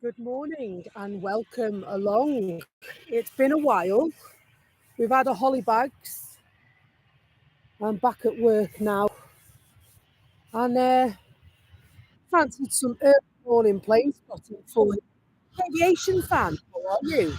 Good morning and welcome along. It's been a while. We've had a holly bags. I'm back at work now and fancied some early morning plane spotting for you. Aviation fan, how are you?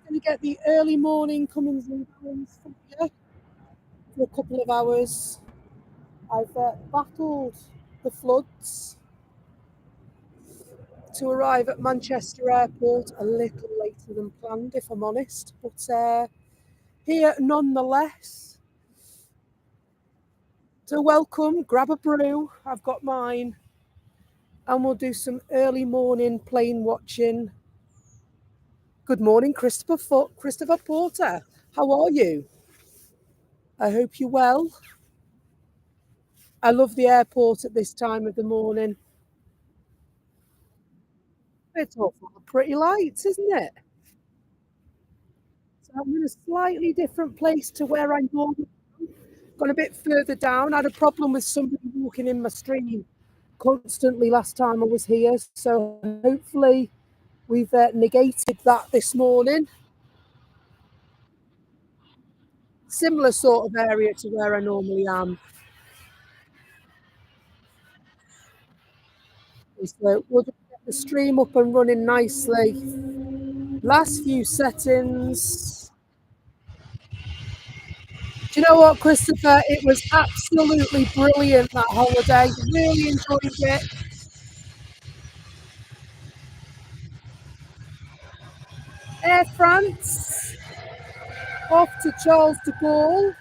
We're going to get the early morning comings and goings for you for a couple of hours. I've battled the floods to arrive at Manchester Airport a little later than planned, if I'm honest, but here nonetheless. So welcome, grab a brew, I've got mine, and we'll do some early morning plane watching. Good morning, Christopher Porter, how are you? I hope you're well. I love the airport at this time of the morning. It's all full of pretty lights, isn't it? So I'm in a slightly different place to where I normally am. Gone a bit further down. I had a problem with somebody walking in my stream constantly last time I was here, so hopefully we've negated that this morning. Similar sort of area to where I normally am. So we'll just get the stream up and running nicely. Last few settings. Do you know what, Christopher? It was absolutely brilliant, that holiday. Really enjoyed it. Air France, off to Charles de Gaulle.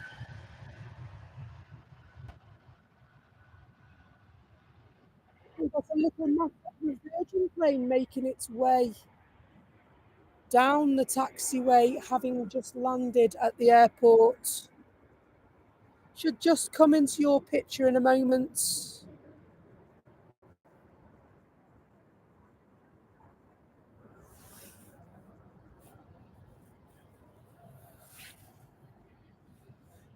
We've got a little MacBook Virgin plane making its way down the taxiway, having just landed at the airport. Should just come into your picture in a moment.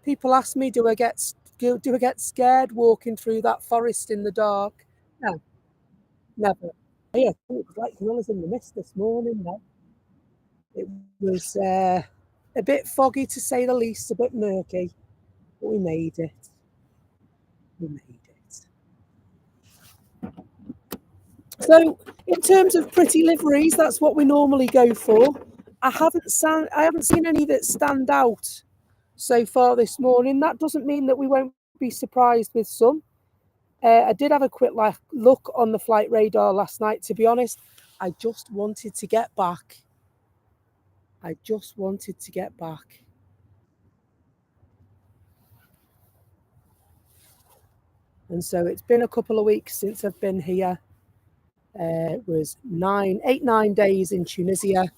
People ask me, do I get scared walking through that forest in the dark? No, never. Yeah, it was like gorillas in the mist this morning. No, it was a bit foggy to say the least, a bit murky, but we made it. We made it. So, in terms of pretty liveries, that's what we normally go for. I haven't seen any that stand out so far this morning. That doesn't mean that we won't be surprised with some. I did have a quick look on the flight radar last night. To be honest, I just wanted to get back. And so it's been a couple of weeks since I've been here. It was 9 days in Tunisia.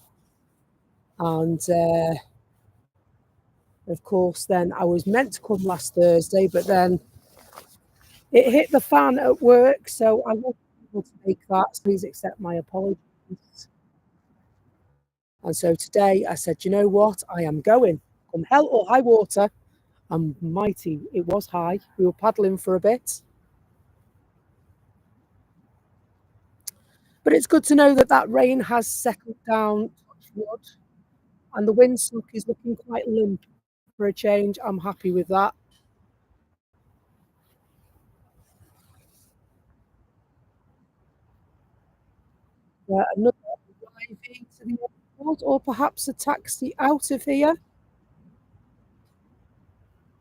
And of course, then I was meant to come last Thursday, but then it hit the fan at work. So I wasn't able to make that. So please accept my apologies. And so today I said, you know what? I am going. Come hell or high water. I'm mighty. It was high. We were paddling for a bit. But it's good to know that that rain has settled down, touch wood, and the windsock is looking quite limp for a change. I'm happy with that. Another arriving to the airport, or perhaps a taxi out of here.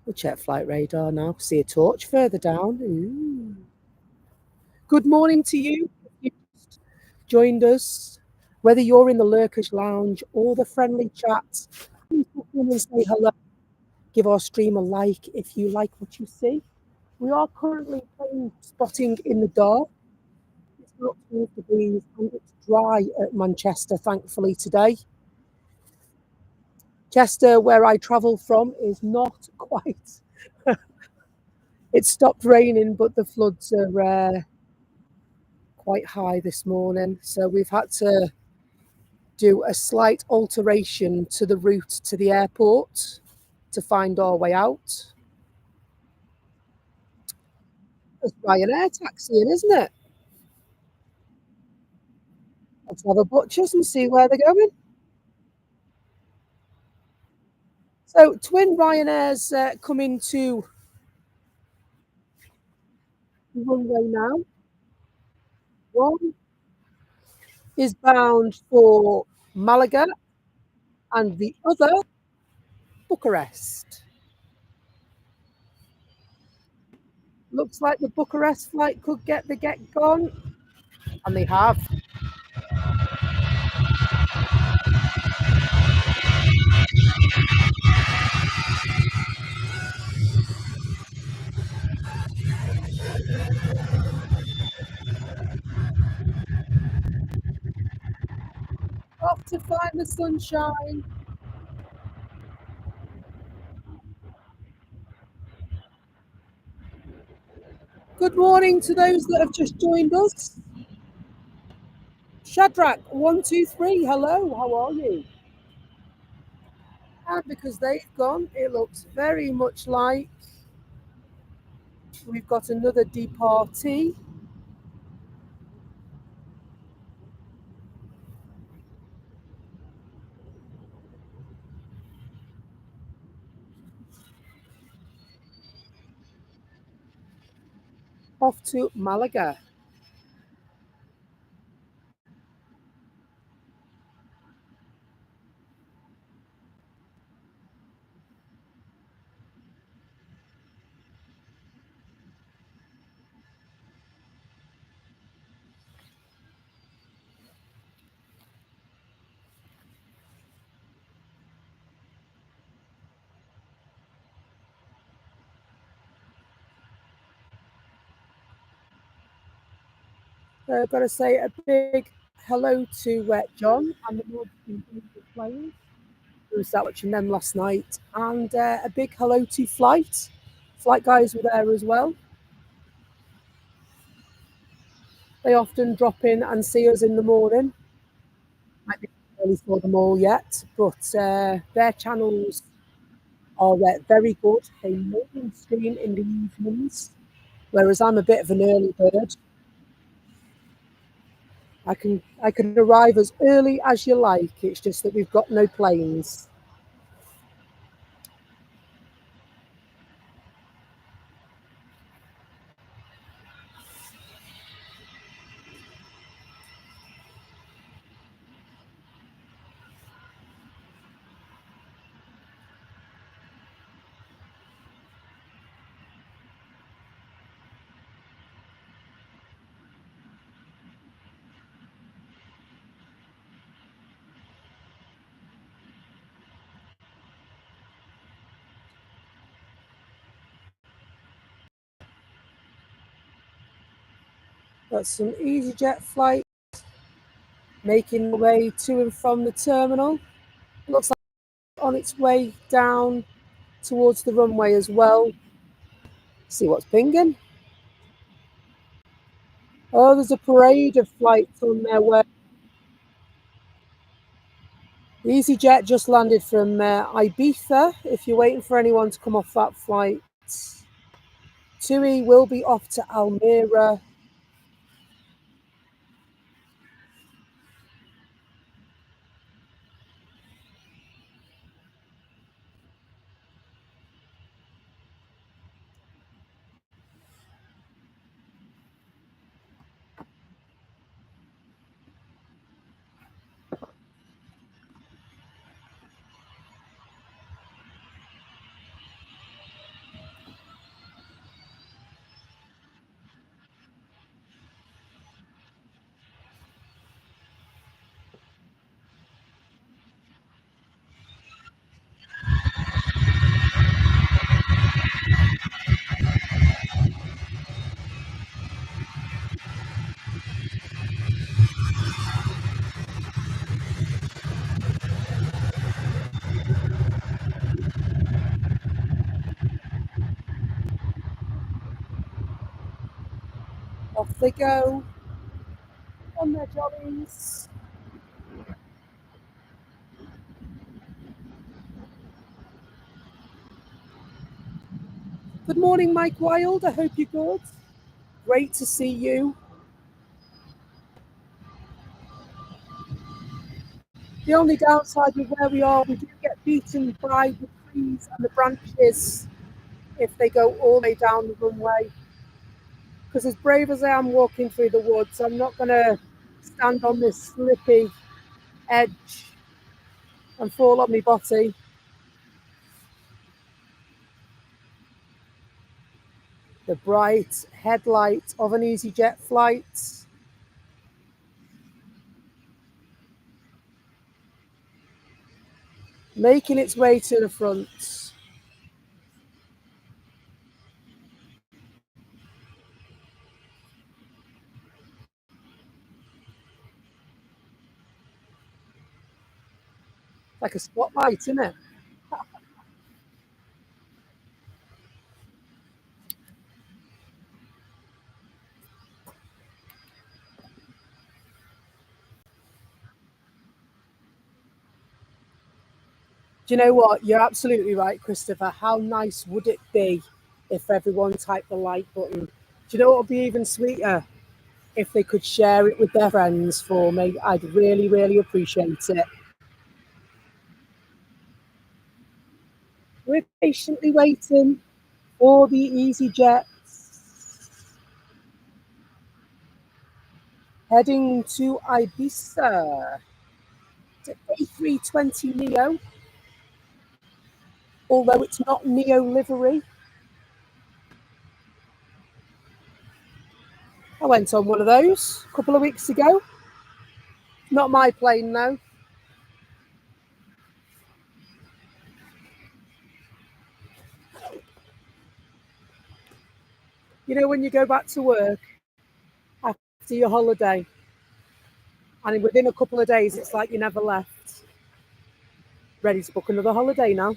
We'll check flight radar now. See a torch further down. Ooh. Good morning to you. You just joined us. Whether you're in the Lurkers Lounge or the friendly chat, please pop in and say hello. Give our stream a like if you like what you see. We are currently plane spotting in the dark. It's about 12 degrees and it's dry at Manchester, thankfully, today. Chester, where I travel from, is not quite. It stopped raining, but the floods are quite high this morning. So we've had to do a slight alteration to the route to the airport to find our way out. It's Ryanair taxiing, isn't it? Let's have a butcher's and see where they're going. So twin Ryanair's coming to runway now. One is bound for Malaga and the other Bucharest. Looks like the Bucharest flight could get the get gone, and they have. Off to find the sunshine. Good morning to those that have just joined us. Shadrach, 123, hello, how are you? And because they've gone, it looks very much like we've got another departee. Off to Malaga. I've got to say a big hello to John and the Northern players who was watching them last night, and a big hello to Flight. Flight guys were there as well. They often drop in and see us in the morning. Might be early for them all yet, but their channels are very good. They morning stream in the evenings, whereas I'm a bit of an early bird. I can arrive as early as you like. It's just that we've got no planes. Got some EasyJet flights making the way to and from the terminal. Looks like it's on its way down towards the runway as well. See what's pinging. Oh, there's a parade of flights on their way. EasyJet just landed from Ibiza. If you're waiting for anyone to come off that flight, TUI will be off to Almere. they go on their jollies. Good morning, Mike Wild. I hope you're good. Great to see you. The only downside with where we are, we do get beaten by the trees and the branches if they go all the way down the runway. Because as brave as I am walking through the woods, I'm not going to stand on this slippy edge and fall on my body. The bright headlight of an EasyJet flight. Making its way to the front. Like a spotlight, isn't it? Do you know what? You're absolutely right, Christopher. How nice would it be if everyone typed the like button? Do you know what would be even sweeter? If they could share it with their friends for me. I'd really, really appreciate it. We're patiently waiting for the EasyJet heading to Ibiza. It's an A320 Neo, although it's not Neo livery. I went on one of those a couple of weeks ago. Not my plane, though. You know, when you go back to work after your holiday, and within a couple of days, it's like you never left. Ready to book another holiday now.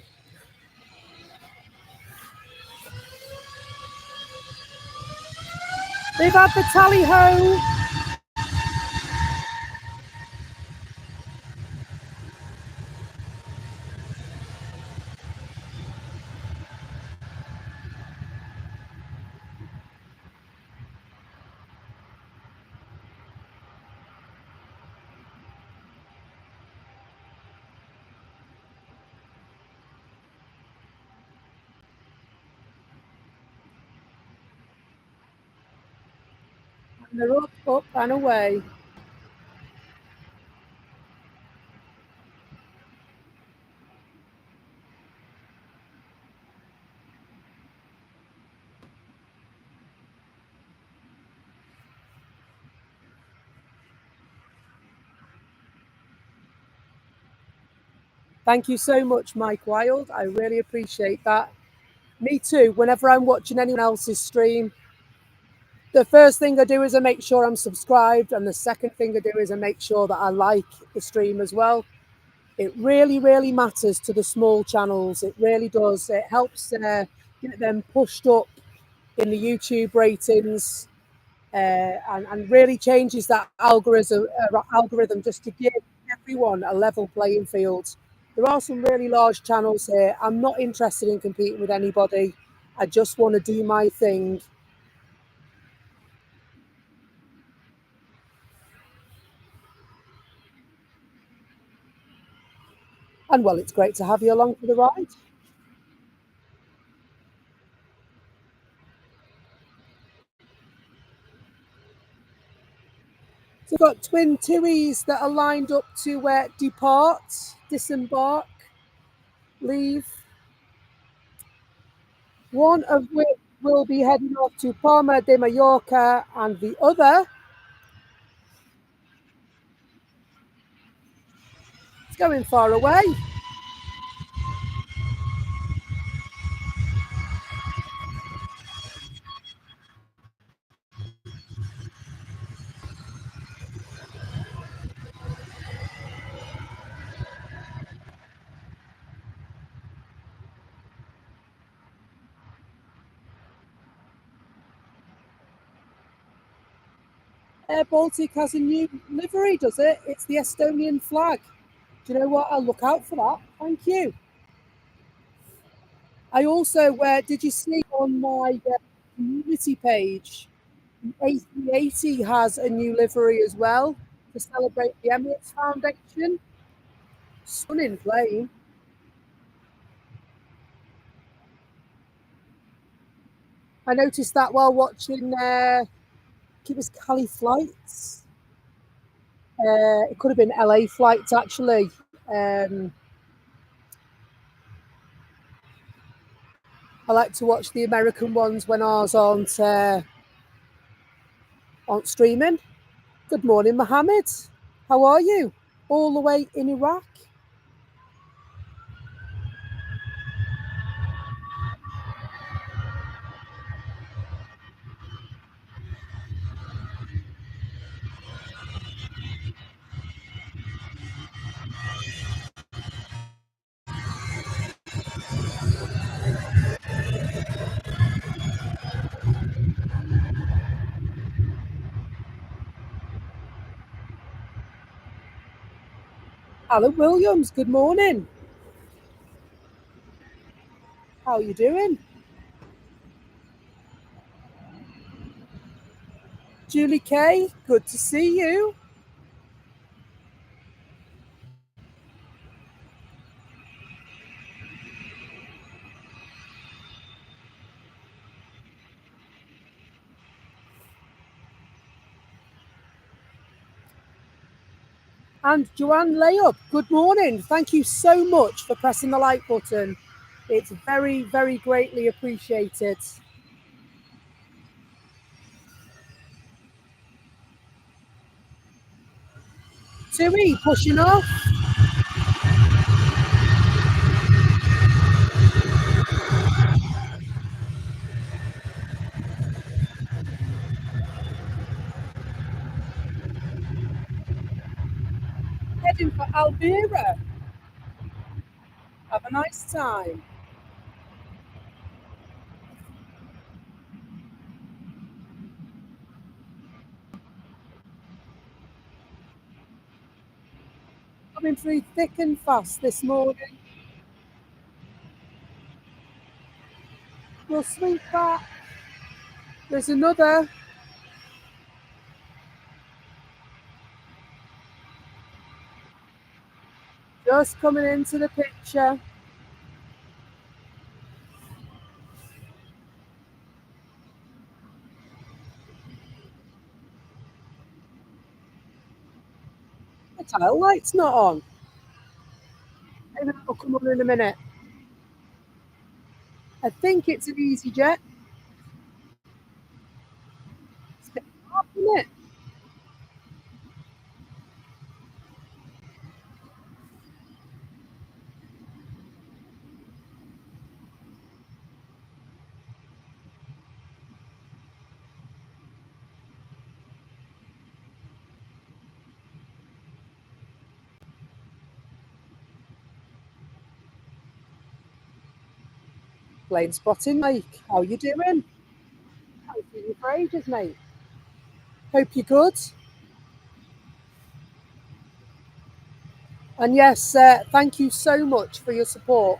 They've had the tally ho. And they're up and away. Thank you so much, Mike Wild. I really appreciate that. Me too. Whenever I'm watching anyone else's stream, the first thing I do is I make sure I'm subscribed, and the second thing I do is I make sure that I like the stream as well. It really, really matters to the small channels. It really does. It helps get them pushed up in the YouTube ratings, and really changes that algorithm just to give everyone a level playing field. There are some really large channels here. I'm not interested in competing with anybody. I just want to do my thing. And well, it's great to have you along for the ride. So we've got twin TUIs that are lined up to depart, disembark, leave. One of which will be heading off to Palma de Mallorca, and the other is going far away. Air Baltic has a new livery, does it? It's the Estonian flag. Do you know what? I'll look out for that. Thank you. I also, did you see on my community page, A380 has a new livery as well to celebrate the Emirates Foundation. Stunning plane. I noticed that while watching, it was Cali flights. It could have been LA flights actually. I like to watch the American ones when ours aren't streaming. Good morning, Mohammed. How are you? All the way in Iraq? Alan Williams, good morning. How are you doing? Julie Kay, good to see you. And Joanne Layup, good morning. Thank you so much for pressing the like button. It's very, very greatly appreciated. Tui, pushing off. Heading for Almira. Have a nice time. Coming through thick and fast this morning. We'll sweep back. There's another. Just coming into the picture. The tail light's not on. Maybe that'll come on in a minute. I think it's an EasyJet. It's a bit hard, isn't it? Planespotting, Mike. How you doing? I've seen you for ages, mate. Hope you're good. And yes, thank you so much for your support.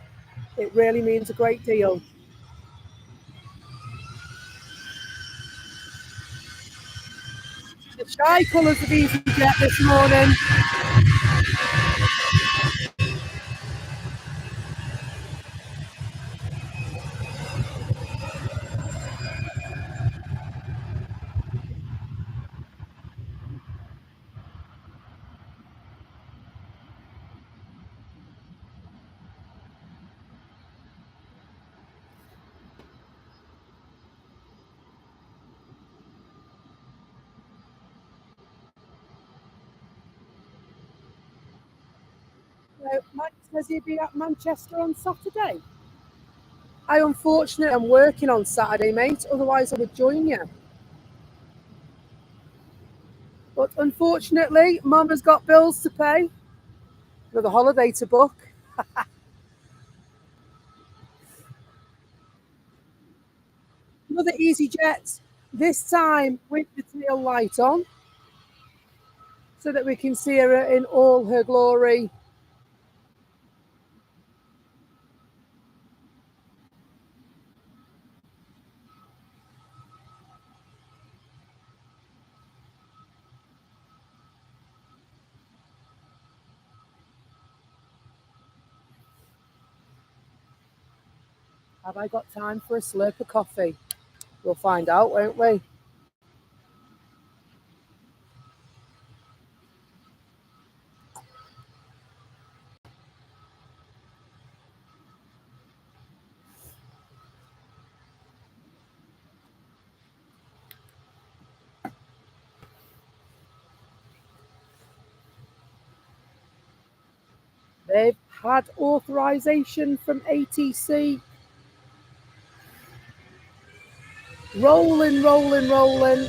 It really means a great deal. The shy colours of EasyJet this morning. Mike says he'll be at Manchester on Saturday. I unfortunately am working on Saturday, mate. Otherwise, I would join you. But unfortunately, Mum has got bills to pay, another holiday to book. Another EasyJet, this time with the tail light on. so that we can see her in all her glory. Have I got time for a slurp of coffee? We'll find out, won't we? They've had authorization from ATC. Rolling, rolling, rolling.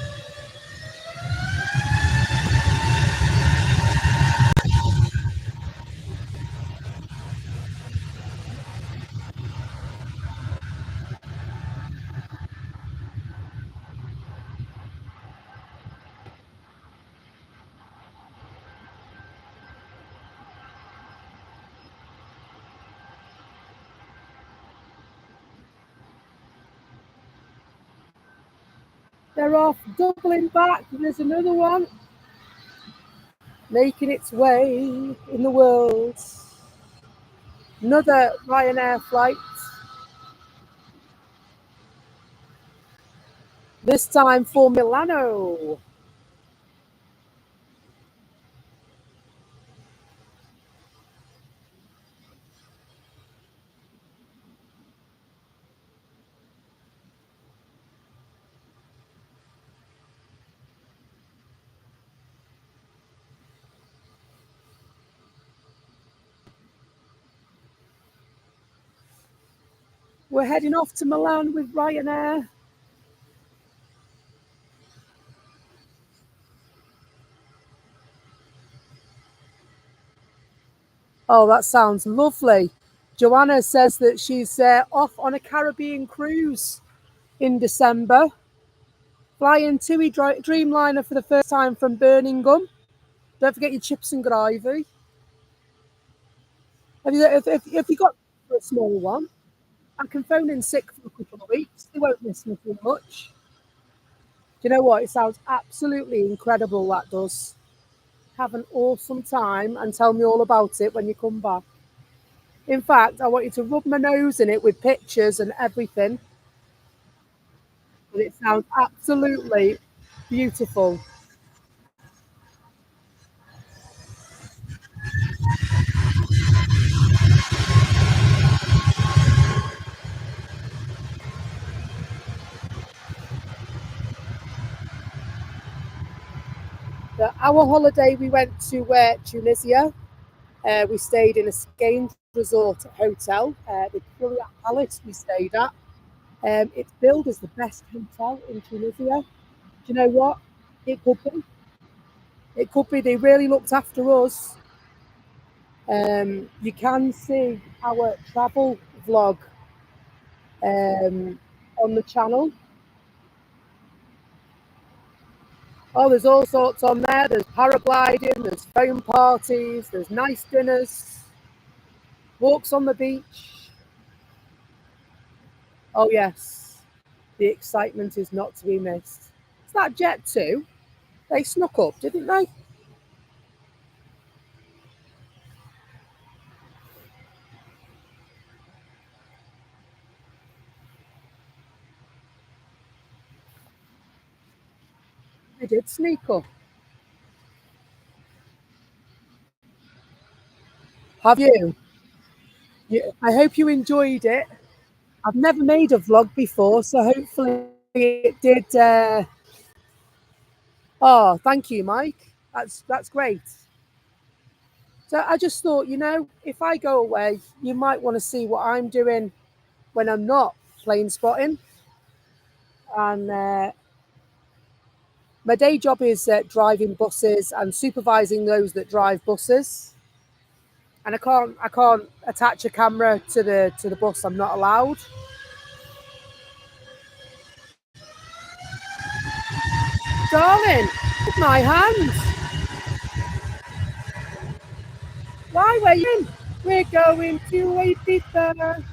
They're off, doubling back. There's another one making its way in the world. Another Ryanair flight. This time for Milano. We're heading off to Milan with Ryanair. Oh, that sounds lovely. Joanna says that she's off on a Caribbean cruise in December, flying TUI Dreamliner for the first time from Birmingham. Don't forget your chips and gravy. Have you got a small one? I can phone in sick for a couple of weeks. They won't miss me too much. Do you know what? It sounds absolutely incredible, that does. Have an awesome time and tell me all about it when you come back. In fact, I want you to rub my nose in it with pictures and everything. But it sounds absolutely beautiful. Our holiday, we went to Tunisia. We stayed in a Skeins Resort Hotel, the Kuriat Palace we stayed at. It's billed as the best hotel in Tunisia. Do you know what? It could be. It could be. They really looked after us. You can see our travel vlog on the channel. Oh, there's all sorts on there. There's paragliding, there's foam parties, there's nice dinners, walks on the beach. Oh, yes, the excitement is not to be missed. It's that Jet 2. They snuck up, didn't they? They did sneak up. Have you? I hope you enjoyed it. I've never made a vlog before, so hopefully it did. Oh, thank you, Mike. That's great. So I just thought, if I go away, you might want to see what I'm doing when I'm not plane spotting. And my day job is driving buses and supervising those that drive buses. And I can't attach a camera to the bus. I'm not allowed. Darling, my hand. Why were you in? We're going to Ibiza.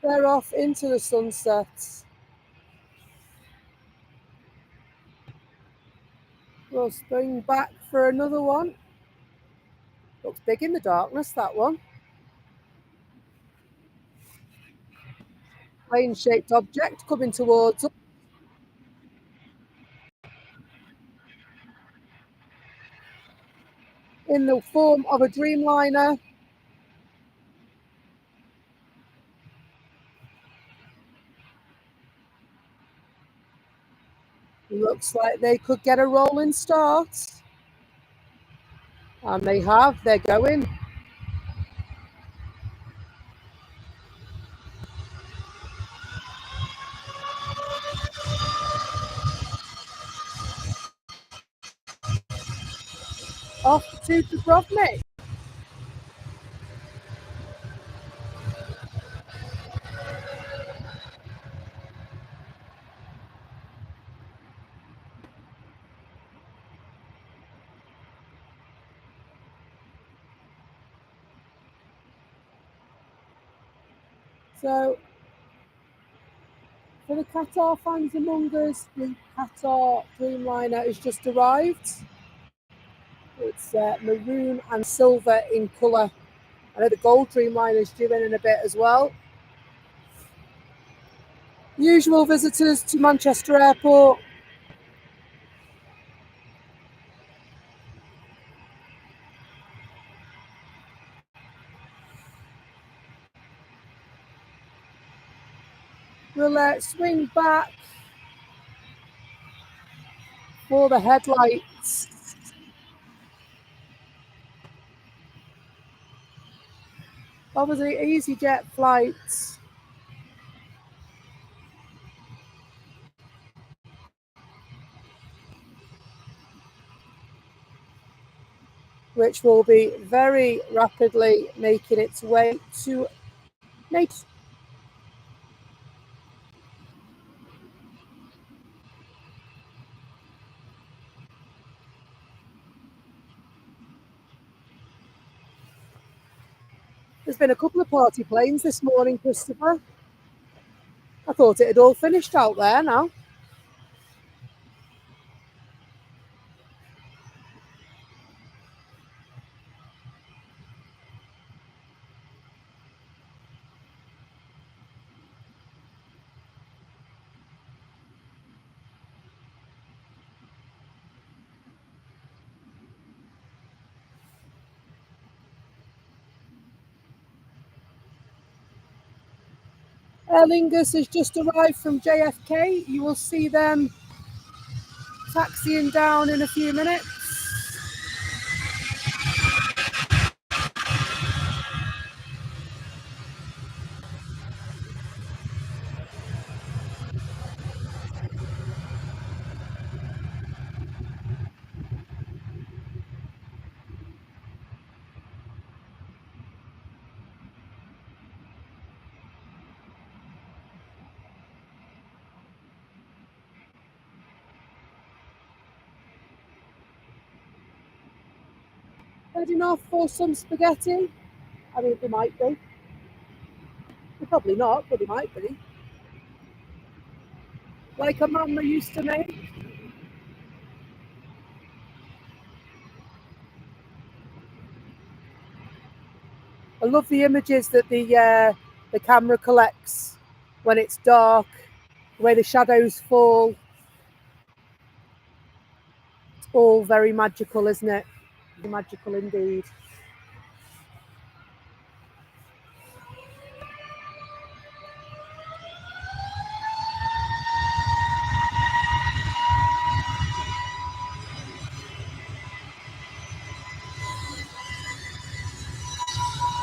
They're off into the sunset. We'll spring back for another one. Looks big in the darkness, that one. Plane-shaped object coming towards us. In the form of a Dreamliner. Looks like they could get a rolling start. And they have, they're going. Off to Dubrovnik. So, for the Qatar fans among us, the Qatar Dreamliner has just arrived. It's maroon and silver in colour. I know the gold Dreamliner is due in a bit as well. Usual visitors to Manchester Airport. We'll swing back for the headlights. Obviously, EasyJet flights. Which will be very rapidly making its way to Naples. There's been a couple of party planes this morning, Christopher. I thought it had all finished out there now. Aer Lingus has just arrived from JFK. You will see them taxiing down in a few minutes. Heading off for some spaghetti. I mean, they might be. They're probably not, but they might be. Like a mama used to make. I love the images that the camera collects when it's dark, the way the shadows fall. It's all very magical, isn't it? Magical indeed.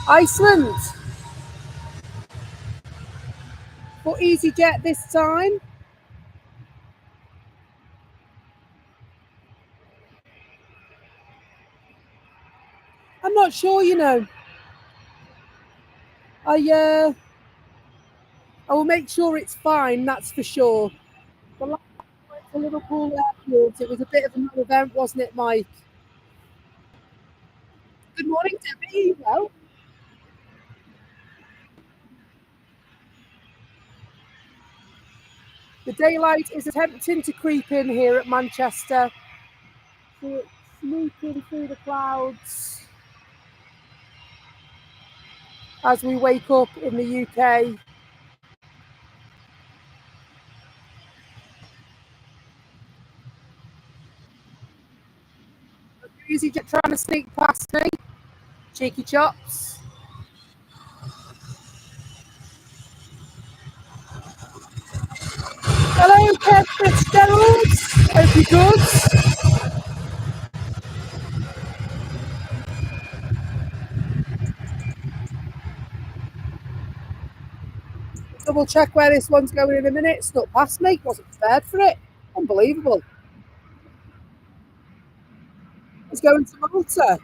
Iceland for EasyJet this time. I'm not sure, you know. I will make sure it's fine, that's for sure. The last time I went to Liverpool Airport, it was a bit of an event, wasn't it, Mike? Good morning, Debbie. Well, the daylight is attempting to creep in here at Manchester. So it's sneaking through the clouds as we wake up in the UK. EasyJet trying to sneak past me. Cheeky chops. Hello, Kev Fitzgerald. Hope you're good. Double check where this one's going in a minute. Snuck past me. Wasn't prepared for it. Unbelievable. It's going to Malta.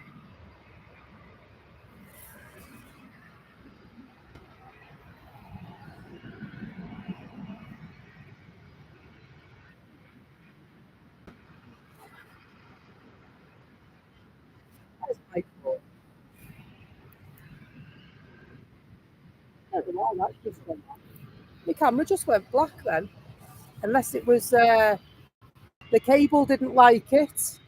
That's my fault. I don't know why that just went black. The camera just went black then. Unless it was the cable didn't like it.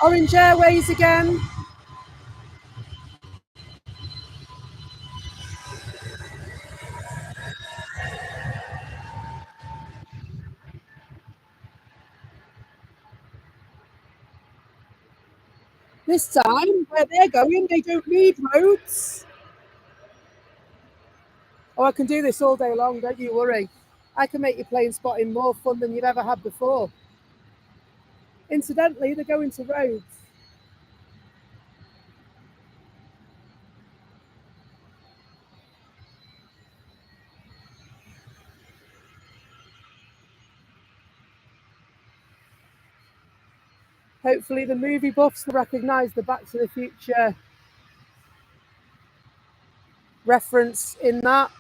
Orange Airways again. This time, where they're going, they don't need roads. Oh, I can do this all day long, don't you worry. I can make your plane spotting more fun than you've ever had before. Incidentally, they're going to roads. Hopefully the movie buffs will recognise the Back to the Future reference in that.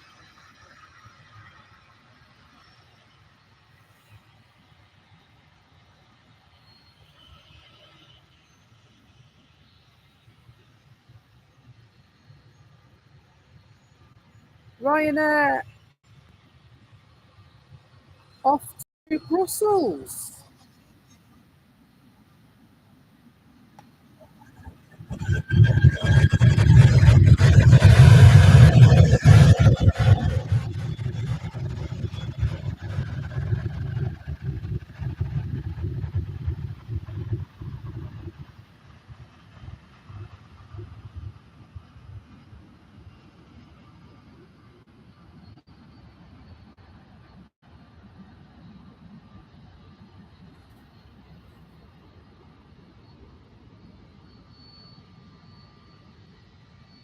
Ryanair off to Brussels.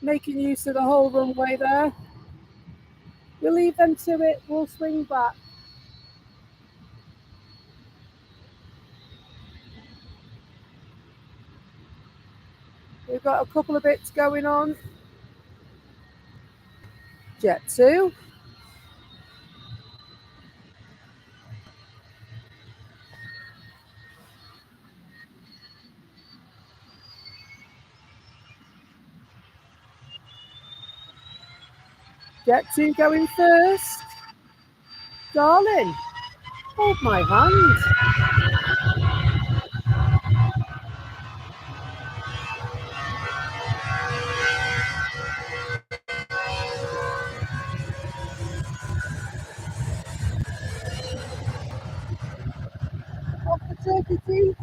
Making use of the whole runway there. We'll leave them to it, we'll swing back. We've got a couple of bits going on. Jet 2. Jet 2 going first. Darling, hold my hand. Off the turkey teeth.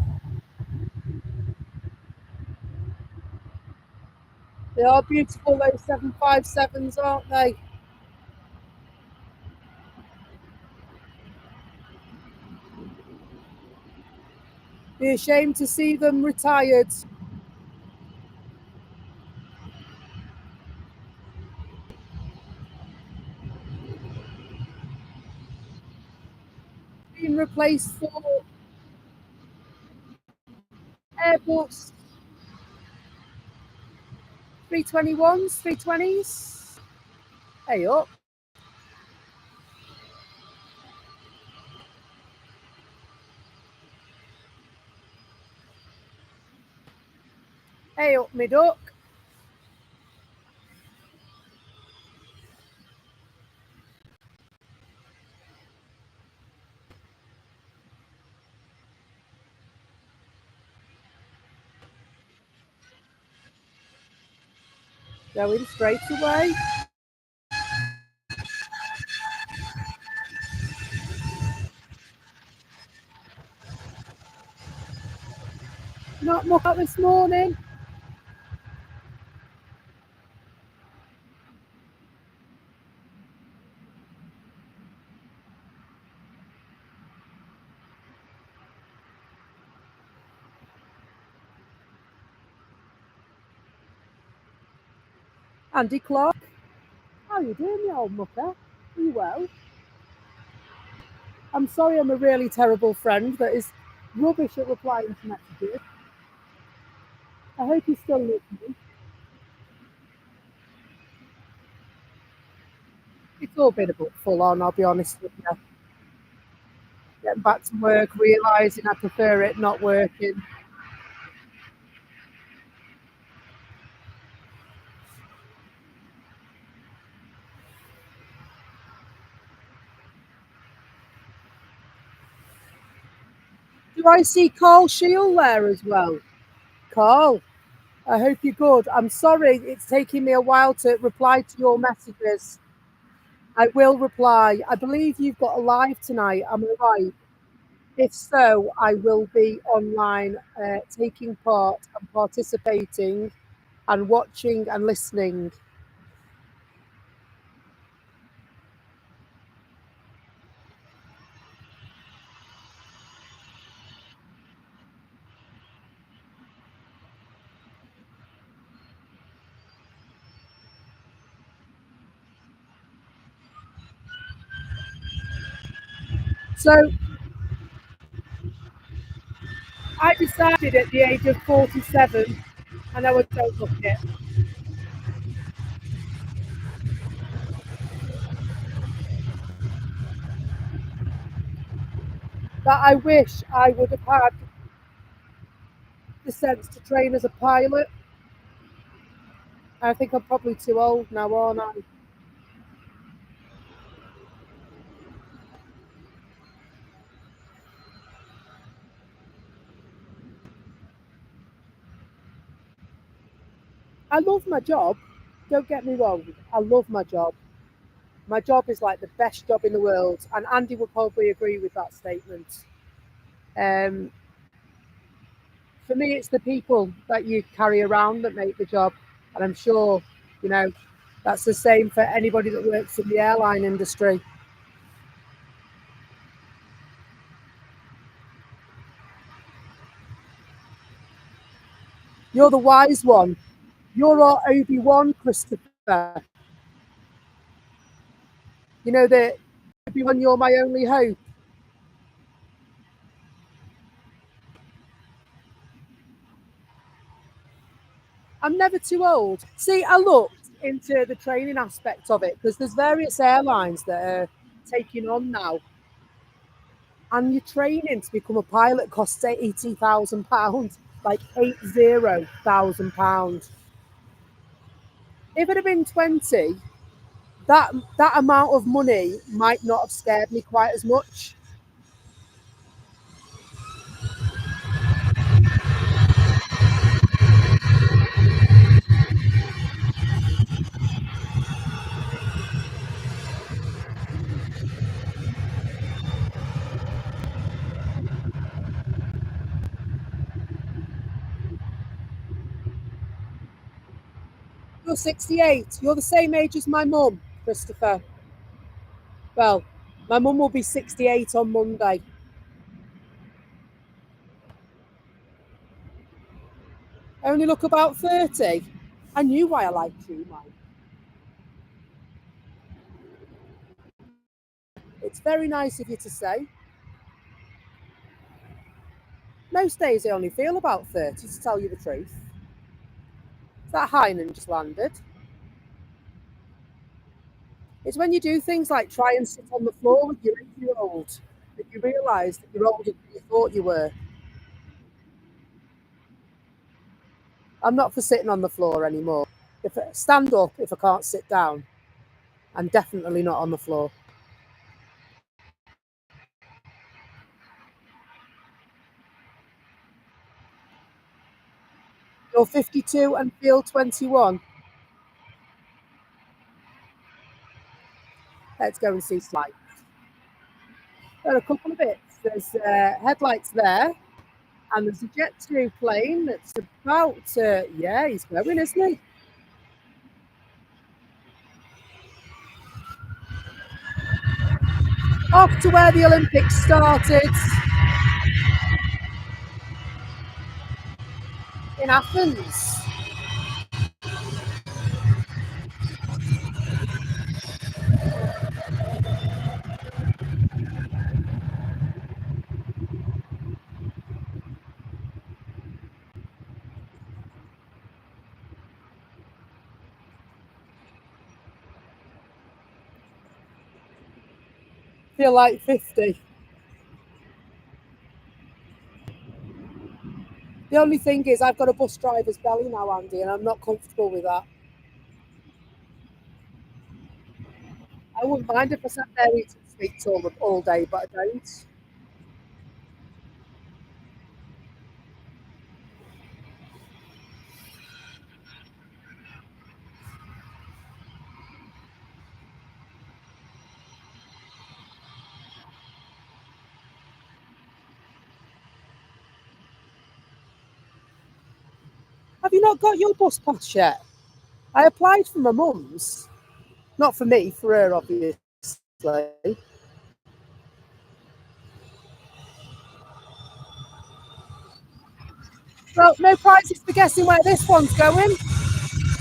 They are beautiful, those 757s, aren't they? Be ashamed to see them retired. place for Airbus 321s, 320s. Hey up. Hey up, me duck. Going straight away. Not much out this morning. Andy Clark. How you doing, you old mucker? Are you well? I'm sorry I'm a really terrible friend that is rubbish at replying to messages. I hope you still love me. It's all been a bit full on, I'll be honest with you. Getting back to work, realising I prefer it not working. Do I see Carl Shield there as well? Carl, I hope you're good. I'm sorry it's taking me a while to reply to your messages. I will reply. I believe you've got a live tonight, am I right? If so, I will be online taking part and participating and watching and listening. So I decided at the age of 47, and I would don't look it, that I wish I would have had the sense to train as a pilot. I think I'm probably too old now, aren't I? I love my job. Don't get me wrong. I love my job. My job is like the best job in the world, and Andy would probably agree with that statement. Um, for me, it's the people that you carry around that make the job, and I'm sure, you know, that's the same for anybody that works in the airline industry. You're the wise one. You're our Obi-Wan, Christopher. You know that Obi-Wan, you're my only hope. I'm never too old. See, I looked into the training aspect of it because there's various airlines that are taking on now, and your training to become a pilot costs £80,000, like £80,000. If it had been 20, that amount of money might not have scared me quite as much. You're 68. You're the same age as my mum, Christopher. Well, my mum will be 68 on Monday. I only look about 30. I knew why I liked you, Mike. It's very nice of you to say. Most days I only feel about 30, to tell you the truth. That Hainan just landed. It's when you do things like try and sit on the floor with your 8-year-old that you realise that you're older than you thought you were. I'm not for sitting on the floor anymore. If I stand up, if I can't sit down, I'm definitely not on the floor. You're 52 and feel 21. Let's go and see slides. There are a couple of bits. There's headlights there, and there's a Jet 2 plane that's about, yeah, he's going, isn't he? Off to where the Olympics started in Athens. Feel like 50. The only thing is I've got a bus driver's belly now, Andy, and I'm not comfortable with that. I wouldn't mind if I sat there eating sweets all day, but I don't. Have you not got your bus pass yet? I applied for my mum's. Not for me, for her, obviously. Well, no prizes for guessing where this one's going.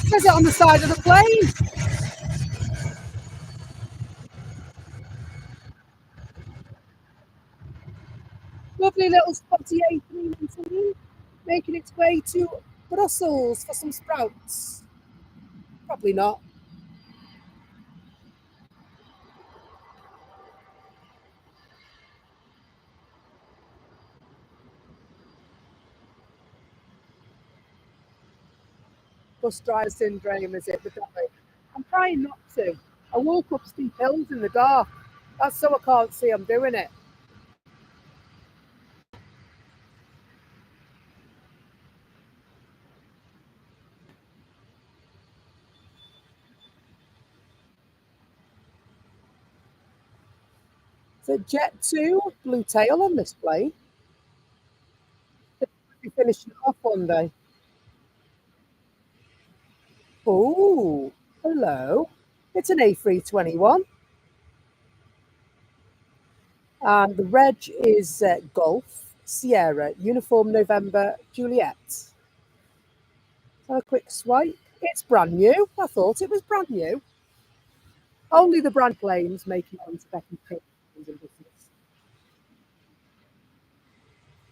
Says it on the side of the plane. Lovely little spotty A380 making its way to Brussels for some sprouts. Probably not. Bus driver syndrome, is it? I'm trying not to. I walk up steep hills in the dark. That's so I can't see I'm doing it. It's a Jet 2 blue tail on this plane. They'll be finishing it off one day. Oh, hello. It's an A321. And the reg is Golf Sierra Uniform November Juliet. Have a quick swipe. It's brand new. I thought it was brand new. Only the brand claims make it onto Becky's business.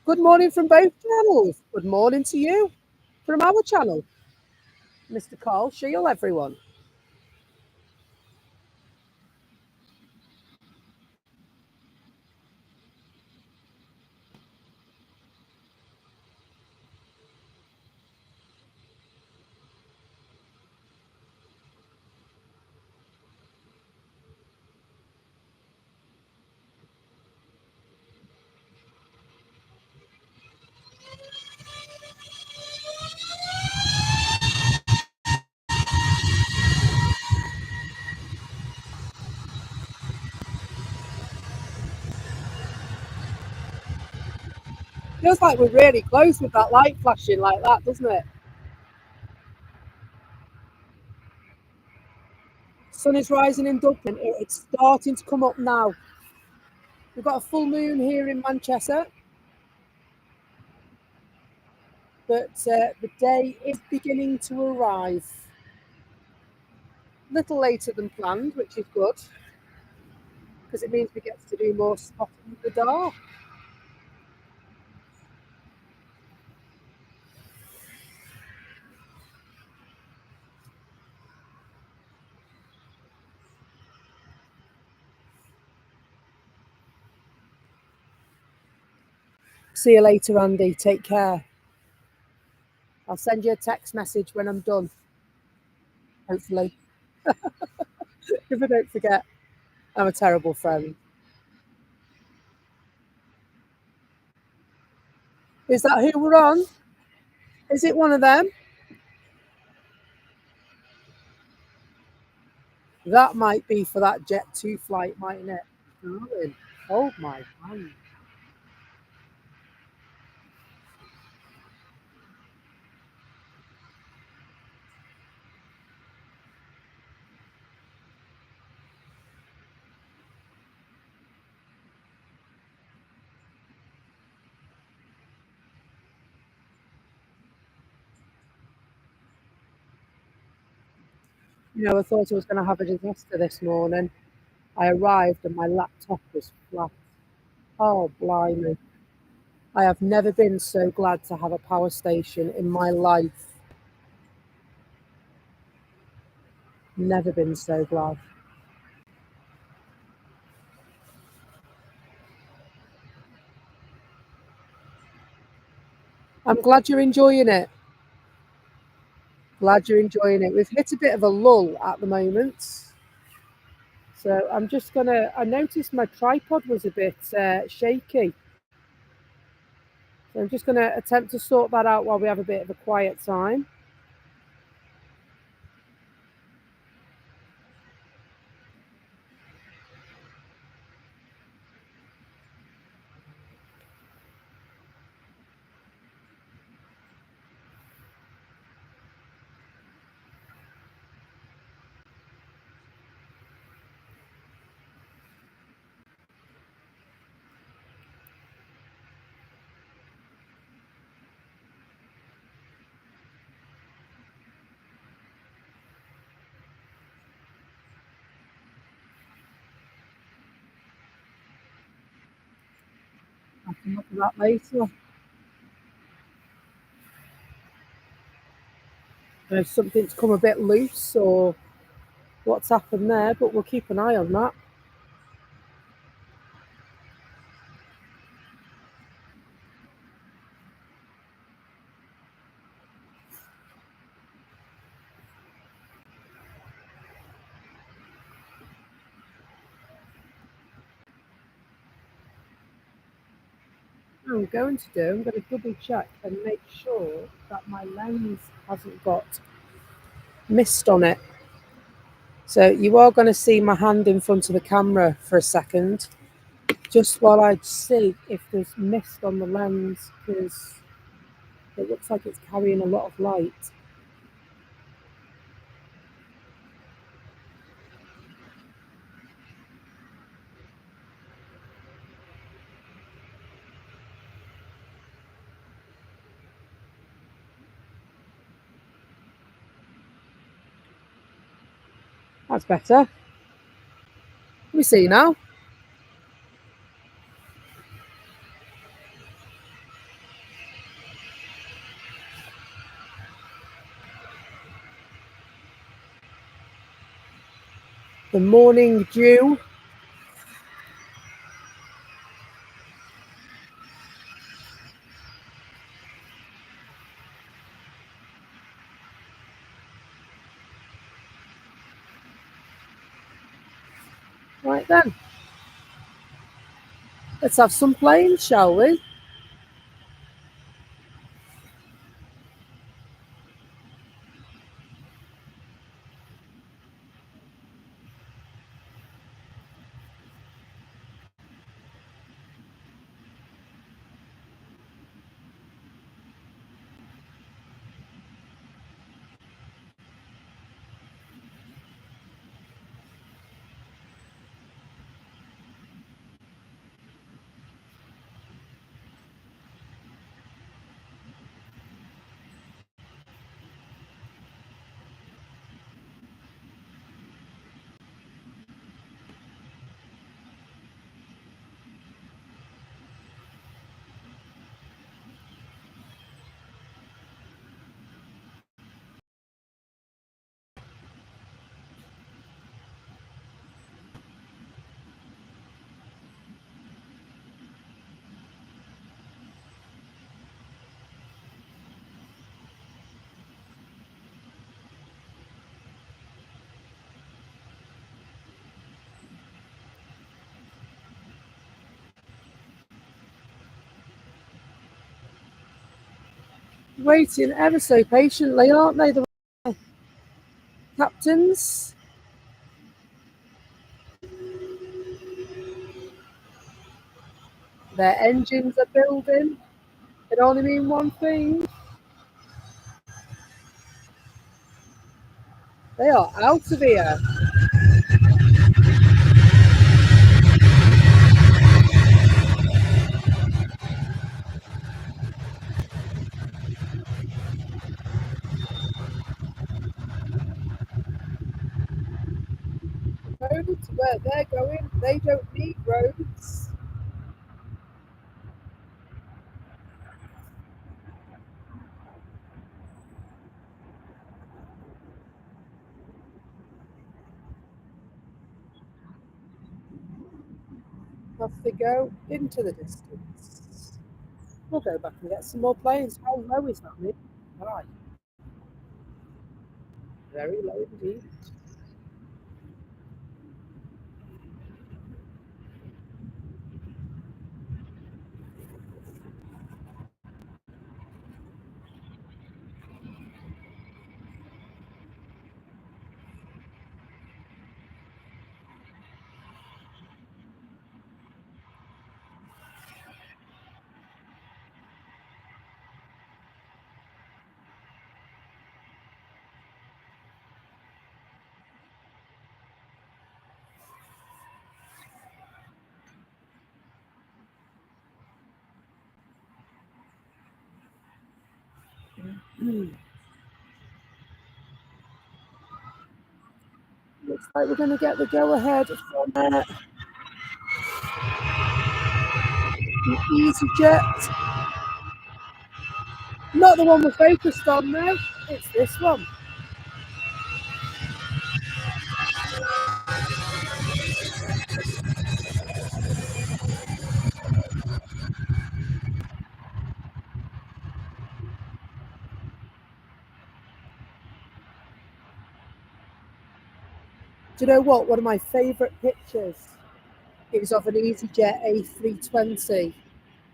Good morning from both channels. Good morning to you from our channel. Mr. Carl Shield, everyone. Feels like we're really close with that light flashing like that, doesn't it? Sun is rising in Dublin. It's starting to come up now. We've got a full moon here in Manchester, but the day is beginning to arrive. A little later than planned, which is good, because it means we get to do more spotting in the dark. See you later, Andy. Take care. I'll send you a text message when I'm done. Hopefully. If I don't forget. I'm a terrible friend. Is that who we're on? Is it one of them? That might be for that Jet 2 flight, mightn't it? Darling, hold my hand. You know, I thought I was going to have a disaster this morning. I arrived and my laptop was flat. Oh, blimey. I have never been so glad to have a power station in my life. Never been so glad. I'm glad you're enjoying it. Glad you're enjoying it. We've hit a bit of a lull at the moment. So I'm just going to, I noticed my tripod was a bit shaky. So I'm just going to attempt to sort that out while we have a bit of a quiet time. I can look at that later. If something's come a bit loose or what's happened there, but we'll keep an eye on that. I'm going to double check and make sure that my lens hasn't got mist on it. So you are going to see my hand in front of the camera for a second, just while I see if there's mist on the lens, because it looks like it's carrying a lot of light. That's better. Let me see now. The morning dew. Right then. Let's have some planes, shall we? Waiting ever so patiently, aren't they, the captains? Their engines are building. It only mean one thing. They are out of here. Roads where they're going, they don't need roads. Off they go into the distance. We'll go back and get some more planes. How low is that, mate? Right. Very low indeed. Looks like we're going to get the go-ahead from EasyJet. Not the one we're focused on now. It's this one. Do you know what? One of my favourite pictures is of an EasyJet A320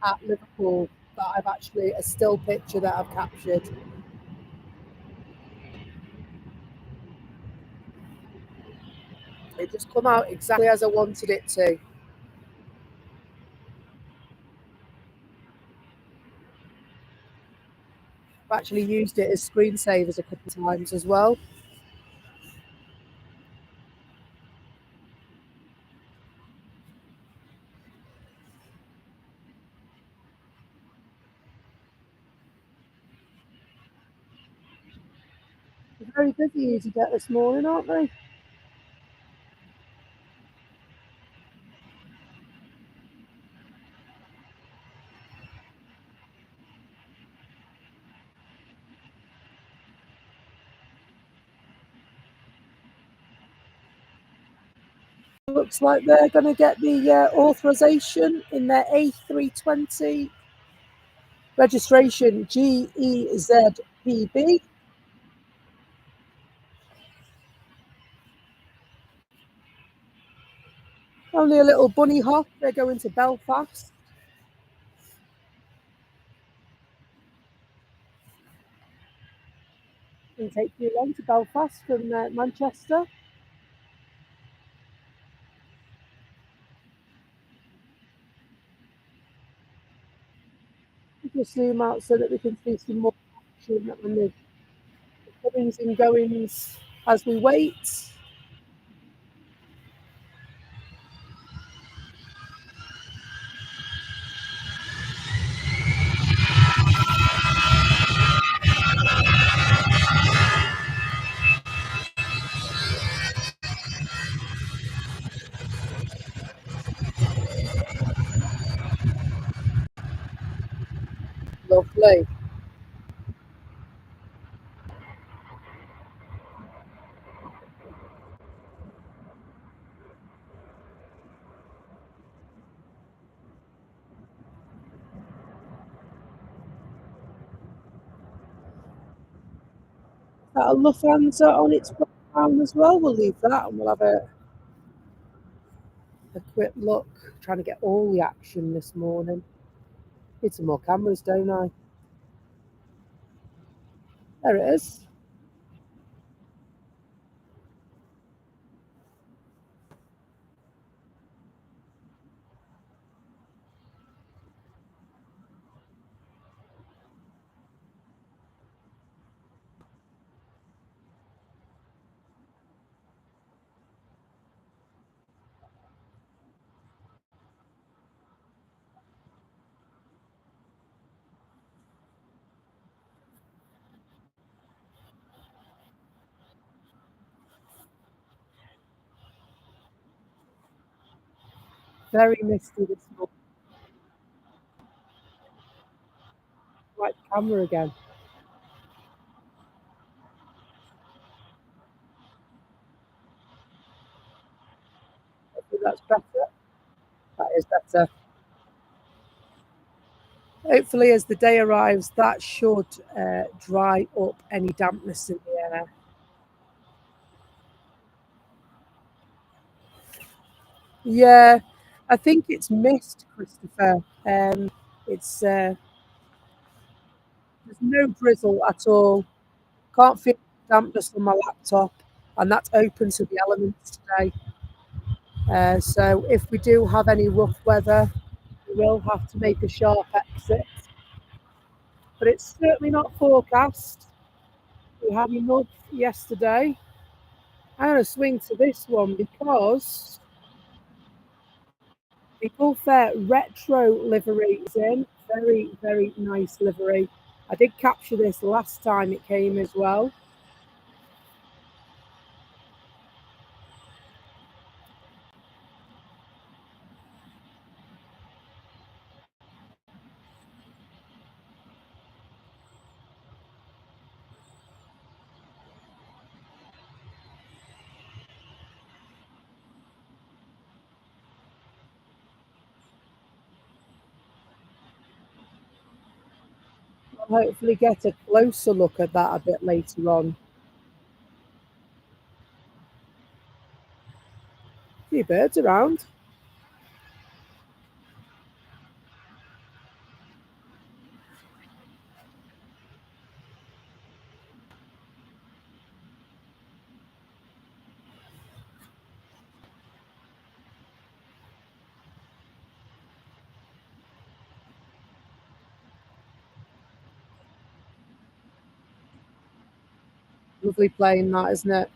at Liverpool that I've actually, a still picture that I've captured. It just come out exactly as I wanted it to. I've actually used it as screensavers a couple of times as well. They're very busy EasyJet this morning, aren't they? Looks like they're going to get the authorization in their A320 registration GEZPB. Only a little bunny hop. They're going to Belfast. Didn't take too long to Belfast from Manchester. We'll zoom out so that we can see some more action on the comings and goings as we wait. Lovely. That a Lufthansa on its way down as well. We'll leave that and we'll have a quick look. Trying to get all the action this morning. Need some more cameras, don't I? There it is. Very misty this morning. Right camera again. I think that's better. That is better. Hopefully, as the day arrives, that should dry up any dampness in the air. Yeah, I think it's mist, Christopher. It's there's no drizzle at all. Can't feel dampness on my laptop, and that's open to the elements today. So if we do have any rough weather, we will have to make a sharp exit. But it's certainly not forecast. We had enough yesterday. I'm going to swing to this one because the both retro livery is in. Very, very nice livery. I did capture this last time it came as well. I'll hopefully get a closer look at that a bit later on. A few birds around. Lovely plane, that, isn't it?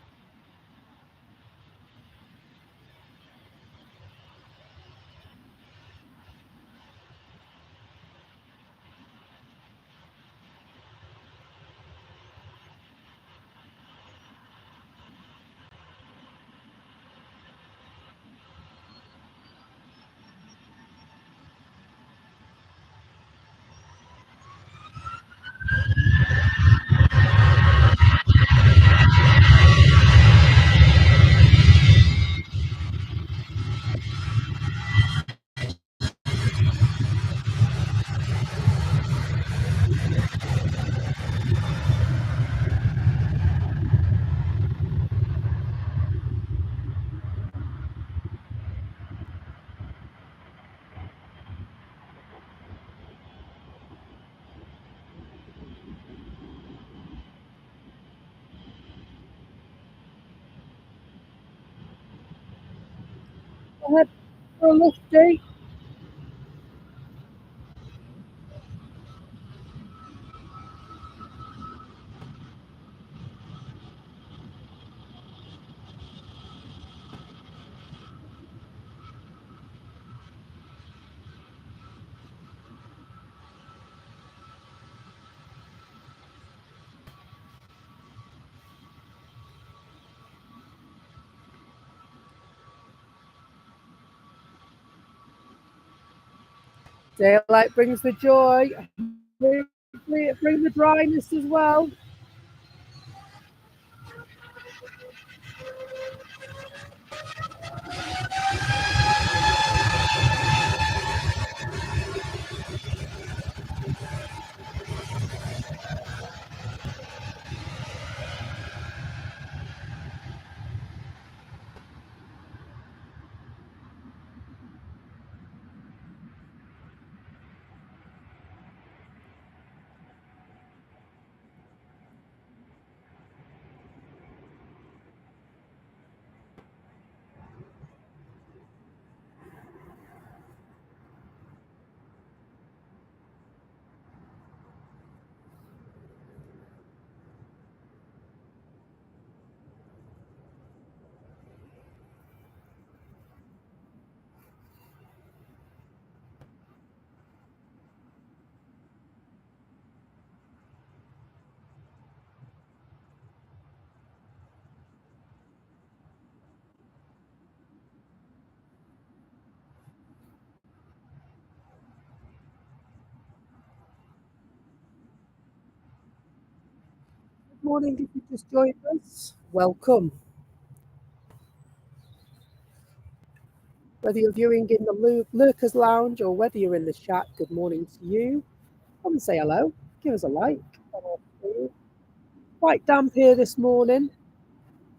Ahead for a lofty. Daylight brings the joy. Hopefully it brings the dryness as well. Good morning, if you just joined us. Welcome. Whether you're viewing in the Lurkers Lounge or whether you're in the chat, good morning to you. Come and say hello. Give us a like. Quite damp here this morning,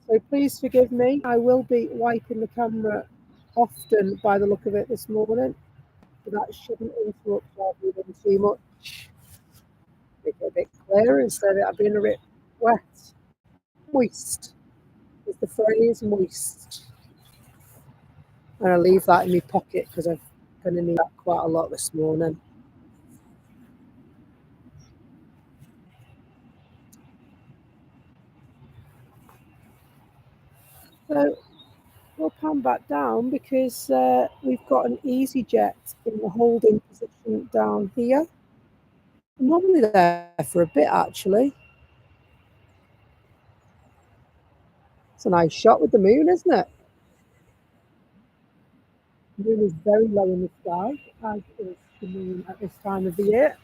so please forgive me. I will be wiping the camera often by the look of it this morning, but that shouldn't interrupt our viewing too much. Make it a bit clearer instead of it being a bit wet. Moist is the phrase, moist. And I leave that in my pocket because I'm going to need that quite a lot this morning. So we'll pan back down because we've got an EasyJet in the holding position down here. I'm normally there for a bit actually. It's a nice shot with the moon, isn't it? The moon is very low in the sky, as is the moon at this time of the year.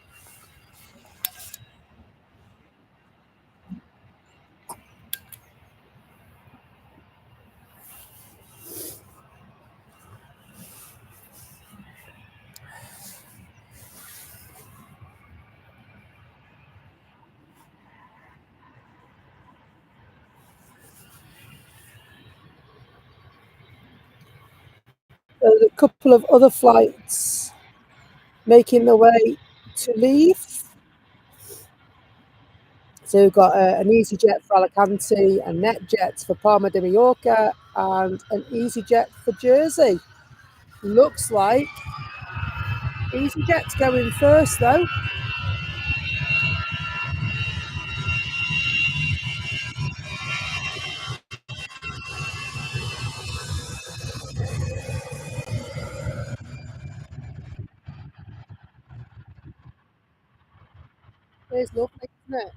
There's a couple of other flights making their way to leave. So we've got an EasyJet for Alicante, a NetJet for Palma de Mallorca, and an EasyJet for Jersey. Looks like EasyJet's going first, though. It's lovely, isn't it?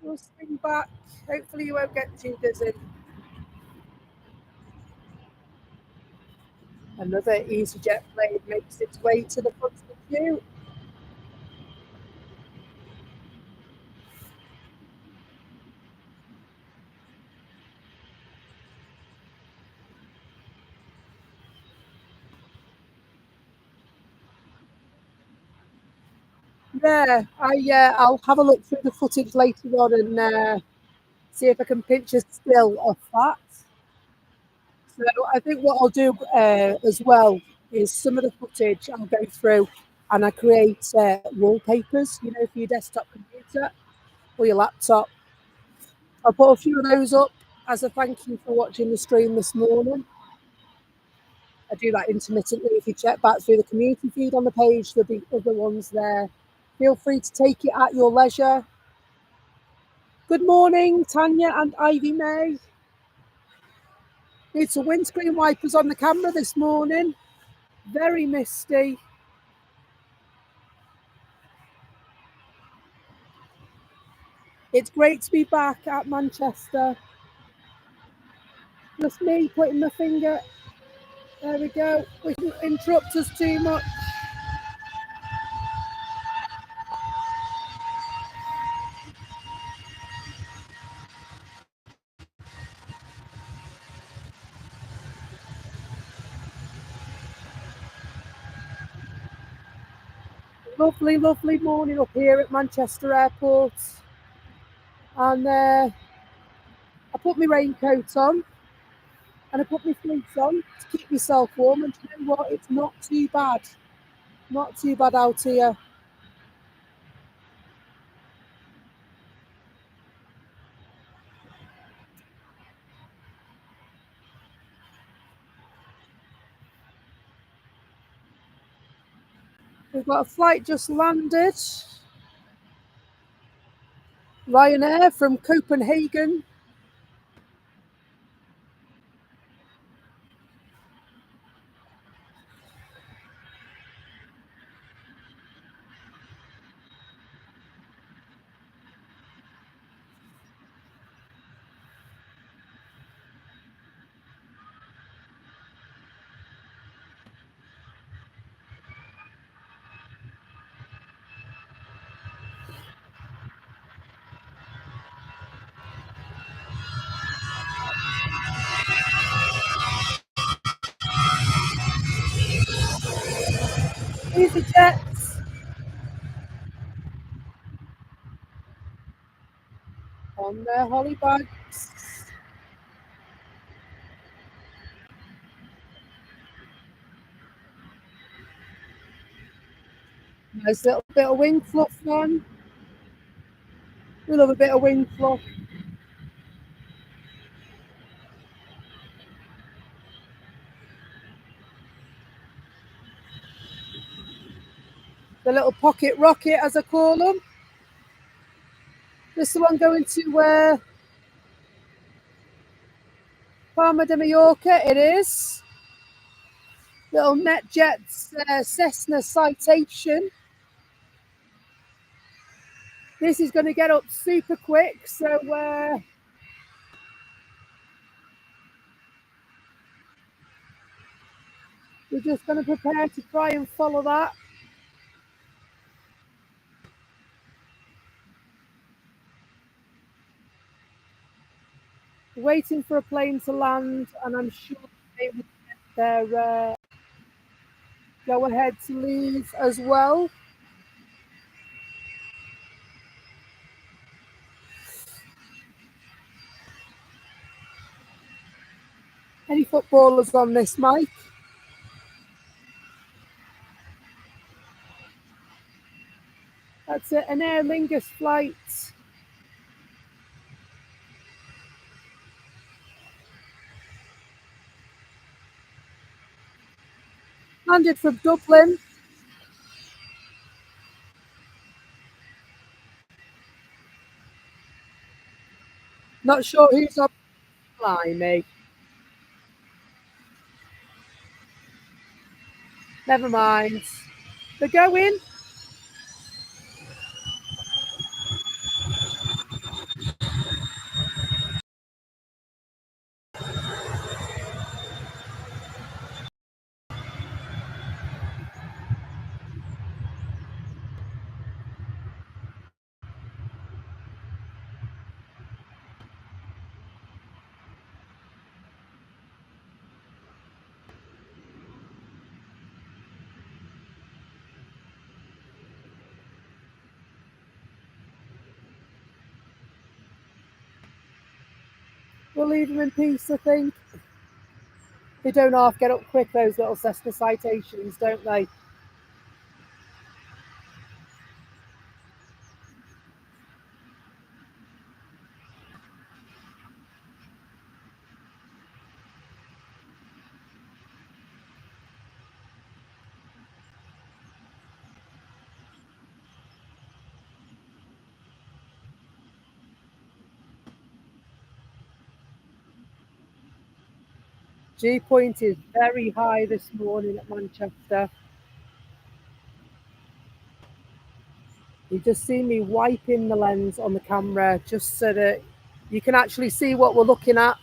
We'll swing back. Hopefully you won't get too dizzy. Another EasyJet plane makes its way to the front of the queue. Yeah, I'll have a look through the footage later on and see if I can pinch a still of that. So I think what I'll do as well is some of the footage I'll go through and I create wallpapers, for your desktop computer or your laptop. I'll put a few of those up as a thank you for watching the stream this morning. I do that intermittently. If you check back through the community feed on the page, there'll be other ones there. Feel free to take it at your leisure. Good morning, Tanya and Ivymay. Need some windscreen wipers on the camera this morning. Very misty. It's great to be back at Manchester. Just me putting my finger. There we go. We can interrupt us too much. Lovely, lovely morning up here at Manchester Airport. And I put my raincoat on and I put my fleece on to keep myself warm. And you know what? It's not too bad. Not too bad out here. We've got a flight just landed. Ryanair from Copenhagen. EasyJet on their holly bags. Nice little bit of wing fluff on. We love a bit of wing fluff. The little pocket rocket, as I call them. This is the one going to Palma de Mallorca. It is. Little NetJets Cessna Citation. This is going to get up super quick, so we're just going to prepare to try and follow that. Waiting for a plane to land, and I'm sure they will get their go ahead to leave as well. Any footballers on this, Mike? That's it, an Aer Lingus flight. Landed from Dublin. Not sure who's on the line, mate. Never mind. They're going. We'll leave them in peace, I think. They don't half get up quick, those little Cessna Citations, don't they? G point is very high this morning at Manchester. You just see me wiping the lens on the camera just so that you can actually see what we're looking at.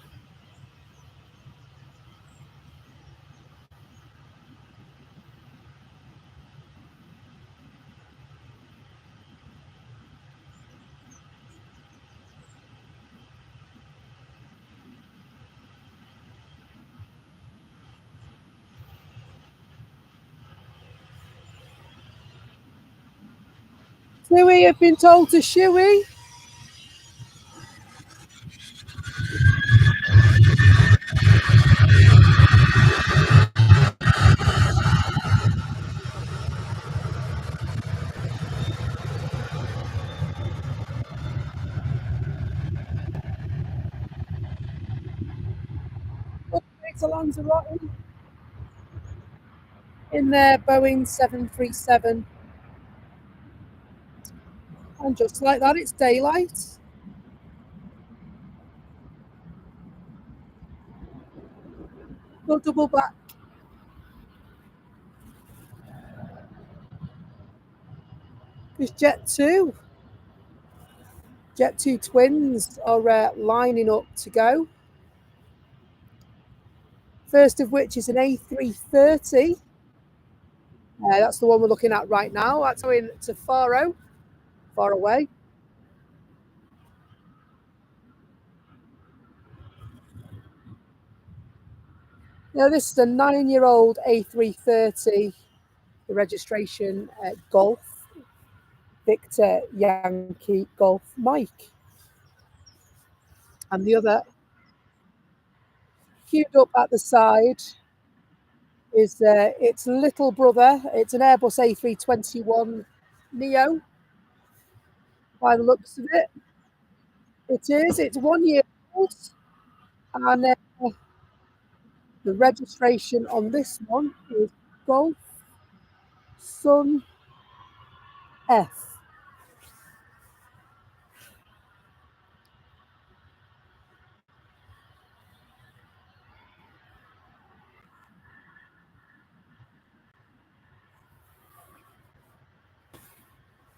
Shuey have been told to Shuey. To Lanzarote in their Boeing 737. And just like that, it's daylight. We'll double back. It's Jet 2. Jet 2 twins are lining up to go. First of which is an A330. That's the one we're looking at right now. That's going to Faro, far away. Now, this is a 9-year-old A330 the registration Golf Victor Yankee Golf Mike. And the other queued up at the side is its little brother. It's an Airbus A321 Neo by the looks of it. It is. It's 1 year old. And the registration on this one is Golf Sun F.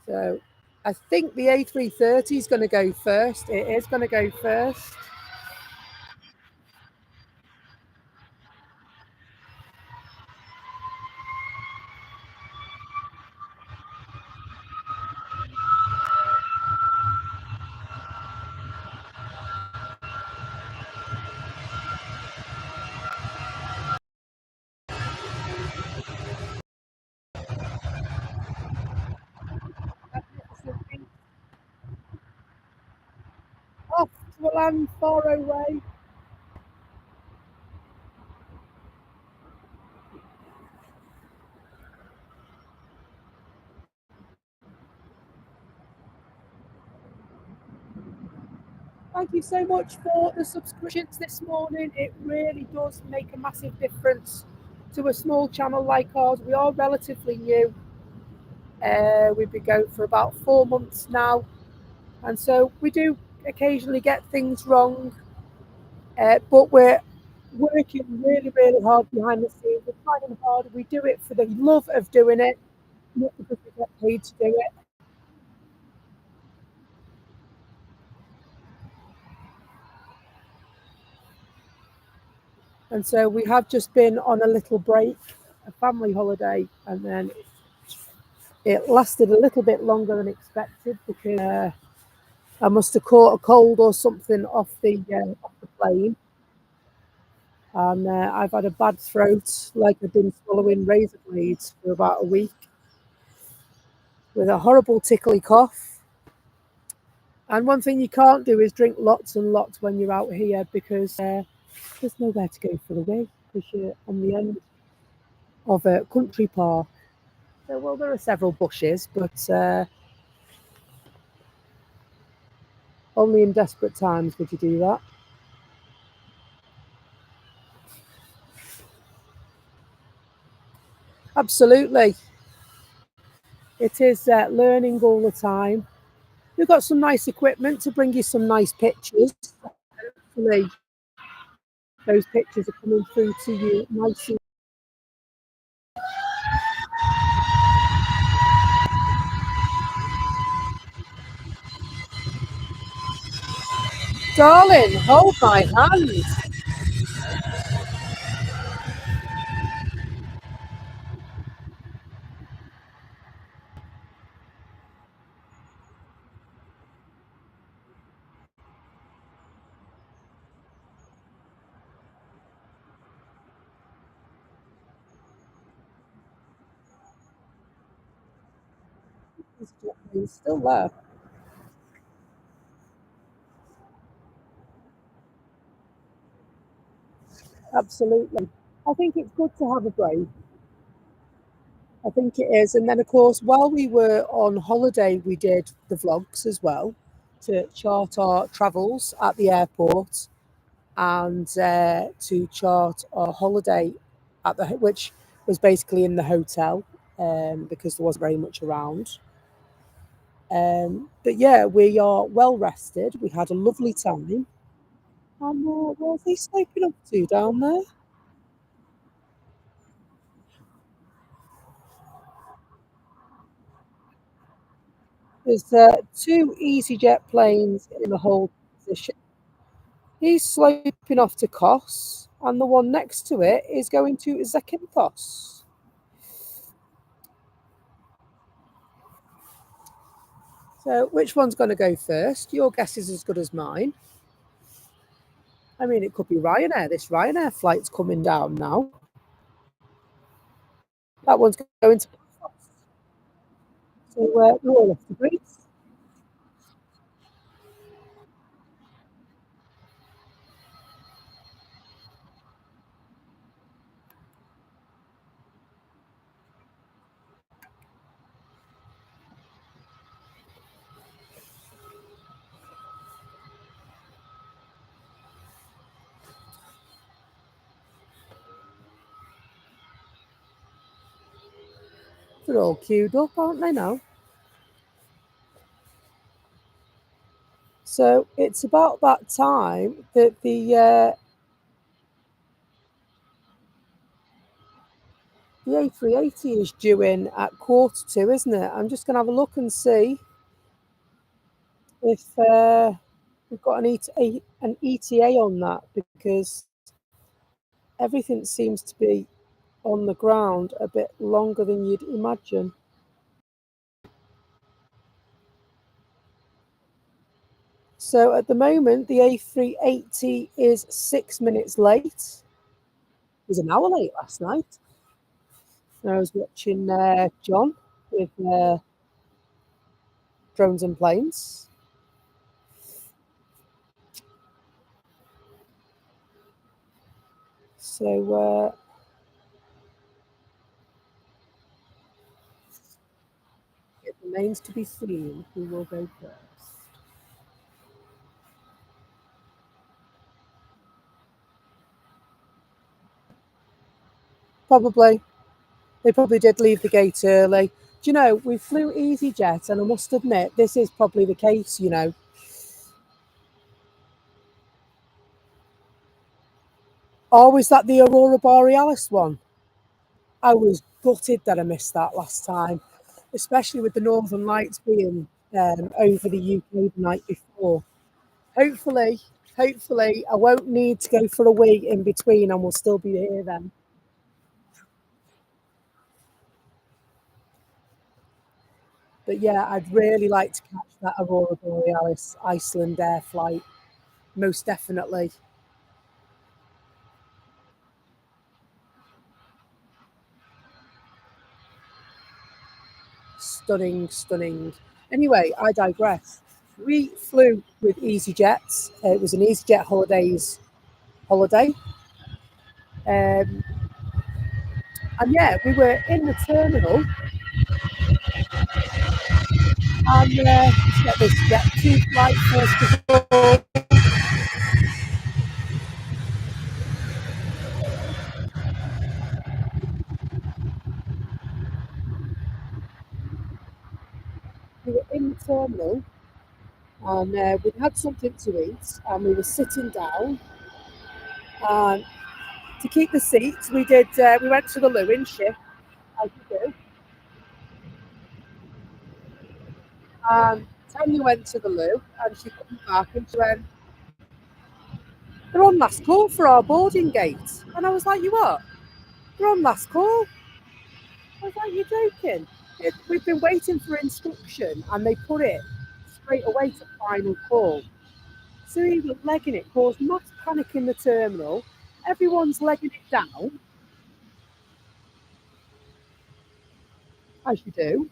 So I think the A330 is going to go first. It is going to go first. Off to a land far away. Thank you so much for the subscriptions this morning. It really does make a massive difference to a small channel like ours. We are relatively new. We've been going for about 4 months now. And so we do occasionally get things wrong. But we're working really, really hard behind the scenes. We're trying hard. We do it for the love of doing it, not because we get paid to do it. And so we have just been on a little break, a family holiday, and then it lasted a little bit longer than expected because I must have caught a cold or something off the plane. And I've had a bad throat, like I've been swallowing razor blades for about a week, with a horrible tickly cough. And one thing you can't do is drink lots and lots when you're out here because there's nowhere to go for the wee because you're on the end of a country park. So, well, there are several bushes, but only in desperate times would you do that. Absolutely. It is learning all the time. We've got some nice equipment to bring you some nice pictures. Hopefully, those pictures are coming through to you nicely. Darling, hold my hand. He's still there. Absolutely. I think it's good to have a break. I think it is. And then, of course, while we were on holiday, we did the vlogs as well to chart our travels at the airport and to chart our holiday at which was basically in the hotel because there wasn't very much around. But yeah, we are well rested. We had a lovely time. And what are they sloping up to down there? There's two EasyJet planes in the hold position. He's sloping off to Kos, and the one next to it is going to Zakynthos. So, which one's going to go first? Your guess is as good as mine. I mean, it could be Ryanair. This Ryanair flight's coming down now. That one's going to So we're all off to Greece. They're all queued up, aren't they now? So it's about that time that the A380 is due in at 1:45, isn't it? I'm just going to have a look and see if we've got an ETA on that, because everything seems to be on the ground a bit longer than you'd imagine. So at the moment, the A380 is 6 minutes late. It was an hour late last night. I was watching John with Drones and Planes. So it remains to be seen who will go first. Probably. They probably did leave the gate early. Do you know, we flew EasyJet, and I must admit, this is probably the case, you know. Oh, is that the Aurora Borealis one? I was gutted that I missed that last time, especially with the Northern Lights being over the UK the night before. Hopefully, hopefully, I won't need to go for a wee in between, and we'll still be here then. But yeah, I'd really like to catch that Aurora Borealis Icelandair flight, most definitely. Stunning, stunning. Anyway, I digress. We flew with EasyJet. It was an EasyJet holidays holiday. Um, and yeah, we were in the terminal. And let's get this, get two flights first of all. We were in the terminal, and we'd had something to eat, and we were sitting down. And to keep the seats, we did. We went to the loo in ship, as you do. And Tanya went to the loo, and she came back, and she went, "They're on last call for our boarding gate." And I was like, "You what? They're on last call?" I was like, "You're joking." We've been waiting for instruction, and they put it straight away to final call. So he was legging it, caused mass panic in the terminal. Everyone's legging it down, as you do.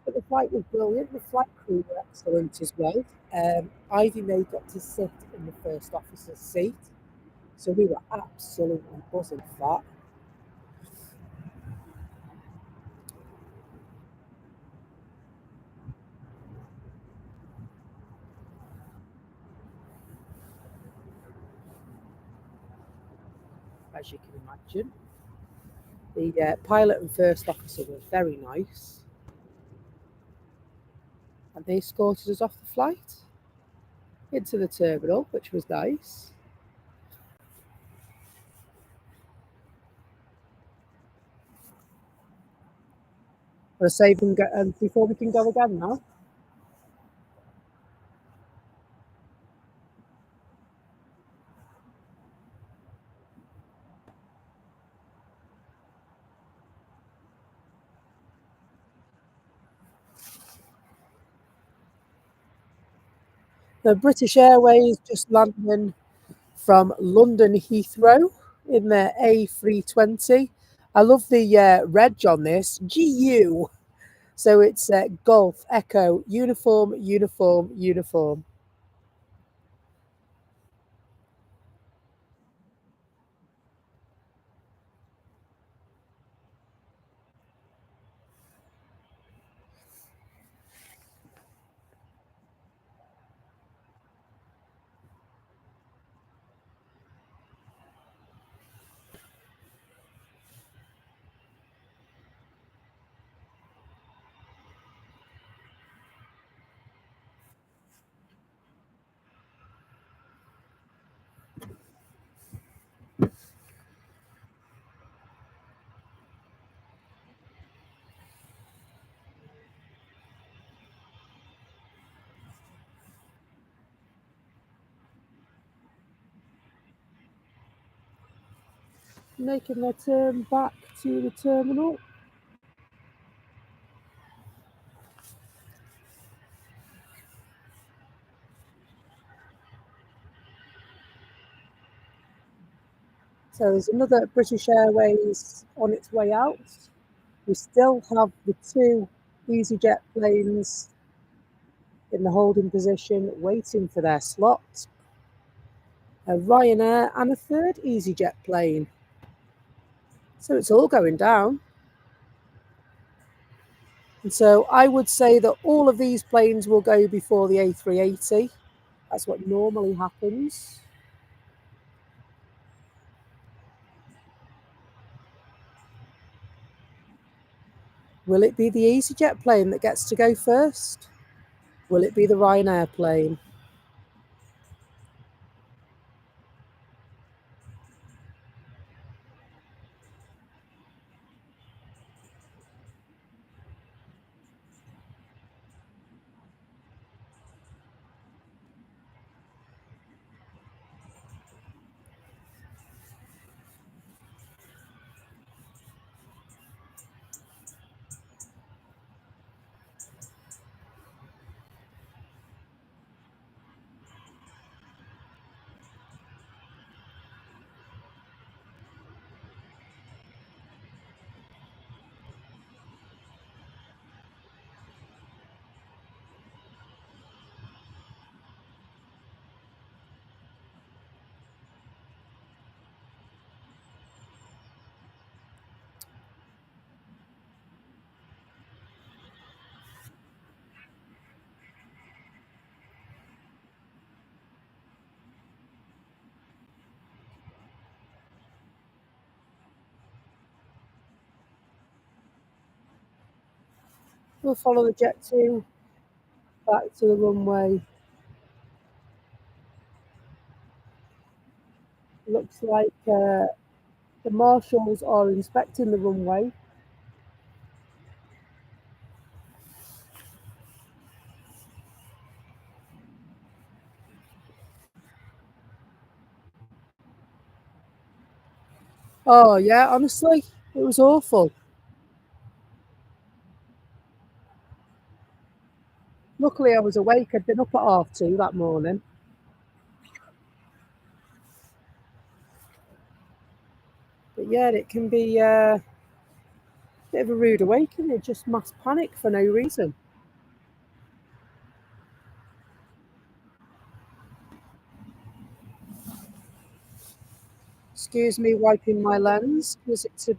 But the flight was brilliant. The flight crew were excellent as well. Ivymay got to sit in the first officer's seat, so we were absolutely buzzing for that. As you can imagine. The pilot and first officer were very nice, and they escorted us off the flight. into the terminal, which was nice. I'll save and go before we can go again now. The British Airways just landing from London Heathrow in their A320. I love the reg on this, GU. So it's Golf, Echo, Uniform, Uniform, Uniform. Making their turn back to the terminal. So there's another British Airways on its way out. We still have the two EasyJet planes in the holding position, waiting for their slot. A Ryanair and a third EasyJet plane. So it's all going down. And so I would say that all of these planes will go before the A380. That's what normally happens. Will it be the EasyJet plane that gets to go first? Will it be the Ryanair plane? We'll follow the Jet 2 back to the runway. Looks like the marshals are inspecting the runway. Oh yeah, honestly, it was awful. Luckily I was awake. I'd been up at 2:30 that morning. But yeah, it can be a bit of a rude awakening, just mass panic for no reason. Excuse me wiping my lens because it's bit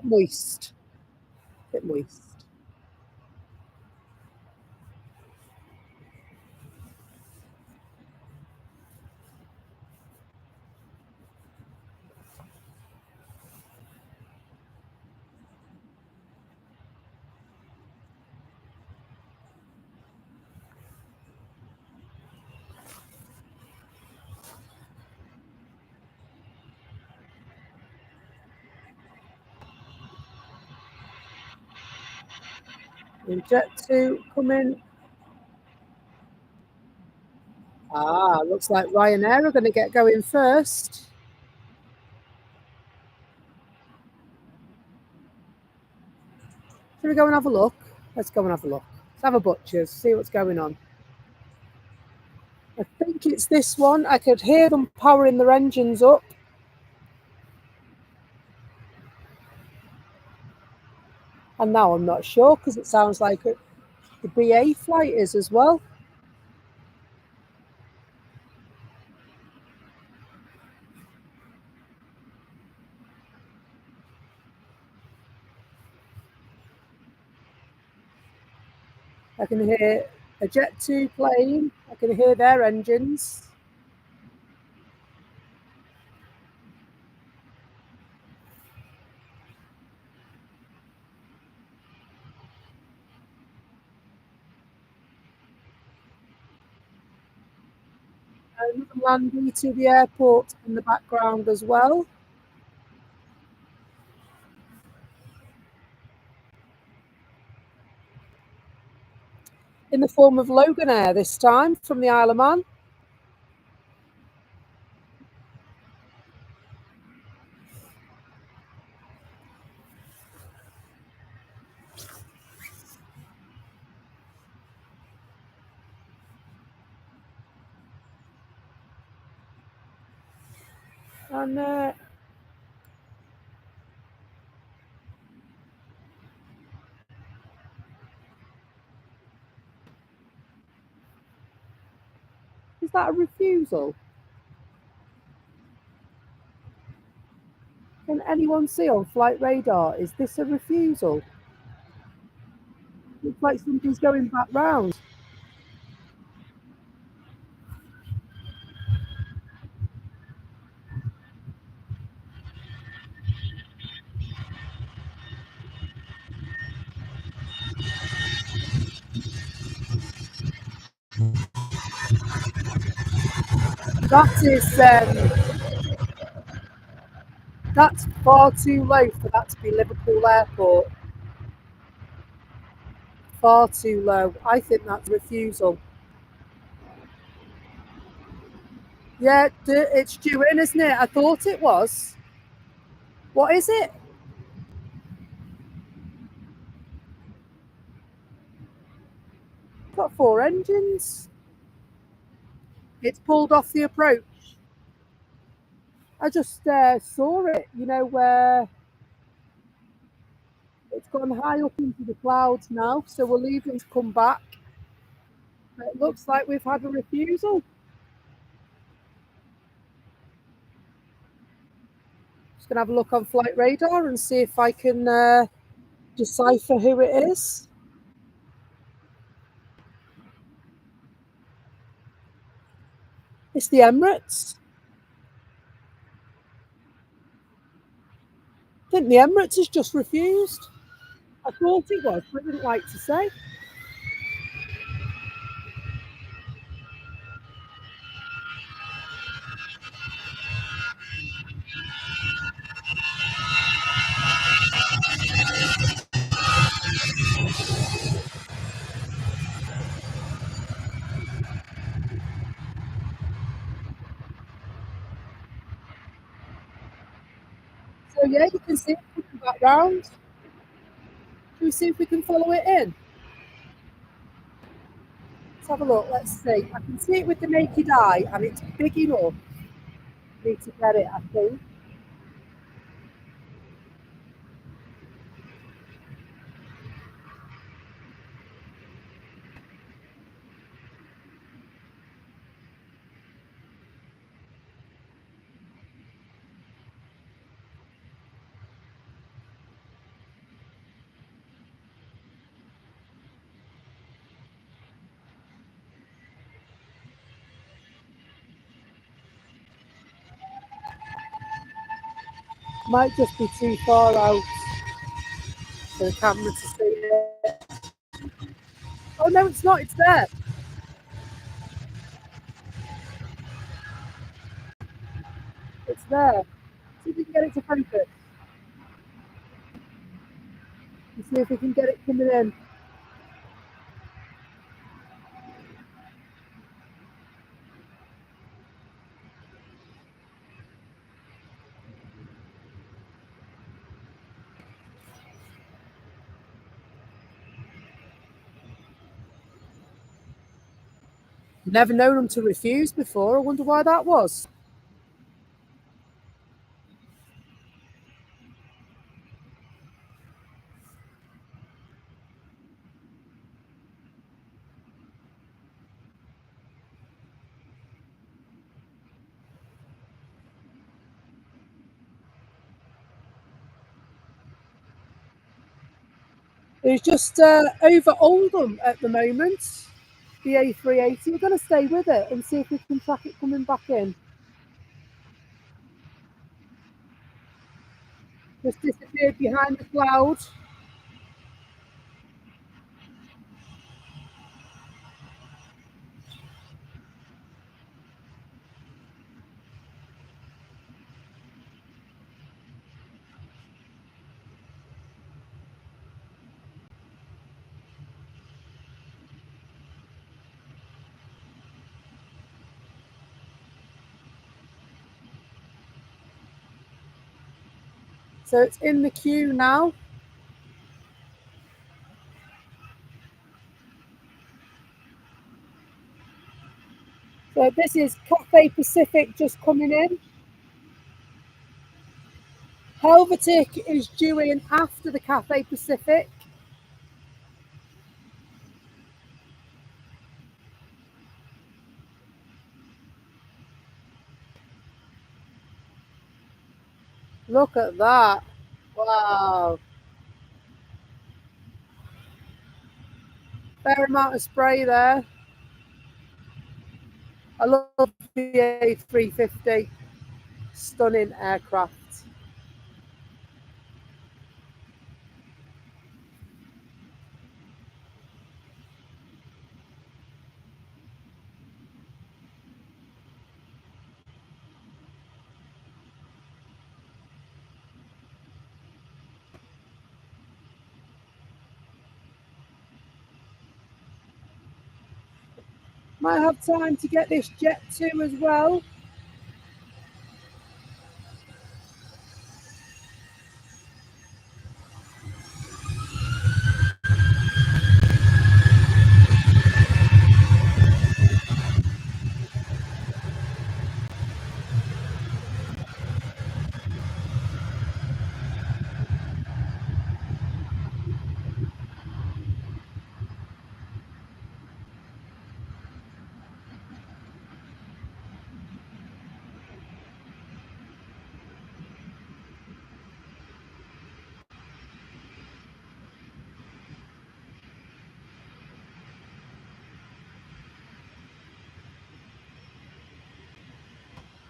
moist. Bit moist. Jet 2 coming. Looks like Ryanair are going to get going first. Shall we go and have a look? Let's go and have a look. Let's have a butcher's, see what's going on. I think it's this one. I could hear them powering their engines up. And now I'm not sure because it sounds like the BA flight is as well. I can hear a Jet 2 plane. I can hear their engines. And landing to the airport in the background as well. In the form of Loganair this time from the Isle of Man. And is that a refusal? Can anyone see on flight radar? Is this a refusal? Looks like somebody's going back round. That is that's far too low for that to be Liverpool Airport. Far too low. I think that's a refusal. Yeah, it's due in, isn't it? I thought it was. What is it? Got 4 engines. It's pulled off the approach. I just saw it, you know, where it's gone high up into the clouds now, so we're leaving to come back. It looks like we've had a refusal. Just going to have a look on flight radar and see if I can decipher who it is. It's the Emirates. I think the Emirates has just refused. I thought it was, but I didn't like to say. So yeah, you can see it coming back round. Can we see if we can follow it in? Let's have a look, let's see. I can see it with the naked eye and it's big enough for me to get it, I think. Might just be too far out for the camera to see it. Oh no, it's not, it's there. It's there. See if we can get it to focus. See if we can get it coming in. Never known them to refuse before. I wonder why that was. It's just over Oldham at the moment, the A380. We're going to stay with it and see if we can track it coming back in. Just disappeared behind the cloud. So it's in the queue now. So this is Cathay Pacific just coming in. Helvetic is due in after the Cathay Pacific. Look at that. Wow. Fair amount of spray there. I love the A350. Stunning aircraft. Might have time to get this Jet 2 as well.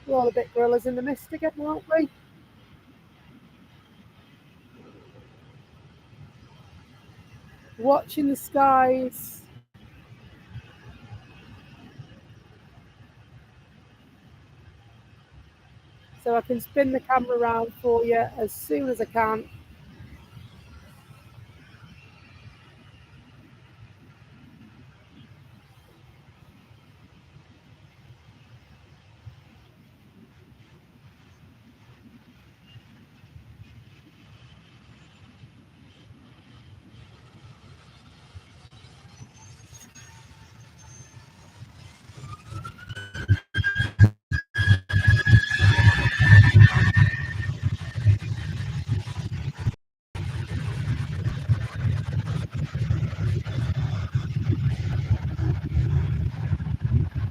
We're all a bit gorillas in the mist again, aren't we? Watching the skies. So I can spin the camera around for you as soon as I can.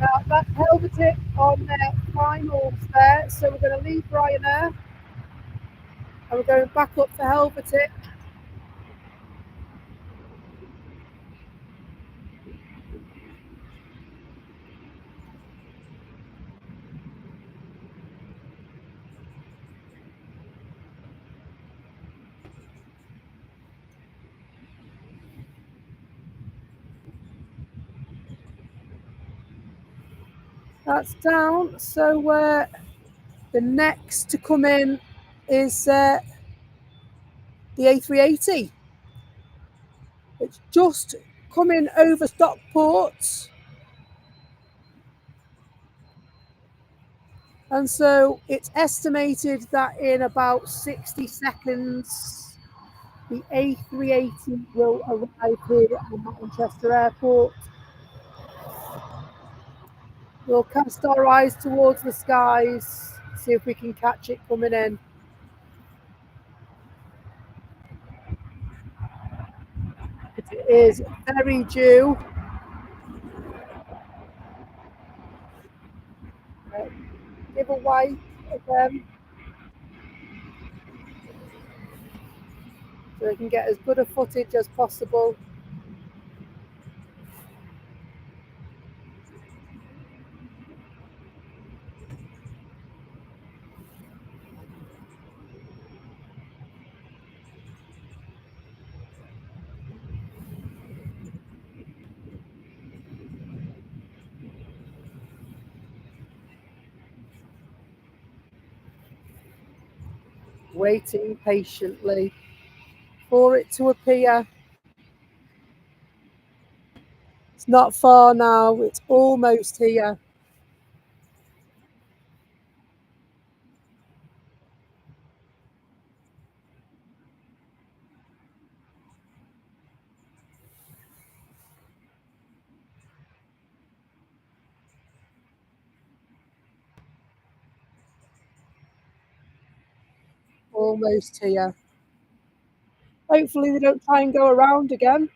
Now that's Helvetic on their finals there. So we're going to leave Ryanair and we're going back up to Helvetic. That's down. So the next to come in is the A380. It's just coming over Stockport. And so it's estimated that in about 60 seconds, the A380 will arrive here at Manchester Airport. We'll cast our eyes towards the skies, see if we can catch it coming in. It is very due. Give away again, so we can get as good a footage as possible. Waiting patiently for it to appear. It's not far now, it's almost here. Almost here. Hopefully they don't try and go around again.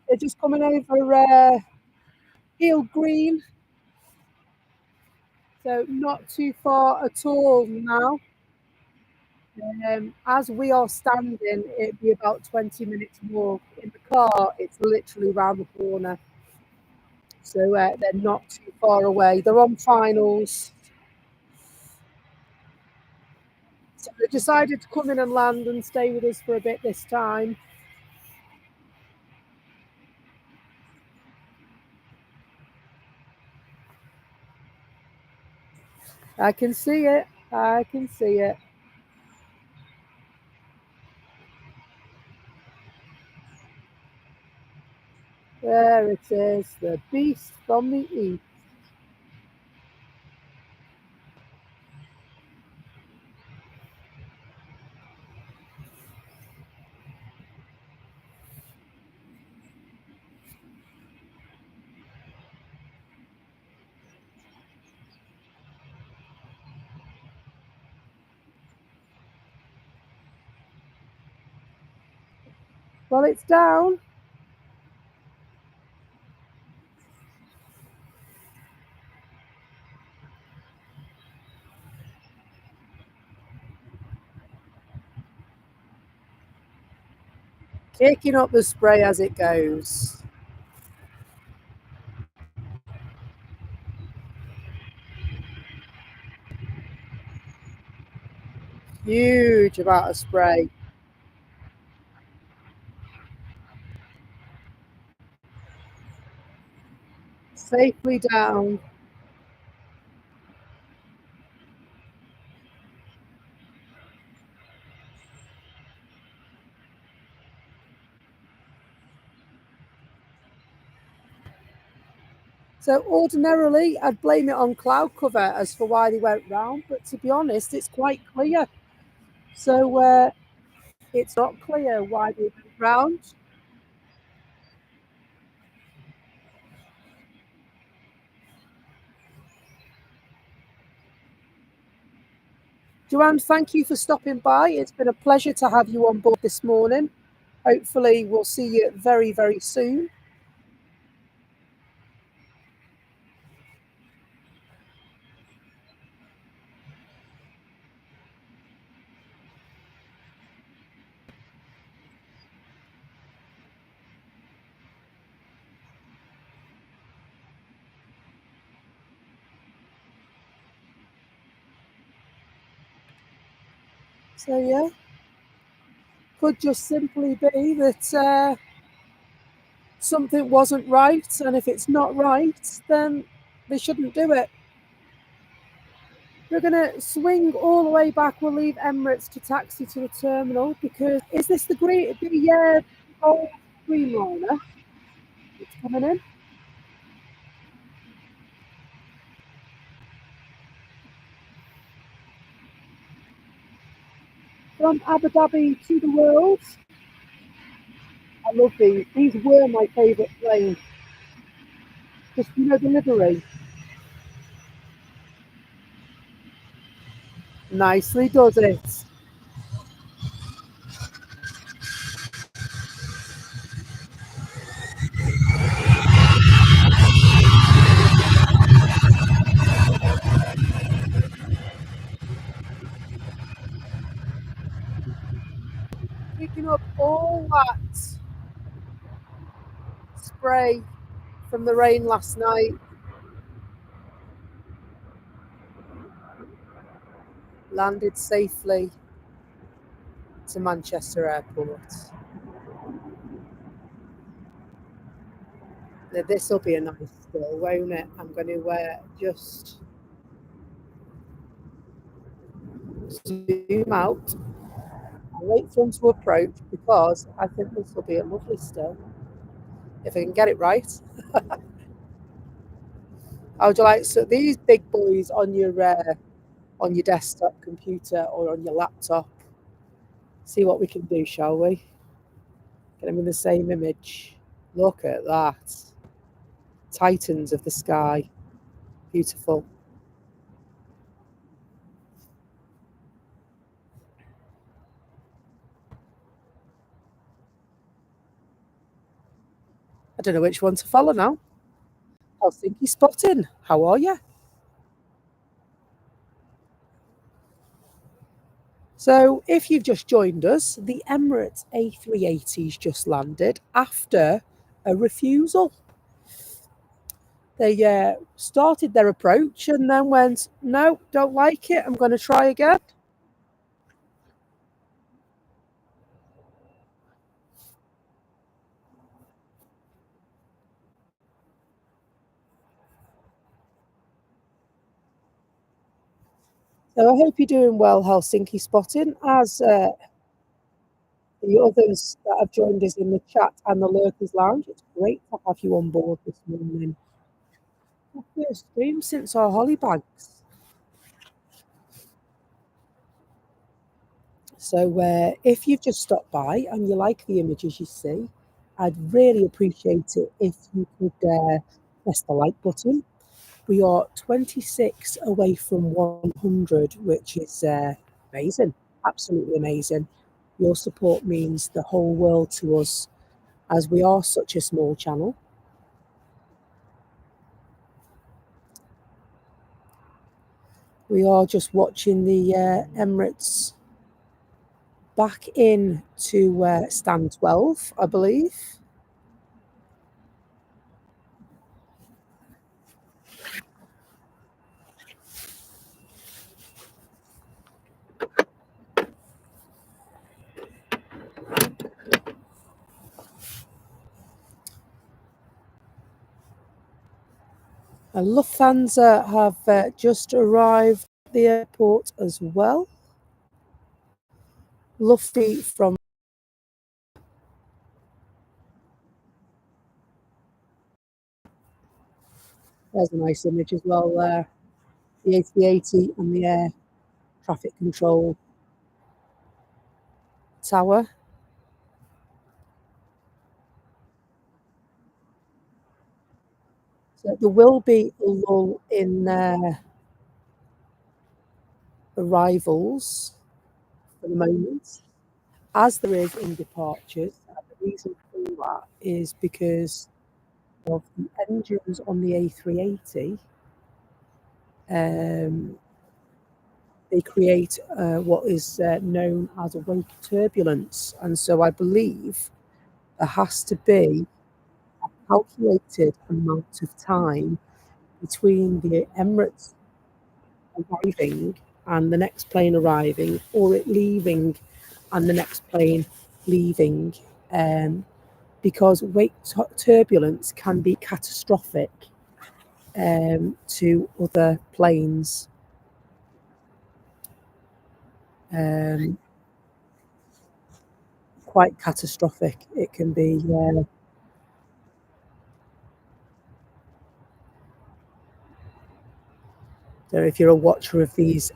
They're just coming over Heel Green. So not too far at all now. As we are standing, it'd be about 20 minutes walk. In the car, it's literally round the corner. So they're not too far away. They're on finals. So they decided to come in and land and stay with us for a bit this time. I can see it. I can see it. There it is, the beast from the east. Well, it's down. Kicking up the spray as it goes. Huge amount of spray. Safely down. So ordinarily, I'd blame it on cloud cover as for why they went round, but to be honest, it's quite clear. So it's not clear why they went round. Joanne, thank you for stopping by. It's been a pleasure to have you on board this morning. Hopefully, we'll see you very, very soon. So, yeah, could just simply be that something wasn't right, and if it's not right, then they shouldn't do it. We're going to swing all the way back. We'll leave Emirates to taxi to the terminal because is this the old Dreamliner? It's coming in. From Abu Dhabi to the world. I love these. These were my favourite plane. Just, you know, the livery. Nicely does it. Picking up all that spray from the rain last night. Landed safely to Manchester Airport. Now, this will be a nice still, won't it? I'm going to just zoom out and wait for them to approach, because I think this will be a lovely still if I can get it right. How would you like these big boys on your desktop computer or on your laptop? See what we can do, shall we? Get them in the same image. Look at that. Titans of the sky. Beautiful. I don't know which one to follow now. Helsinki Spotting. How are you? So, if you've just joined us, the Emirates A380's just landed after a refusal. They started their approach and then went, no, don't like it, I'm going to try again. So I hope you're doing well, Helsinki Spotting, as the others that have joined us in the chat and the Lurkers Lounge. It's great to have you on board this morning. First stream since our holly bags. So if you've just stopped by and you like the images you see, I'd really appreciate it if you could press the like button. We are 26 away from 100, which is amazing, absolutely amazing. Your support means the whole world to us, as we are such a small channel. We are just watching the Emirates back in to stand 12, I believe. And Lufthansa have just arrived at the airport as well. Lufty from there's a nice image as well there. The A380 and the air traffic control tower. So there will be a lull in arrivals for the moment, as there is in departures. And the reason for that is because of the engines on the A380. They create what is known as a wake turbulence. And so I believe there has to be a calculated amount of time between the Emirates arriving and the next plane arriving, or it leaving and the next plane leaving, because wake turbulence can be catastrophic to other planes. Quite catastrophic it can be. So if you're a watcher of these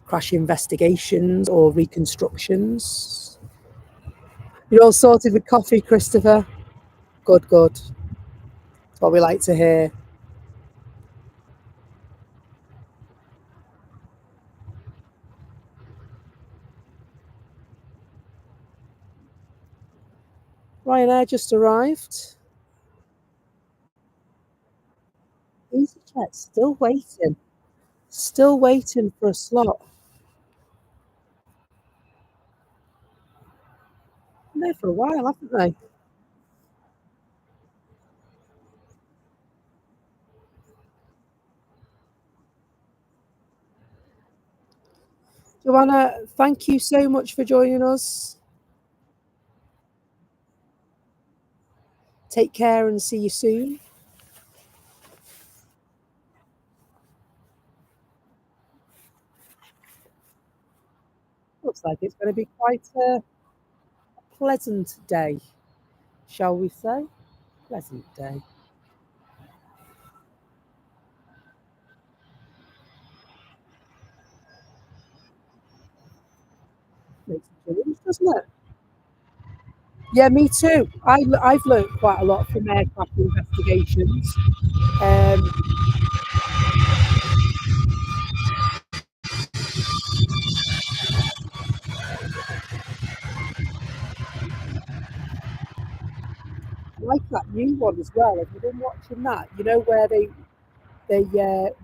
crash investigations or reconstructions, You're all sorted with coffee, Christopher? Good, good. That's what we like to hear. Ryanair just arrived. EasyJet still waiting. Still waiting for a slot. Been there for a while, haven't they? Joanna, thank you so much for joining us. Take care and see you soon. Looks like it's going to be quite a pleasant day, shall we say? Pleasant day. Makes a change, doesn't it? Yeah, me too. I've learned quite a lot from aircraft investigations. Um, I like that new one as well. Have you been watching that? You know where they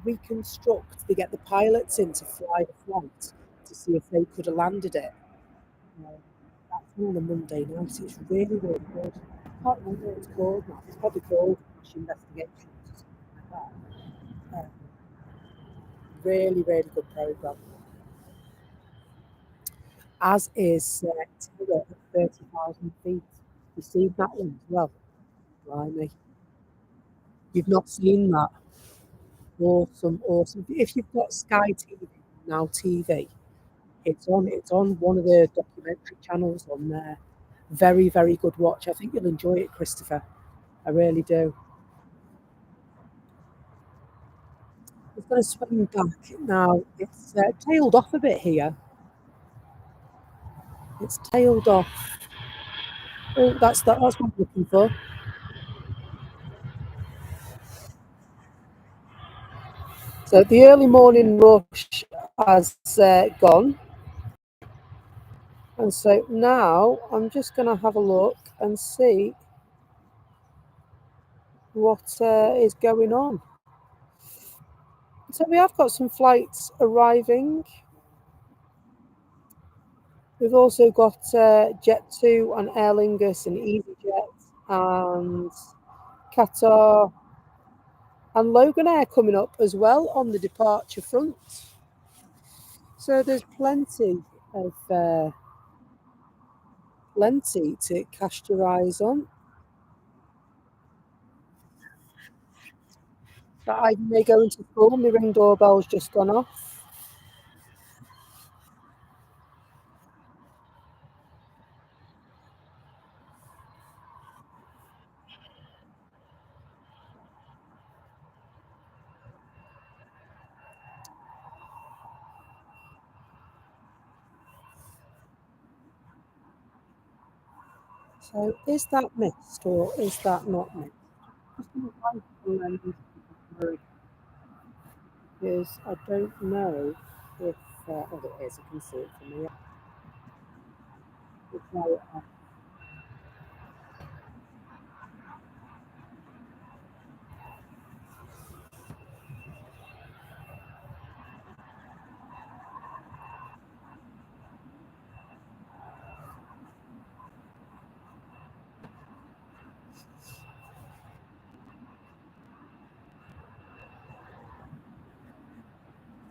reconstruct, they get the pilots in to fly the flight to see if they could have landed it. Um, that's on a Monday night. It's really, really good. I can't remember what it's called now. It's probably called Crash Investigations or something like that. Really, really good program. As is Terror at 30,000 feet. You've seen that one as well. Blimey. You've not seen that. Awesome, awesome. If you've got Sky TV, now TV, it's on one of the documentary channels on there. Very, very good watch. I think you'll enjoy it, Christopher. I really do. It's going to swing back now. It's tailed off a bit here. It's tailed off. Oh, that's what I'm looking for. So the early morning rush has gone. And so now I'm just going to have a look and see what is going on. So we have got some flights arriving. We've also got Jet2 and Aer Lingus and EasyJet and Qatar and Logan Air coming up as well on the departure front. So there's plenty to cast your eyes on. That Ivymay going to school. My ring doorbell's just gone off. So is that missed or is that not missed? Because I don't know if oh, it is. I can see it from here.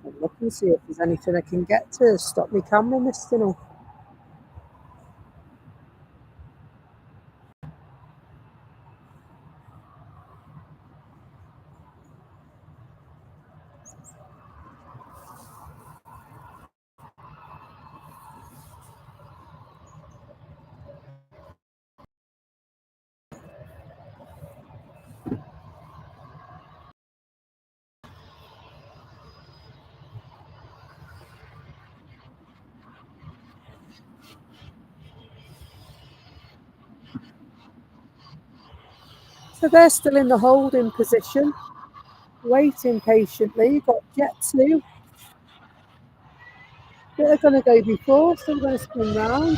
I'll look and see if there's anything I can get to stop me camera misting off. So they're still in the holding position, waiting patiently. You've got Jet 2 that are going to go before, so we're going to spin round.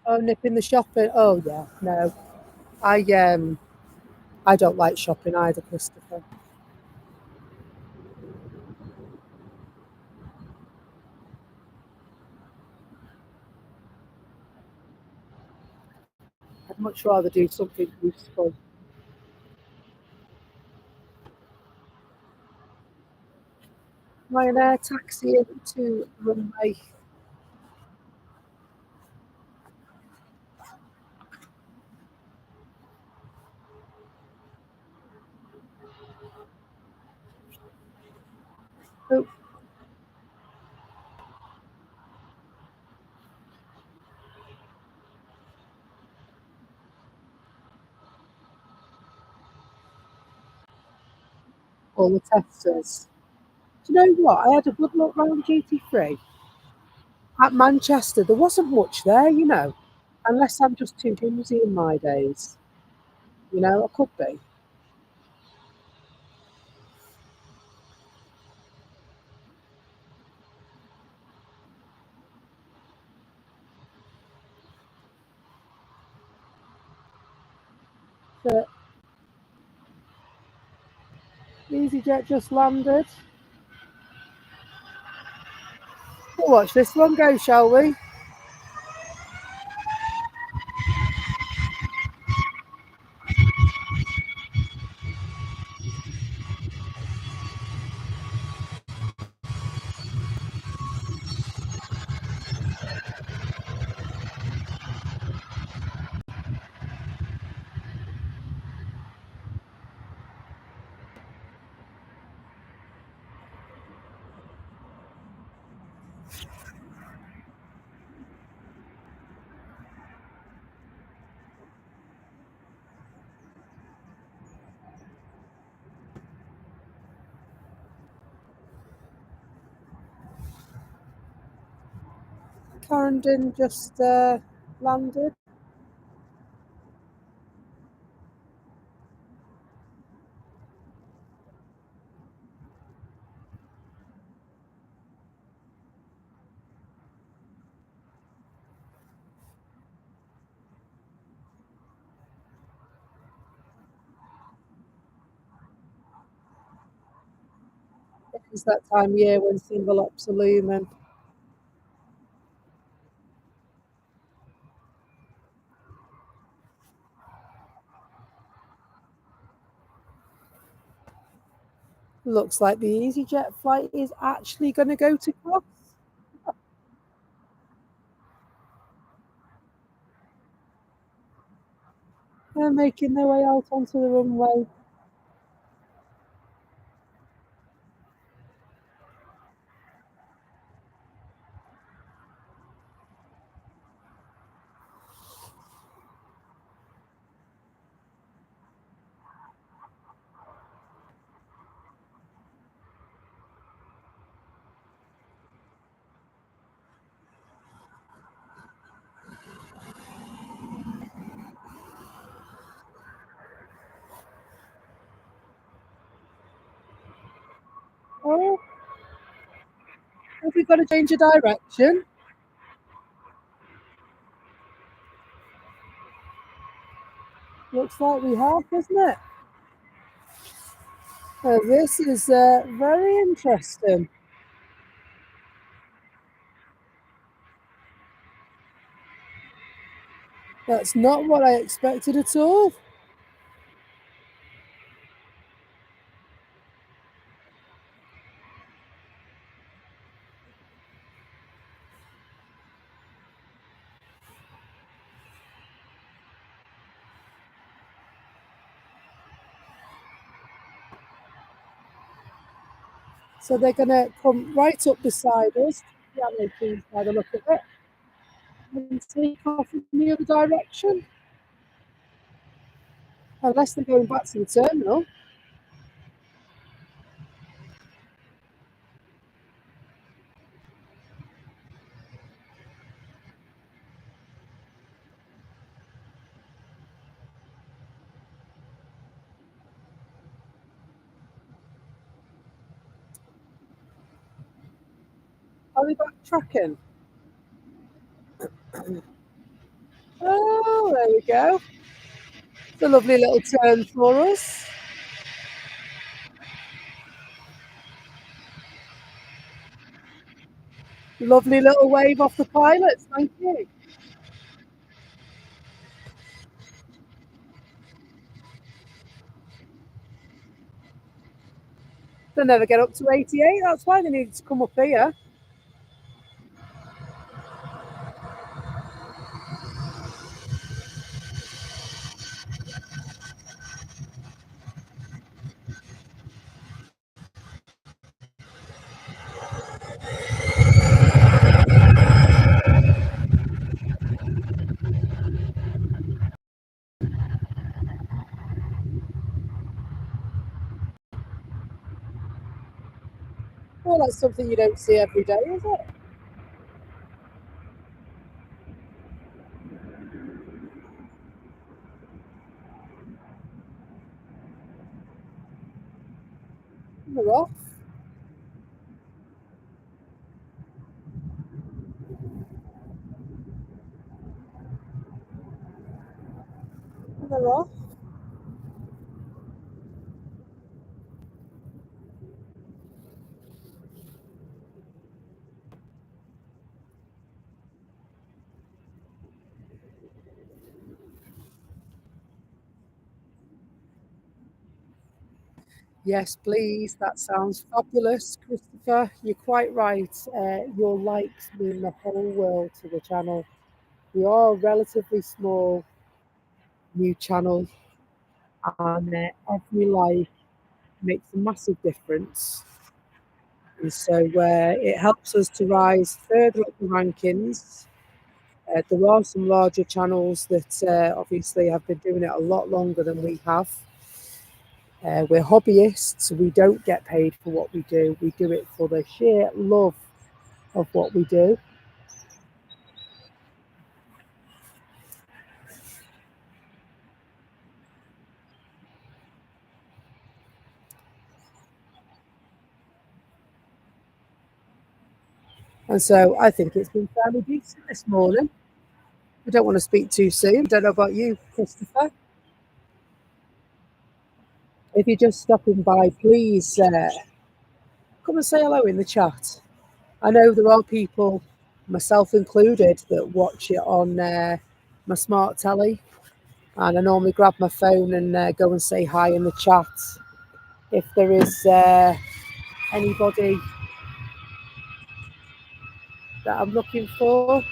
Oh, nipping the shopping. Oh yeah, no. I don't like shopping either, Christopher. I'd much rather do something useful. Ryanair taxi into Runway. Oh, all the testers. Do you know what? I had a good look round duty free at Manchester. There wasn't much there, you know, unless I'm just too whimsy in my days. You know, I could be. But EasyJet just landed. We'll watch this one go, shall we? Clarendon just landed. It's that time of year when single ops are looming. Looks like the EasyJet flight is actually going to go to cross. They're making their way out onto the runway. Oh, have we got to change of direction? Looks like we have, doesn't it? Oh, this is very interesting. That's not what I expected at all. So they're going to come right up beside us, piano keys by the look of it, and take off in the other direction. Unless they're going back to the terminal. Are they backtracking? Oh, there we go. It's a lovely little turn for us. Lovely little wave off the pilots, thank you. They'll never get up to 88, that's why they need to come up here. Well, that's something you don't see every day, is it? They're off. They're off. Yes, please. That sounds fabulous, Christopher. You're quite right. Your likes mean the whole world to the channel. We are a relatively small new channel, and every like makes a massive difference. And so it helps us to rise further up the rankings. There are some larger channels that obviously have been doing it a lot longer than we have. We're hobbyists. We don't get paid for what we do. We do it for the sheer love of what we do. And so I think it's been fairly decent this morning. I don't want to speak too soon. Don't know about you, Christopher. If you're just stopping by, please come and say hello in the chat. I know there are people, myself included, that watch it on my smart telly. And I normally grab my phone and go and say hi in the chat. If there is anybody that I'm looking for.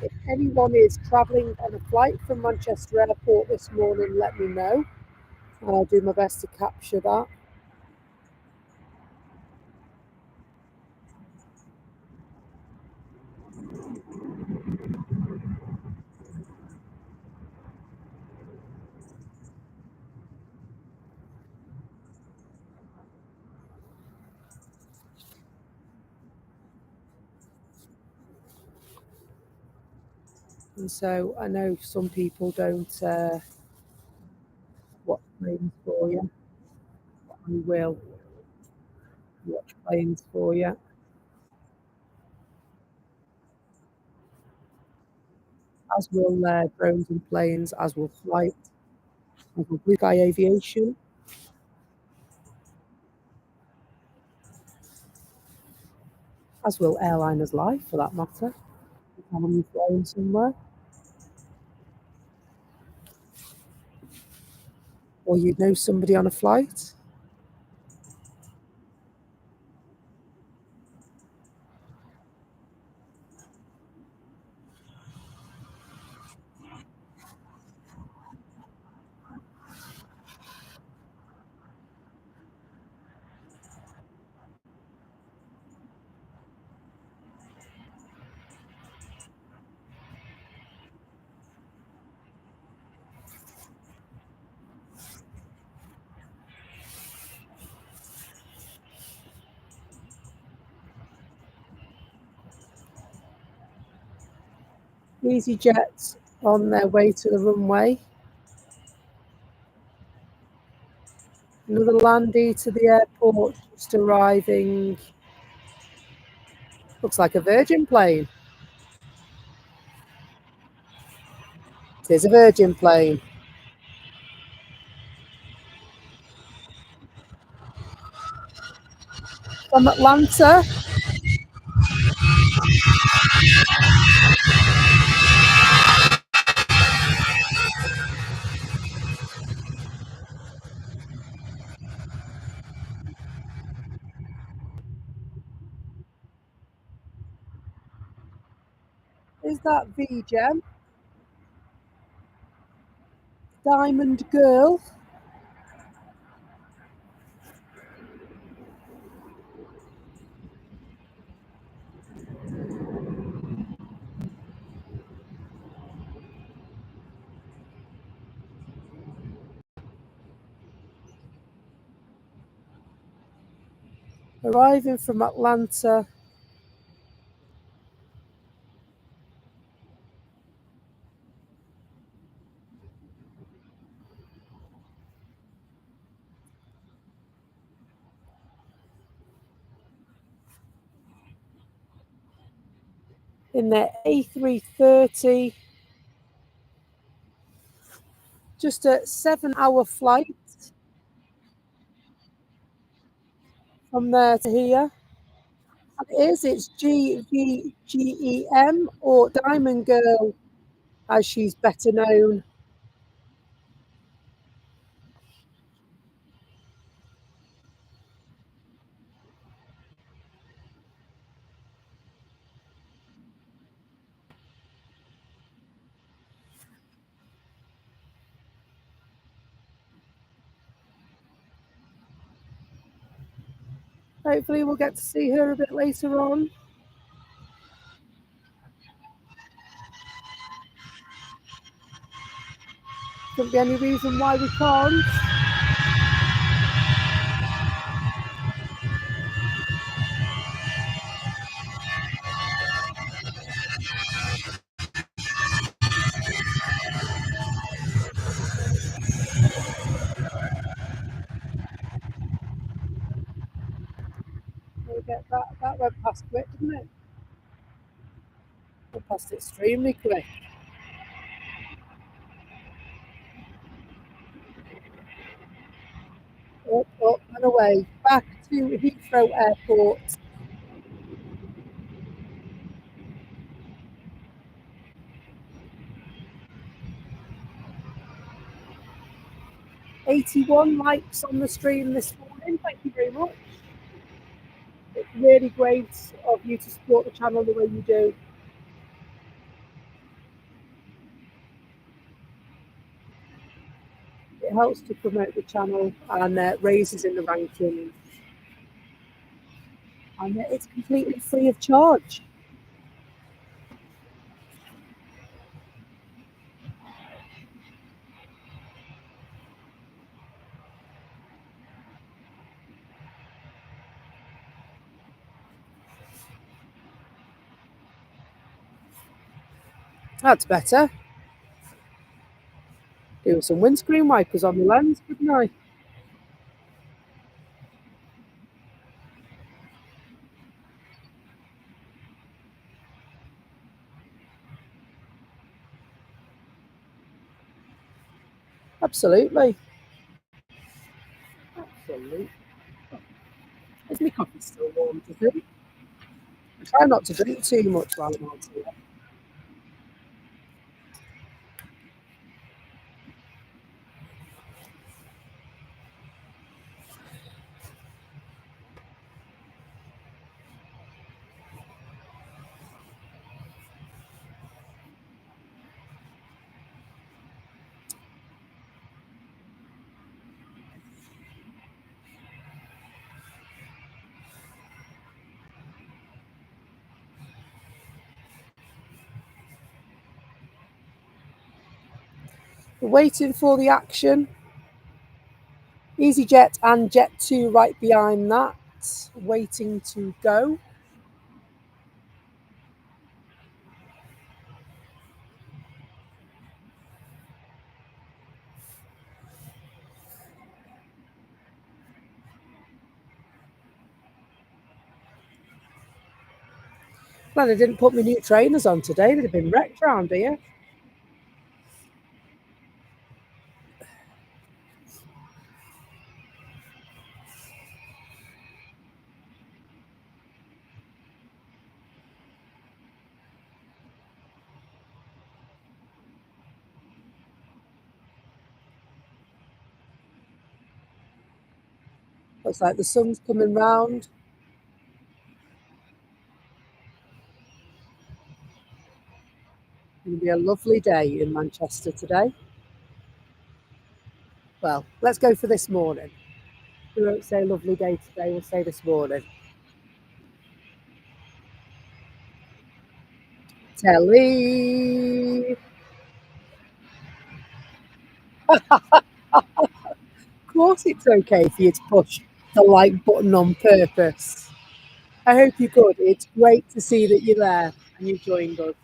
If anyone is travelling on a flight from Manchester Airport this morning, let me know. And I'll do my best to capture that. And so I know some people don't watch planes for you. I will watch planes for you. As will drones and planes, as will flight, as will Blue Sky Aviation. As will Airliners Live, for that matter. Having you flying somewhere. Or you know somebody on a flight. EasyJet on their way to the runway. Another landie to the airport, just arriving. Looks like a Virgin plane. It is a Virgin plane. From Atlanta. Is that V-Gem? Diamond Girl. Arriving from Atlanta. In their A330. Just a 7-hour flight from there to here. And it's GVGEM, or Diamond Girl, as she's better known. Hopefully we'll get to see her a bit later on. Couldn't be any reason why we can't. We'll get that went past quick, didn't it? It passed extremely quick. Up and away, back to Heathrow Airport. '81 likes on the stream this morning. Thank you very much. It's really great of you to support the channel the way you do. It helps to promote the channel and raises in the rankings. And it's completely free of charge. That's better. Do some windscreen wipers on the lens, couldn't I? Absolutely. Absolutely. Is my coffee still warm, do you think? I try not to drink too much while I'm out here. We're waiting for the action. EasyJet and Jet2 right behind that, waiting to go. Glad I didn't put my new trainers on today. They'd have been wrecked round here. Looks like the sun's coming round. It'll be a lovely day in Manchester today. Well, let's go for this morning. We won't say lovely day today, we'll say this morning. Telly. Of course it's okay for you to push the like button on purpose. I hope you're good. It's great to see that you're there and you joined us.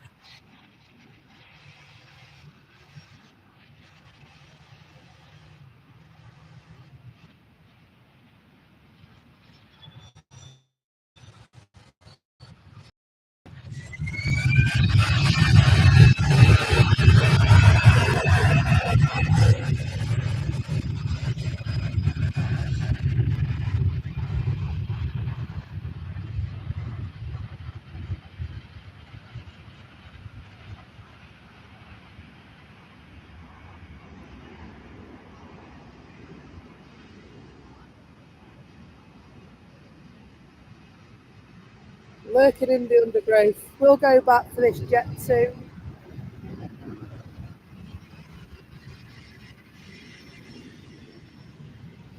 Lurking in the undergrowth. We'll go back for this jet soon.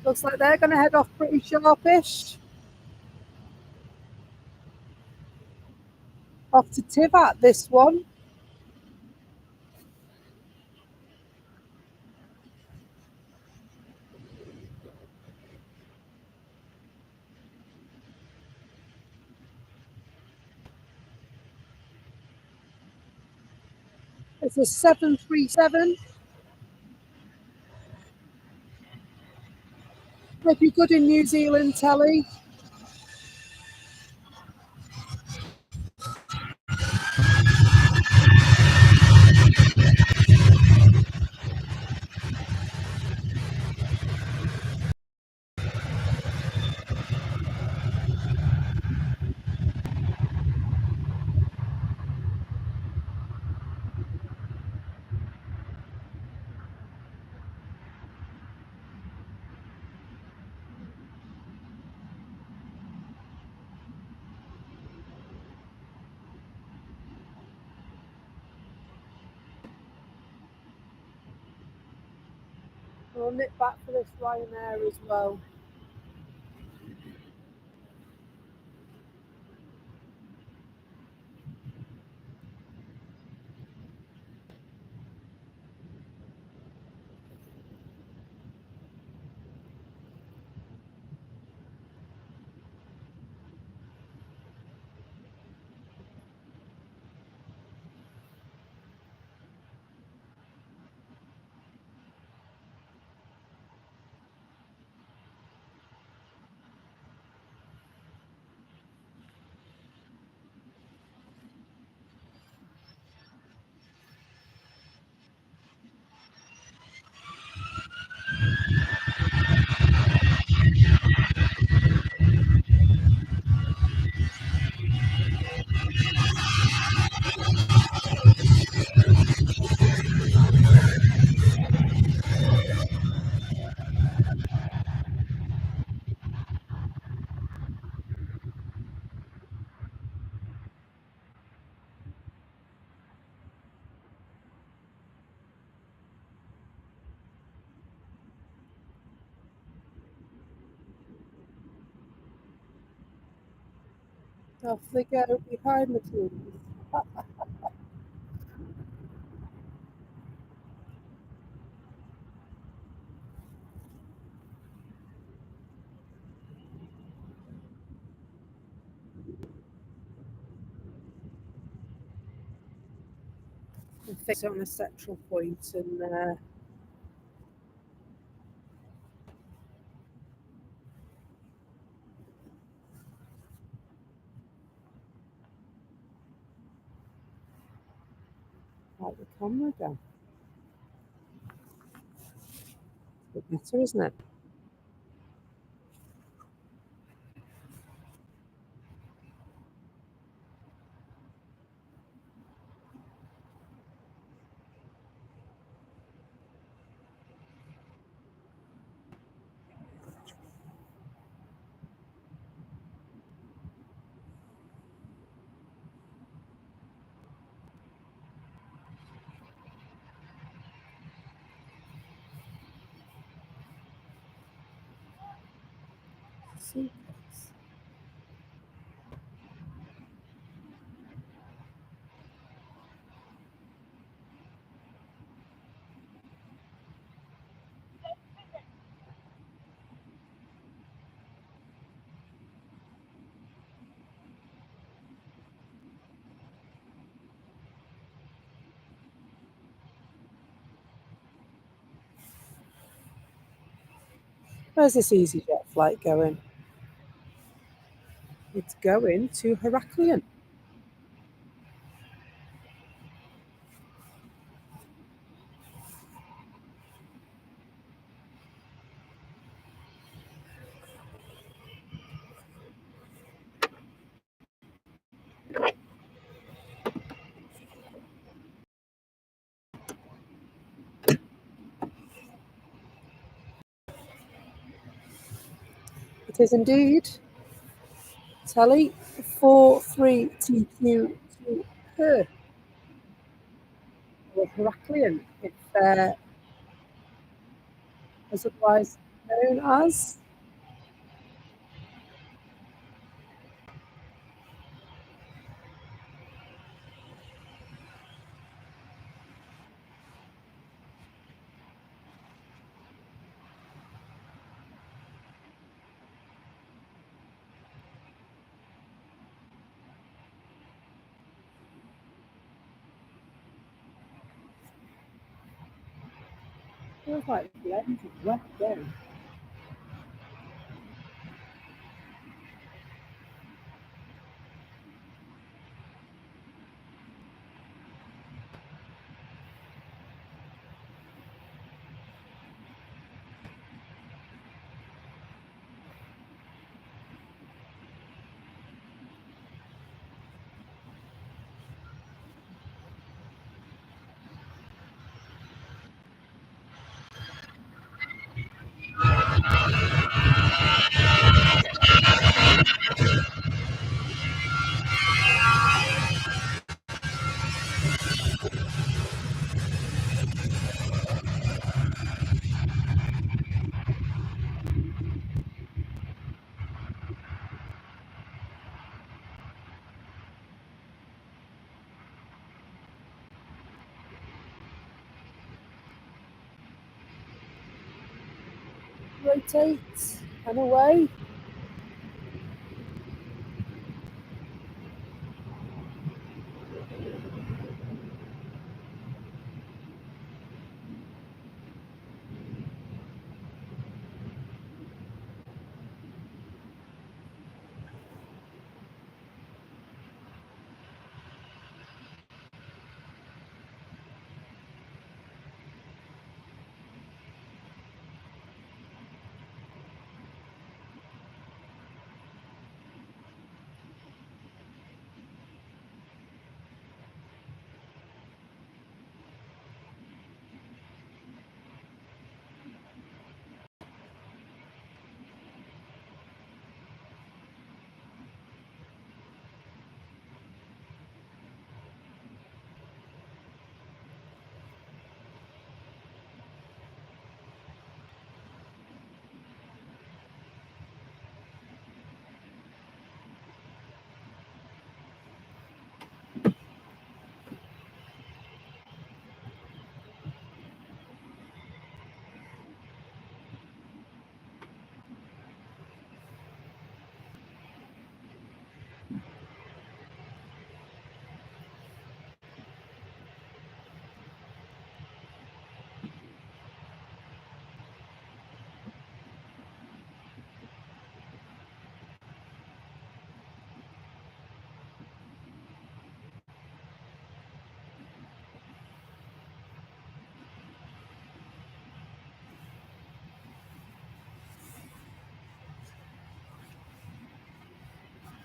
Looks like they're going to head off pretty sharpish. Off to Tivat, this one. It's a 737. Hope you're good in New Zealand, Telly. We'll nip back for this Ryanair as well. Off they go behind the scenes. Fix it on a central point and camera again. It's a bit better, isn't it? Suitcase. Where's this EasyJet flight going? It's going to Heraklion. It is indeed. Telly 43TQ to her. Or Heraklion, if as otherwise known as. Feels like the end is left down. Rotate and away.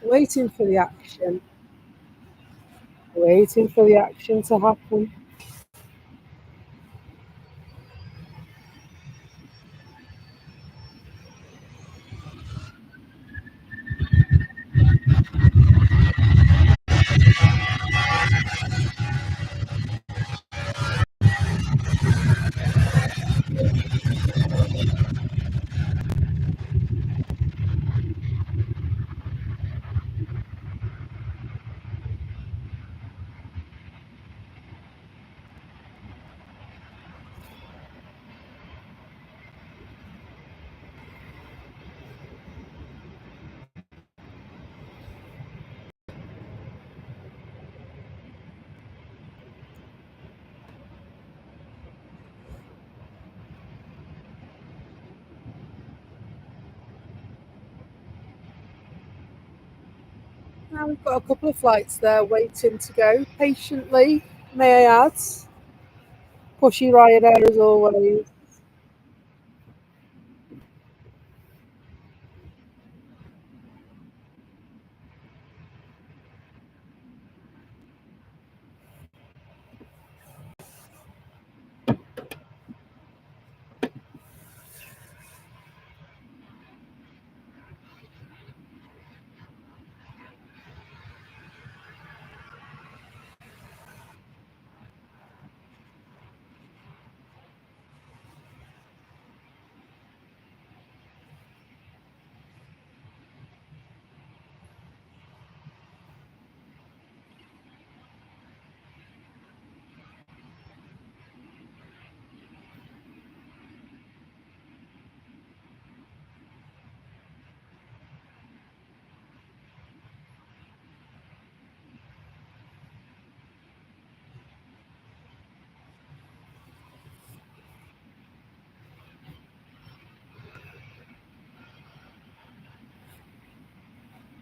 Waiting for the action. Waiting for the action to happen. Now we've got a couple of flights there waiting to go patiently, may I add. Pushy Ryanair as always.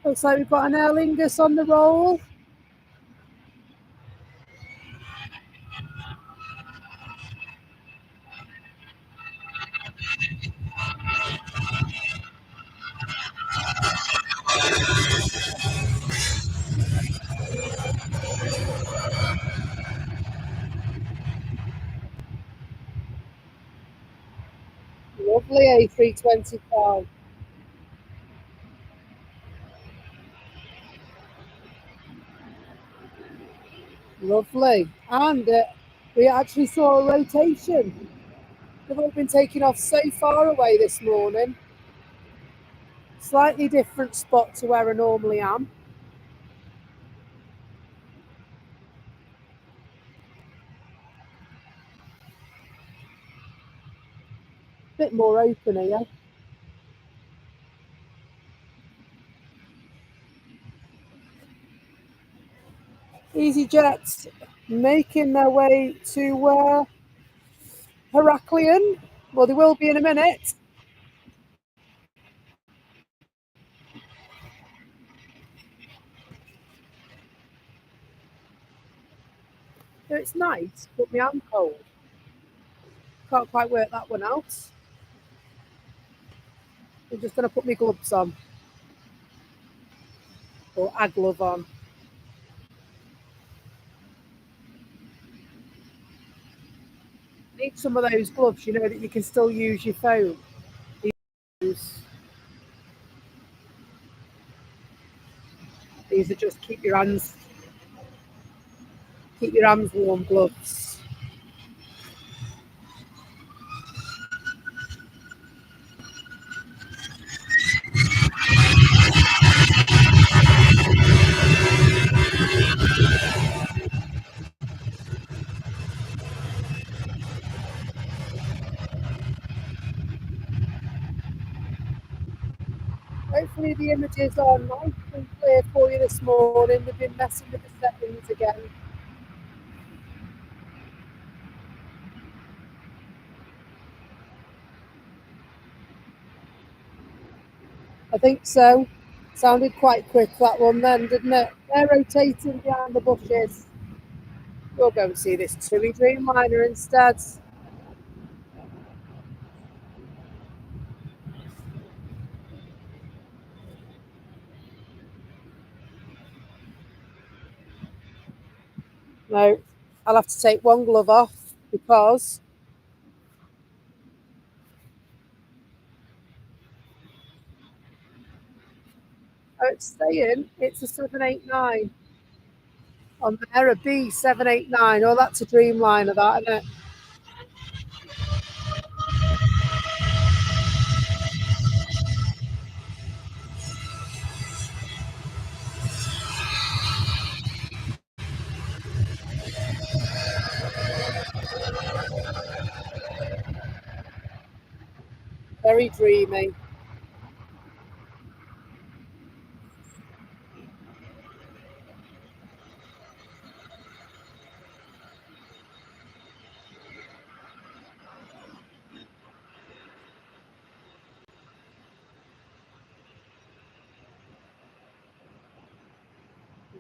Looks like we've got an Aer Lingus on the roll. Lovely A325. Lovely. And we actually saw a rotation. They've all been taking off so far away this morning. Slightly different spot to where I normally am. Bit more open here. EasyJet making their way to Heraklion. Well, they will be in a minute. So it's nice, but my hand's cold. Can't quite work that one out. I'm just going to put my gloves on. Or a glove on. Need some of those gloves, you know, that you can still use your phone. These are just keep your hands warm gloves. Hopefully the images are nice and clear for you this morning. They've been messing with the settings again. I think so. Sounded quite quick, that one then, didn't it? They're rotating behind the bushes. We'll go and see this TUI Dreamliner instead. No, I'll have to take one glove off because it's saying it's a 789 on there, a B789. Oh, that's a Dreamliner, that, isn't it? Very dreamy.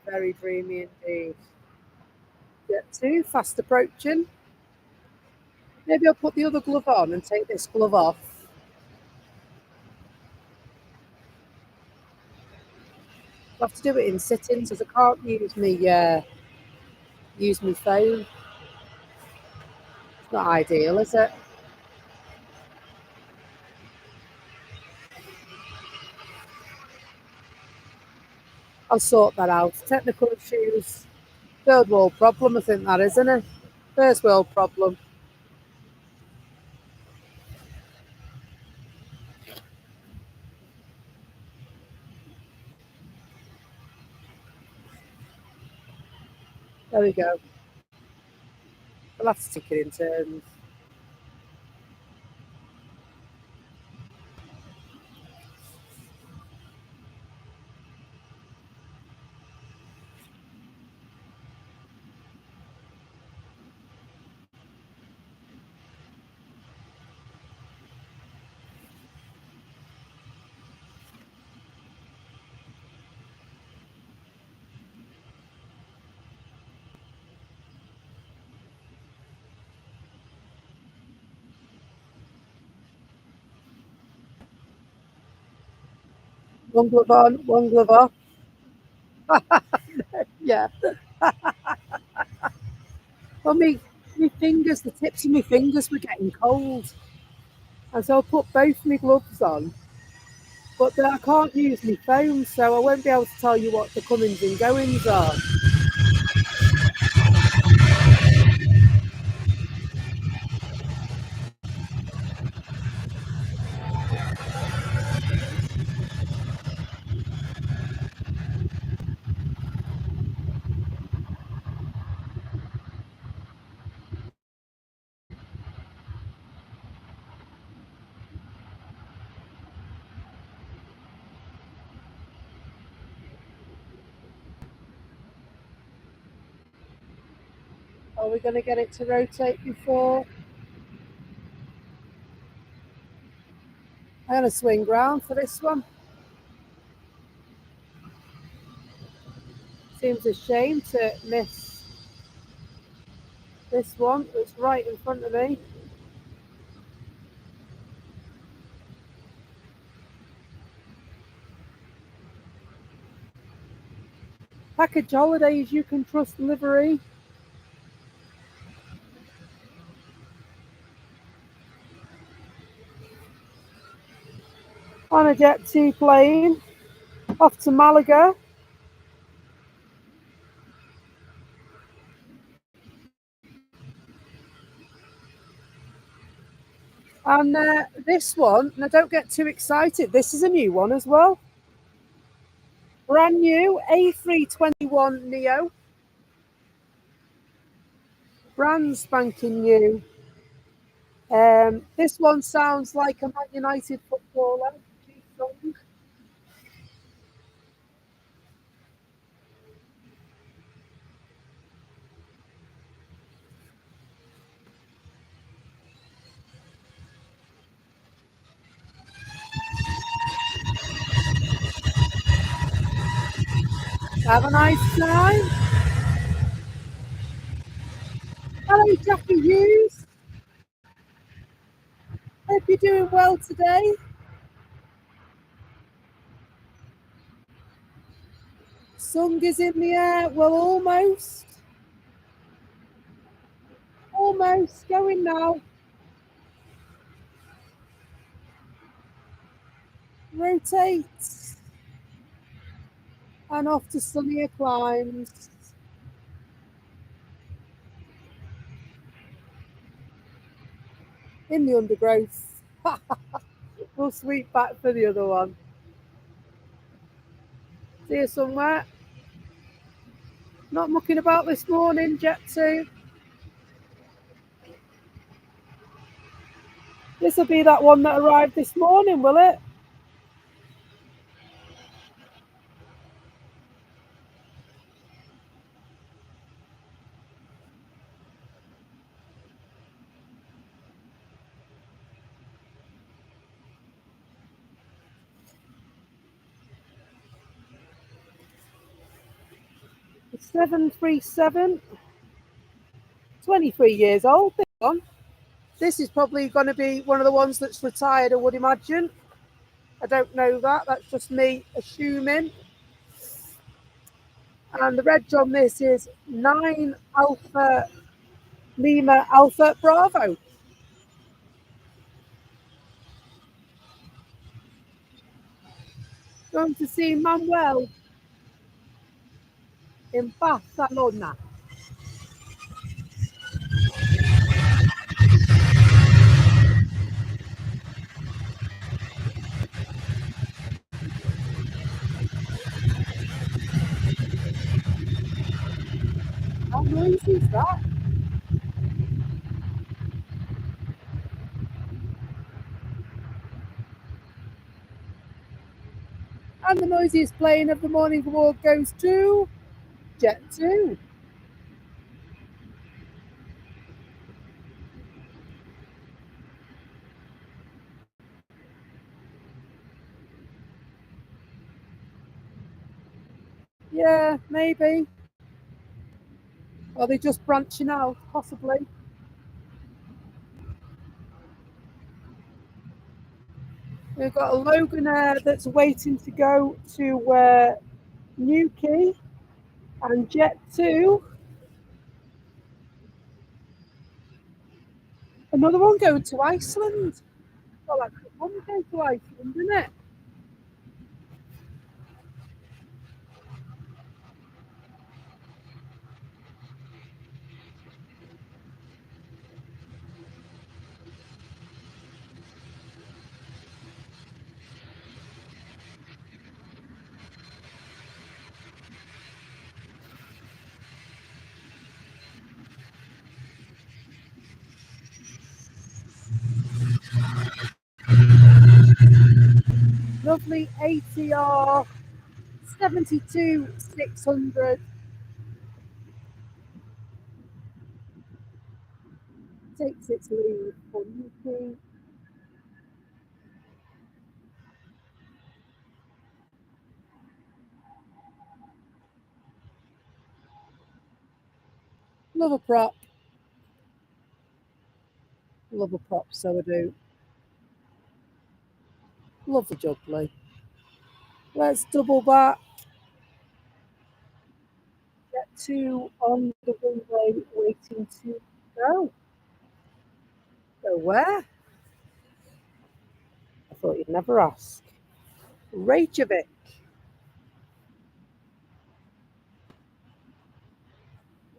Very dreamy indeed. Jet 2, fast approaching. Maybe I'll put the other glove on and take this glove off. I'll have to do it in sittings because I can't use my phone. It's not ideal, is it? I'll sort that out. Technical issues. Third world problem, I think that is, isn't it? First world problem. There we go. I'll have to take it in turns. One glove on, one glove off. Yeah. Well, my fingers, the tips of my fingers were getting cold. And so I put both my gloves on. But then I can't use my phone, so I won't be able to tell you what the comings and goings are. Are we going to get it to rotate before? I'm going to swing round for this one. Seems a shame to miss this one. It's right in front of me. Package holidays, you can trust livery. On a Jet 2 plane, off to Malaga. And this one, now don't get too excited, this is a new one as well. Brand new A321 Neo. Brand spanking new. This one sounds like a Man United footballer. Have a nice time. Hello, Jackie Hughes. Hope you're doing well today. Sung is in the air. Well, almost. Almost going now. Rotate. And off to sunnier climes. In the undergrowth. We'll sweep back for the other one. See you somewhere. Not mucking about this morning, Jet 2. This will be that one that arrived this morning, will it? The 737. 23 years old, this one. This is probably going to be one of the ones that's retired, I would imagine. I don't know that. That's just me assuming. And the reg on this is 9 Alpha Lima Alpha Bravo. Going to see Manuel in Barcelona. How noisy is that? And the noisiest plane of the morning award goes to Jet 2. Yeah, maybe. Or they're just branching out, possibly. We've got a Logan Air that's waiting to go to Newquay and Jet 2. Another one going to Iceland. Well, that could one go to Iceland, isn't it? Lovely ATR 72-600. Takes its leave for Newquay. Love a prop. Love a prop, so I do. Love the juggly. Let's double back. Get 2 on the runway waiting to go. Go where? I thought you'd never ask. Reykjavik.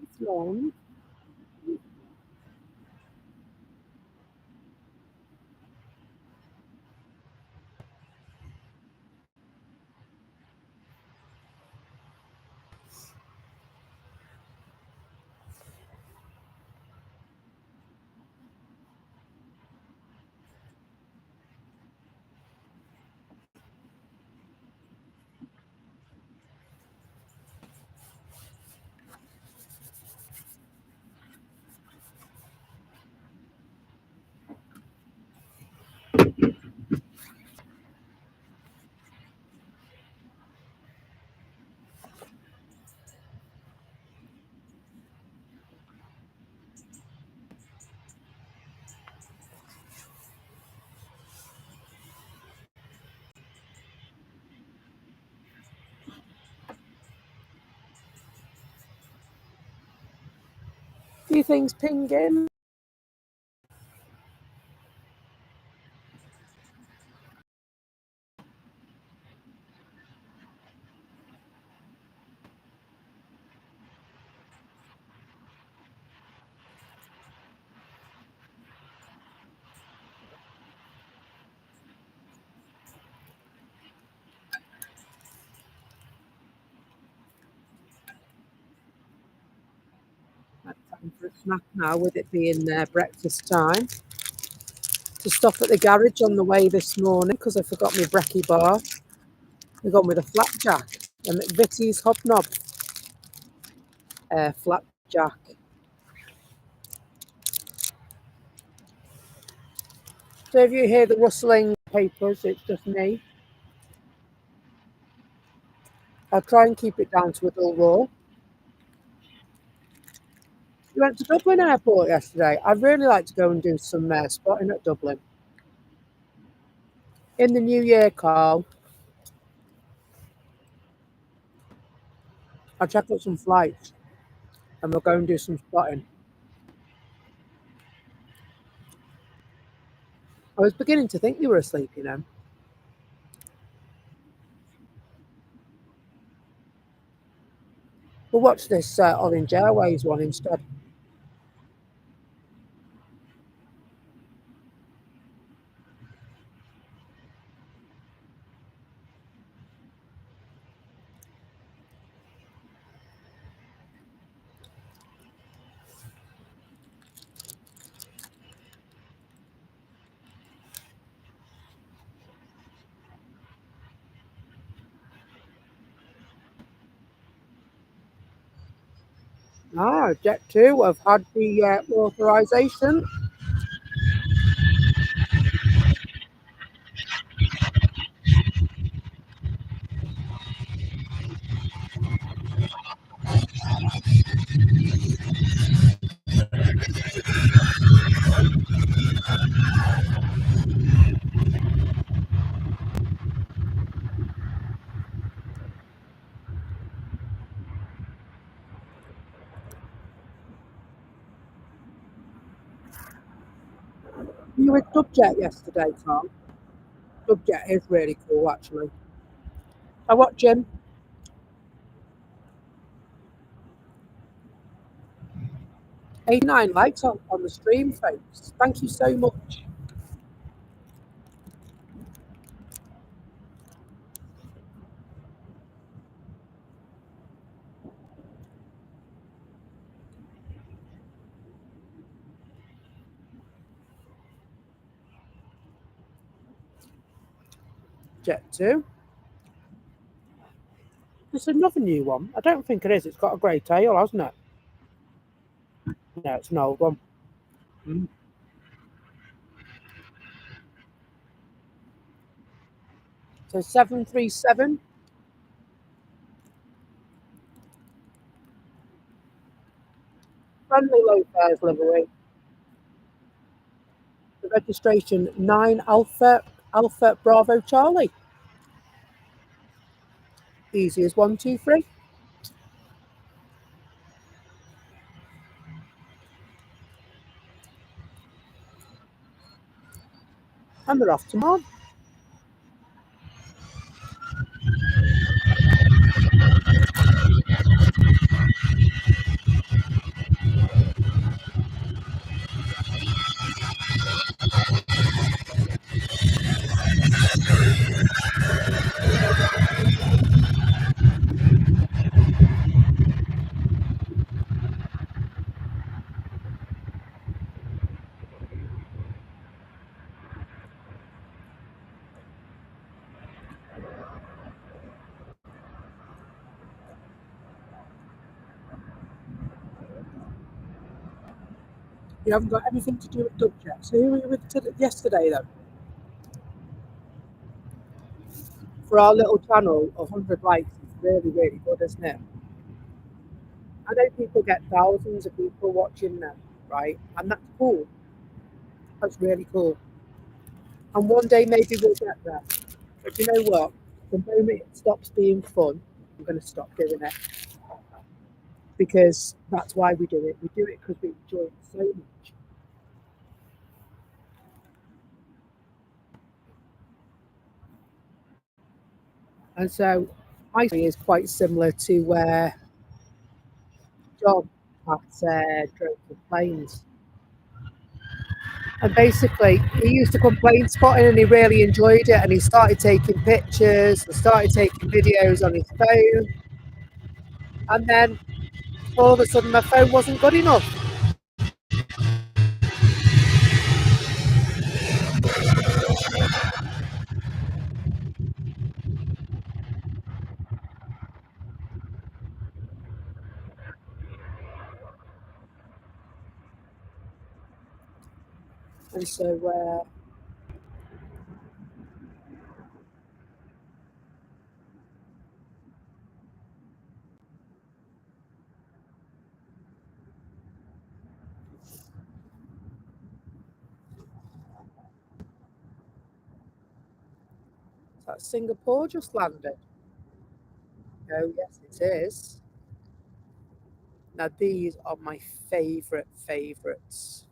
It's long. Few things pinging. snack now, with it being breakfast time. To stop at the garage on the way this morning because I forgot my brekkie bar. We've gone with a flapjack, a McVitie's hobnob flapjack. So if you hear the rustling papers, it's just me. I'll try and keep it down to a dull roar. We went to Dublin Airport yesterday. I'd really like to go and do some spotting at Dublin. In the new year, Carl, I'll check out some flights and we'll go and do some spotting. I was beginning to think you were asleep, you know. We'll watch this Orange Airways one instead. Jet 2 have had the authorisation. You were with Subjet yesterday, Tom. Subjet is really cool, actually. I watch him. 89 likes on the stream, folks. Thank you so much. Jet 2. There's another new one. I don't think it is. It's got a grey tail, hasn't it? No, it's an old one. So 737. Friendly low fares livery. The registration 9 Alpha Bravo Charlie. Easy as 1, 2, 3. And they're off tomorrow. You haven't got anything to do with Subjet. So who were you with yesterday, then? For our little channel, 100 likes is really, really good, isn't it? I know people get thousands of people watching them, right? And that's cool. That's really cool. And one day maybe we'll get there. But you know what? The moment it stops being fun, I'm going to stop doing it. Because that's why we do it. We do it because we enjoy it so much. And so my story is quite similar to where John at Drove the Planes. And basically, he used to come plane spotting and he really enjoyed it. And he started taking pictures and started taking videos on his phone. And then all of a sudden, my phone wasn't good enough. And so that Singapore just landed. Oh yes, it is. Now these are my favourites.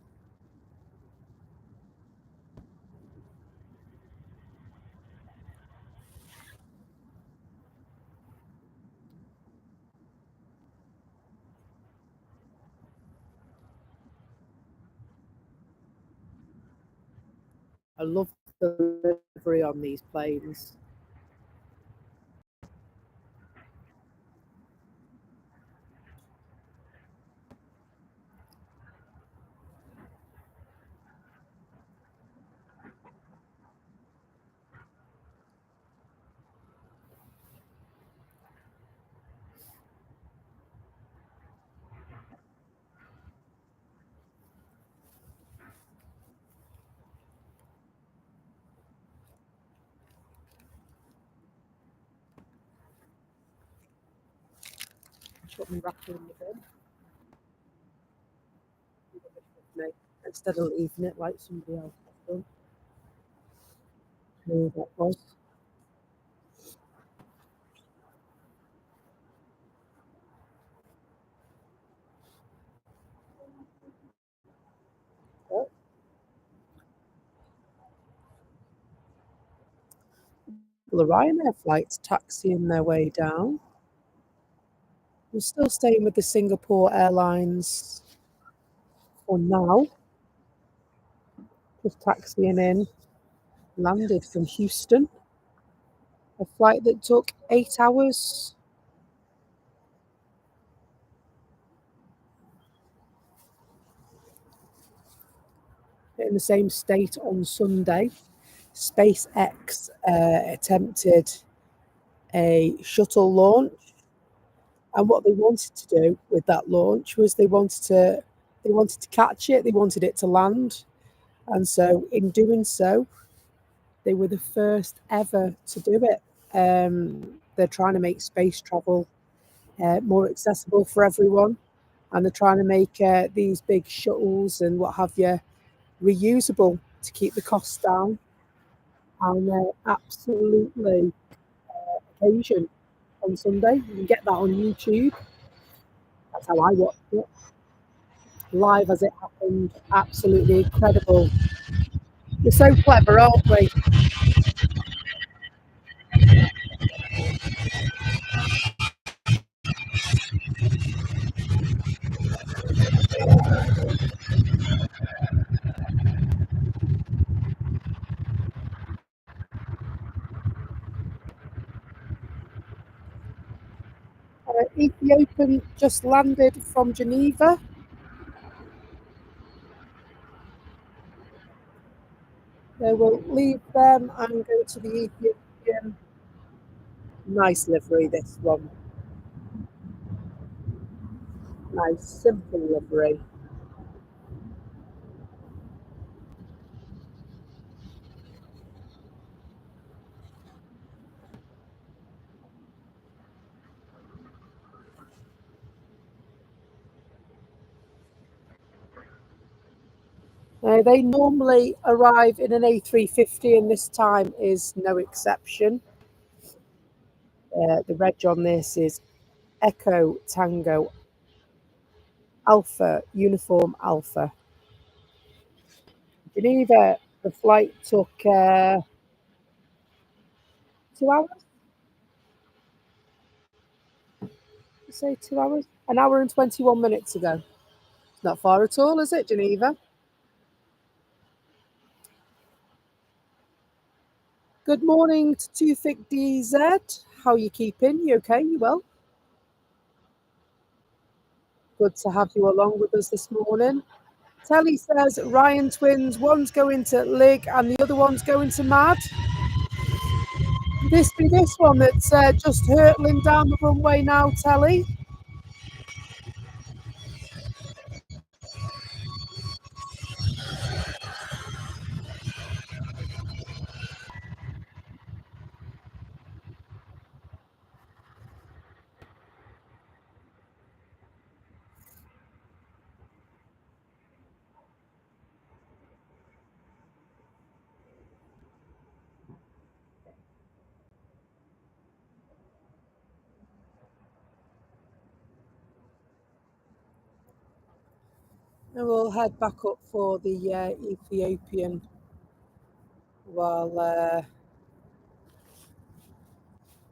I love the livery on these planes. Put me back in the bin. Instead of leaving it like somebody else has done. Who that was. Oh. Well, the Ryanair flights taxiing their way down. We're still staying with the Singapore Airlines for now. Just taxiing in. Landed from Houston. A flight that took 8 hours. In the same state on Sunday. SpaceX attempted a shuttle launch, and what they wanted to do with that launch was they wanted to catch it, they wanted it to land, and so in doing so, they were the first ever to do it. They're trying to make space travel more accessible for everyone, and they're trying to make these big shuttles and what have you reusable to keep the costs down. And absolutely occasion on Sunday. You can get that on YouTube. That's how I watched it. Live as it happened. Absolutely incredible. We're so clever, aren't we? Ethiopian just landed from Geneva. They will leave them and go to the Ethiopian. Nice livery, this one. Nice, simple livery. They normally arrive in an A350, and this time is no exception. The reg on this is Echo Tango Alpha, Uniform Alpha. Geneva, the flight took 2 hours? Say 2 hours? An hour and 21 minutes ago. Not far at all, is it, Geneva? Good morning to Too Thick DZ. How are you keeping? You okay? You well? Good to have you along with us this morning. Telly says Ryan twins, one's going to Lig and the other one's going to Mad. This be this one that's just hurtling down the runway now, Telly. And we'll head back up for the Ethiopian while we're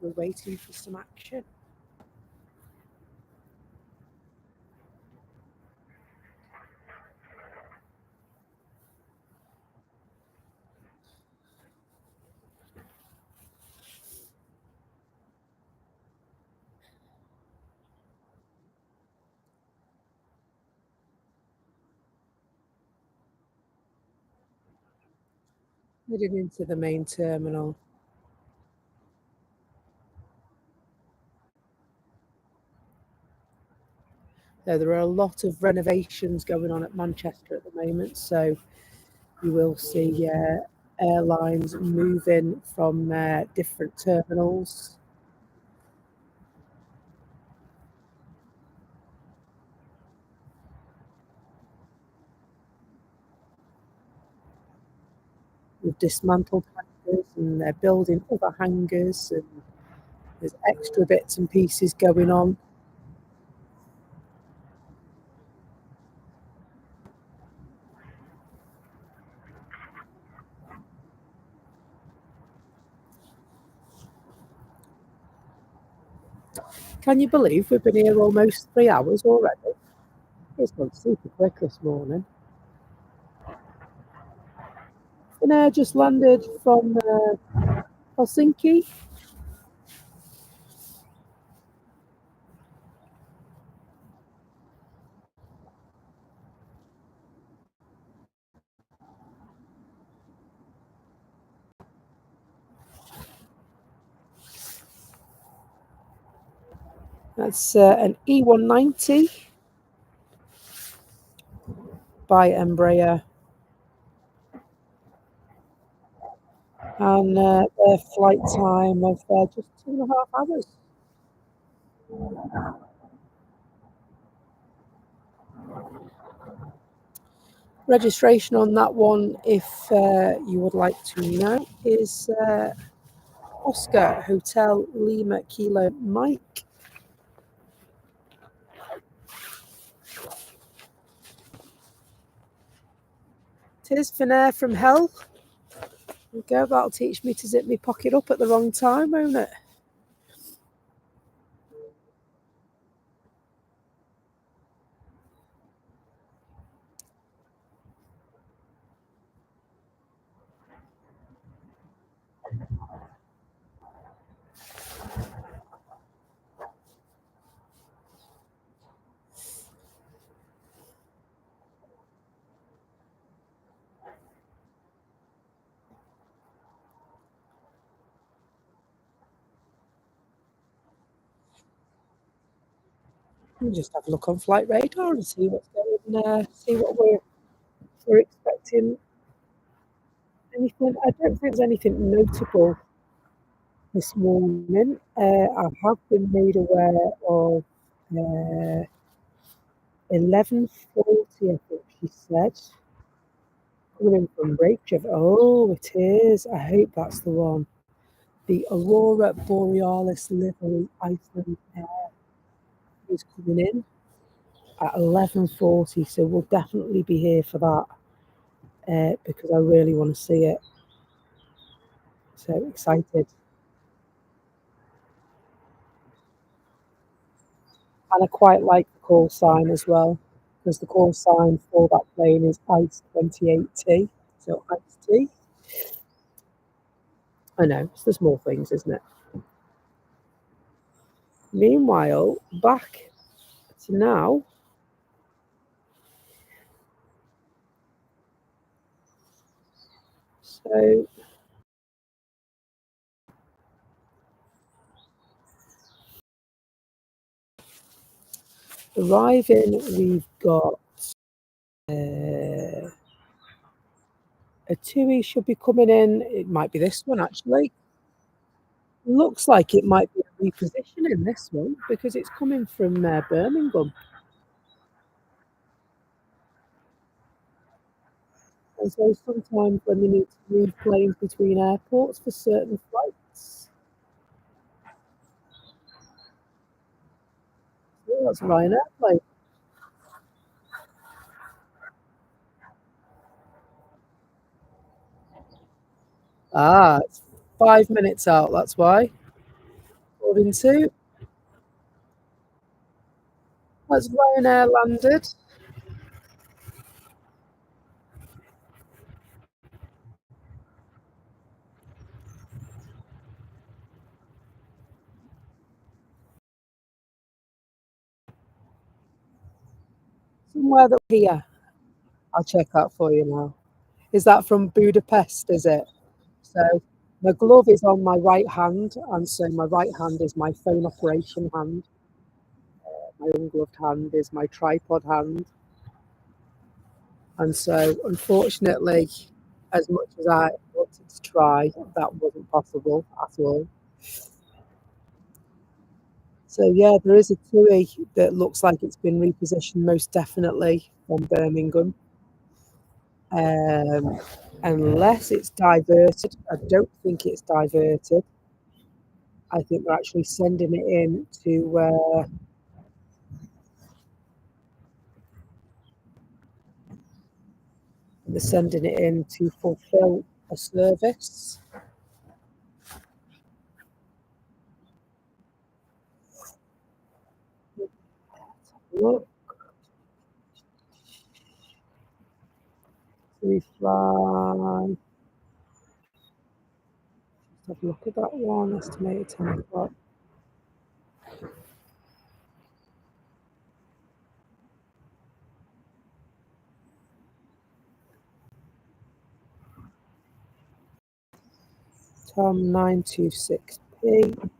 waiting for some action. Heading into the main terminal. There are a lot of renovations going on at Manchester at the moment, so you will see airlines moving from different terminals. We've dismantled hangars and they're building other hangars, and there's extra bits and pieces going on. Can you believe we've been here almost 3 hours already? It's gone super quick this morning. And I just landed from Helsinki. That's an E190 by Embraer. And their flight time of just 2.5 hours. Registration on that one, if you would like to know, is Oscar Hotel Lima Kilo Mike. Tis Finnair from hell. There we go, that'll teach me to zip my pocket up at the wrong time, won't it? We'll just have a look on Flight Radar and see what's going. See what we're expecting. Anything? I don't think there's anything notable this morning. I have been made aware of 11:40, I think she said. Coming in from Reykjavik. Oh, it is. I hope that's the one. The Aurora Borealis livery Icelandair is coming in at 11:40, so we'll definitely be here for that because I really want to see it. So excited. And I quite like the call sign as well, because the call sign for that plane is ICE 2080. So ICE T. I know, it's the small things, isn't it? Meanwhile, back to now. So arriving, we've got a TUI should be coming in. It might be this one actually. Looks like it might be a repositioning this one because it's coming from Birmingham. And so sometimes when they need to move planes between airports for certain flights. Yeah, that's a Ryanair plane. Ah, it's 5 minutes out, that's why. According to, as Ryanair landed. Somewhere that here. I'll check out for you now. Is that from Budapest, is it? So my glove is on my right hand, and so my right hand is my phone operation hand. My ungloved hand is my tripod hand. And so, unfortunately, as much as I wanted to try, that wasn't possible at all. So, yeah, there is a TUI that looks like it's been repositioned most definitely from Birmingham. Unless it's diverted. I don't think it's diverted. I think they're actually sending it in to, they're sending it in to fulfill a service. Look, we fly. Have a look at that one, estimated 10 o'clock. Tom 926p.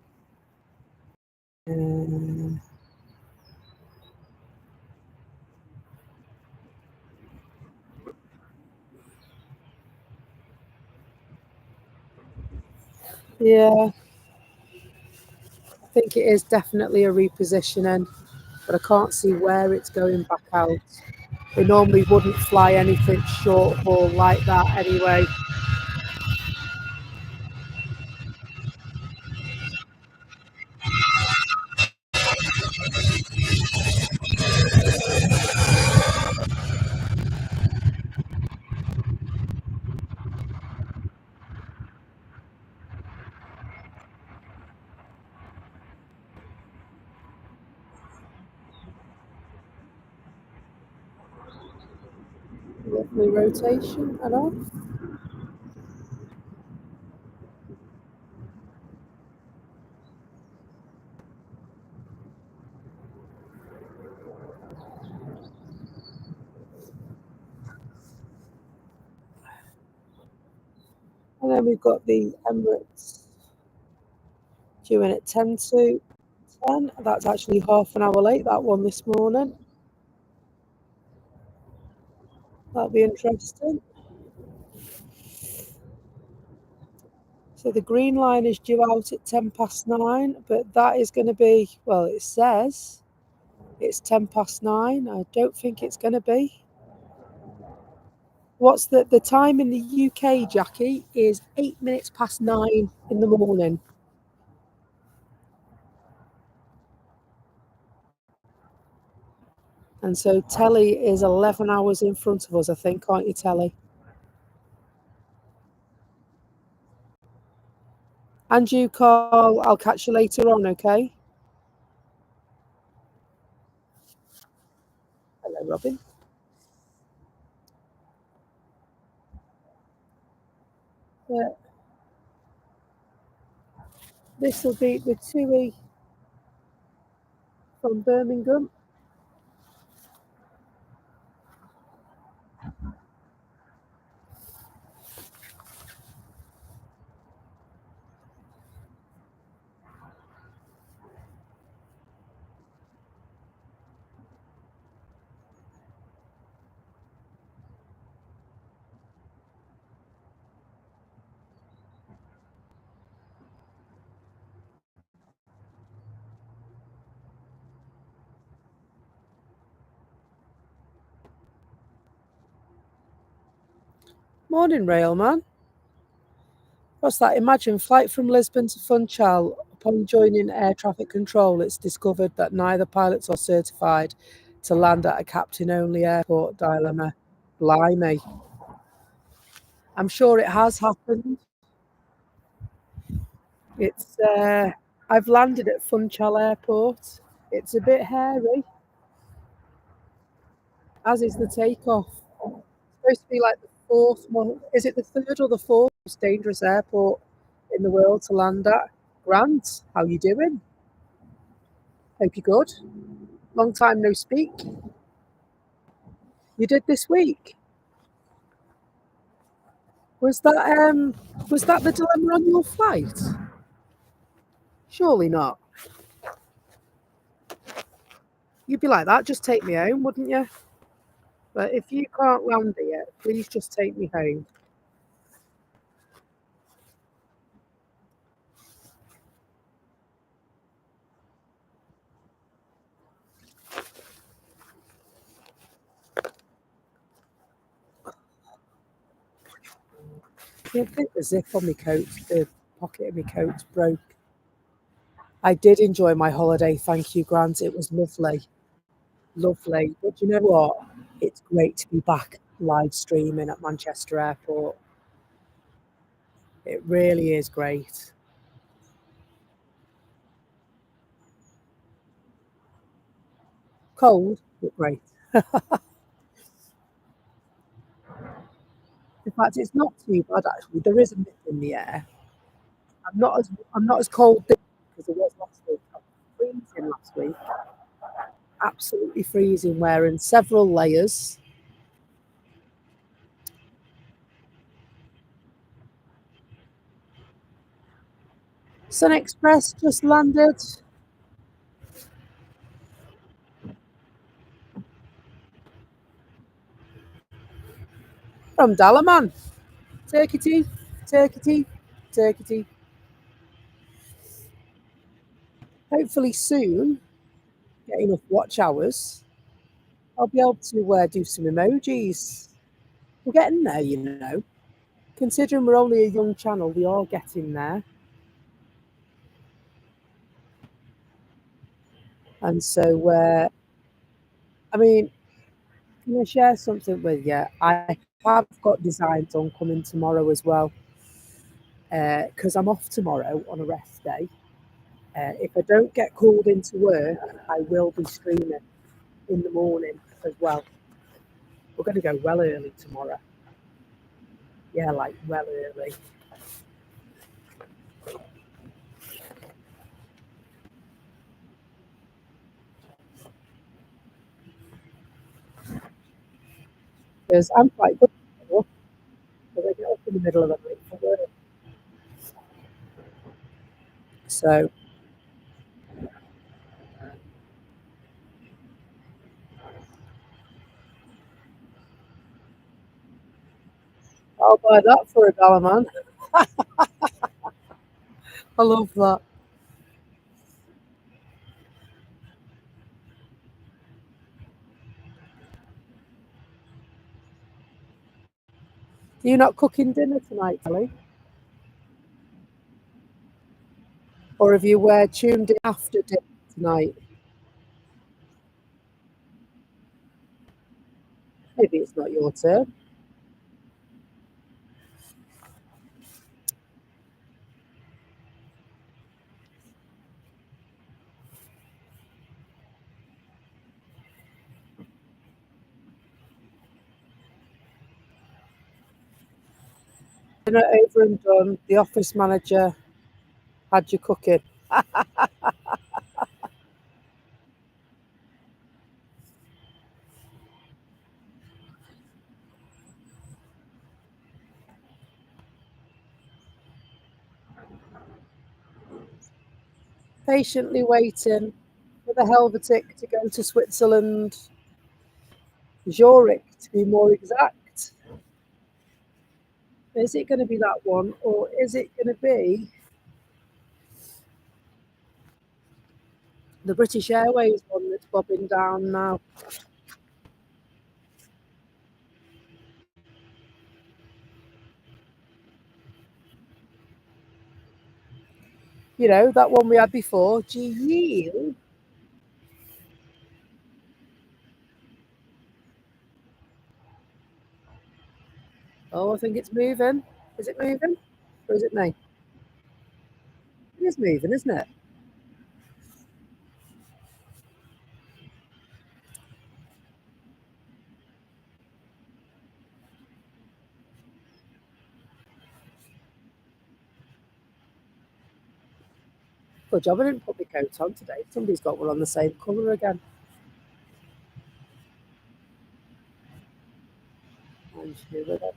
Yeah, I think it is definitely a repositioning, but I can't see where it's going back out. They normally wouldn't fly anything short haul like that anyway. Lovely rotation and off. And then we've got the Emirates due in at 10 to 10. That's actually half an hour late, that one this morning. That'll be interesting. So the green line is due out at 9:10, but that is going to be, well, it says it's 9:10. I don't think it's going to be. What's the time in the UK, Jackie, is 8 minutes past 9 in the morning. And so Telly is 11 hours in front of us, I think, aren't you, Telly? And you, Carl, I'll catch you later on, okay? Hello, Robin. Yeah, this will be the TUI from Birmingham. Morning, Railman. What's that? Imagine flight from Lisbon to Funchal. Upon joining air traffic control, it's discovered that neither pilots are certified to land at a captain-only airport. Dilemma. Blimey. I'm sure it has happened. It's I've landed at Funchal Airport. It's a bit hairy, as is the takeoff. It's supposed to be like the fourth one. Is it the third or the fourth most dangerous airport in the world to land at? Grant, how you doing? Hope you're good. Long time no speak. You did this week. Was that the dilemma on your flight? Surely not. You'd be like that, just take me home, wouldn't you? But if you can't land it yet, please just take me home. I think the zip on my coat, the pocket of my coat broke. I did enjoy my holiday, thank you, Grant. It was lovely. Lovely. But you know what? It's great to be back live streaming at Manchester Airport. It really is great. Cold, but great. In fact, it's not too bad actually. There is a mist in the air. I'm not as cold this week as I was last week. I was freezing last week. Absolutely freezing, wearing several layers. Sun Express just landed from Dalaman. Turkey, turkey, turkey. Hopefully soon, get enough watch hours. I'll be able to do some emojis. We're getting there, you know. Considering we're only a young channel, we are getting there. And so, I mean, can I share something with you? I have got designs on coming tomorrow as well, because I'm off tomorrow on a rest day. If I don't get called into work, I will be streaming in the morning as well. We're going to go well early tomorrow. Yeah, like well early. Because I'm quite good because I get up in the middle of the night for work. So I'll buy that for $1, man. I love that. Are you not cooking dinner tonight, Kelly? Or have you tuned in after dinner tonight? Maybe it's not your turn. Dinner over and done. The office manager had you cooking. Patiently waiting for the Helvetic to go to Switzerland. Zurich, to be more exact. Is it going to be that one, or is it going to be the British Airways one that's bobbing down now? You know, that one we had before. Gee, oh, I think it's moving. Is it moving? Or is it me? It is moving, isn't it? Good job I didn't put my coat on today. Somebody's got one on the same colour again. And she with it.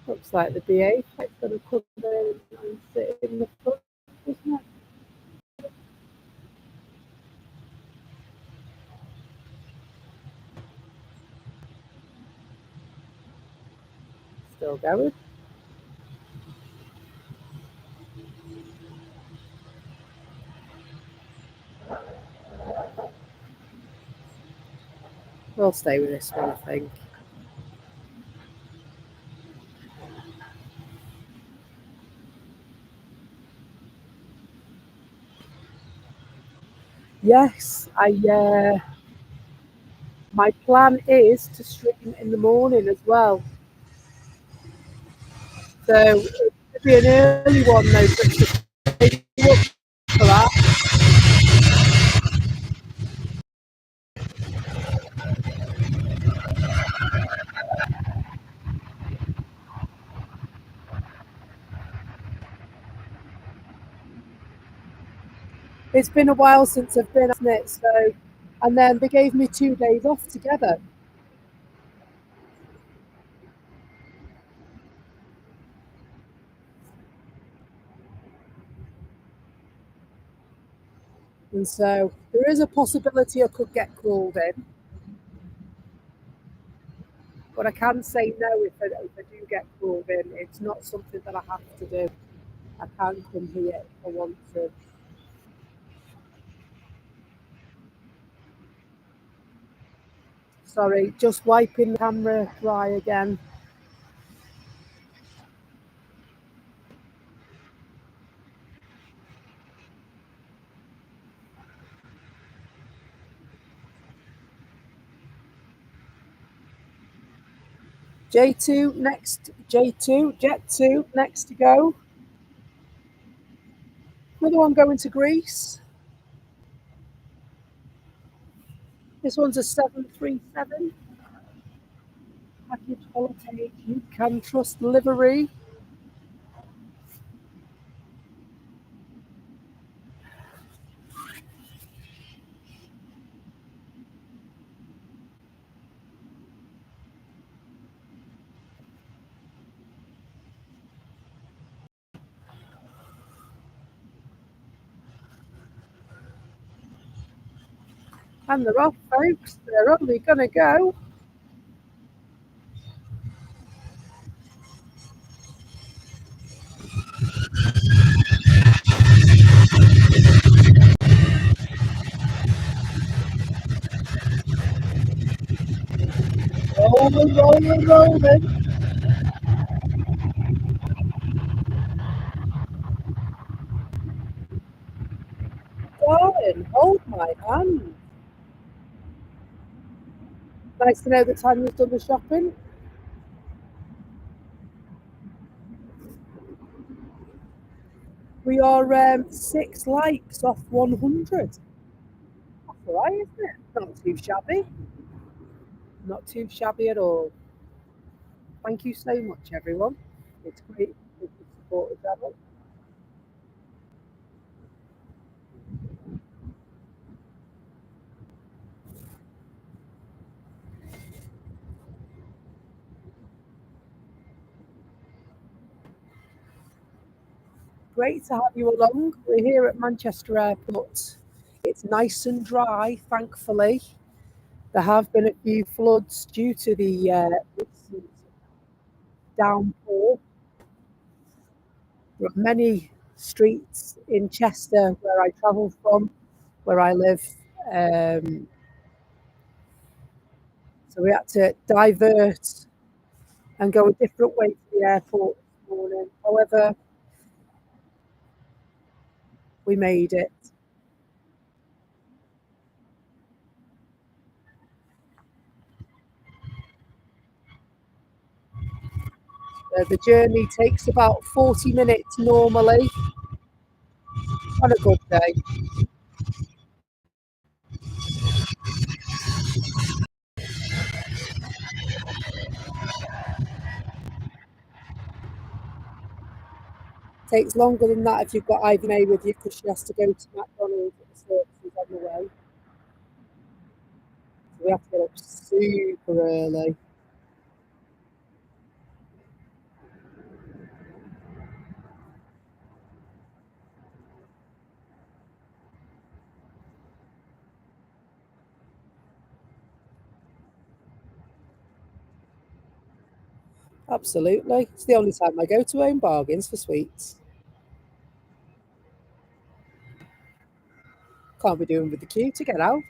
Looks like the BA flight's going to come in and sit in the front, isn't it? Still going. We'll stay with this one, I think. Yes, my plan is to stream in the morning as well. So it could be an early one though, for that. It's been a while since I've been on it, so and then they gave me 2 days off together. And so there is a possibility I could get called in. But I can say no if I do get called in. It's not something that I have to do. I can come here if I want to. Sorry, just wiping the camera dry again. J2 next, J2, Jet 2 next to go. Another one going to Greece. This one's a 737. Package holiday. You can trust livery. And they're off, folks. They're only going to go. Rolling, rolling, rolling. Darling, hold my hand. Nice to know that Tanya's done the shopping. We are 6 likes off 100. all right, isn't it? Not too shabby. Not too shabby at all. Thank you so much, everyone. It's great to support the channel. Great to have you along. We're here at Manchester Airport. It's nice and dry, thankfully. There have been a few floods due to the recent downpour. There are many streets in Chester where I travel from, where I live. So we had to divert and go a different way to the airport this morning. However, we made it. The journey takes about 40 minutes normally on a good day. Takes longer than that if you've got Ivymay with you because she has to go to McDonald's at the services on the way. So we have to get up super early. Absolutely. It's the only time I go to Home Bargains for sweets. Can't be doing with the queue to get out.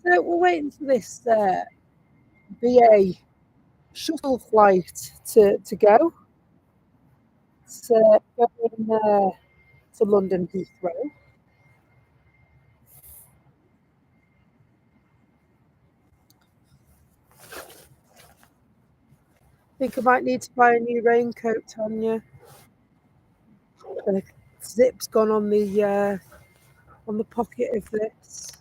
So we're waiting for this BA shuttle flight to go. It's going to London Heathrow. I think I might need to buy a new raincoat, Tanya. The zip's gone on the pocket of this.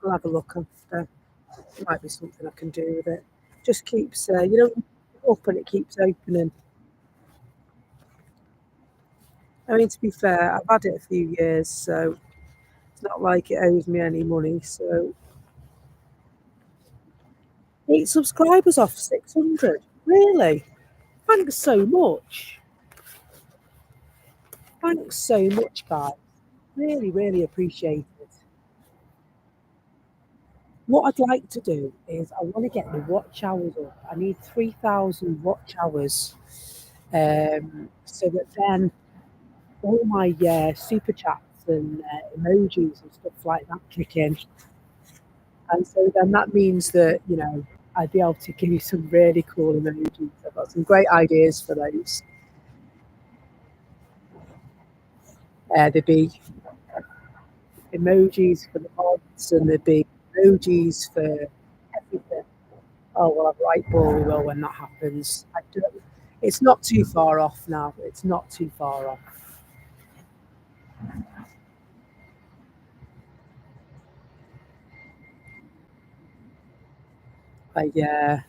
I'll have a look after. There might be something I can do with it. Just keeps, up and it keeps opening. I mean, to be fair, I've had it a few years, so it's not like it owes me any money. So 8 subscribers off 600. Really? Thanks so much. Thanks so much, guys. Really, really appreciate it. What I'd like to do is I want to get the watch hours up. I need 3,000 watch hours, so that then all my super chats and emojis and stuff like that kick in. And so then that means that, I'd be able to give you some really cool emojis. I've got some great ideas for those. There'd be emojis for the mods and there'd be emojis for everything. Oh, well, I'm right, ball, we will when that happens. It's not too far off now. It's not too far off. Yeah.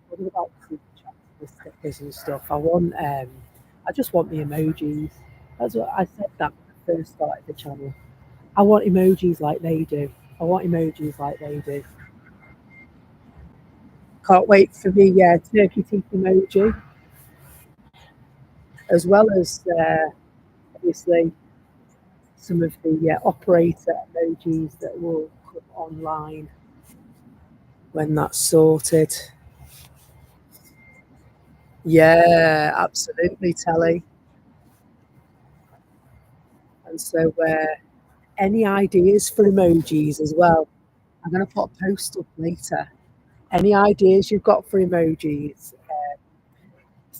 What about group chats with stickers and stuff? I just want the emojis. That's what I said that when I first started the channel. I want emojis like they do. I want emojis like they do. Can't wait for the turkey teeth emoji, as well as obviously some of the operator emojis that will come online when that's sorted. Yeah, absolutely, Telly. And so, any ideas for emojis as well? I'm going to put a post up later. Any ideas you've got for emojis?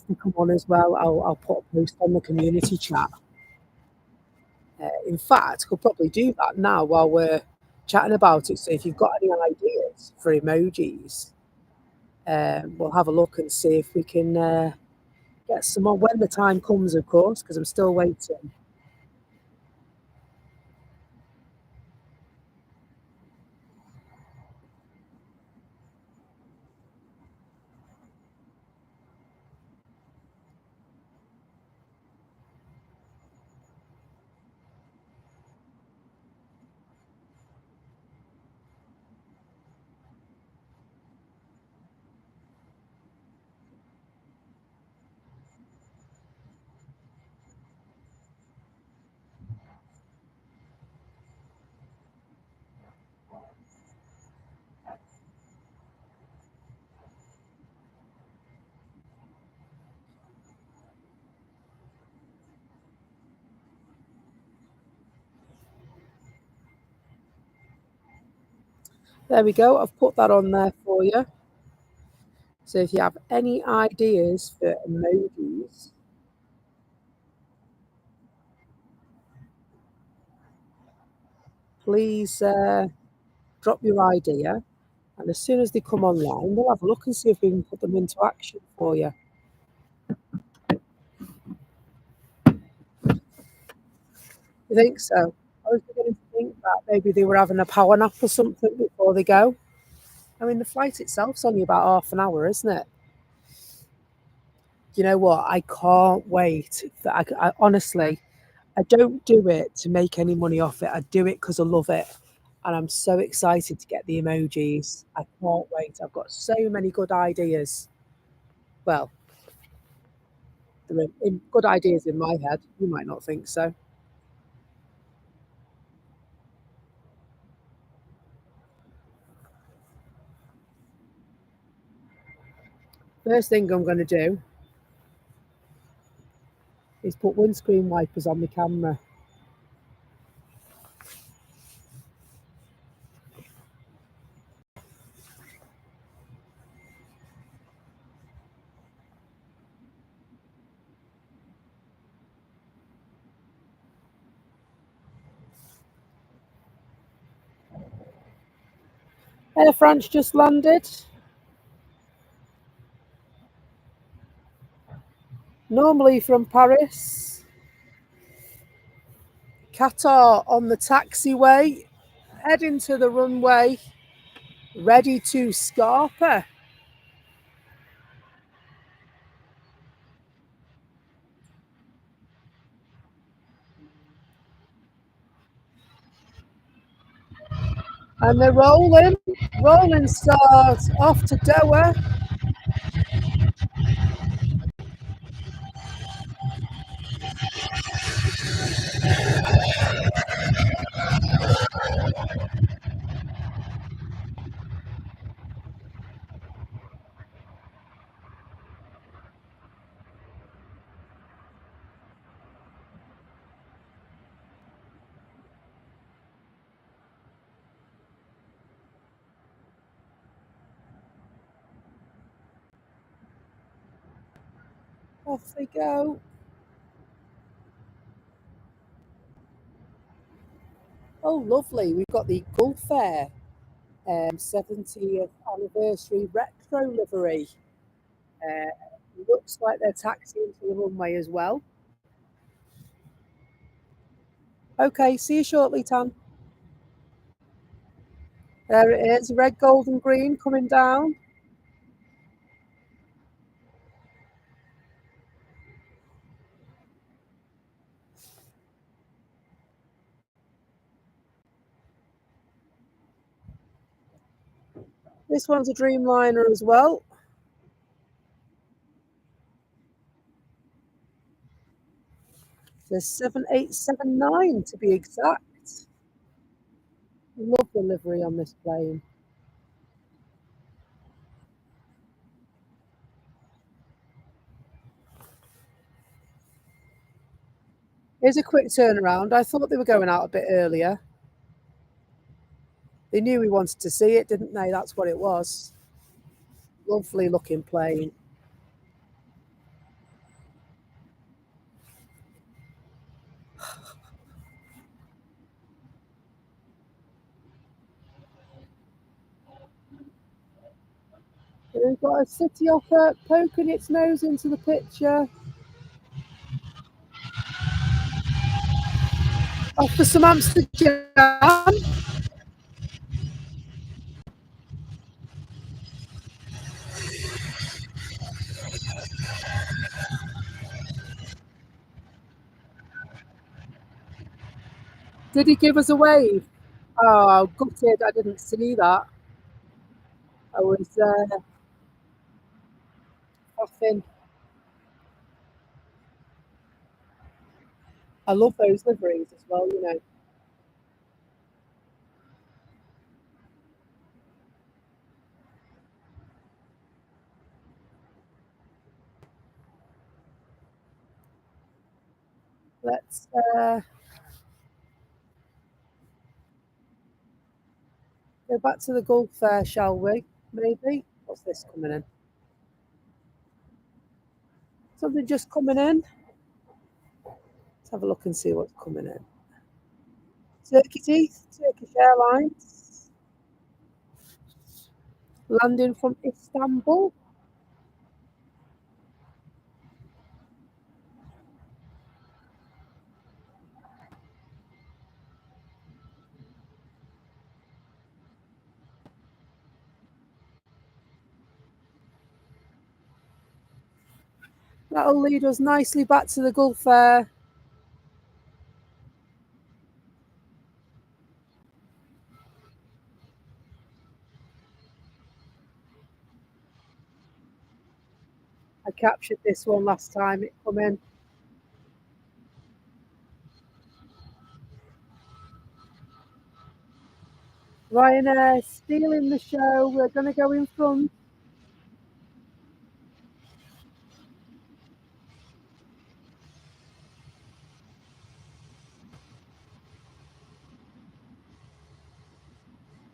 they come on as well, I'll put a post on the community chat. In fact, I could probably do that now while we're chatting about it. So if you've got any ideas for emojis, we'll have a look and see if we can get some more when the time comes, of course, because I'm still waiting. There we go. I've put that on there for you. So if you have any ideas for emojis, please drop your idea. And as soon as they come online, we'll have a look and see if we can put them into action for you. You think so? I was beginning to think that maybe they were having a power nap or something before they go. I mean, the flight itself's only about half an hour, isn't it? You know what? I can't wait. I honestly, I don't do it to make any money off it. I do it because I love it. And I'm so excited to get the emojis. I can't wait. I've got so many good ideas. Well, there are good ideas in my head. You might not think so. First thing I'm going to do is put windscreen wipers on the camera. Air France just landed. Normally from Paris. Qatar on the taxiway, heading to the runway, ready to scarper. And they're rolling stars off to Doha. Off they go. Oh, lovely. We've got the Gulf Air 70th anniversary retro livery. Looks like they're taxiing to the runway as well. Okay, see you shortly, Tan. There it is, red, gold and green coming down. This one's a Dreamliner as well. There's 7879 to be exact. Love the livery on this plane. Here's a quick turnaround. I thought they were going out a bit earlier. They knew we wanted to see it, didn't they? That's what it was. Lovely looking plane. We've got a city offer poking its nose into the picture. Off for some Amsterdam. Did he give us a wave? Oh, gutted. I didn't see that. I was coughing. I love those liveries as well, you know. Let's go back to the Gulf Fair, shall we? Maybe. What's this coming in? Something just coming in. Let's have a look and see what's coming in. Turkish Airlines. Landing from Istanbul. That'll lead us nicely back to the Gulf Fair. I captured this one last time it come in. Ryanair stealing the show. We're going to go in front.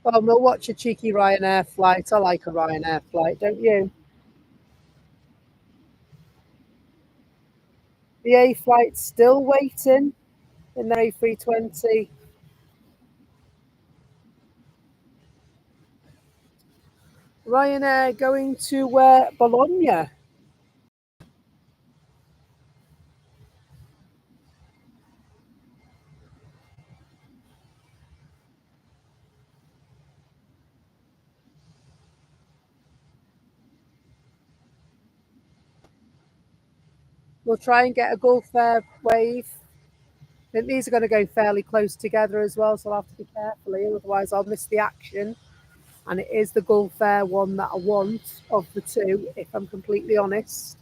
Well, we'll watch a cheeky Ryanair flight. I like a Ryanair flight, don't you? The A flight's still waiting in the A320. Ryanair going to Bologna. We'll try and get a Gulf Air wave. I think these are going to go fairly close together as well, so I'll have to be careful here, otherwise I'll miss the action. And it is the Gulf Air one that I want of the two, if I'm completely honest.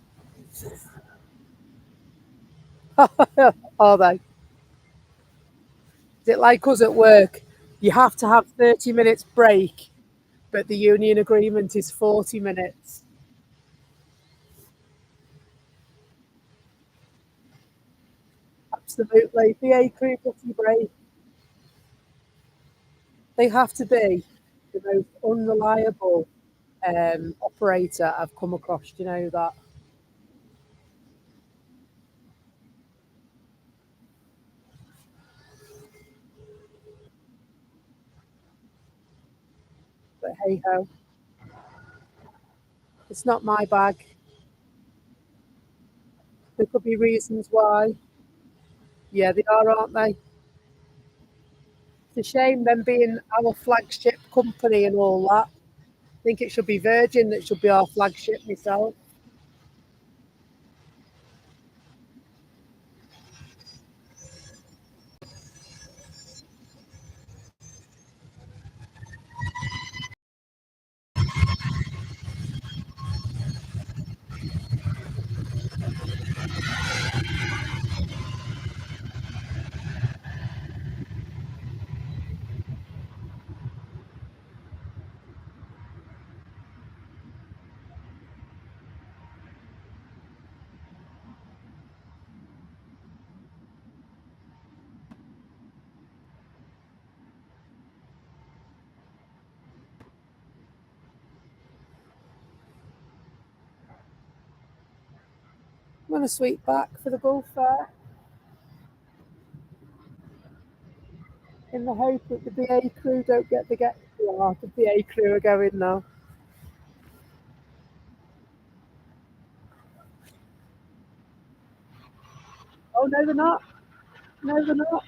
Are they? Is it like us at work? You have to have 30 minutes break, but the union agreement is 40 minutes. Absolutely. BA crew pretty brave. They have to be the most unreliable operator I've come across. Do you know that? But hey ho, it's not my bag. There could be reasons why. Yeah, they are, aren't they? It's a shame them being our flagship company and all that. I think it should be Virgin that should be our flagship myself. I'm going to sweep back for the Gulf Fair in the hope that the BA crew don't get the get. Yeah, the BA crew are going now. Oh, no, they're not. No, they're not.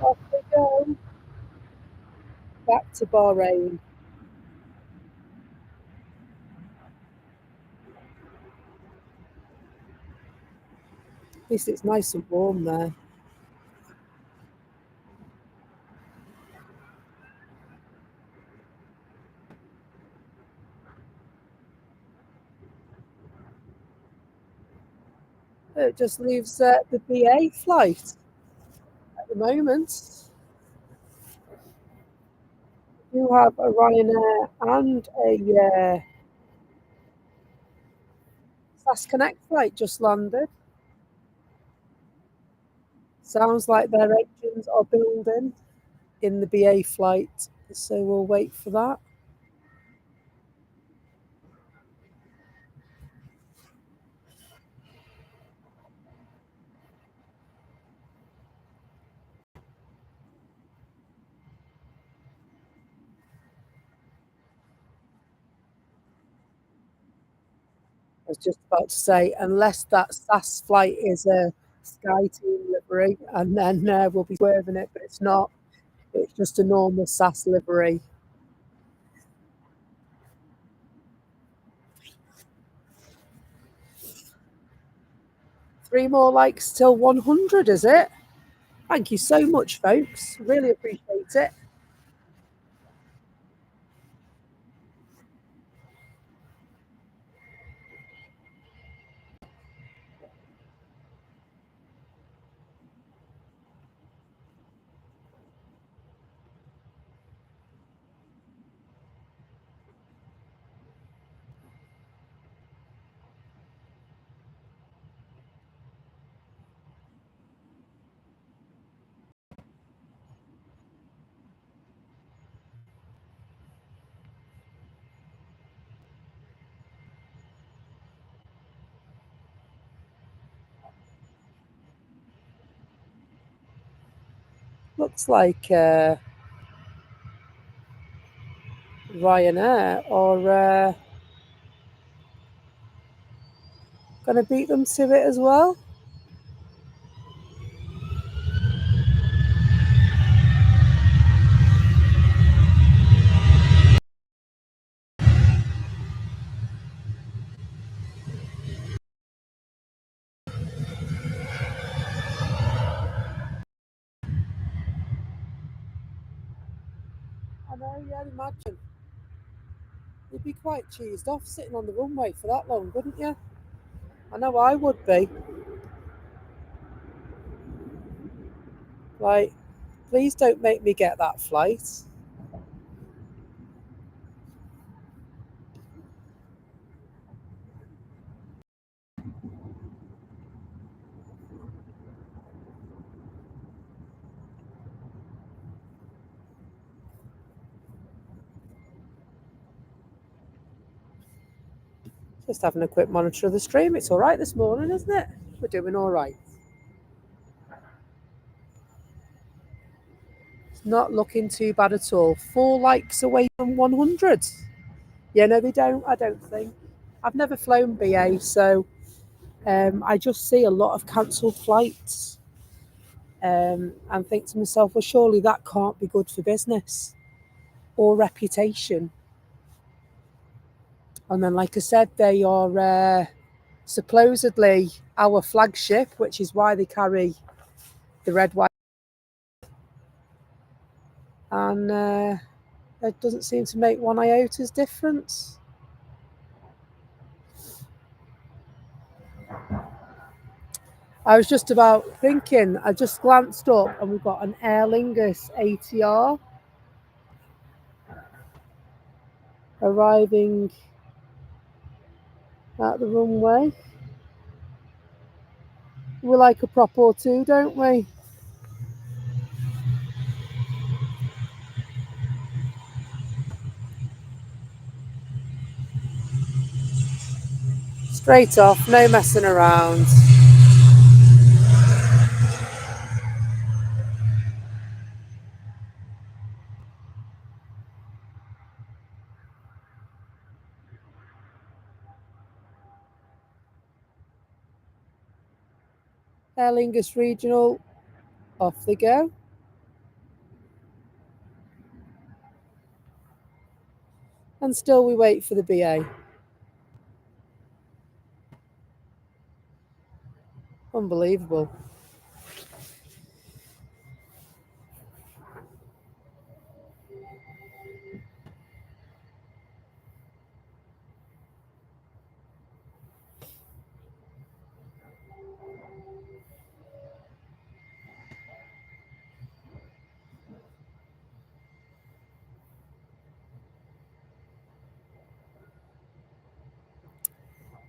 Off we go. Back to Bahrain. At least it's nice and warm there. It just leaves the BA flight at the moment. You have a Ryanair and a SAS Connect flight just landed. Sounds like their engines are building in the BA flight, so we'll wait for that. I was just about to say, unless that SAS flight is a Sky Team livery, and then we'll be swerving it, but it's not. It's just a normal SAS livery. Three more likes till 100, is it? Thank you so much, folks. Really appreciate it. Looks like Ryanair are going to beat them to it as well. I know, yeah, imagine. You'd be quite cheesed off sitting on the runway for that long, wouldn't you? I know I would be. Like, please don't make me get that flight. Just having a quick monitor of the stream. It's all right this morning, isn't it? We're doing all right. It's not looking too bad at all. 4 likes away from 100. Yeah, no, they don't. I don't think. I've never flown BA, so I just see a lot of cancelled flights and think to myself, well, surely that can't be good for business or reputation. And then, like I said, they are supposedly our flagship, which is why they carry the red, white, and it doesn't seem to make one iota difference. I was just about thinking, I just glanced up and we've got an Aer Lingus ATR arriving at the runway. We like a prop or two, don't we? Straight off, no messing around. Aer Lingus Regional, off they go. And still we wait for the BA. Unbelievable.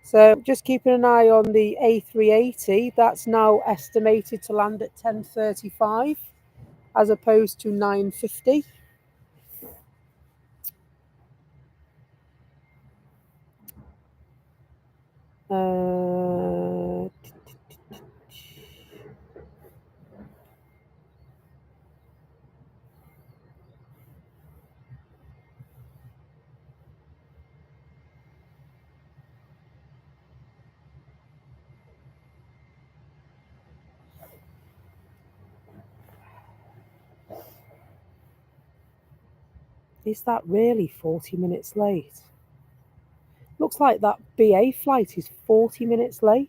So just keeping an eye on the A380. That's now estimated to land at 10:35 as opposed to 9:50. Is that really 40 minutes late? Looks like that BA flight is 40 minutes late.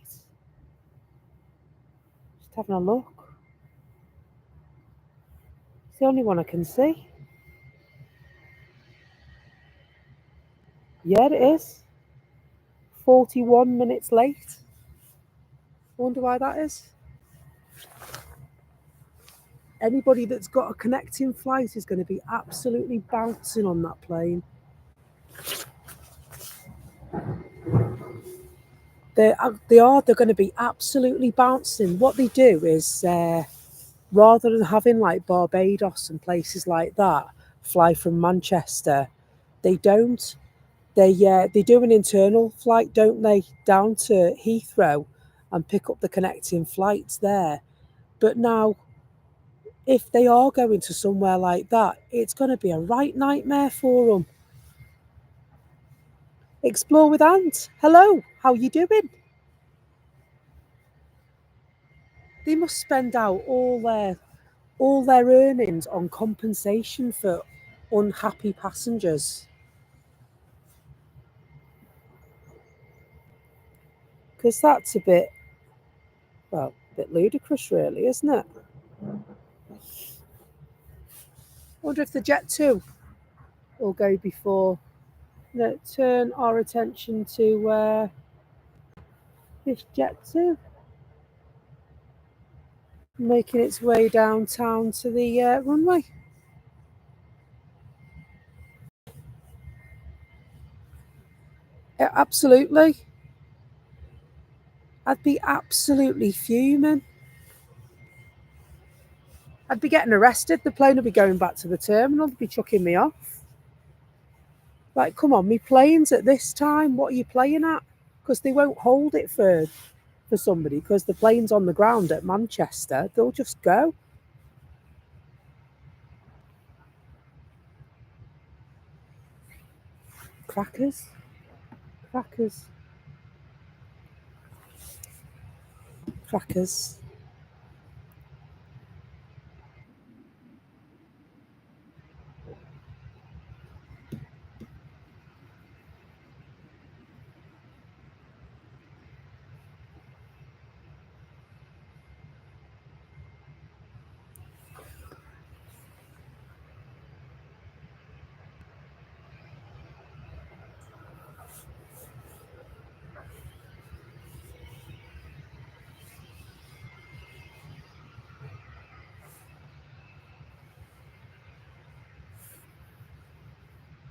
Just having a look. It's the only one I can see. Yeah, it is. 41 minutes late. I wonder why that is. Anybody that's got a connecting flight is going to be absolutely bouncing on that plane. They're going to be absolutely bouncing. What they do is, rather than having like Barbados and places like that fly from Manchester, they don't. They do an internal flight, don't they, down to Heathrow and pick up the connecting flights there. But now, if they are going to somewhere like that, it's going to be a right nightmare for them. Explore with Ant. Hello, how you doing? They must spend out all their earnings on compensation for unhappy passengers. Because that's a bit ludicrous, really, isn't it? I wonder if the Jet 2 will go before. Turn our attention to this Jet 2 making its way downtown to the runway. Yeah, absolutely. I'd be absolutely fuming. I'd be getting arrested. The plane would be going back to the terminal. They'd be chucking me off. Like, come on, me plane's at this time. What are you playing at? Because they won't hold it for somebody because the plane's on the ground at Manchester. They'll just go. Crackers. Crackers. Crackers.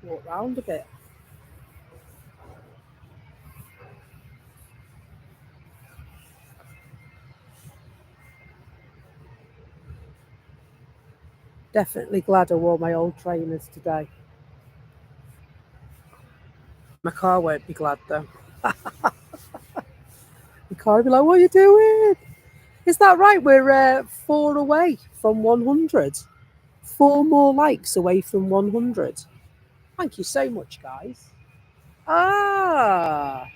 Walk round a bit. Definitely glad I wore my old trainers today. My car won't be glad though. car. I'd be like, what are you doing? Is that right? We're 4 away from 100. 4 more likes away from 100. Thank you so much, guys. Ah.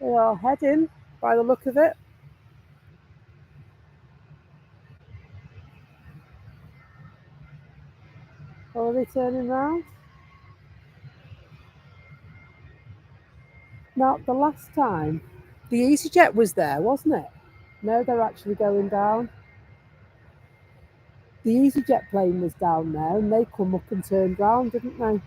They are heading by the look of it. Or are they turning round? Now, the last time, the EasyJet was there, wasn't it? No, they're actually going down. The EasyJet plane was down there and they come up and turned round, didn't they?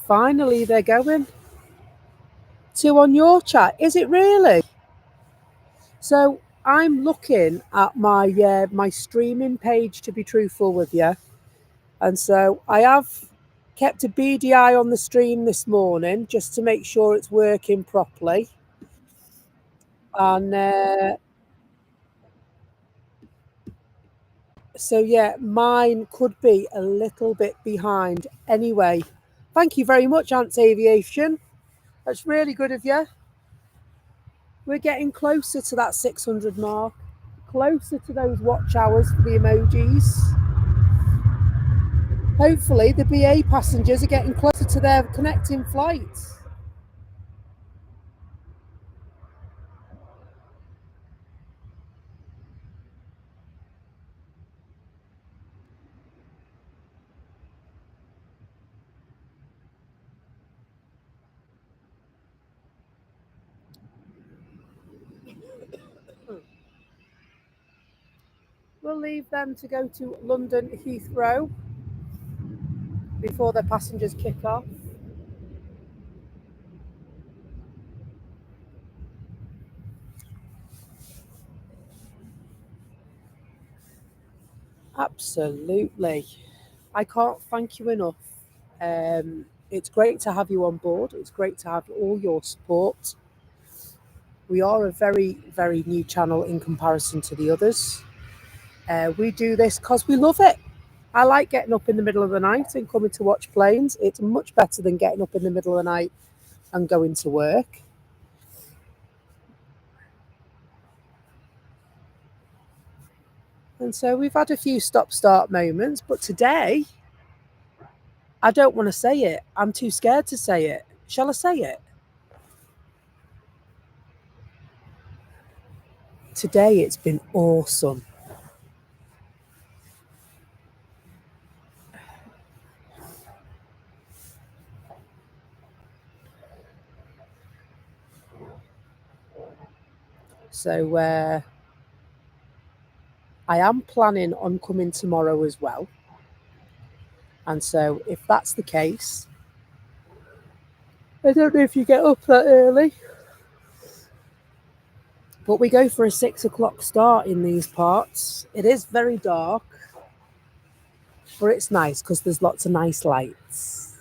Finally, they're going. 2 on your chat. Is it really? So I'm looking at my streaming page, to be truthful with you. And so I have kept a beady eye on the stream this morning just to make sure it's working properly. And so, yeah, mine could be a little bit behind. Anyway, thank you very much, Aviation. That's really good of you. We're getting closer to that 600 mark, closer to those watch hours for the emojis. Hopefully, the BA passengers are getting closer to their connecting flights. We'll leave them to go to London Heathrow before their passengers kick off. Absolutely. I can't thank you enough. It's great to have you on board. It's great to have all your support. We are a very, very new channel in comparison to the others. We do this because we love it. I like getting up in the middle of the night and coming to watch planes. It's much better than getting up in the middle of the night and going to work. And so we've had a few stop-start moments, but today, I don't want to say it. I'm too scared to say it. Shall I say it? Today, it's been awesome. So I am planning on coming tomorrow as well. And so if that's the case, I don't know if you get up that early, but we go for a 6 o'clock start in these parts. It is very dark, but it's nice because there's lots of nice lights.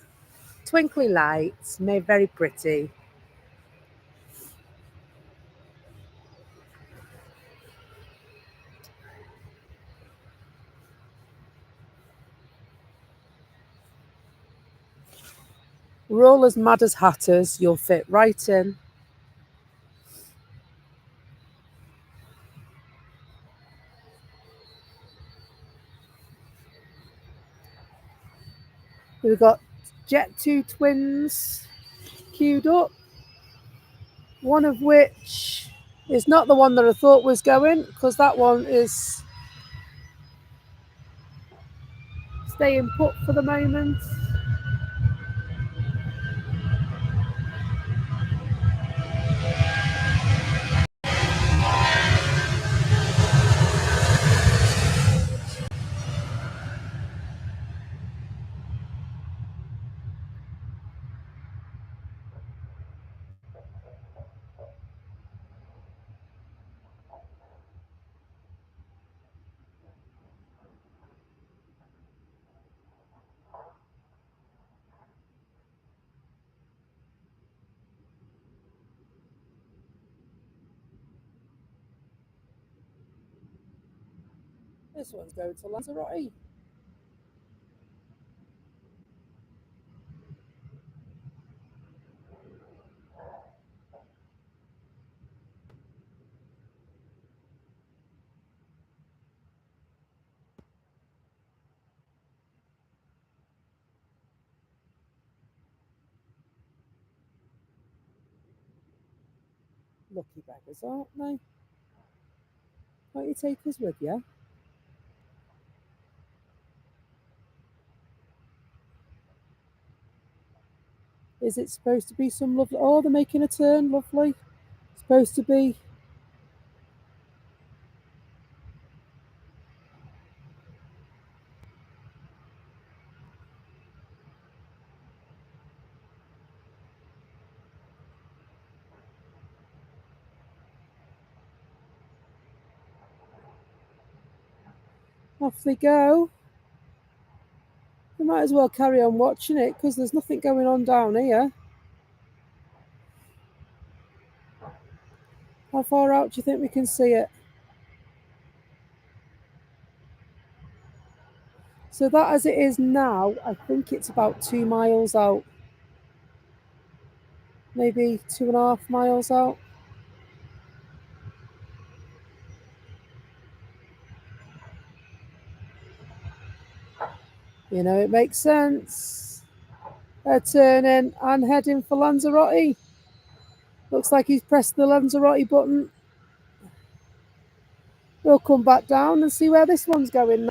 Twinkly lights, made very pretty. We're all as mad as hatters. You'll fit right in. We've got Jet 2 twins queued up, one of which is not the one that I thought was going, because that one is staying put for the moment. This one's going to Lanzarote. Lucky beggars, aren't they? Won't you take us with you? Is it supposed to be some lovely... Oh, they're making a turn, lovely. Supposed to be... Off they go. We might as well carry on watching it because there's nothing going on down here. How far out do you think we can see it? So that as it is now, I think it's about 2 miles out. Maybe 2.5 miles out. You know, it makes sense. They're turning and heading for Lanzarote. Looks like he's pressed the Lanzarote button. We'll come back down and see where this one's going.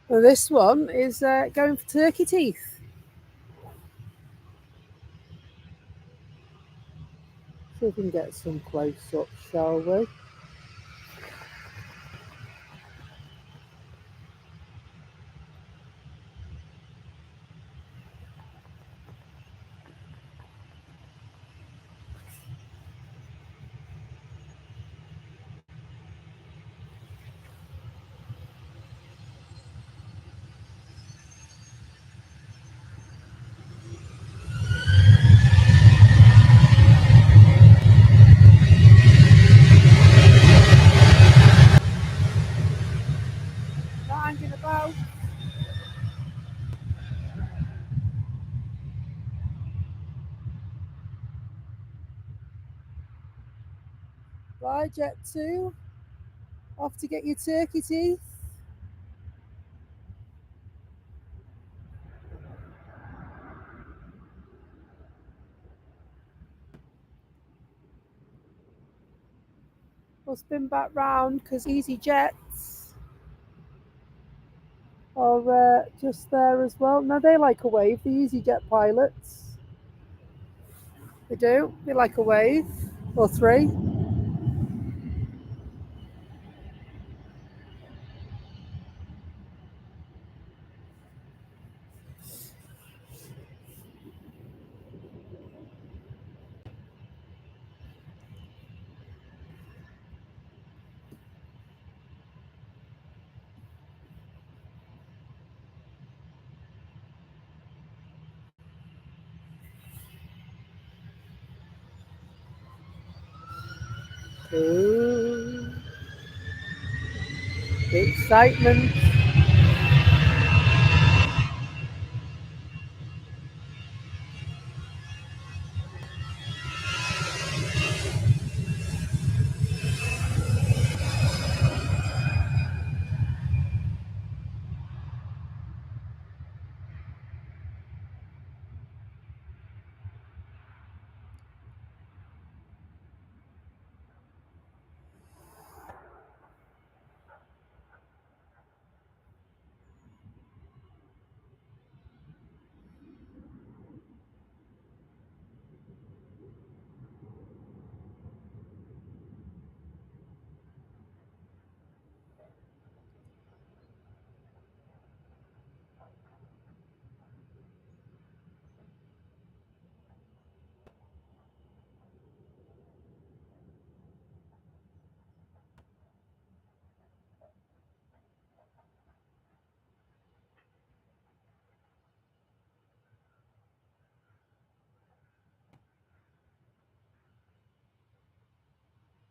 Well, this one is going for turkey teeth. See if we can get some close up, shall we? Not hanging about. Bye, Jet 2. Off to get your turkey teeth. We'll spin back round because EasyJets are just there as well. Now they like a wave, the EasyJet pilots. They do. They like a wave or three. Ooh. Excitement.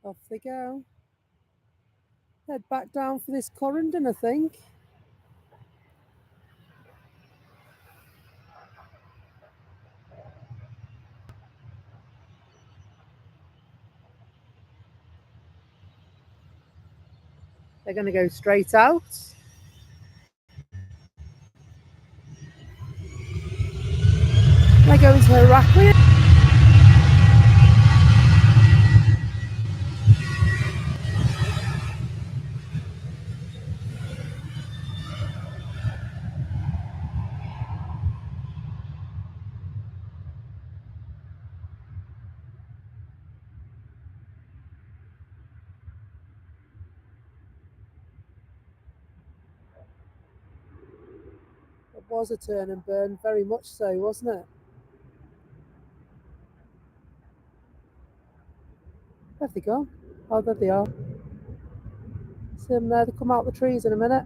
Off they go. Head back down for this Corendon, I think. They're going to go straight out. They're going to Heraklion. It was a turn and burn, very much so, wasn't it? Where have they gone? Oh, there they are. See them there, they come out the trees in a minute.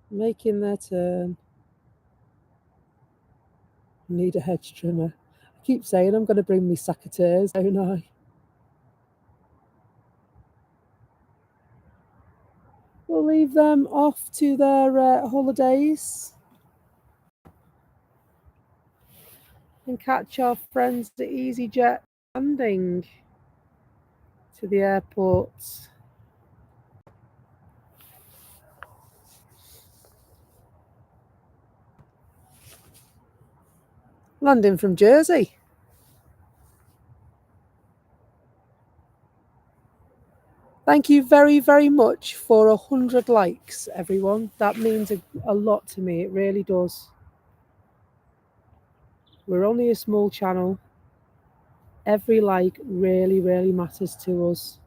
Making their turn. Need a hedge trimmer. I keep saying I'm going to bring me secateurs, don't I? We'll leave them off to their holidays and catch our friends at EasyJet landing to the airport. Landing from Jersey. Thank you very, very much for 100 likes, everyone. That means a lot to me. It really does. We're only a small channel. Every like really, really matters to us.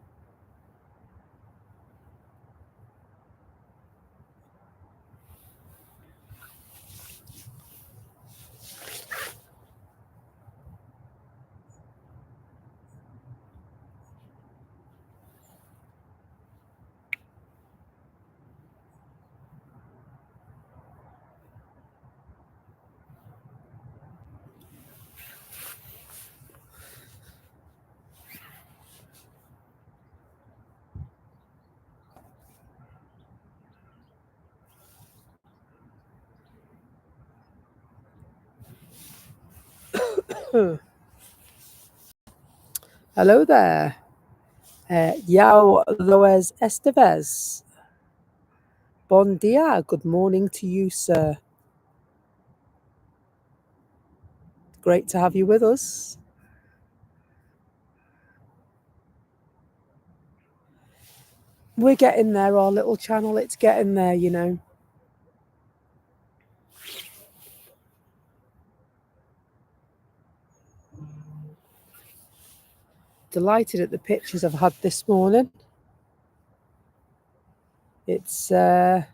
Hello there. Yao Loez Estevez. Bon dia. Good morning to you, sir. Great to have you with us. We're getting there, our little channel. It's getting there, you know. Delighted at the pictures I've had this morning. It's been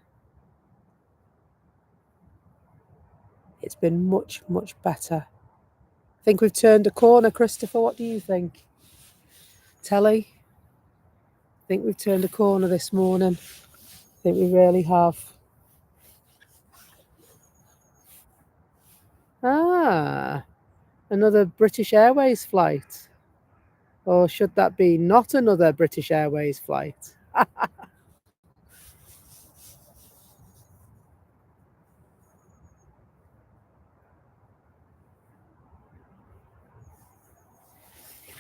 much, much better. I think we've turned a corner, Christopher. What do you think? Telly? I think we've turned a corner this morning. I think we really have. Ah, another British Airways flight. Or should that be not another British Airways flight?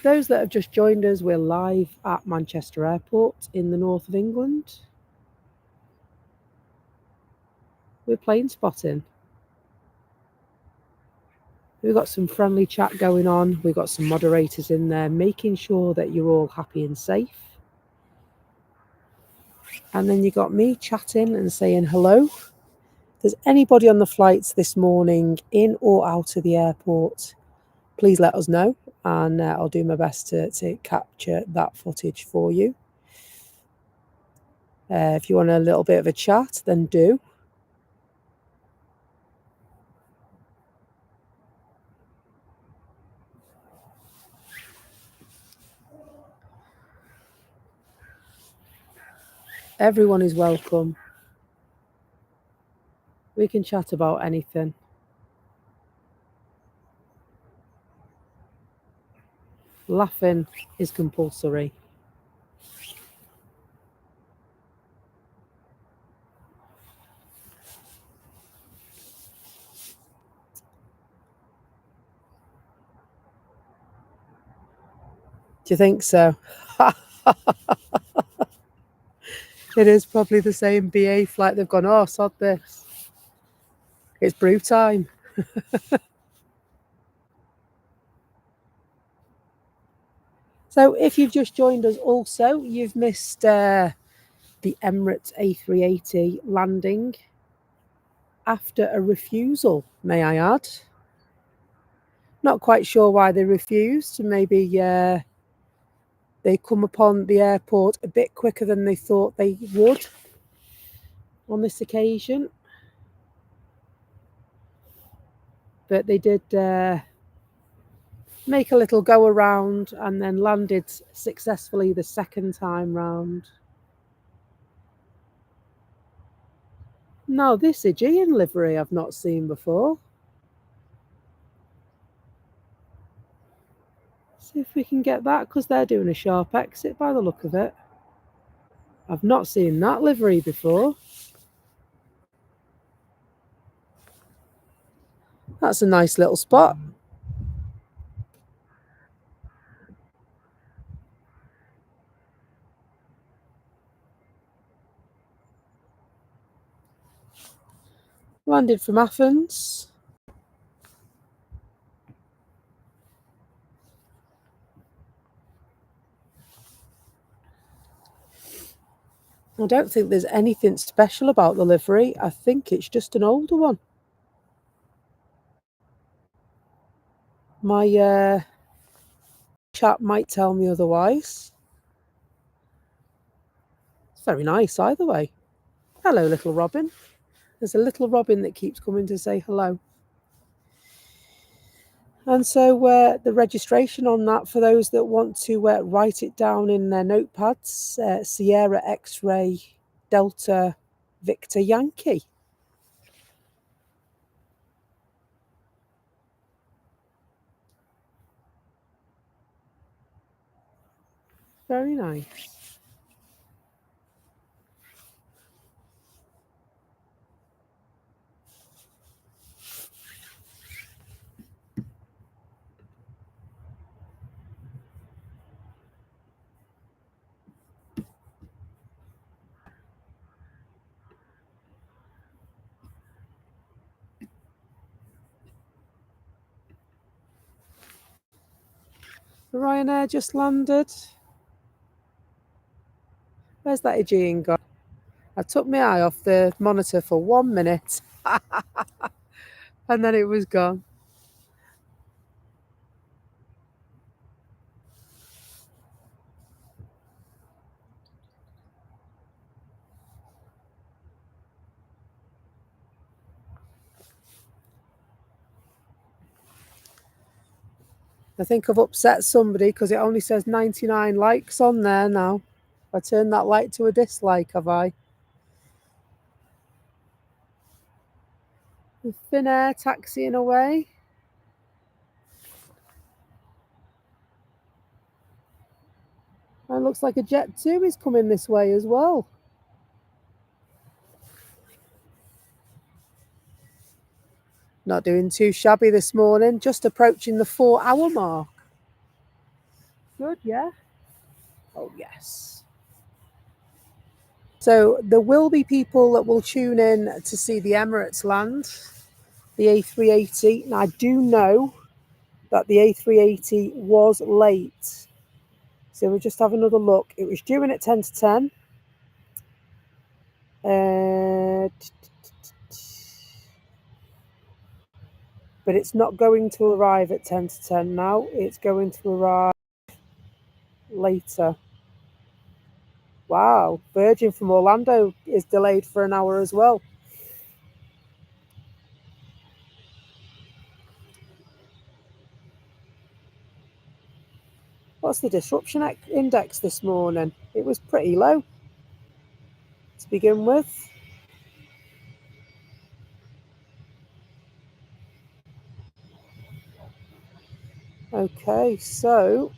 Those that have just joined us, we're live at Manchester Airport in the north of England. We're plane spotting. We've got some friendly chat going on. We've got some moderators in there, making sure that you're all happy and safe. And then you got me chatting and saying hello. If there's anybody on the flights this morning in or out of the airport, please let us know. and I'll do my best to capture that footage for you. If you want a little bit of a chat, then do. Everyone is welcome. We can chat about anything. Laughing is compulsory. Do you think so? It is probably the same BA flight. They've gone, oh, sod this. It's brew time. So if you've just joined us also, you've missed the Emirates A380 landing after a refusal, may I add. Not quite sure why they refused. Maybe they come upon the airport a bit quicker than they thought they would on this occasion. But they did make a little go around and then landed successfully the second time round. Now this Aegean livery I've not seen before. See if we can get that, because they're doing a sharp exit by the look of it. I've not seen that livery before. That's a nice little spot. Landed from Athens. I don't think there's anything special about the livery. I think it's just an older one. My chap might tell me otherwise. It's very nice either way. Hello, little robin. There's a little robin that keeps coming to say hello. And so the registration on that, for those that want to write it down in their notepads, Sierra X-Ray Delta Victor Yankee. Very nice. The Ryanair just landed. Where's that Aegean gone? I took my eye off the monitor for 1 minute and then it was gone. I think I've upset somebody because it only says 99 likes on there now. I turned that like to a dislike, have I? Thin Air taxiing away. And looks like a Jet 2 is coming this way as well. Not doing too shabby this morning, just approaching the 4-hour mark. Good, yeah? Oh, yes. So there will be people that will tune in to see the Emirates land, the A380. Now, I do know that the A380 was late. So we'll just have another look. It was due in at 10 to 10. but it's not going to arrive at 10 to 10 now. It's going to arrive later. Wow, Virgin from Orlando is delayed for an hour as well. What's the disruption index this morning? It was pretty low to begin with. Okay, so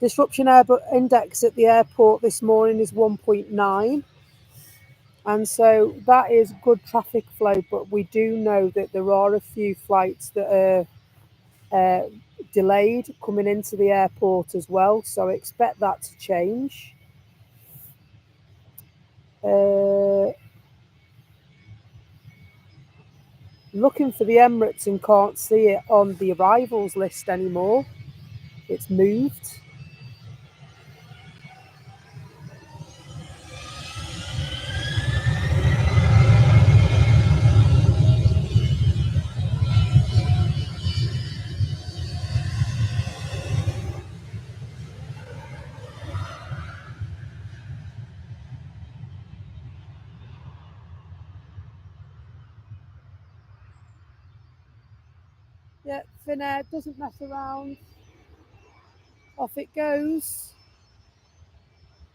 disruption index at the airport this morning is 1.9. And so that is good traffic flow, but we do know that there are a few flights that are delayed coming into the airport as well. So expect that to change. Looking for the Emirates and can't see it on the arrivals list anymore. It's moved. Yeah, Finnair doesn't mess around. Off it goes.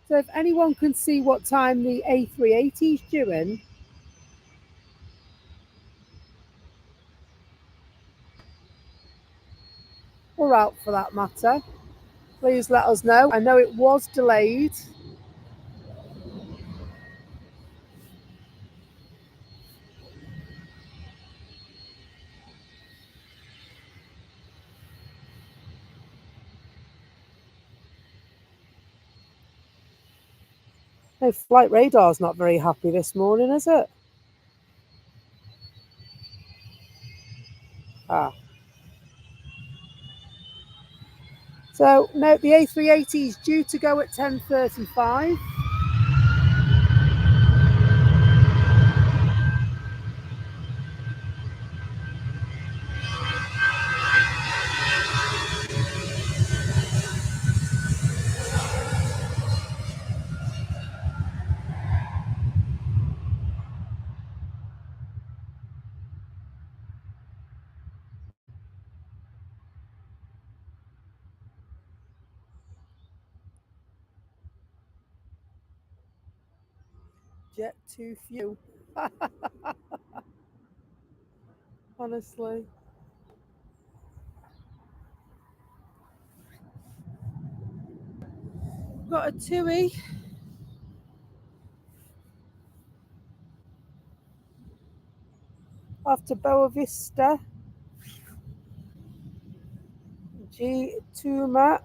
So if anyone can see what time the A380 is due in, or out for that matter, please let us know. I know it was delayed. No, flight radar's not very happy this morning, is it? Ah. So, no, the A380 is due to go at 10:35. Jet too few. Honestly. Got a TUI. Off to Boa Vista. G2 Matt.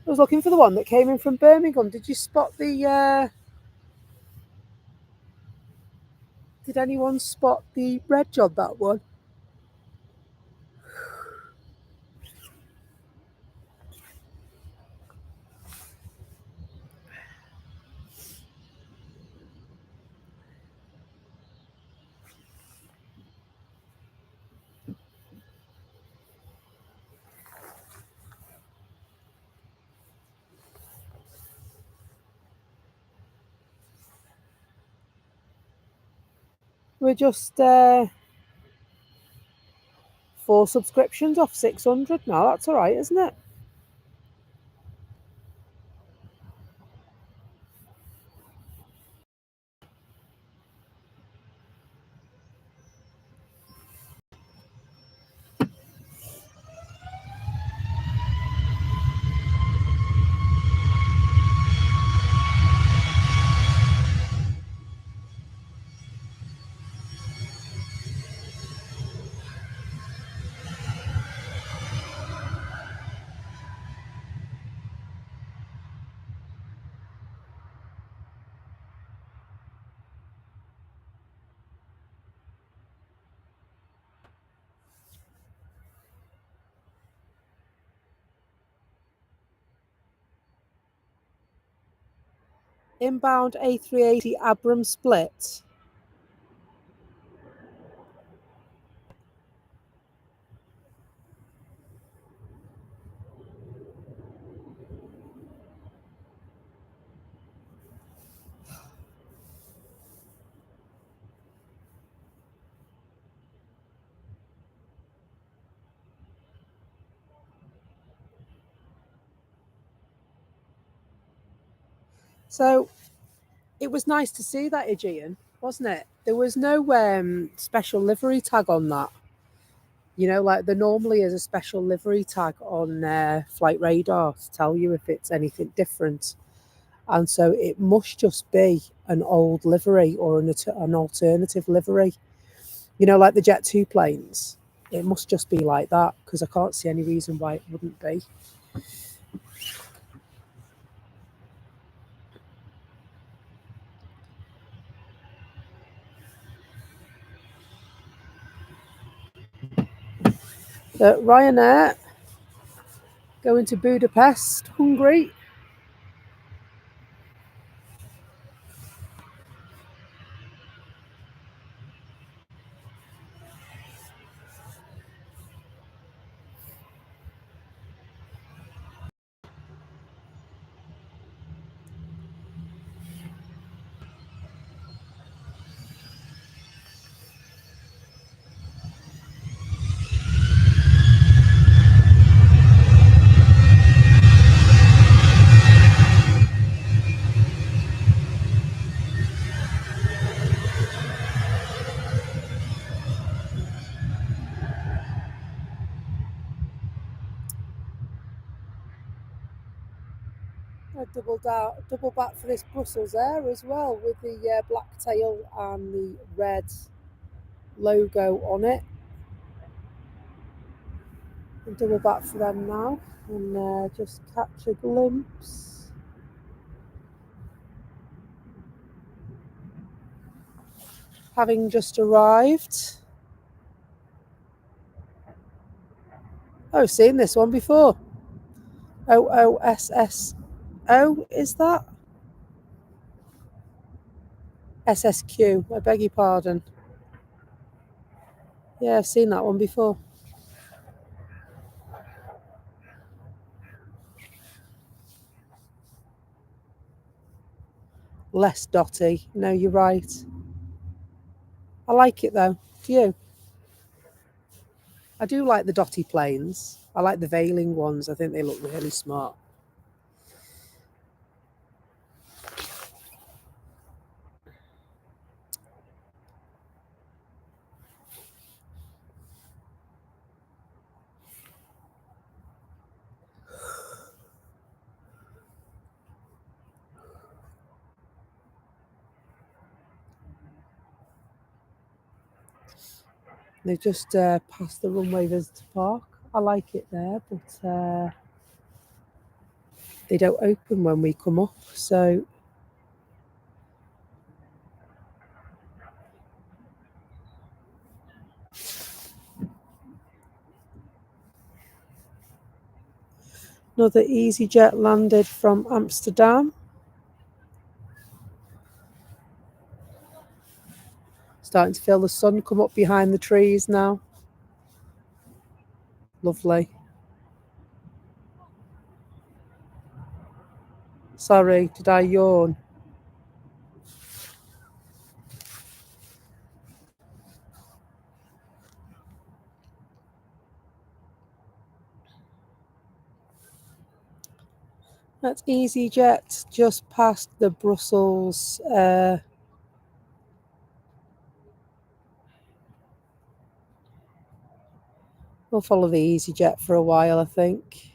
I was looking for the one that came in from Birmingham. Did you spot the did anyone spot the reg on that one? We're just 4 subscriptions off 600 now. That's all right, isn't it? Inbound A380 Abram split. So it was nice to see that Aegean, wasn't it? There was no special livery tag on that. You know, like there normally is a special livery tag on flight radar to tell you if it's anything different. And so it must just be an old livery or an alternative livery. You know, like the Jet 2 planes. It must just be like that because I can't see any reason why it wouldn't be. Ryanair going to Budapest, Hungary. A double back for this Brussels Air as well, with the black tail and the red logo on it. And double back for them now, and just catch a glimpse. Having just arrived. Oh, I've seen this one before. OOSSO, is that? SSQ, I beg your pardon. Yeah, I've seen that one before. Less dotty. No, you're right. I like it though. Do you? I do like the dotty planes. I like the veiling ones. I think they look really smart. They just passed the runway visitor park. I like it there, but they don't open when we come up, so another EasyJet landed from Amsterdam. Starting to feel the sun come up behind the trees now. Lovely. Sorry, did I yawn? That's EasyJet just past the Brussels. We'll follow the EasyJet for a while, I think.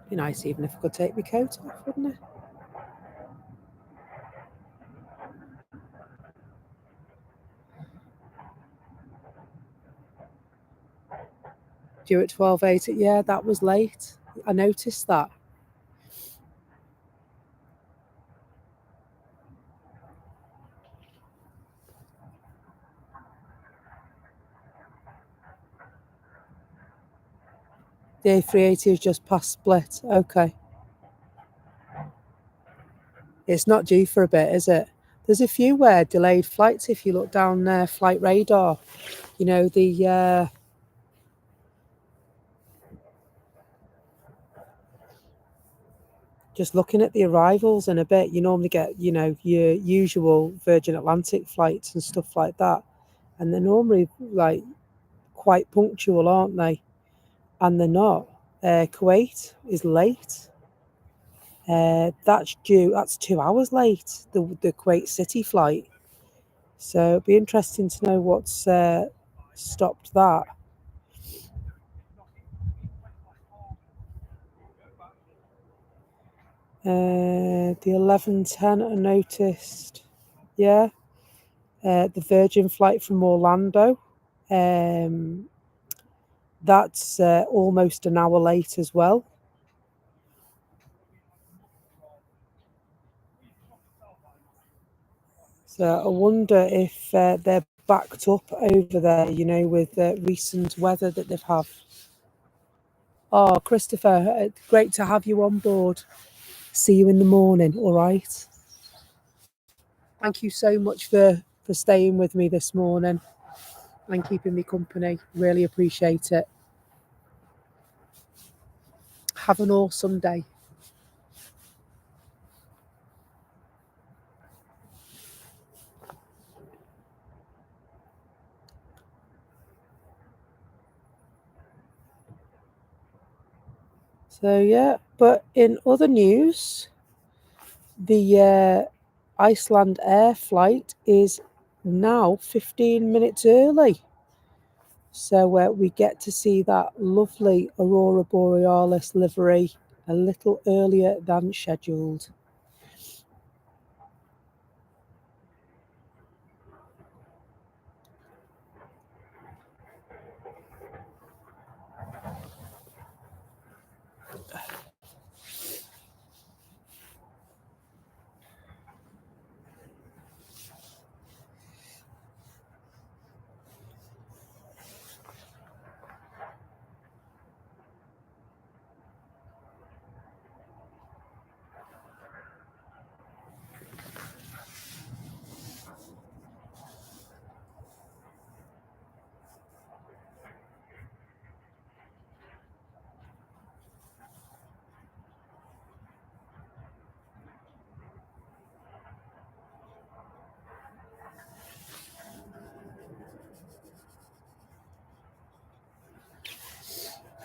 Be nice even if I could take my coat off, wouldn't it? Due at 12:80. Yeah, that was late. I noticed that. The A380 is just past Split. Okay. It's not due for a bit, is it? There's a few delayed flights if you look down flight radar. You know, just looking at the arrivals in a bit, you normally get, you know, your usual Virgin Atlantic flights and stuff like that. And they're normally like quite punctual, aren't they? And they're not. Kuwait is late. That's 2 hours late, the Kuwait City flight. So it'd be interesting to know what's stopped that. The 11:10 I noticed. Yeah. The Virgin flight from Orlando. That's almost an hour late as well. So I wonder if they're backed up over there, you know, with recent weather that they've had. Oh, Christopher, great to have you on board. See you in the morning, all right? Thank you so much for staying with me this morning and keeping me company. Really appreciate it. Have an awesome day. So yeah, but in other news, the Icelandair flight is now 15 minutes early. So we get to see that lovely Aurora Borealis livery a little earlier than scheduled.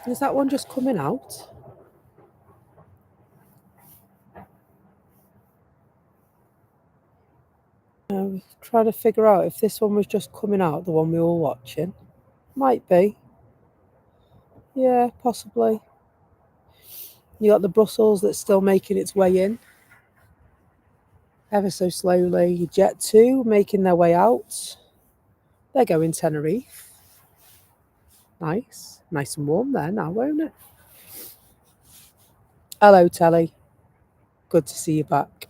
Is that one just coming out? Trying to figure out if this one was just coming out, the one we were watching. Might be. Yeah, possibly. You got the Brussels that's still making its way in. Ever so slowly. Jet 2 making their way out. They're going Tenerife. Nice. Nice and warm there now, won't it? Hello, Telly. Good to see you back.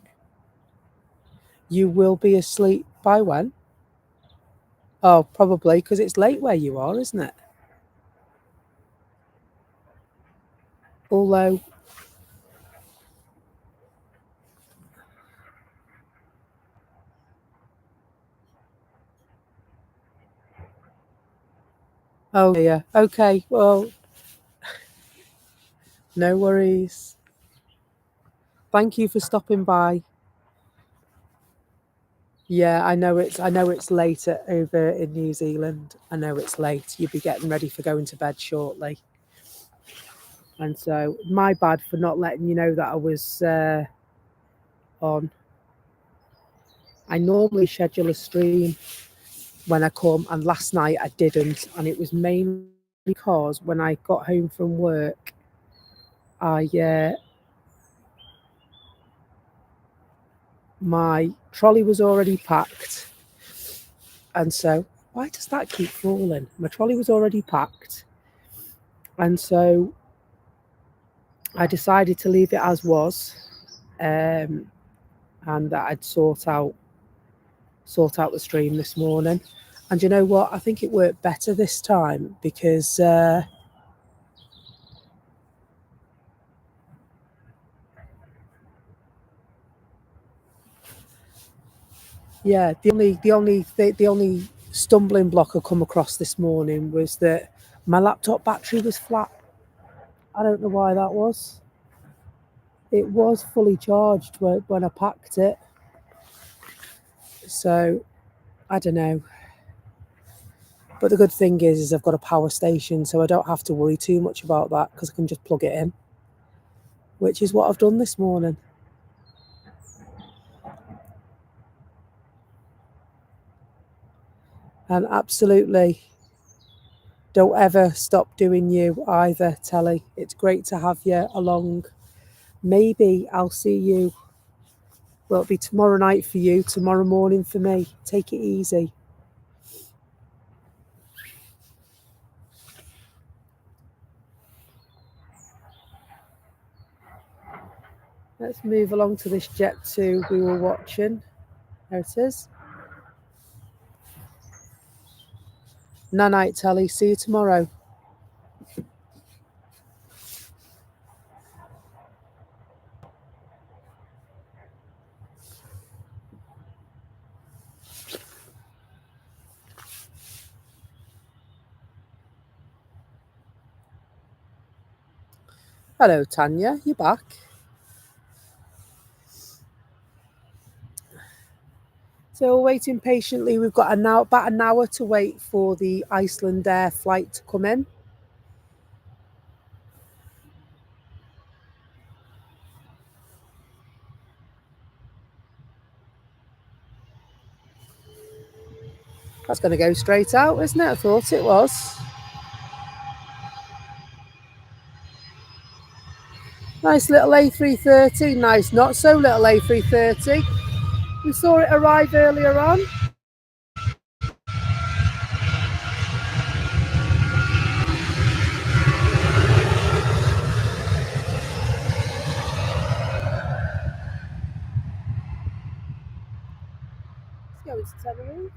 You will be asleep by when? Oh, probably because it's late where you are, isn't it? Although, oh yeah, okay, well, no worries. Thank you for stopping by. Yeah, I know it's late over in New Zealand. I know it's late. You'll be getting ready for going to bed shortly. And so, my bad for not letting you know that I was on. I normally schedule a stream when I come, and last night I didn't, and it was mainly because when I got home from work, my trolley was already packed, and so why does that keep falling? My trolley was already packed, And so I decided to leave it as was, and that I'd sort out the stream this morning. And you know what? I think it worked better this time because yeah, the only stumbling block I come across this morning was that my laptop battery was flat. I don't know why that was. It was fully charged when I packed it. So I don't know. But the good thing is I've got a power station, so I don't have to worry too much about that because I can just plug it in, which is what I've done this morning. And absolutely don't ever stop doing you either, Telly. It's great to have you along. Maybe I'll see you. Well, it'll be tomorrow night for you, tomorrow morning for me. Take it easy. Let's move along to this Jet 2 we were watching. There it is. Night, Telly. See you tomorrow. Hello, Tanya. You back? So we're waiting patiently. We've got about an hour to wait for the Icelandair flight to come in. That's going to go straight out, isn't it? I thought it was. Nice little A330. Nice, not so little A330. We saw it arrive earlier on. Let's go into Tenerife.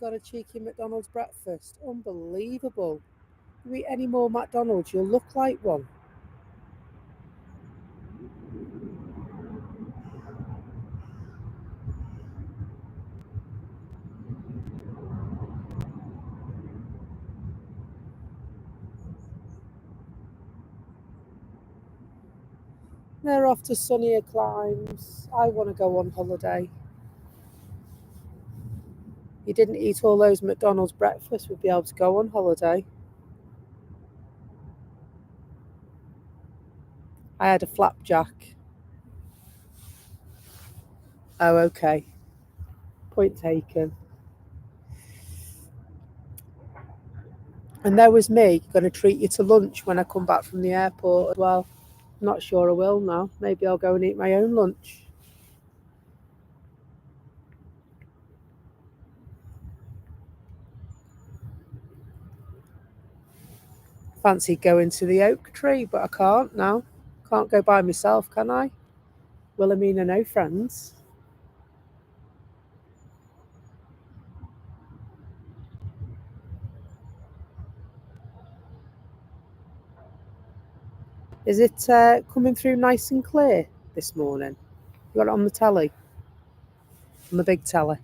Got a cheeky McDonald's breakfast. Unbelievable. If you eat any more McDonald's, you'll look like one. They're off to sunnier climes. I want to go on holiday. You didn't eat all those McDonald's breakfasts, we'd be able to go on holiday. I had a flapjack. Oh, okay. Point taken. And there was me going to treat you to lunch when I come back from the airport as well. Not sure I will now. Maybe I'll go and eat my own lunch. Fancy going to the oak tree, but I can't now. Can't go by myself, can I? Wilhelmina, no friends. Is it coming through nice and clear this morning? You got it on the telly? On the big telly?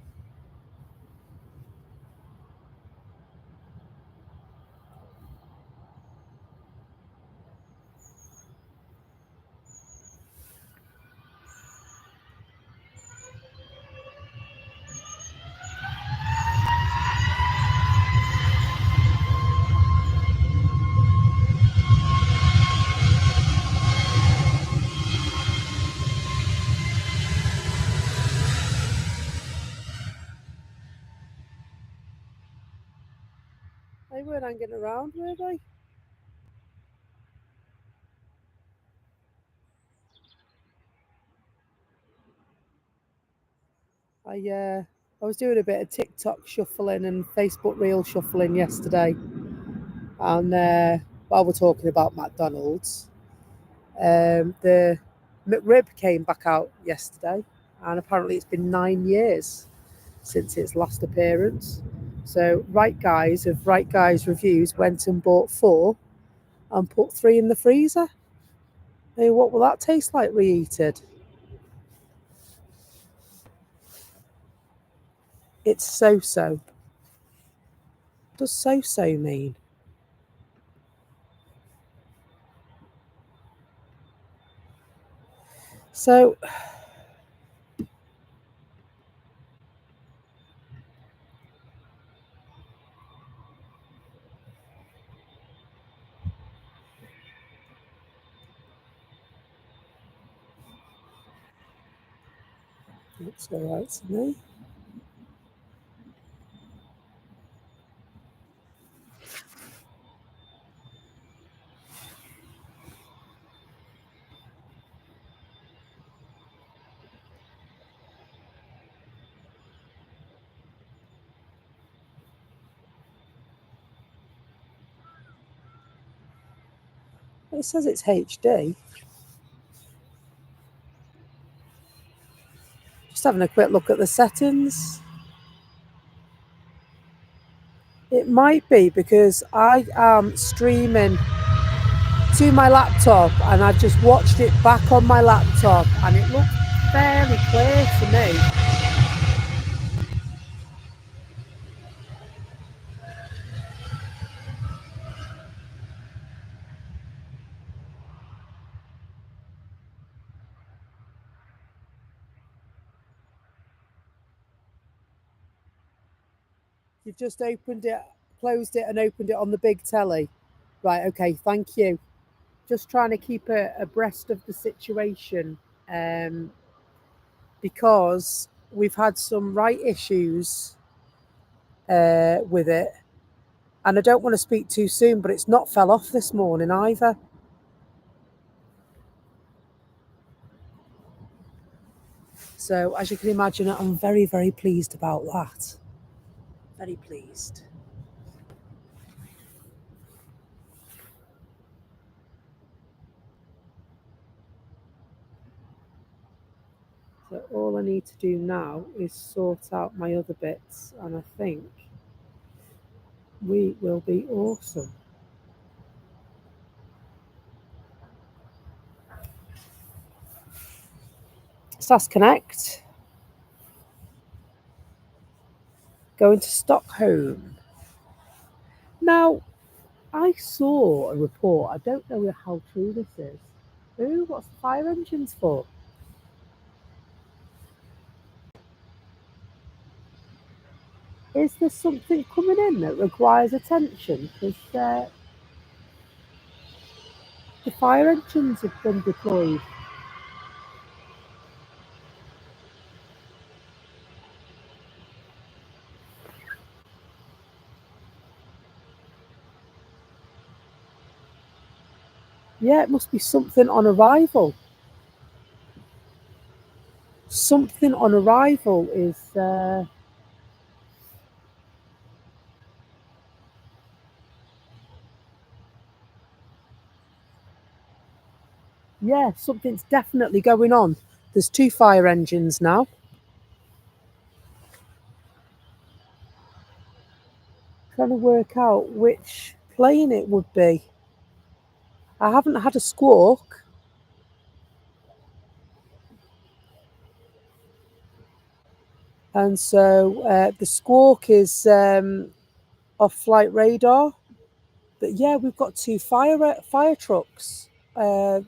They weren't hanging around, were they? I was doing a bit of TikTok shuffling and Facebook reel shuffling yesterday, and while we're talking about McDonald's, the McRib came back out yesterday, and apparently it's been 9 years since its last appearance. So Right Guys of Right Guys Reviews went and bought 4 and put 3 in the freezer. Hey, what will that taste like reheated? It's so-so. What does so-so mean? So looks all right to me. It says it's HD. Just having a quick look at the settings. It might be because I am streaming to my laptop and I've just watched it back on my laptop and it looks fairly clear to me. You've just opened it, closed it and opened it on the big telly. Right, okay, thank you. Just trying to keep abreast of the situation because we've had some right issues with it. And I don't want to speak too soon, but it's not fell off this morning either. So as you can imagine, I'm very, very pleased about that. Very pleased. So all I need to do now is sort out my other bits, and I think we will be awesome. SAS Connect. Going to Stockholm. Now, I saw a report. I don't know how true this is. Ooh, what's the fire engines for? Is there something coming in that requires attention? Because the fire engines have been deployed. Yeah, it must be something on arrival. Something on arrival is... yeah, something's definitely going on. There's 2 fire engines now. Trying to work out which plane it would be. I haven't had a squawk. And so the squawk is off flight radar. But yeah, we've got 2 fire trucks on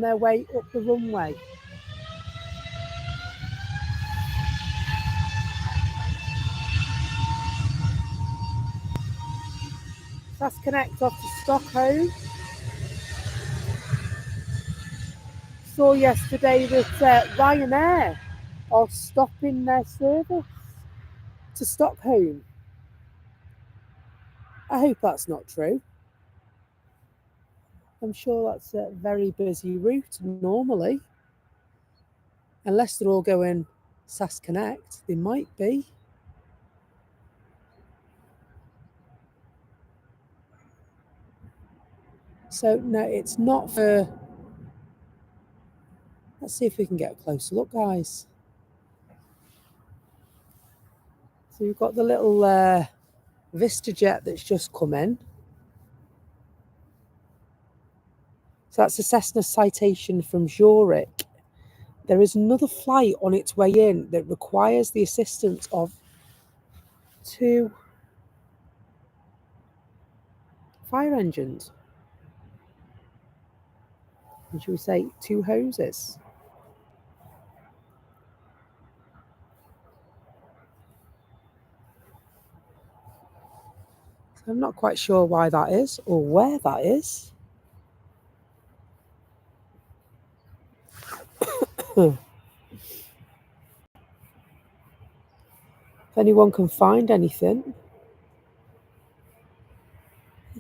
their way up the runway. SAS Connect off to Stockholm. Saw yesterday that Ryanair are stopping their service to Stockholm. I hope that's not true. I'm sure that's a very busy route normally, unless they're all going SAS Connect, they might be. So no, it's not for... Let's see if we can get a closer look, guys. So we've got the little VistaJet that's just come in. So that's a Cessna Citation from Zurich. There is another flight on its way in that requires the assistance of 2 fire engines. And should we say 2 hoses? I'm not quite sure why that is or where that is. If anyone can find anything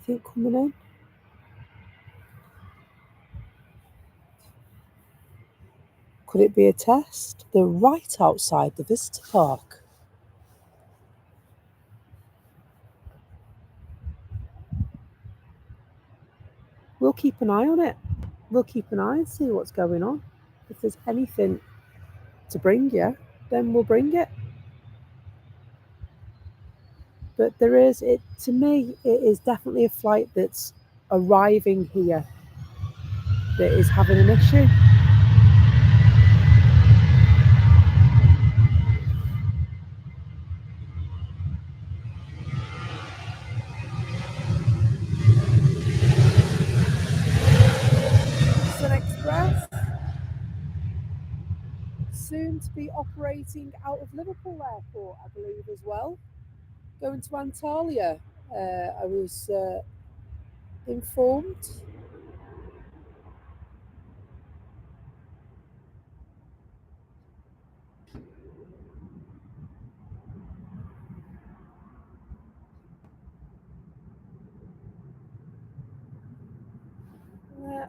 coming in? Could it be a test? They're right outside the visitor park. We'll keep an eye on it. We'll keep an eye and see what's going on. If there's anything to bring you, then we'll bring it. But there is, to me, it is definitely a flight that's arriving here that is having an issue. Sun Express, soon to be operating out of Liverpool Airport, I believe, as well. Going to Antalya, I was informed.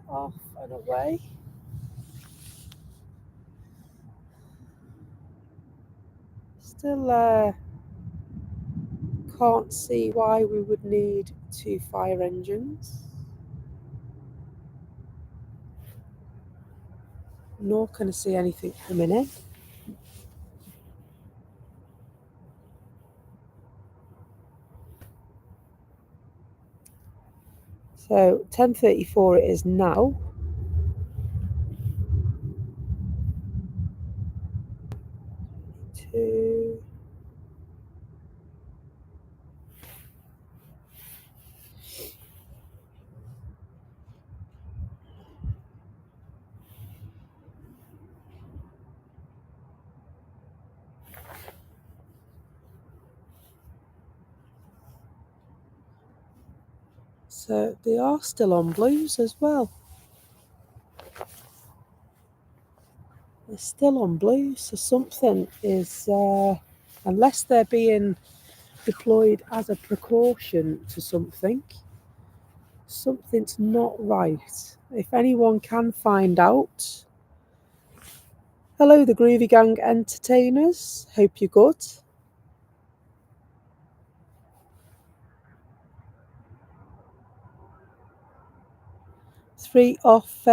Off and away. Still can't see why we would need 2 fire engines. Nor can I see anything coming in. So 10:34 it is now. Two. So they are still on blues as well. They're still on blues, so something is, unless they're being deployed as a precaution to something, something's not right. If anyone can find out. Hello, the Groovy Gang entertainers. Hope you're good. 3 off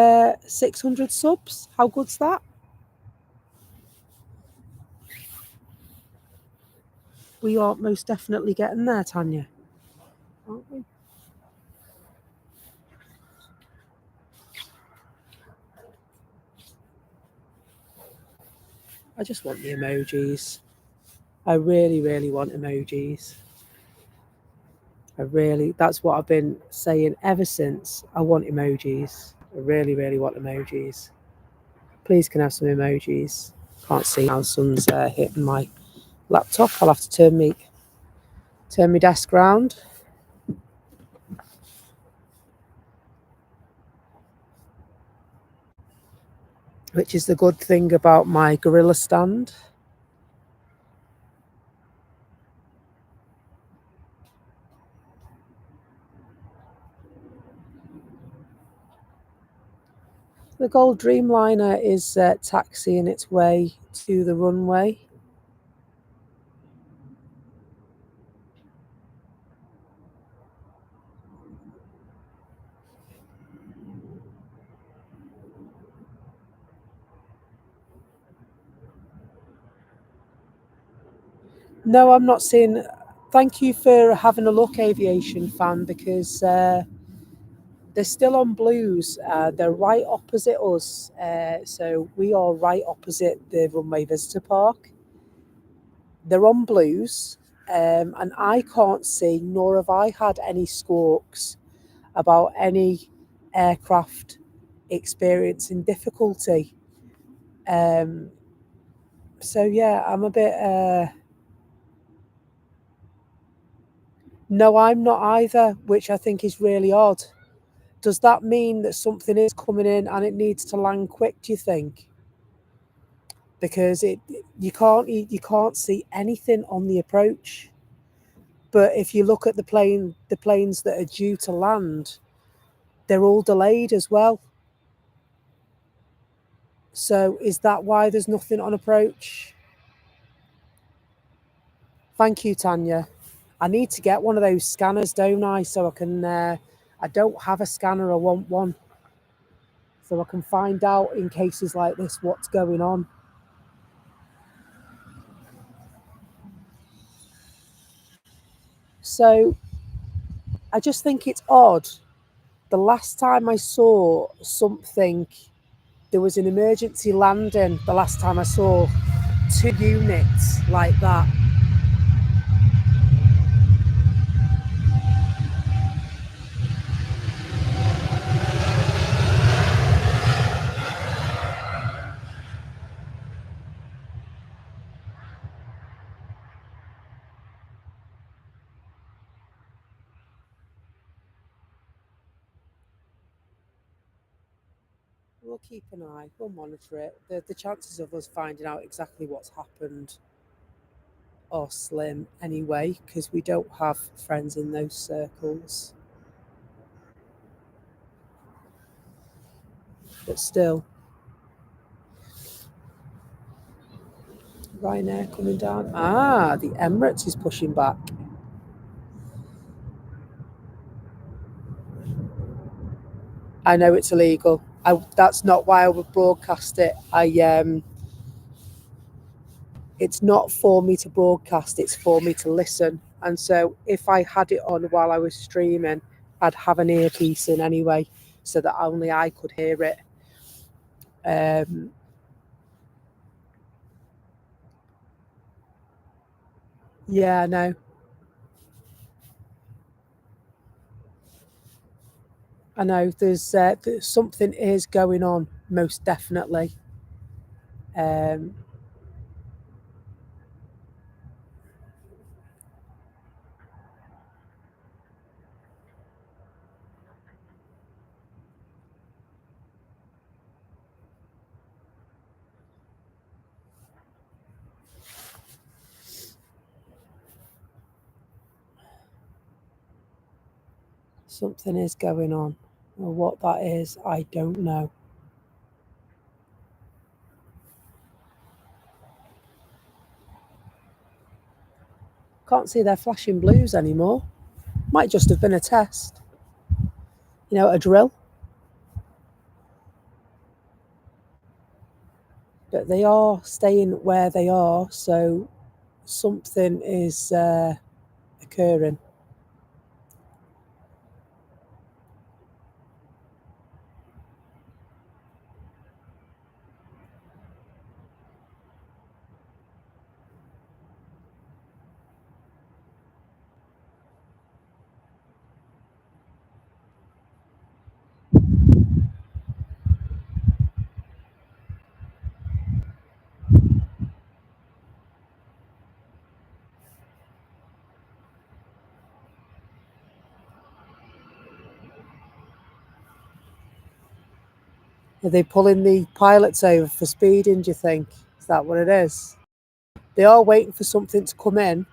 600 subs. How good's that? We are most definitely getting there, Tanya, aren't we? I just want the emojis. I really, really want emojis. That's what I've been saying ever since. I want emojis. I really, really want emojis. Please can I have some emojis. Can't see how the sun's hitting my laptop. I'll have to turn my desk round. Which is the good thing about my gorilla stand. The Gold Dreamliner is taxiing its way to the runway. No, I'm not seeing. Thank you for having a look, Aviation fan, because they're still on blues. They're right opposite us. So we are right opposite the runway visitor park. They're on blues, and I can't see, nor have I had any squawks about any aircraft experiencing difficulty. So yeah, I'm a bit. No, I'm not either, which I think is really odd. Does that mean that something is coming in and it needs to land quick, do you think? Because you can't see anything on the approach. But if you look at the planes that are due to land, they're all delayed as well. So is that why there's nothing on approach? Thank you, Tanya. I need to get one of those scanners, don't I? So I can, I don't have a scanner, I want one. So I can find out in cases like this what's going on. So I just think it's odd. The last time I saw something, there was an emergency landing. The last time I saw 2 units like that. We'll keep an eye, we'll monitor it. The chances of us finding out exactly what's happened are slim anyway, because we don't have friends in those circles. But still, Ryanair coming down. Ah, the Emirates is pushing back. I know it's illegal. That's not why I would broadcast it. It's not for me to broadcast, it's for me to listen. And so if I had it on while I was streaming, I'd have an earpiece in anyway, so that only I could hear it. Yeah, no. I know there's something is going on, most definitely. Something is going on. Well, what that is, I don't know. Can't see their flashing blues anymore. Might just have been a test. You know, a drill. But they are staying where they are, so something is occurring. Are they pulling the pilots over for speeding, do you think? Is that what it is? They are waiting for something to come in,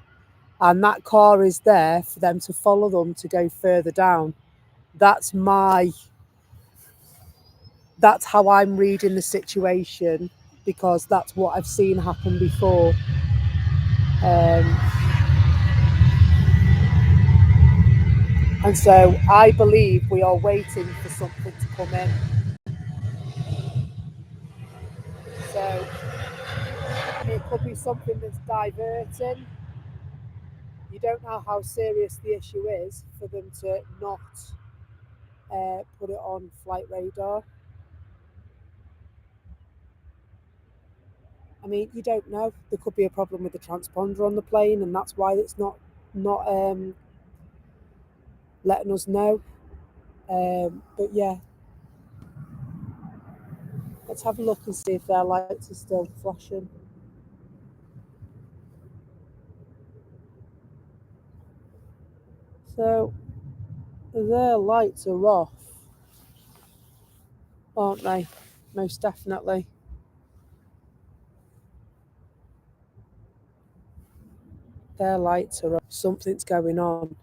and that car is there for them to follow them to go further down. That's my That's how I'm reading the situation, because that's what I've seen happen before. And so I believe we are waiting for something to come in. So it could be something that's diverting. You don't know how serious the issue is for them to not put it on flight radar. I mean, you don't know. There could be a problem with the transponder on the plane, and that's why it's not letting us know. But yeah, let's have a look and see if their lights are still flashing. So their lights are off, aren't they? Most definitely. Their lights are off. Something's going on.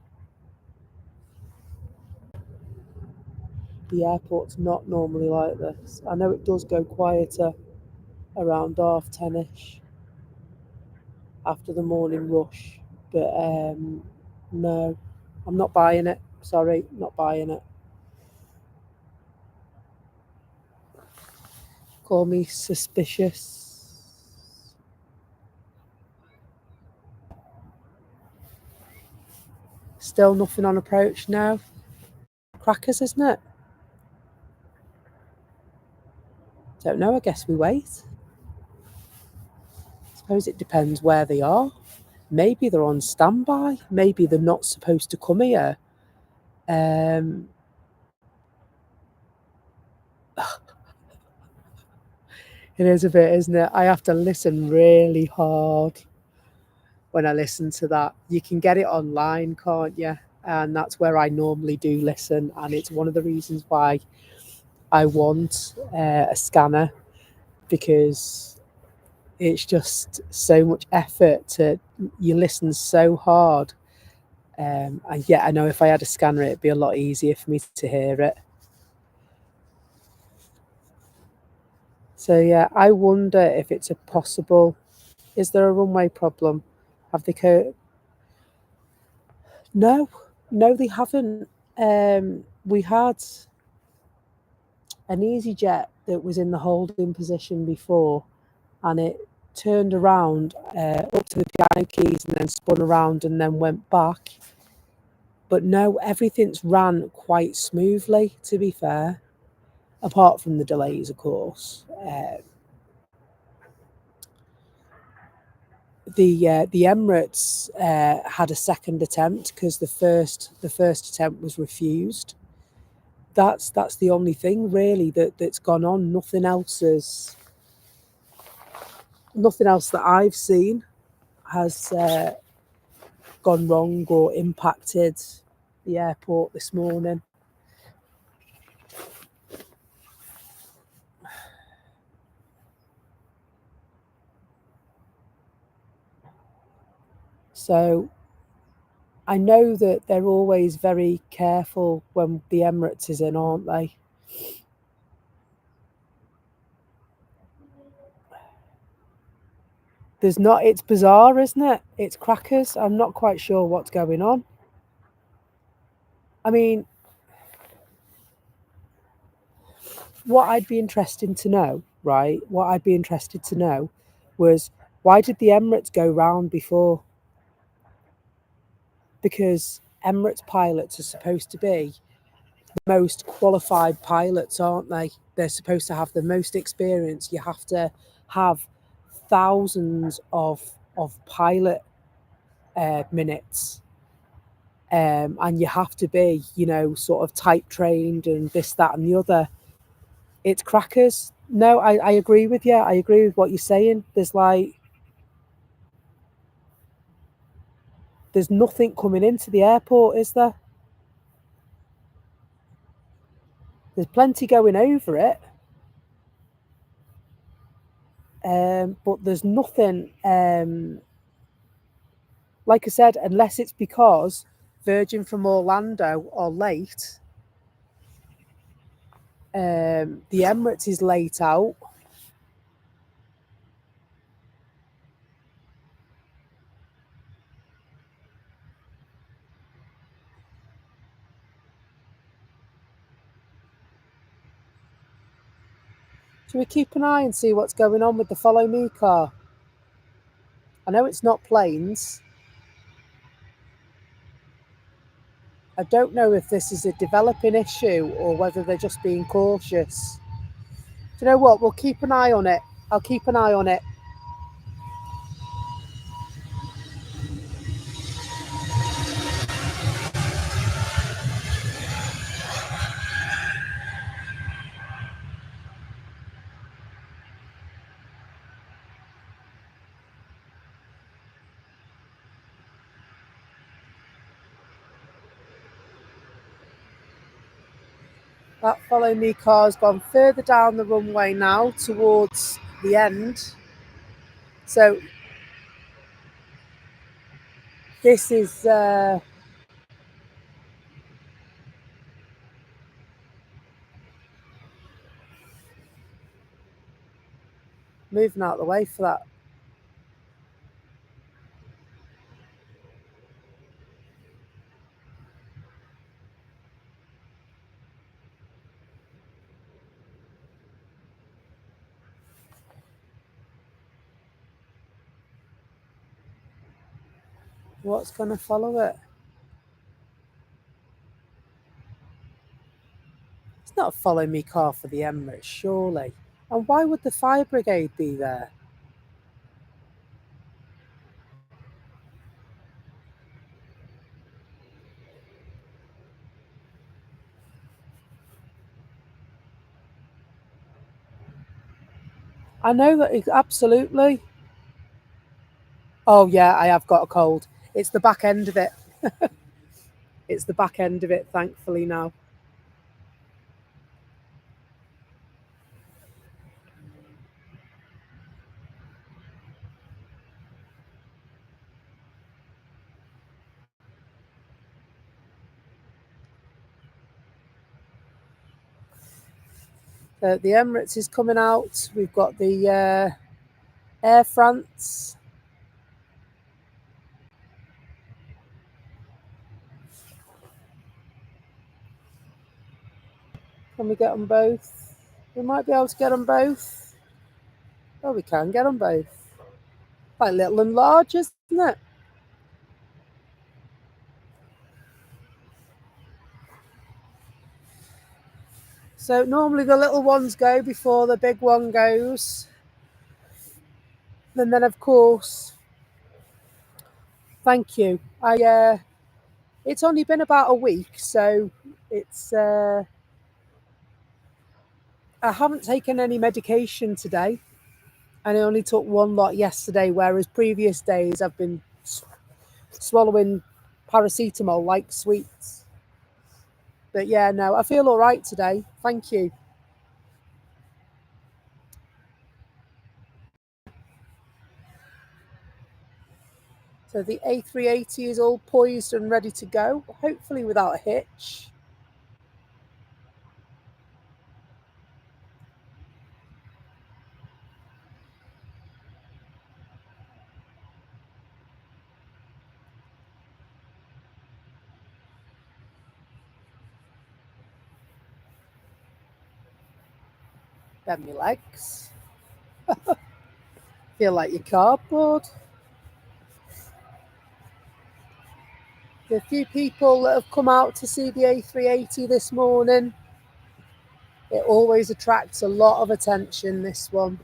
The airport's not normally like this. I know it does go quieter around 10:30ish after the morning rush, but no, I'm not buying it. Sorry, not buying it. Call me suspicious. Still nothing on approach now. Crackers, isn't it? Don't know, I guess we wait. I suppose it depends where they are. Maybe they're on standby. Maybe they're not supposed to come here. It is a bit, isn't it? I have to listen really hard when I listen to that. You can get it online, can't you? And that's where I normally do listen. And it's one of the reasons why I want a scanner, because it's just so much effort to, you listen so hard. And yeah, I know if I had a scanner, it'd be a lot easier for me to hear it. So yeah, I wonder if it's a possible. Is there a runway problem? Have they No, no, they haven't. We had an EasyJet that was in the holding position before, and it turned around up to the piano keys and then spun around and then went back. But no, everything's ran quite smoothly, to be fair, apart from the delays, of course. The Emirates had a second attempt because the first attempt was refused. That's the only thing really that's gone on. Nothing else that I've seen has gone wrong or impacted the airport this morning. So I know that they're always very careful when the Emirates is in, aren't they? There's not, it's bizarre, isn't it? It's crackers. I'm not quite sure what's going on. I mean, what I'd be interested to know, right? What I'd be interested to know was, why did the Emirates go round before? Because Emirates pilots are supposed to be the most qualified pilots, aren't they? They're supposed to have the most experience. You have to have thousands of pilot minutes, and you have to be, sort of type trained and this, that, and the other. It's crackers. No, I agree with you. I agree with what you're saying. There's nothing coming into the airport, is there? There's plenty going over it. But there's nothing, like I said, unless it's because Virgin from Orlando are late. The Emirates is late out. Should we keep an eye and see what's going on with the Follow Me car? I know it's not planes. I don't know if this is a developing issue or whether they're just being cautious. Do you know what? We'll keep an eye on it. I'll keep an eye on it. That Follow Me car's gone further down the runway now towards the end. So this is moving out of the way for that. What's going to follow it? It's not a Follow Me car for the Emirates, surely. And why would the fire brigade be there? I know that, absolutely. Oh yeah, I have got a cold. It's the back end of it. It's the back end of it, thankfully, now. The Emirates is coming out. We've got the Air France. Can we get them both? We might be able to get them both. Oh, we can get them both. Like little and large, isn't it? So normally the little ones go before the big one goes. And then, of course, thank you. It's only been about a week, so it's I haven't taken any medication today, and I only took one lot yesterday, whereas previous days I've been swallowing paracetamol like sweets. But yeah, no, I feel all right today. Thank you. So the A380 is all poised and ready to go, hopefully without a hitch. Bend my legs. Feel like you're cardboard. The few people that have come out to see the A380 this morning, it always attracts a lot of attention, this one.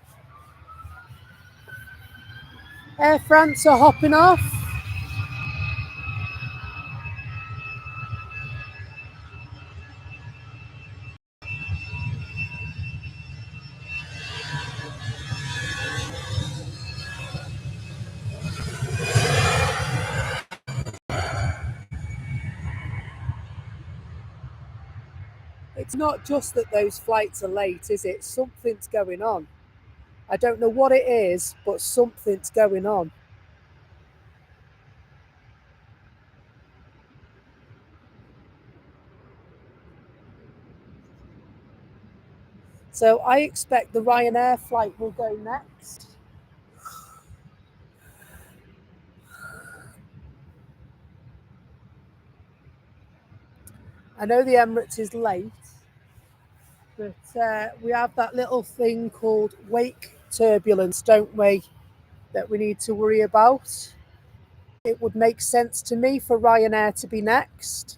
Air France are hopping off. It's not just that those flights are late, is it? Something's going on. I don't know what it is, but something's going on. So I expect the Ryanair flight will go next. I know the Emirates is late, but we have that little thing called wake turbulence, don't we, that we need to worry about. It would make sense to me for Ryanair to be next.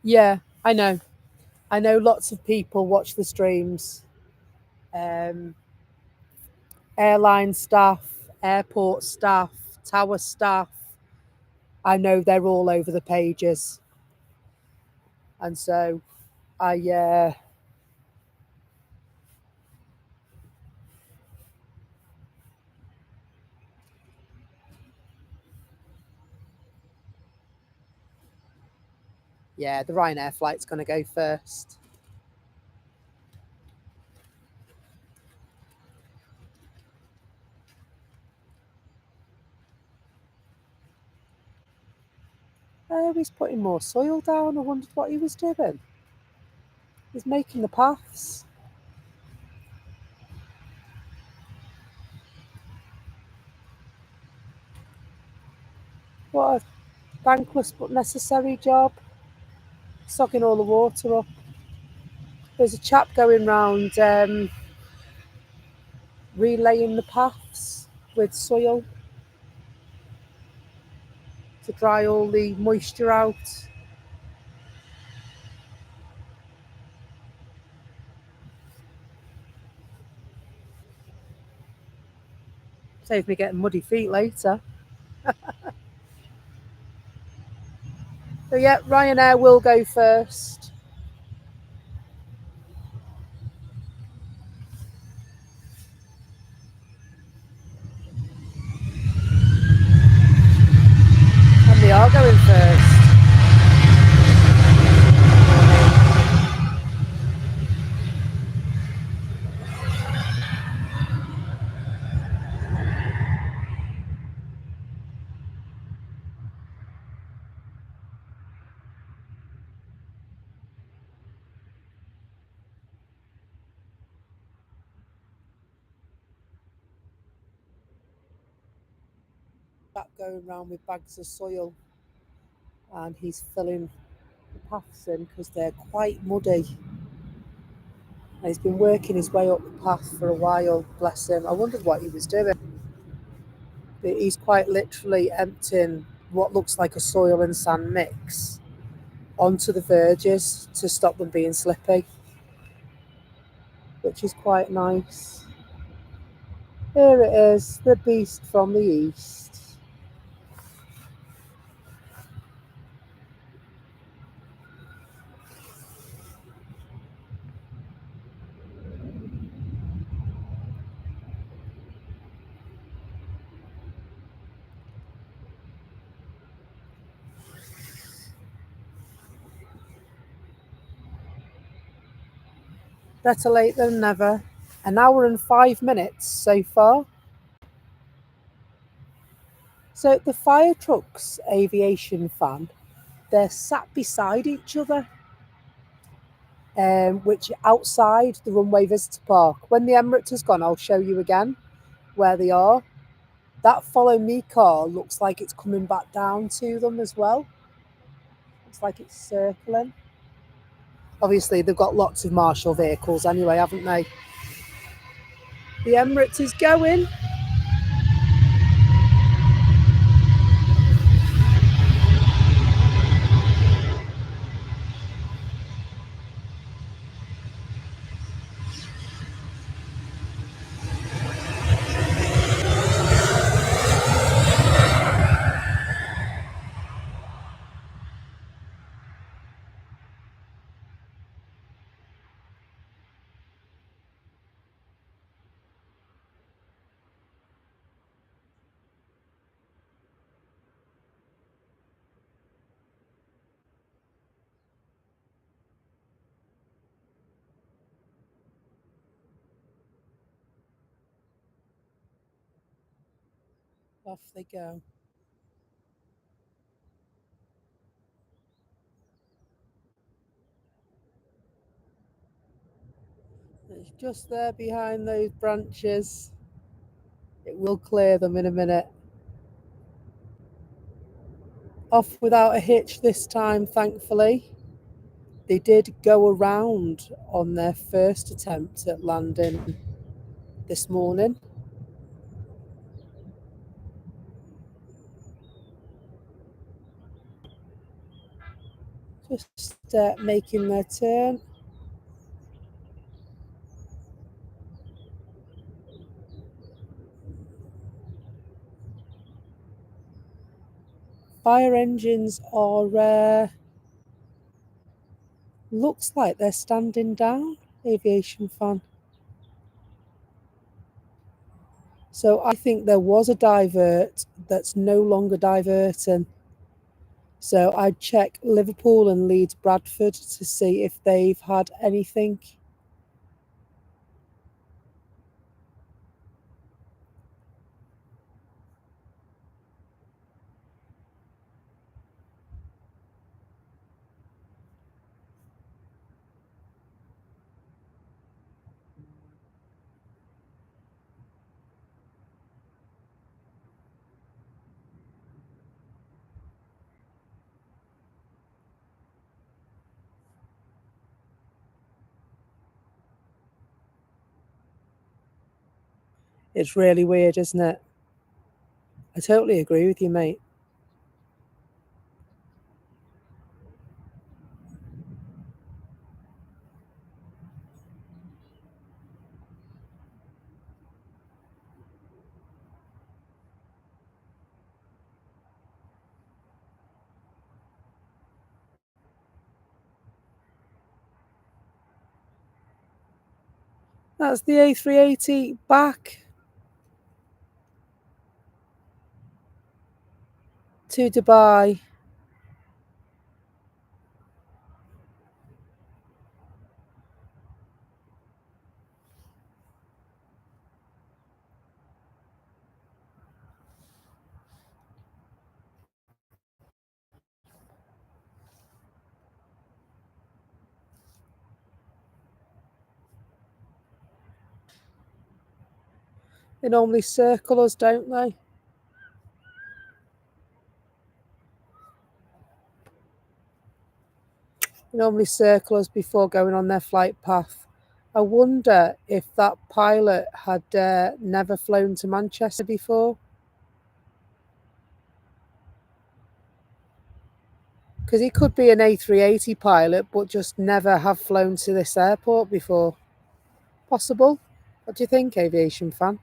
Yeah, I know. I know lots of people watch the streams. Airline staff, airport staff, tower staff. I know they're all over the pages. And so I yeah, the Ryanair flight's going to go first. Oh, he's putting more soil down. I wondered what he was doing. He's making the paths. What a thankless but necessary job. Sogging all the water up. There's a chap going round relaying the paths with soil to dry all the moisture out. Save me getting muddy feet later. So yeah, Ryanair will go first. And they are going first. Chap going round with bags of soil, and he's filling the paths in because they're quite muddy. And he's been working his way up the path for a while, bless him. I wondered what he was doing. But he's quite literally emptying what looks like a soil and sand mix onto the verges to stop them being slippy, which is quite nice. Here it is, the beast from the east. Better late than never. An hour and 5 minutes so far. So the fire truck's aviation fan, they're sat beside each other, which outside the runway visitor park. When the Emirates has gone, I'll show you again where they are. That follow me car looks like it's coming back down to them as well. Looks like it's circling. Obviously, they've got lots of marshal vehicles anyway, haven't they? The Emirates is going. Off they go. It's just there behind those branches. It will clear them in a minute. Off without a hitch this time, thankfully. They did go around on their first attempt at landing this morning. Just making their turn. Fire engines are, looks like they're standing down, Aviation fan. So I think there was a divert that's no longer diverting. So I'd check Liverpool and Leeds Bradford to see if they've had anything. It's really weird, isn't it? I totally agree with you, mate. That's the A380 back to Dubai. They normally circle us, don't they? They normally circle us before going on their flight path. I wonder if that pilot had never flown to Manchester before. Because he could be an A380 pilot, but just never have flown to this airport before. Possible? What do you think, Aviation fan?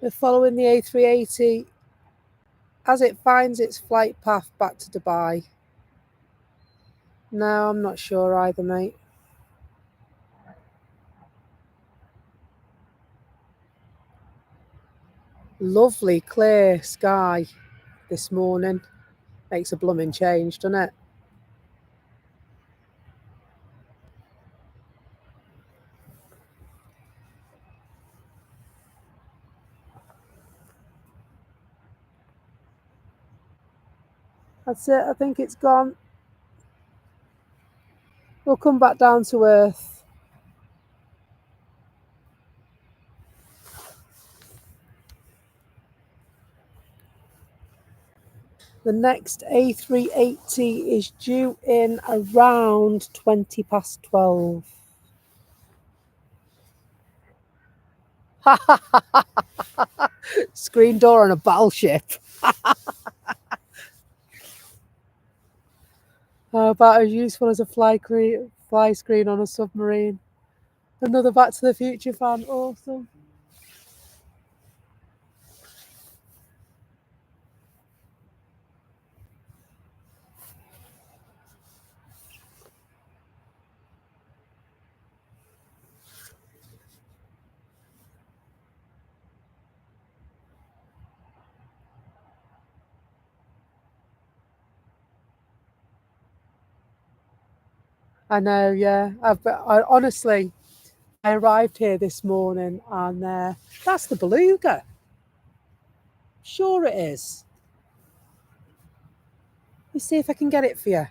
We're following the A380 as it finds its flight path back to Dubai. No, I'm not sure either, mate. Lovely clear sky this morning. Makes a blooming change, doesn't it? That's it. I think it's gone. We'll come back down to earth. The next A380 is due in around 20 past 12. Screen door on a battleship. About as useful as a fly screen on a submarine. Another Back to the Future fan. Awesome. I know, yeah. I honestly, I arrived here this morning and that's the Beluga. Sure it is. Let me see if I can get it for you.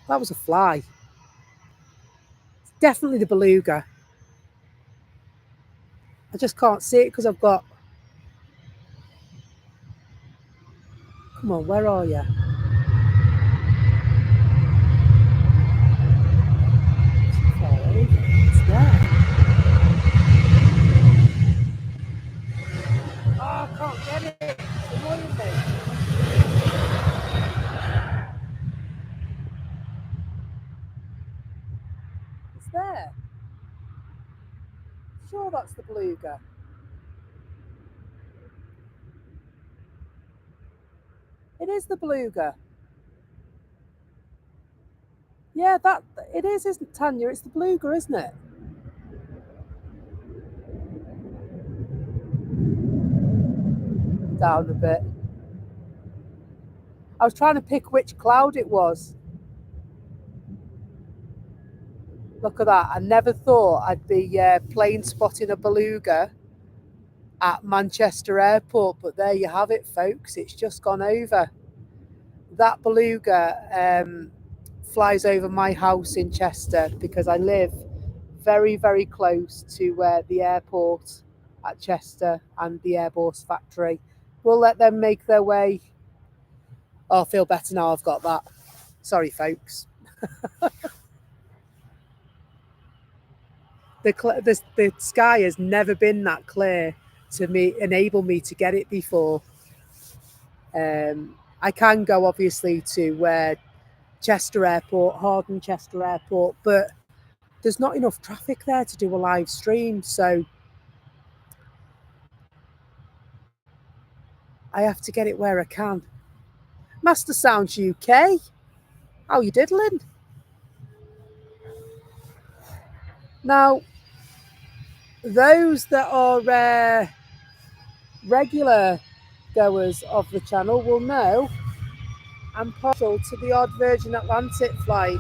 That was a fly. It's definitely the Beluga. I just can't see it because I've got... Come on, where are you? It's there. Oh, I can't get it. It's annoying me. It's there. Sure, that's the Beluga. It is the Beluga. Yeah, that it is, isn't it, Tanya? It's the Beluga, isn't it? Down a bit. I was trying to pick which cloud it was. Look at that. I never thought I'd be plane spotting a Beluga at Manchester Airport, but there you have it, folks. It's just gone over. That Beluga flies over my house in Chester because I live very, very close to the airport at Chester and the Airbus factory. We'll let them make their way. Oh, I feel better now I've got that. Sorry, folks. The sky has never been that clear to enable me to get it before. I can go obviously to Chester Airport, Hawarden Chester Airport, but there's not enough traffic there to do a live stream, so I have to get it where I can. Master Sounds UK, how you diddling? Now, those that are regular goers of the channel will know I'm partial to the odd Virgin Atlantic flight,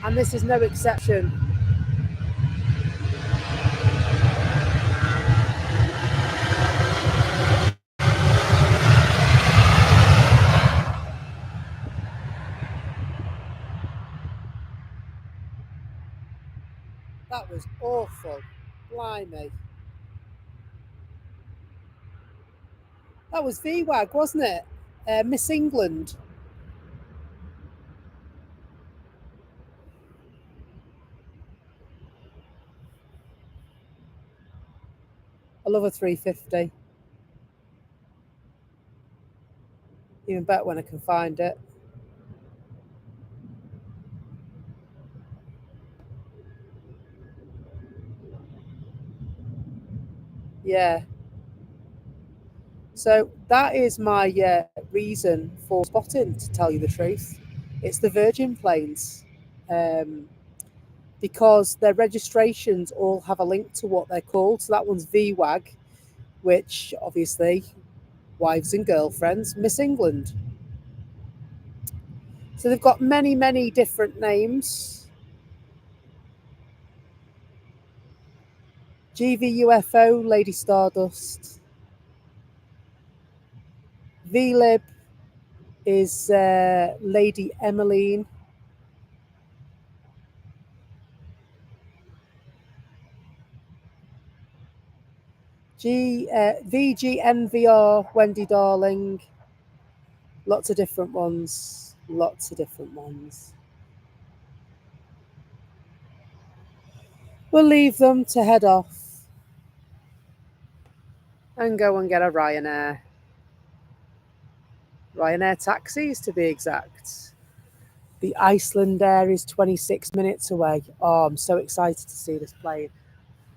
and this is no exception. That was awful. Blimey. That was VWAG, wasn't it? Miss England. I love a 350. Even better when I can find it. Yeah. So that is my reason for spotting, to tell you the truth. It's the Virgin planes. Because their registrations all have a link to what they're called. So that one's VWAG, which obviously, wives and girlfriends, Miss England. So they've got many, many different names. GVUFO, Lady Stardust. VLib is Lady Emmeline. VGNVR, Wendy Darling. Lots of different ones. Lots of different ones. We'll leave them to head off and go and get a Ryanair. Ryanair taxis, to be exact. The Icelandair is 26 minutes away. Oh, I'm so excited to see this plane.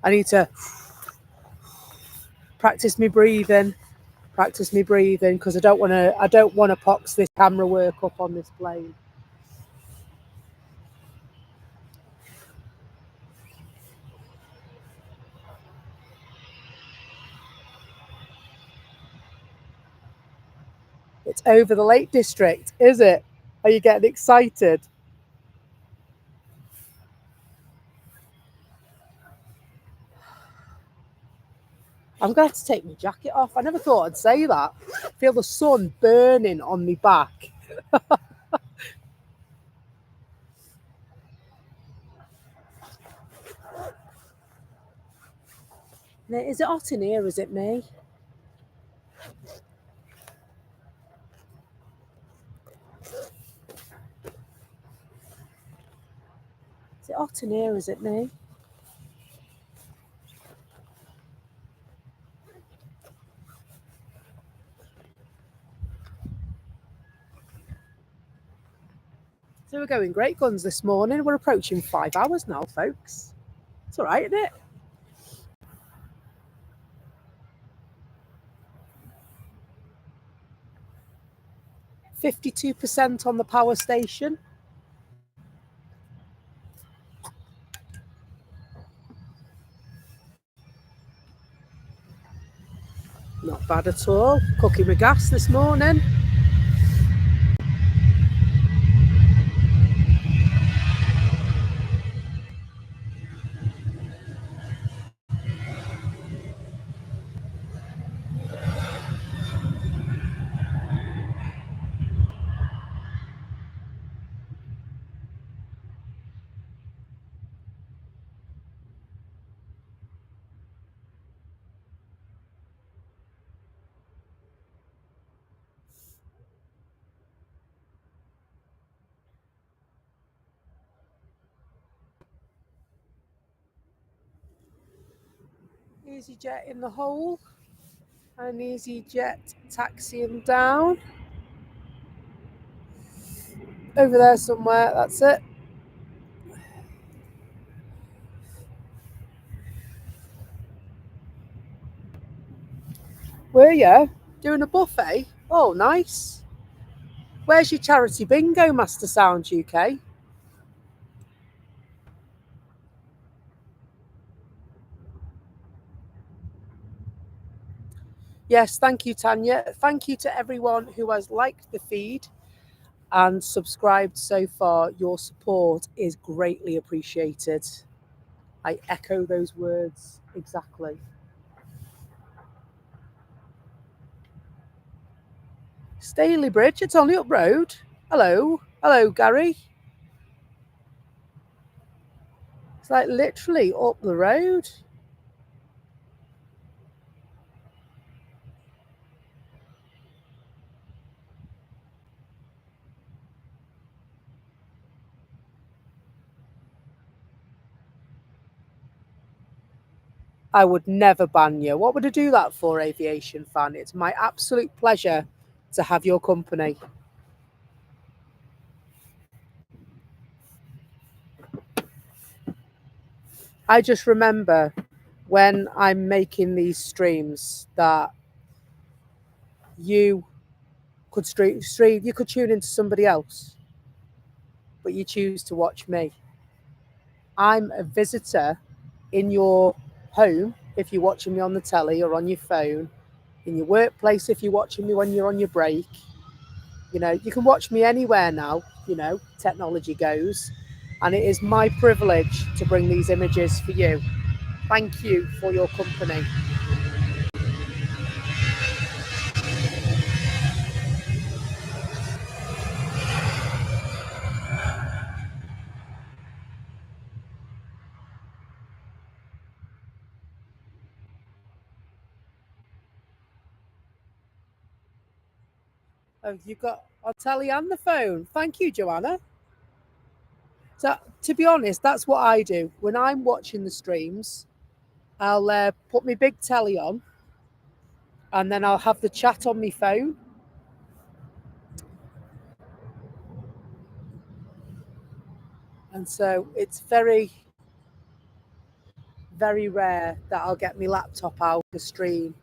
I need to practice me breathing. Practice me breathing because I don't want to pox this camera work up on this plane. It's over the Lake District, is it? Are you getting excited? I'm going to have to take my jacket off. I never thought I'd say that. I feel the sun burning on my back. Is it hot in here? Is it me? Is it hot in here? Is it me? So we're going great guns this morning. We're approaching 5 hours now, folks. It's all right, isn't it? %52 on the power station. Not bad at all. Cooking my gas this morning. EasyJet in the hole. And EasyJet taxiing down. Over there somewhere, that's it. Were you? Doing a buffet? Oh, nice. Where's your charity bingo, Master Sound UK? Yes, thank you, Tanya. Thank you to everyone who has liked the feed and subscribed so far. Your support is greatly appreciated. I echo those words exactly. Staley Bridge, it's only up road. Hello. Hello, Gary. It's like literally up the road. I would never ban you. What would I do that for, Aviation fan? It's my absolute pleasure to have your company. I just remember when I'm making these streams that you could you could tune into somebody else, but you choose to watch me. I'm a visitor in your home if you're watching me on the telly or on your phone, in your workplace if you're watching me when you're on your break. You know, you can watch me anywhere now, you know, technology goes. And it is my privilege to bring these images for you. Thank you for your company. Oh, you've got our telly and the phone. Thank you, Joanna. So, to be honest, that's what I do. When I'm watching the streams, I'll put my big telly on and then I'll have the chat on my phone. And so it's very, very rare that I'll get my laptop out to stream.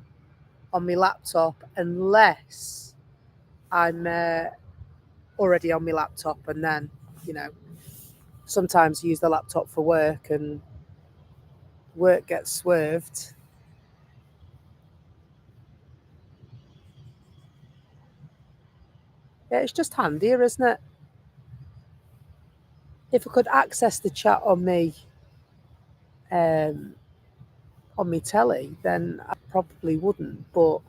on my laptop unless I'm already on my laptop, and then, you know, sometimes use the laptop for work and work gets swerved. Yeah, it's just handier, isn't it? If I could access the chat on me telly, then I probably wouldn't. But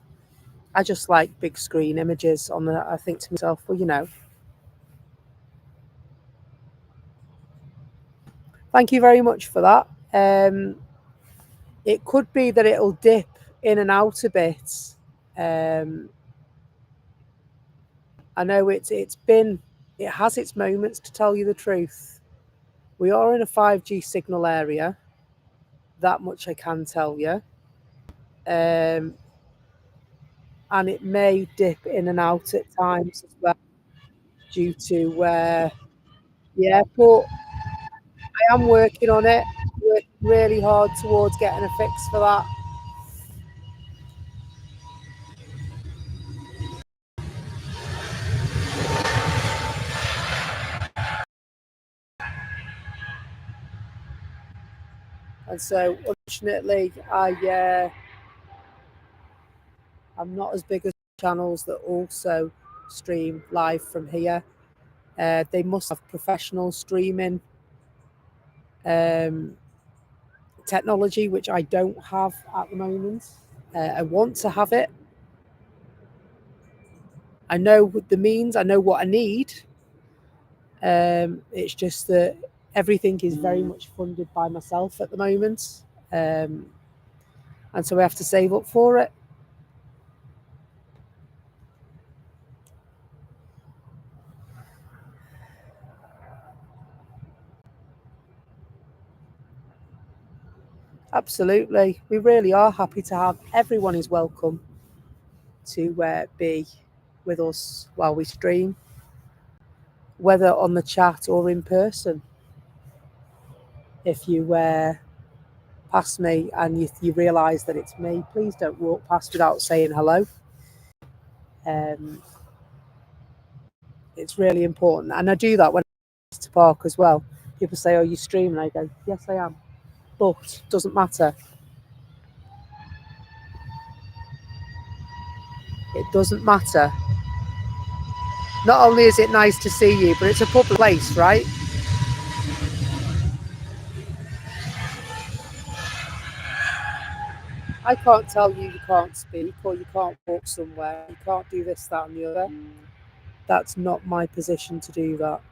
I just like big screen images on the. I think to myself, well, you know. Thank you very much for that. It could be that it'll dip in and out a bit. I know it has its moments, to tell you the truth. We are in a 5G signal area. That much I can tell you. And it may dip in and out at times as well, due to yeah, but I am working on it, working really hard towards getting a fix for that. And so, unfortunately, I'm not as big as channels that also stream live from here. They must have professional streaming technology, which I don't have at the moment. I want to have it. I know the means, I know what I need. It's just that everything is very much funded by myself at the moment. And so I have to save up for it. Absolutely. We really are happy to have everyone is welcome to be with us while we stream, whether on the chat or in person. If you pass me and you realise that it's me, please don't walk past without saying hello. It's really important. And I do that when I go to park as well. People say, "Oh, you stream?" And I go, "Yes, I am." But it doesn't matter. It doesn't matter. Not only is it nice to see you, but it's a public place, right? I can't tell you can't speak or you can't walk somewhere. You can't do this, that, and the other. That's not my position to do that.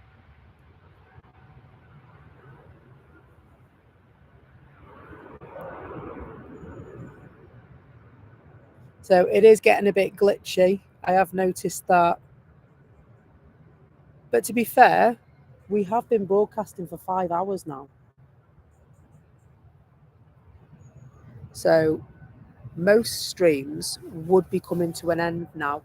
So it is getting a bit glitchy. I have noticed that. But to be fair, we have been broadcasting for 5 hours now. So most streams would be coming to an end now.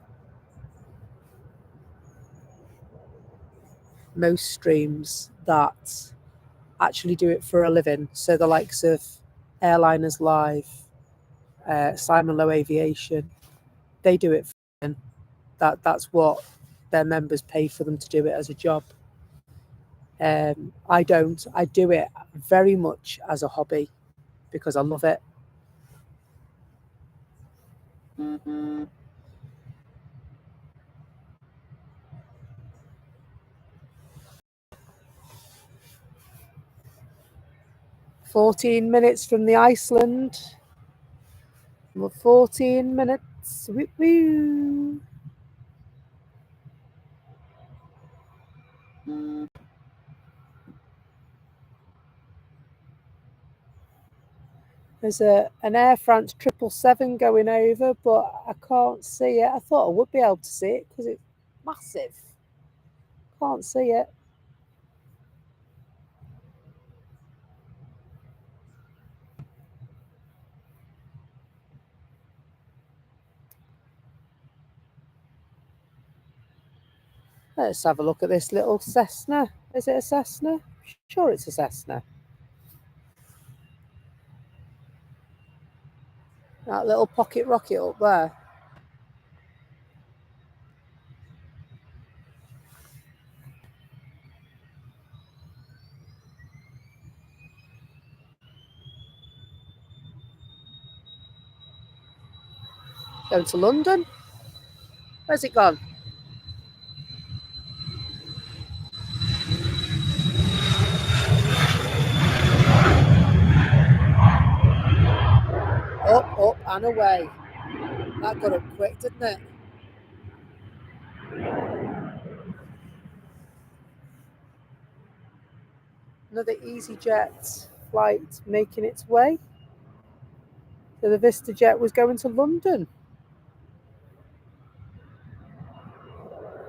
Most streams that actually do it for a living. So the likes of Airliners Live, Simon Low Aviation, they do it for a living. That's what their members pay for them to do it as a job. I don't. I do it very much as a hobby because I love it. Mm-hmm. 14 minutes from the Iceland. 14 minutes. Woo-woo. There's an Air France 777 going over, but I can't see it. I thought I would be able to see it because it's massive. Can't see it. Let's have a look at this little Cessna. Is it a Cessna? Sure, it's a Cessna. That little pocket rocket up there. Going to London. Where's it gone? Up and away. That got up quick, didn't it? Another EasyJet flight making its way. So the VistaJet was going to London.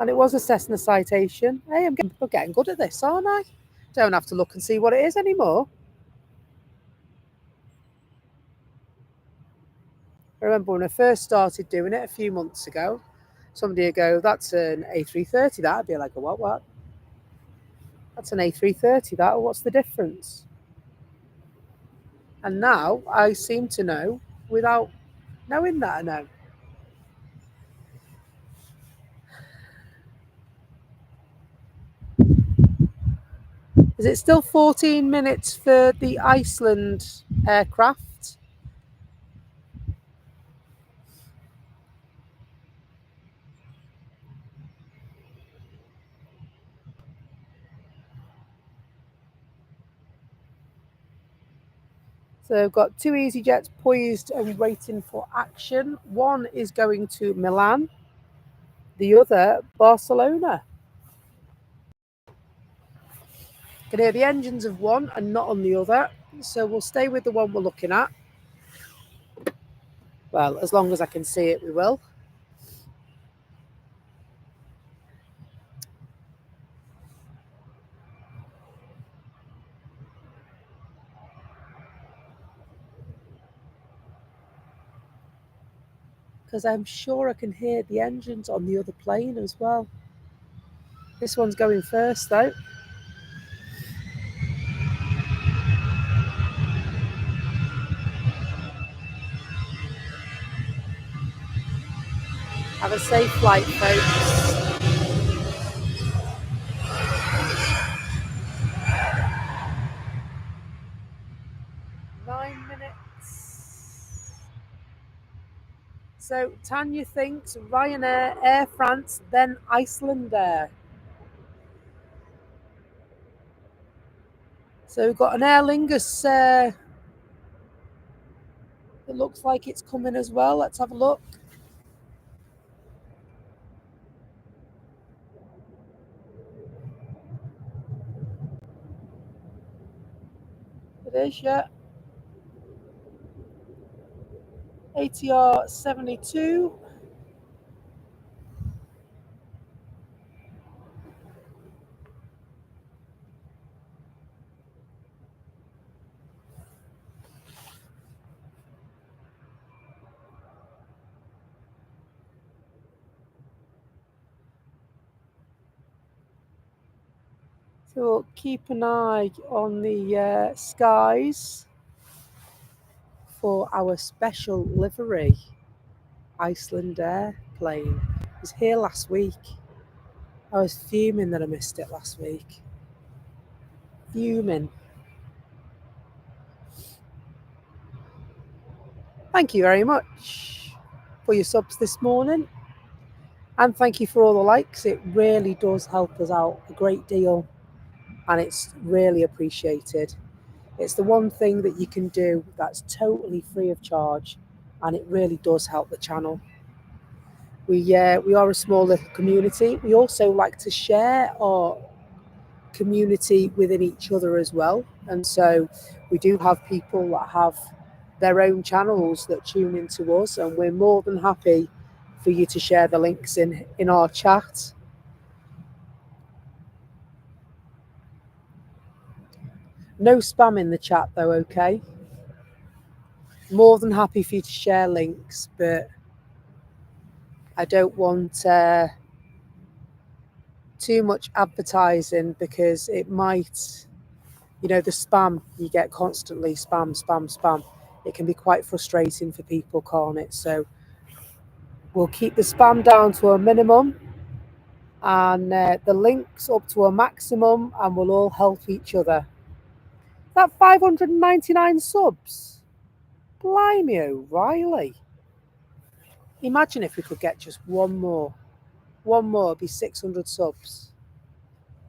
And it was a Cessna citation. Hey, I'm getting good at this, aren't I? Don't have to look and see what it is anymore. I remember when I first started doing it a few months ago, somebody would go, that's an A330, that. I'd be like, what? That's an A330, that. What's the difference? And now I seem to know without knowing that I know. Is it still 14 minutes for the Iceland aircraft? So I've got two EasyJets poised and waiting for action. One is going to Milan, the other Barcelona. Can hear the engines of one and not on the other. So we'll stay with the one we're looking at. Well, as long as I can see it, we will. Because I'm sure I can hear the engines on the other plane as well. This one's going first though. Have a safe flight, folks. So Tanya thinks Ryanair, Air France, then Icelandair. So we've got an Aer Lingus that looks like it's coming as well. Let's have a look. It is, yeah. ATR 72. So we'll keep an eye on the skies for our special livery Icelandair plane. It was here last week. I was fuming that I missed it last week. Fuming. Thank you very much for your subs this morning. And thank you for all the likes. It really does help us out a great deal. And it's really appreciated. It's the one thing that you can do that's totally free of charge. And it really does help the channel. We are a small little community. We also like to share our community within each other as well. And so we do have people that have their own channels that tune into us, and we're more than happy for you to share the links in our chat. No spam in the chat though, okay? More than happy for you to share links, but I don't want too much advertising, because it might, the spam you get constantly, spam. it can be quite frustrating for people, can't it? So we'll keep the spam down to a minimum and the links up to a maximum, and we'll all help each other. That 599 subs. Blimey O'Reilly. Imagine if we could get just one more. One more would be 600 subs.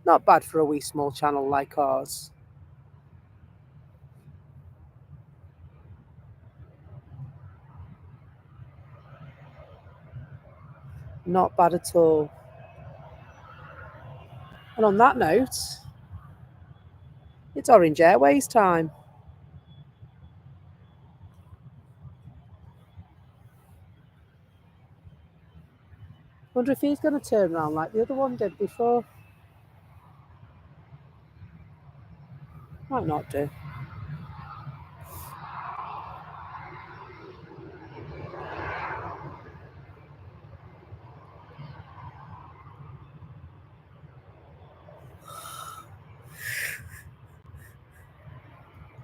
Not bad for a wee small channel like ours. Not bad at all. And on that note, it's Orange Airways time. Wonder if he's going to turn around like the other one did before. Might not do.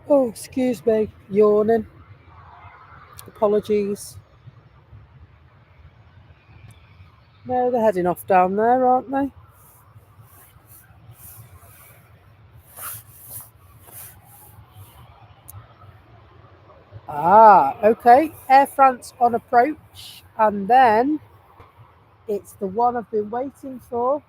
Oh, excuse me, yawning. Apologies. No, they're heading off down there, aren't they? Ah, okay. Air France on approach, and then it's the one I've been waiting for.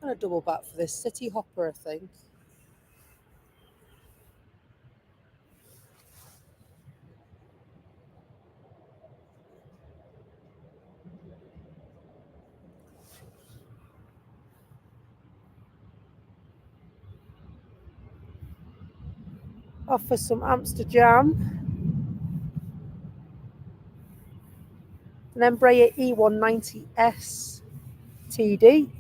I'm going to double back for this city hopper, I think. Off for some Amsterdam. An Embraer E190S TD.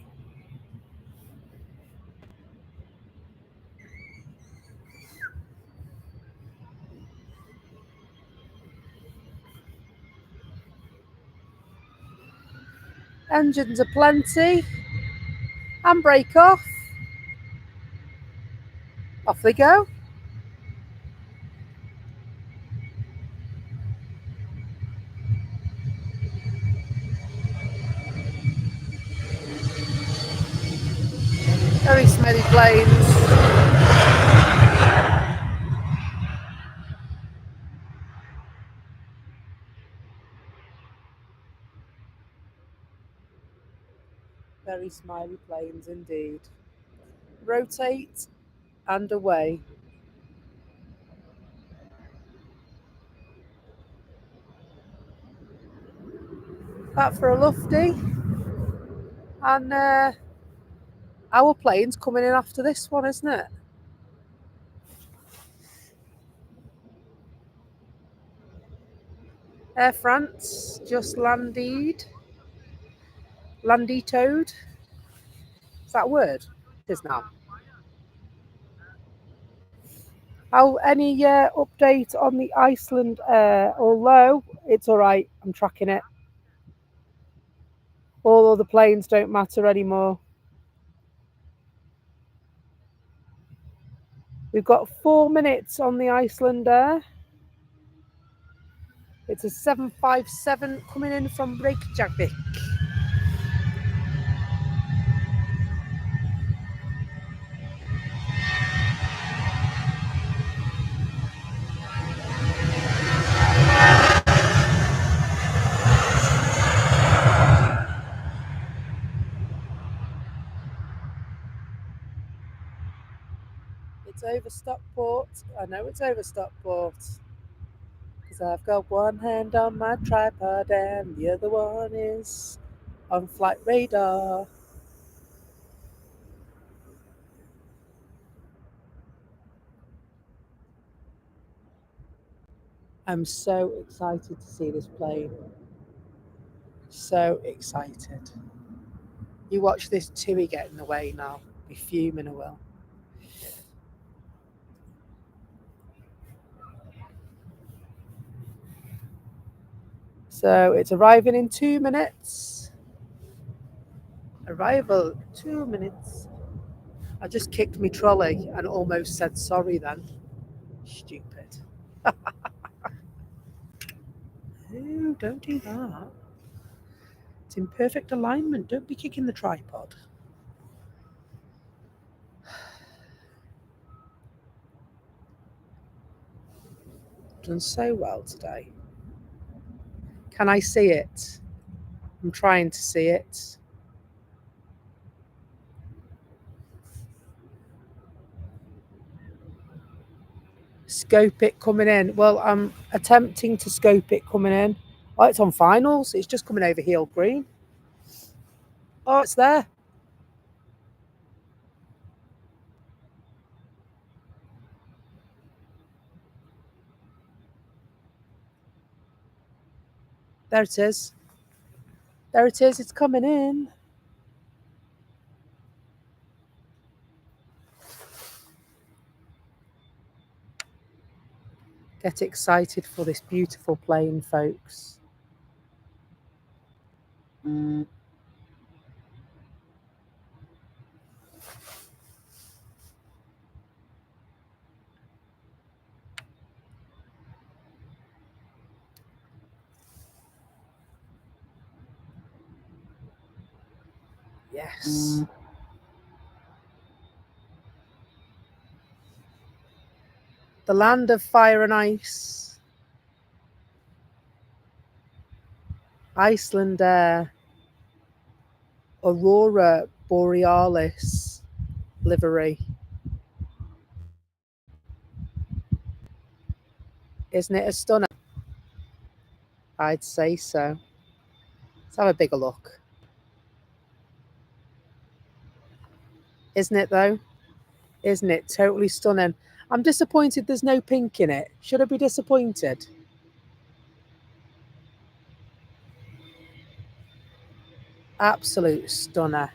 Engines are plenty. Handbrake off. Off they go. Very smelly planes. Very smiley planes indeed. Rotate and away. Back for a lofty. And our plane's coming in after this one, isn't it? Air France just landed. Landitoed. Is that a word? It is now. Any update on the Icelandair? Although it's all right, I'm tracking it. All other planes don't matter anymore. We've got 4 minutes on the Icelandair. It's a 757 coming in from Reykjavik. it's over Stockport. I know it's over Stockport. Because I've got one hand on my tripod and the other one is on flight radar. I'm so excited to see this plane. So excited. You watch this Tui get in the way now. Be fuming a will. So it's arriving in 2 minutes. Arrival 2 minutes. I just kicked my trolley and almost said sorry then. Stupid. No, don't do that. It's in perfect alignment. Don't be kicking the tripod. Done so well today. Can I see it? I'm trying to see it. Scope it coming in. Well, I'm attempting to scope it coming in. Oh, it's on finals. It's just coming over heel green. Oh, it's there. There it is. There it is. It's coming in. Get excited for this beautiful plane, folks. Yes. The land of fire and ice. Icelandair Aurora Borealis livery. Isn't it a stunner? I'd say so. Let's have a bigger look. Isn't it though? Isn't it totally stunning? I'm disappointed there's no pink in it. Should I be disappointed? Absolute stunner.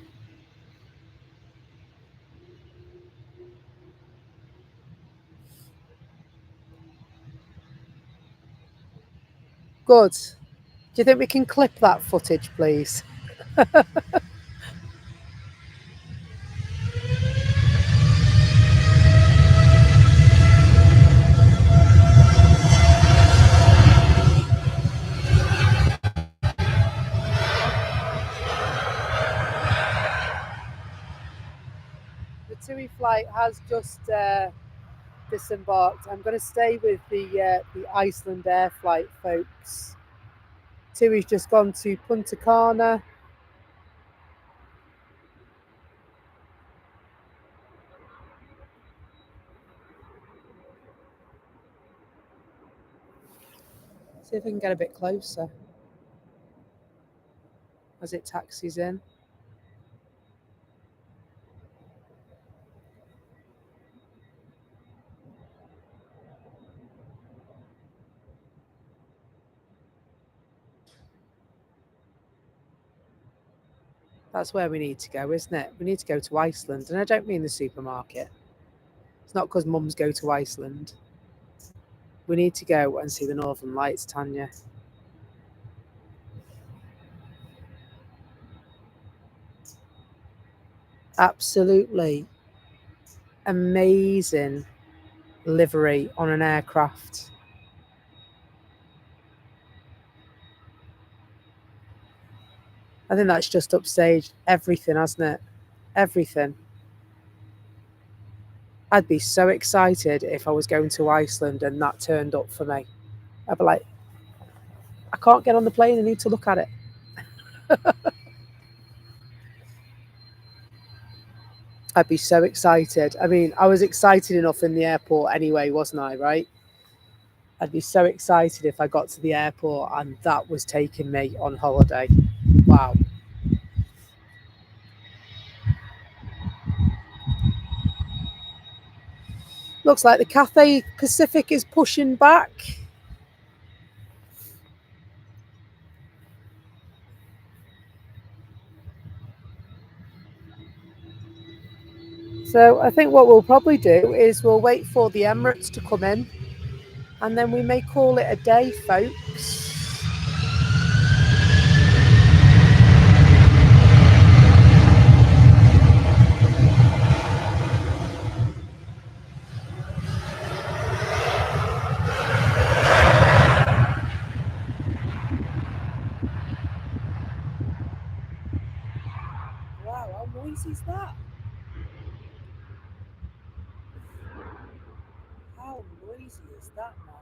Good. Do you think we can clip that footage, please? The TUI flight has just disembarked. I'm going to stay with the Icelandair flight, folks. TUI's just gone to Punta Cana. See if I can get a bit closer as it taxis in. That's where we need to go, isn't it? We need to go to Iceland. And I don't mean the supermarket. It's not because mums go to Iceland. We need to go and see the Northern Lights, Tanya. Absolutely amazing livery on an aircraft. I think that's just upstaged everything, hasn't it? Everything. I'd be so excited if I was going to Iceland and that turned up for me. I'd be like, I can't get on the plane, I need to look at it. I'd be so excited. I mean, I was excited enough in the airport anyway, wasn't I, right? I'd be so excited if I got to the airport and that was taking me on holiday. Wow. Looks like the Cathay Pacific is pushing back. So I think what we'll probably do is we'll wait for the Emirates to come in and then we may call it a day, folks. Wow, how noisy is that? How noisy is that, man?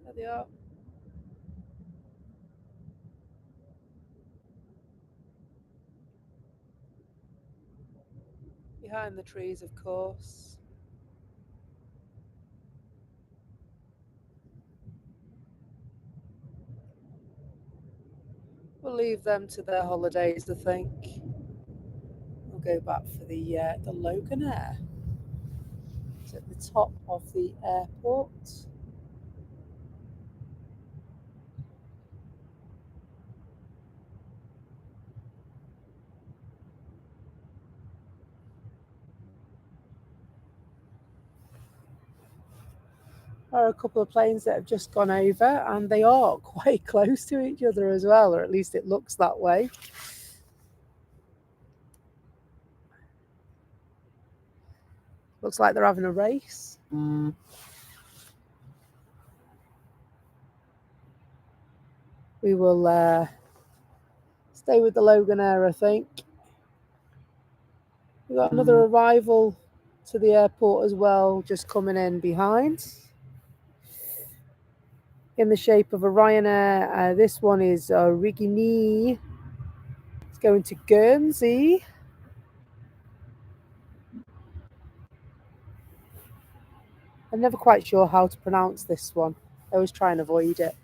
There they are. Behind the trees, of course. We'll leave them to their holidays, I think. We'll go back for the Logan Air. It's at the top of the airport. There are a couple of planes that have just gone over and they are quite close to each other as well, or at least it looks that way. Looks like they're having a race. We will stay with the Logan Air, I think. We've got another arrival to the airport as well, just coming in behind. In the shape of a Ryanair. This one is Rigini. It's going to Guernsey. I'm never quite sure how to pronounce this one. I always try and avoid it.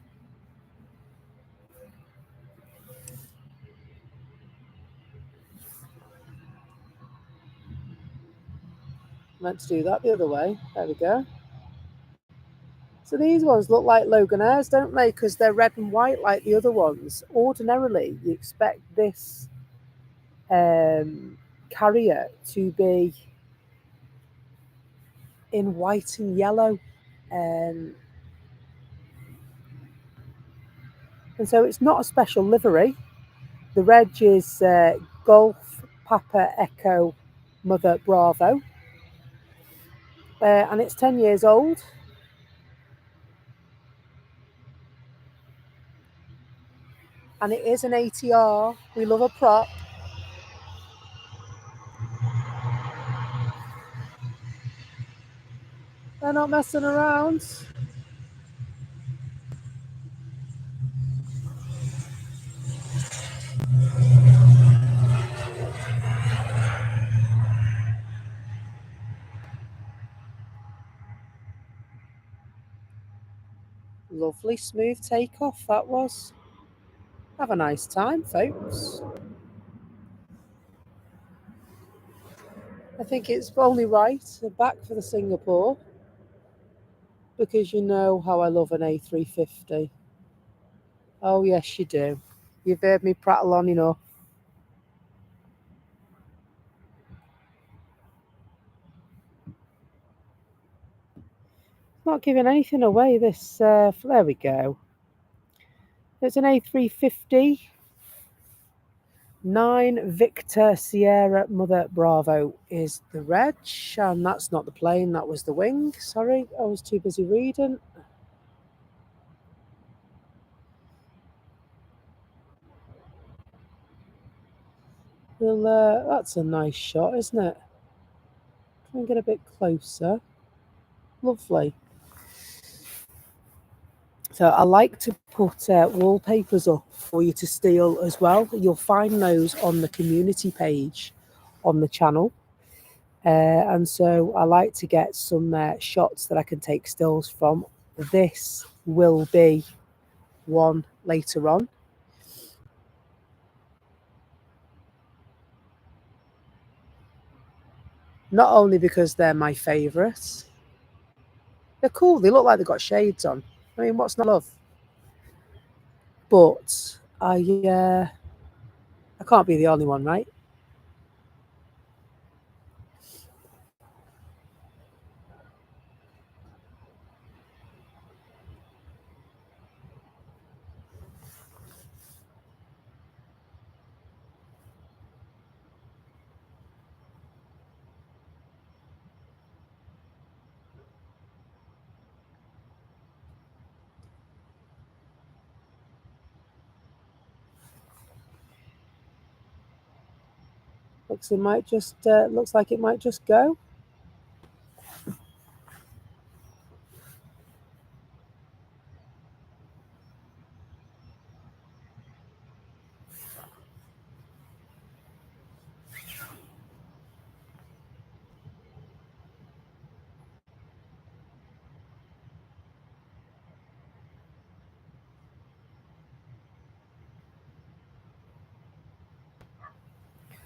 I meant to do that the other way. There we go. So these ones look like Logan Airs, don't they? Because they're red and white like the other ones. Ordinarily, you expect this carrier to be in white and yellow. And so it's not a special livery. The reg is Golf Papa Echo Mother Bravo. And it's 10 years old. And it is an ATR. We love a prop. They're not messing around. Lovely smooth takeoff that was. Have a nice time, folks. I think it's only right back for the Singapore because you know how I love an A350. Oh yes, you do. You've heard me prattle on enough. Not giving anything away. This there we go. It's an A350 9 Victor Sierra Mother Bravo is the reg, and that's not the plane, that was the wing. Sorry, I was too busy reading. Well, that's a nice shot, isn't it? Try and get a bit closer. Lovely. So I like to put wallpapers up for you to steal as well. You'll find those on the community page on the channel. And so I like to get some shots that I can take stills from. This will be one later on. Not only because they're my favourites. They're cool. They look like they've got shades on. I mean, what's not love? But I can't be the only one, right? Looks like it might just go.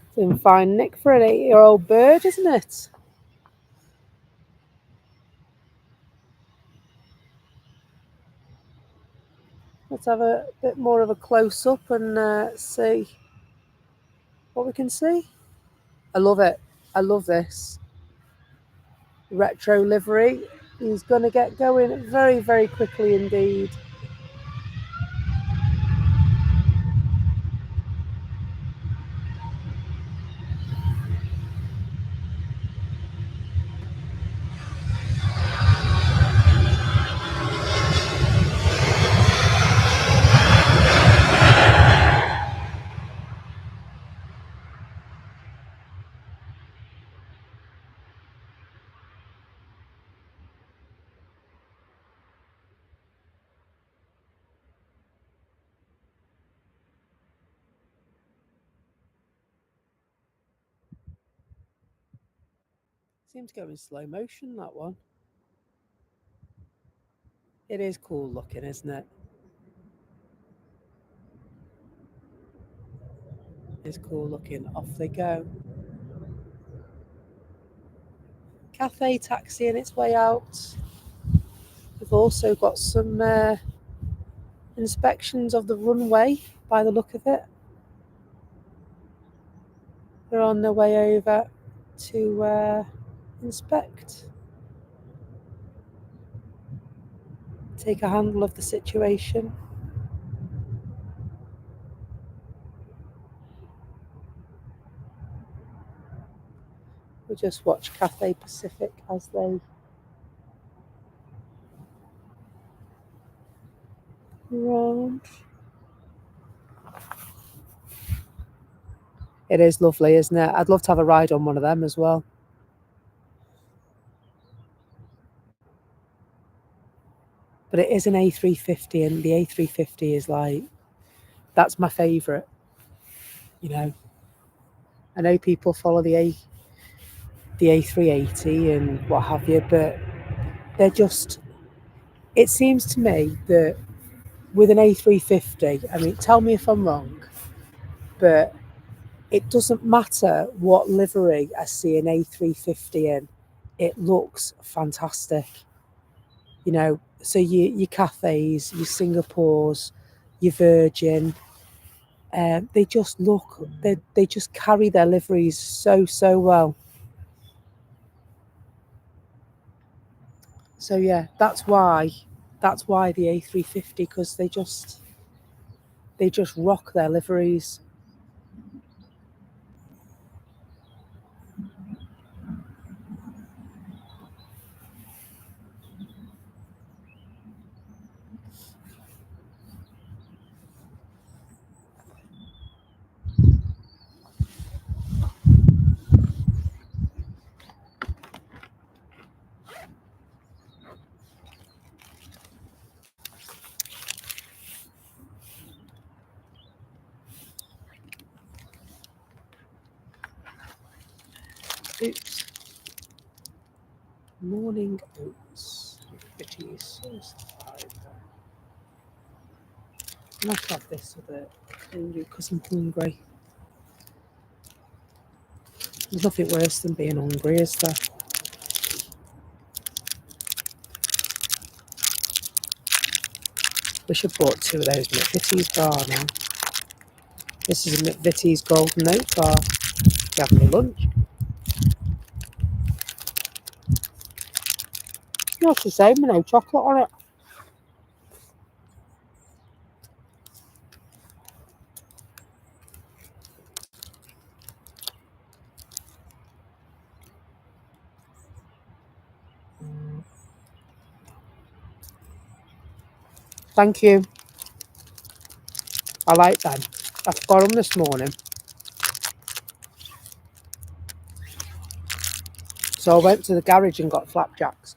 It's in fine nick for an 8-year-old bird, isn't it? Let's have a bit more of a close-up and see what we can see. I love it. I love this. Retro livery. He's going to get going very, very quickly indeed. Seems to go in slow motion, that one. It is cool looking, isn't it? It's cool looking. Off they go. Cathay taxiing its way out. We've also got some inspections of the runway by the look of it. They're on their way over to inspect. Take a handle of the situation. We'll just watch Cathay Pacific as they round. It is lovely, isn't it? I'd love to have a ride on one of them as well. But it is an A350, and the A350 is like, that's my favourite. You know, I know people follow the A380 and what have you, but they're just, it seems to me that with an A350, I mean, tell me if I'm wrong, but it doesn't matter what livery I see an A350 in, it looks fantastic. You know, so your Cathays, your Singapores, your Virgin, they just look, they just carry their liveries so well. So yeah, that's why the A350, because they just rock their liveries. Oops. Morning oats. Bitties. I must have this with it because I'm hungry. There's nothing worse than being hungry, is there? Wish I bought 2 of those McVitie's bar now. This is a McVitie's golden oat bar. You have my lunch. It's the same with no chocolate on it. Thank you. I like them. I got them this morning. So I went to the garage and got flapjacks.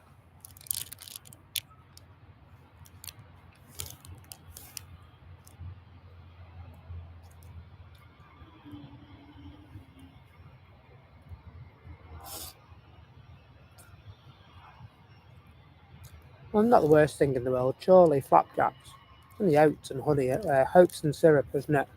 Well, not the worst thing in the world, surely, flapjacks. And the oats and honey, oats and syrup, isn't it?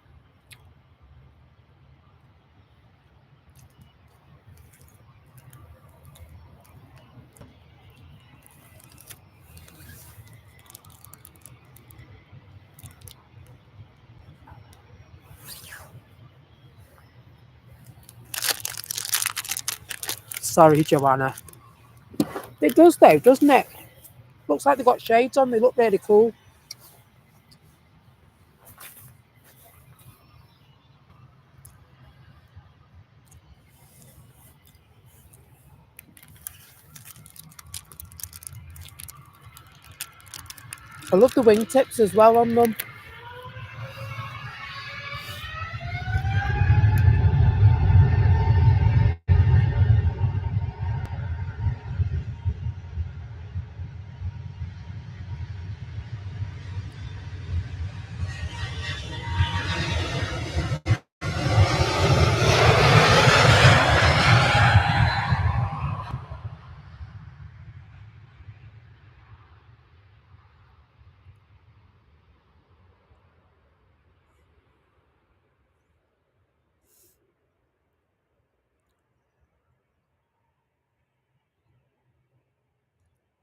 Sorry, Joanna. It does though, doesn't it? Looks like they've got shades on. They look really cool. I love the wingtips as well on them.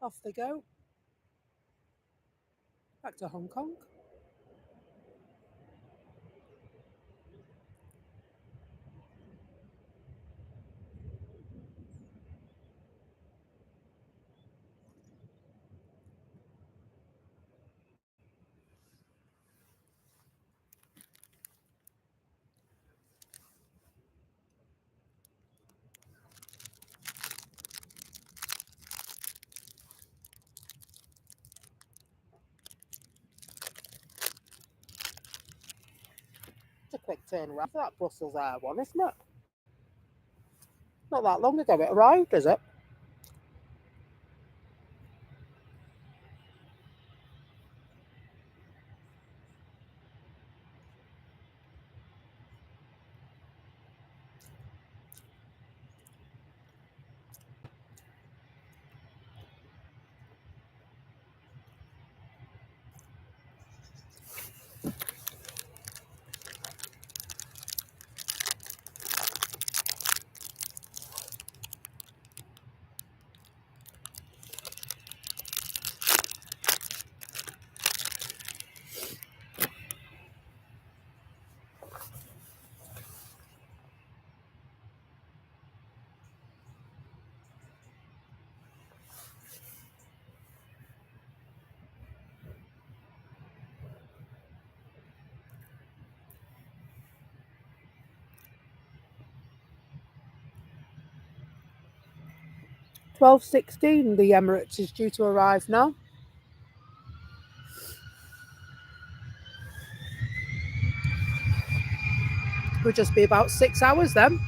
Off they go. Back to Hong Kong. It's a quick turnaround for that Brussels Air one, isn't it? Not that long ago it arrived, is it? $12.16. The Emirates is due to arrive now. Will just be about 6 hours then.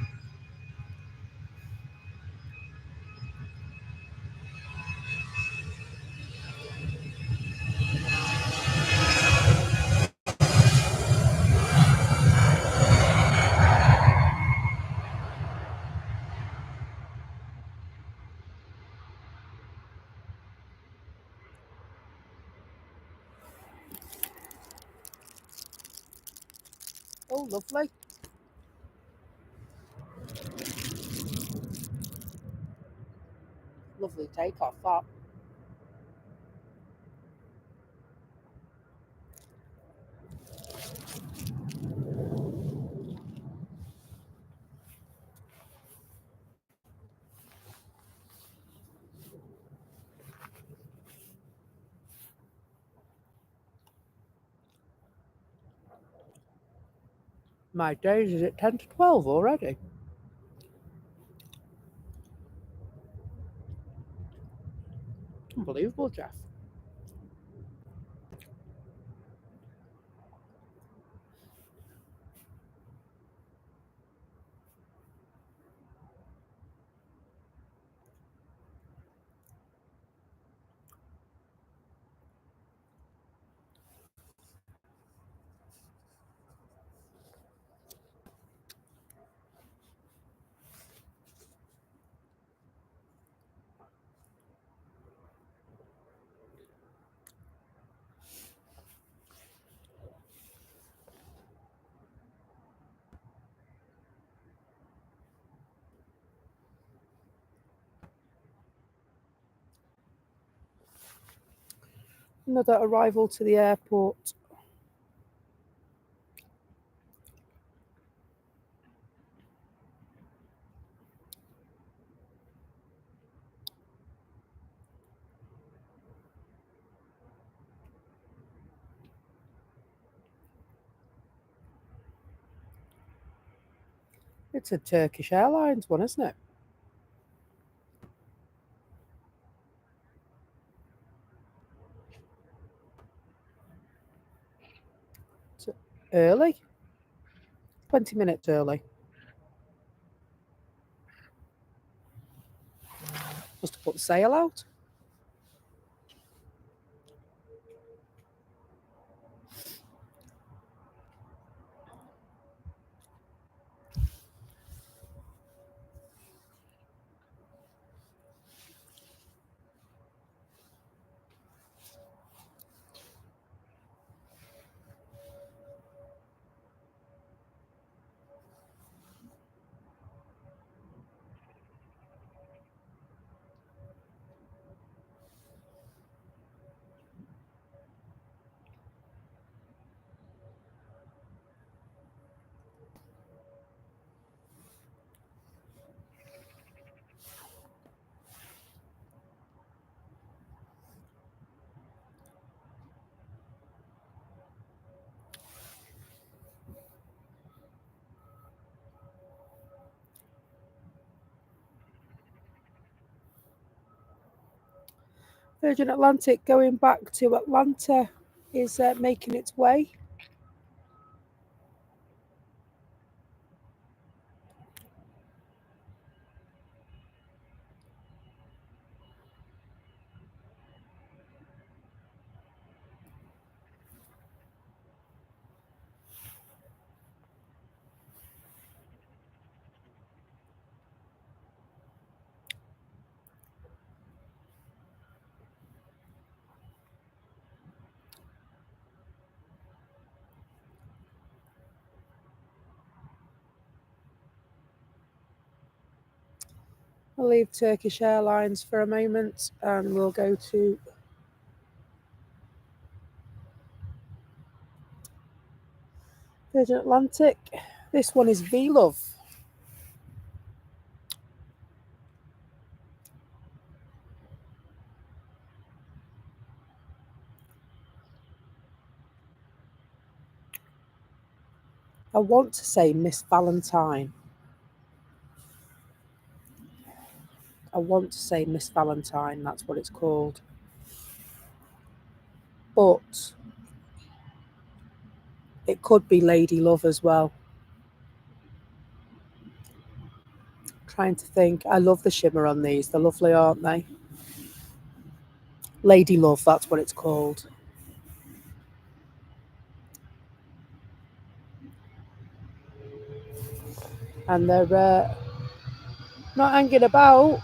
Oh, lovely. Lovely takeoff, that. My days, is it 10 to 12 already? Unbelievable, Jeff. Another arrival to the airport. It's a Turkish Airlines one, isn't it? It's early. 20 minutes early. Must have put the sail out. Virgin Atlantic going back to Atlanta is making its way. I'll leave Turkish Airlines for a moment and we'll go to Virgin Atlantic. This one is V-Love. I want to say Miss Valentine. I want to say Miss Valentine, that's what it's called. But it could be Lady Love as well. Trying to think. I love the shimmer on these. They're lovely, aren't they? Lady Love, that's what it's called. And they're not hanging about.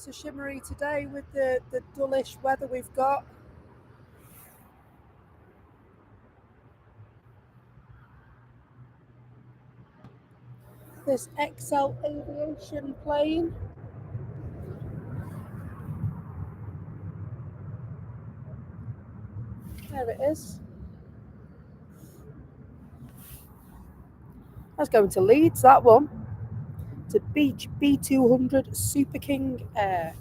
not so shimmery today with the dullish weather we've got. This XL Aviation plane. There it is. That's going to Leeds, that one. It's a Beech B200 Super King Air.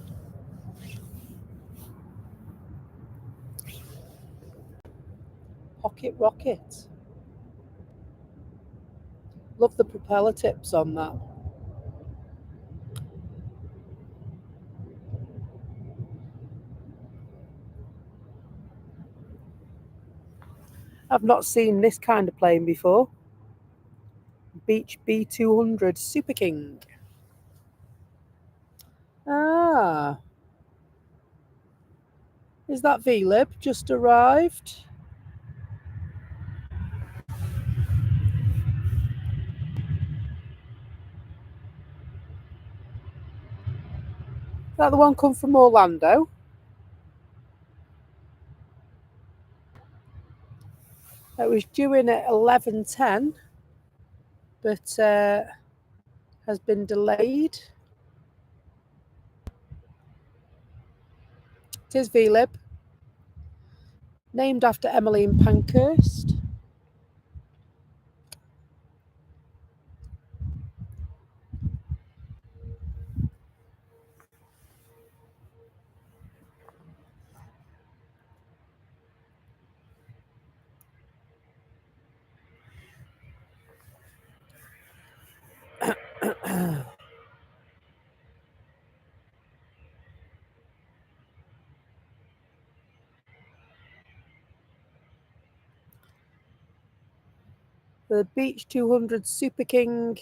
Pocket rocket. Love the propeller tips on that. I've not seen this kind of plane before. Beech B200 Super King. Ah. Is that VLib just arrived? Is that the one come from Orlando? It was due in at 11:10, but has been delayed. It is VLib, named after Emmeline Pankhurst. The Beech 200 Super King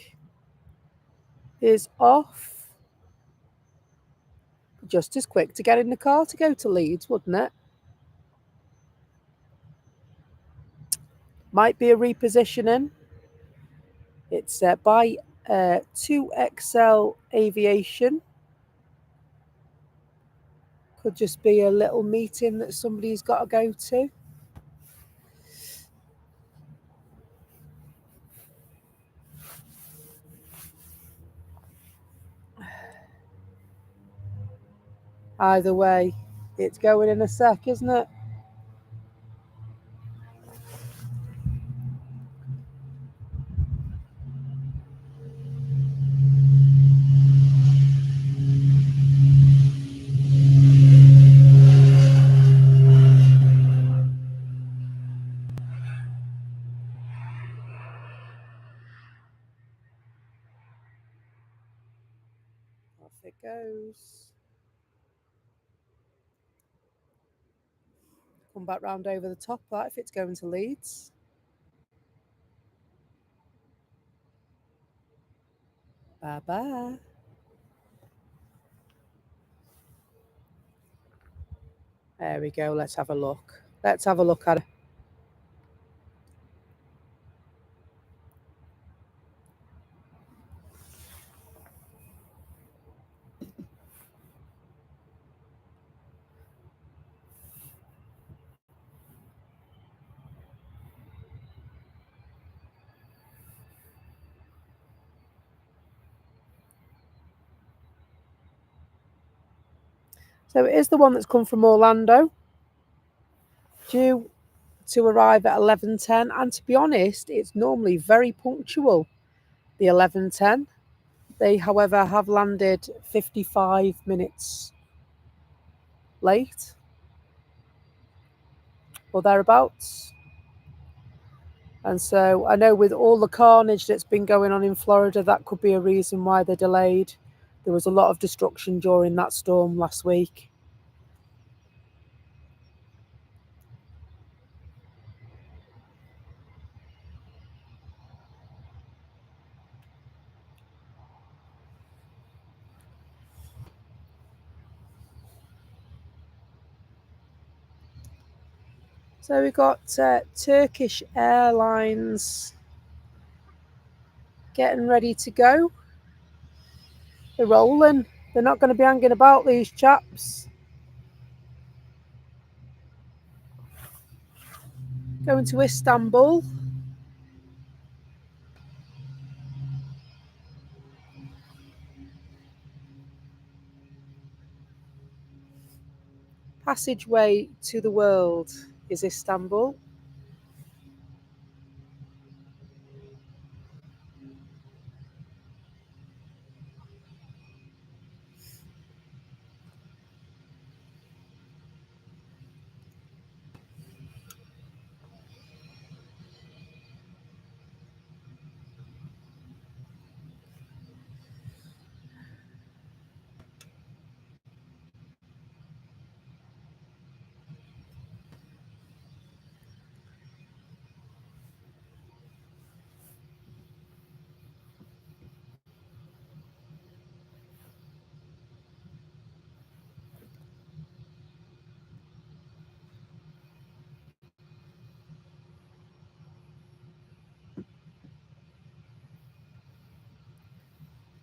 is off. Just as quick to get in the car to go to Leeds, wouldn't it? Might be a repositioning. It's by 2XL Aviation. Could just be a little meeting that somebody's got to go to. Either way, it's going in a sec, isn't it? Off it goes. Come back round over the top that if it's going to Leeds. Bye bye. There we go. Let's have a look. Let's have a look at it. So it is the one that's come from Orlando, due to arrive at 11:10. And to be honest, it's normally very punctual, the 11:10. They, however, have landed 55 minutes late or thereabouts. And so I know with all the carnage that's been going on in Florida, that could be a reason why they're delayed. There was a lot of destruction during that storm last week. So we've got Turkish Airlines getting ready to go. They're rolling. They're not going to be hanging about, these chaps. Going to Istanbul. Passageway to the world is Istanbul.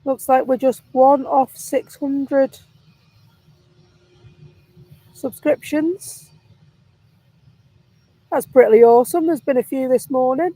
Looks like we're just 1 off 600 subscriptions. That's pretty awesome. There's been a few this morning.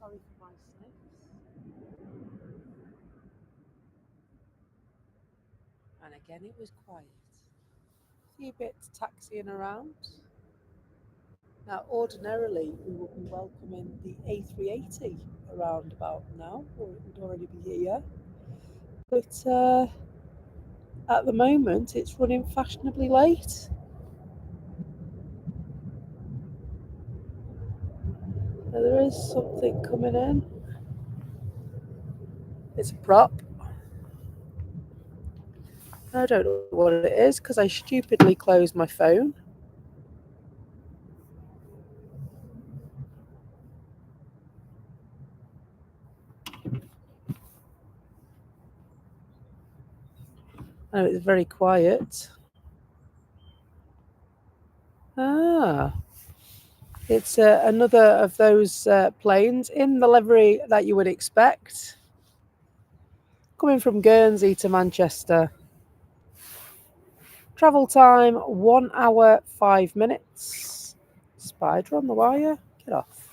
Sorry for my sniffs. And again, it was quiet. A few bits taxiing around. Now, ordinarily, we would be welcoming the A380 around about now, or it would already be here. But at the moment, it's running fashionably late. So there is something coming in. It's a prop. I don't know what it is because I stupidly closed my phone. Oh, it's very quiet. Ah, it's another of those planes in the livery that you would expect. Coming from Guernsey to Manchester. Travel time 1 hour 5 minutes. Spider on the wire. Get off.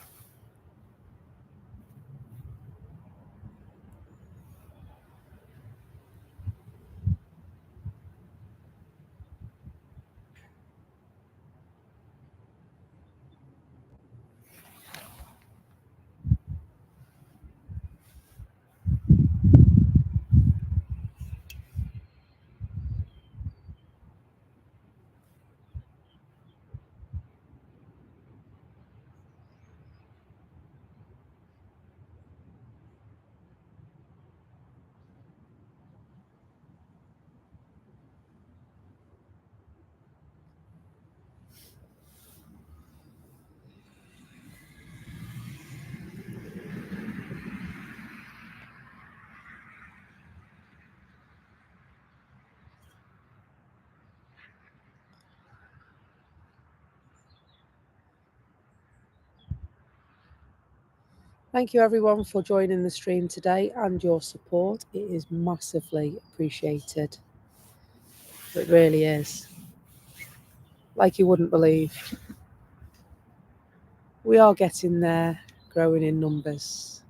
Thank you everyone for joining the stream today and your support. It is massively appreciated. It really is. Like you wouldn't believe. We are getting there, growing in numbers.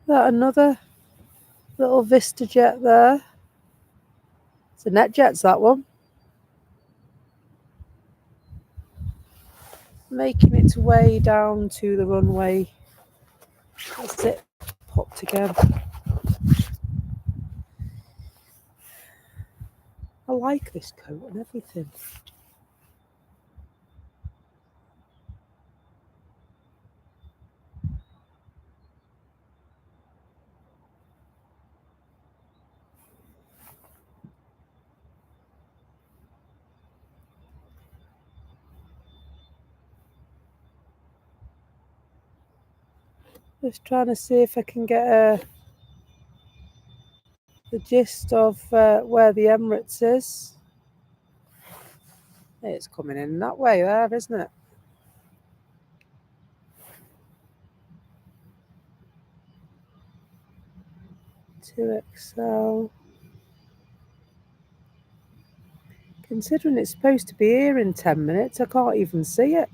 That another little VistaJet there. It's a NetJet's, that one. Making its way down to the runway. That's it, popped again. I like this coat and everything. Just trying to see if I can get the gist of where the Emirates is. It's coming in that way there, isn't it? XL. Considering it's supposed to be here in 10 minutes, I can't even see it.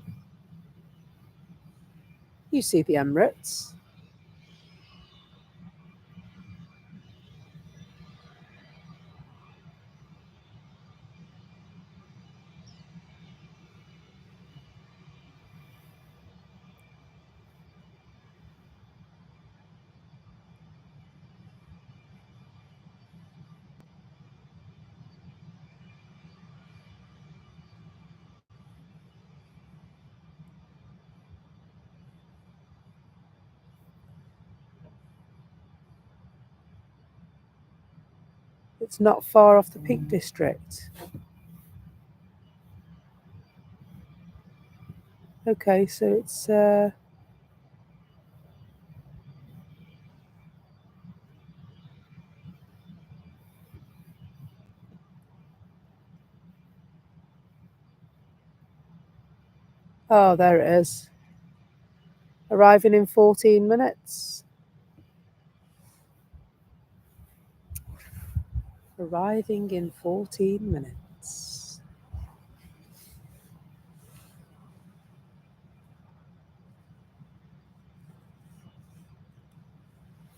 You see the Emirates. It's not far off the Peak District. Okay, so it's oh, there it is. Arriving in 14 minutes. Arriving in 14 minutes.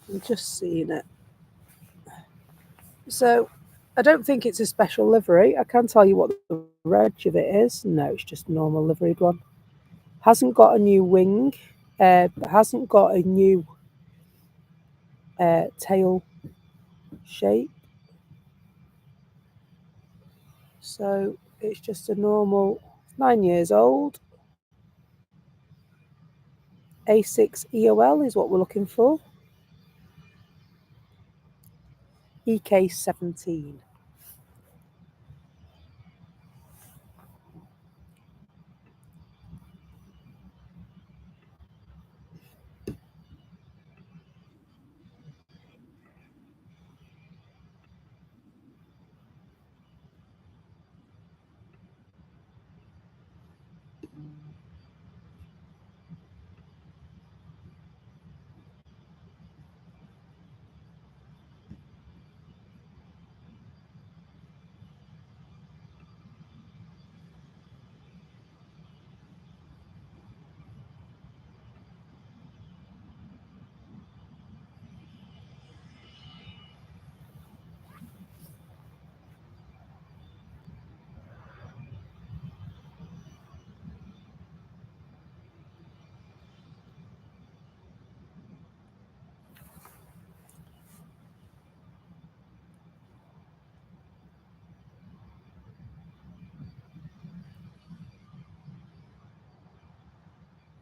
I'm just seeing it. So, I don't think it's a special livery. I can tell you what the reg of it is. No, it's just a normal liveried one. Hasn't got a new wing. Hasn't got a new tail shape. So, it's just a normal 9 years old. A6 EOL is what we're looking for. EK17.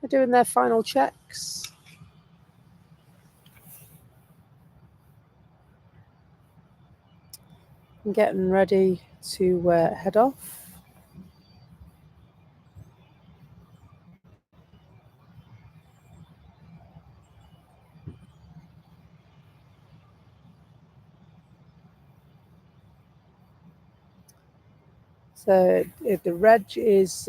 They're doing their final checks. And getting ready to head off. So the reg is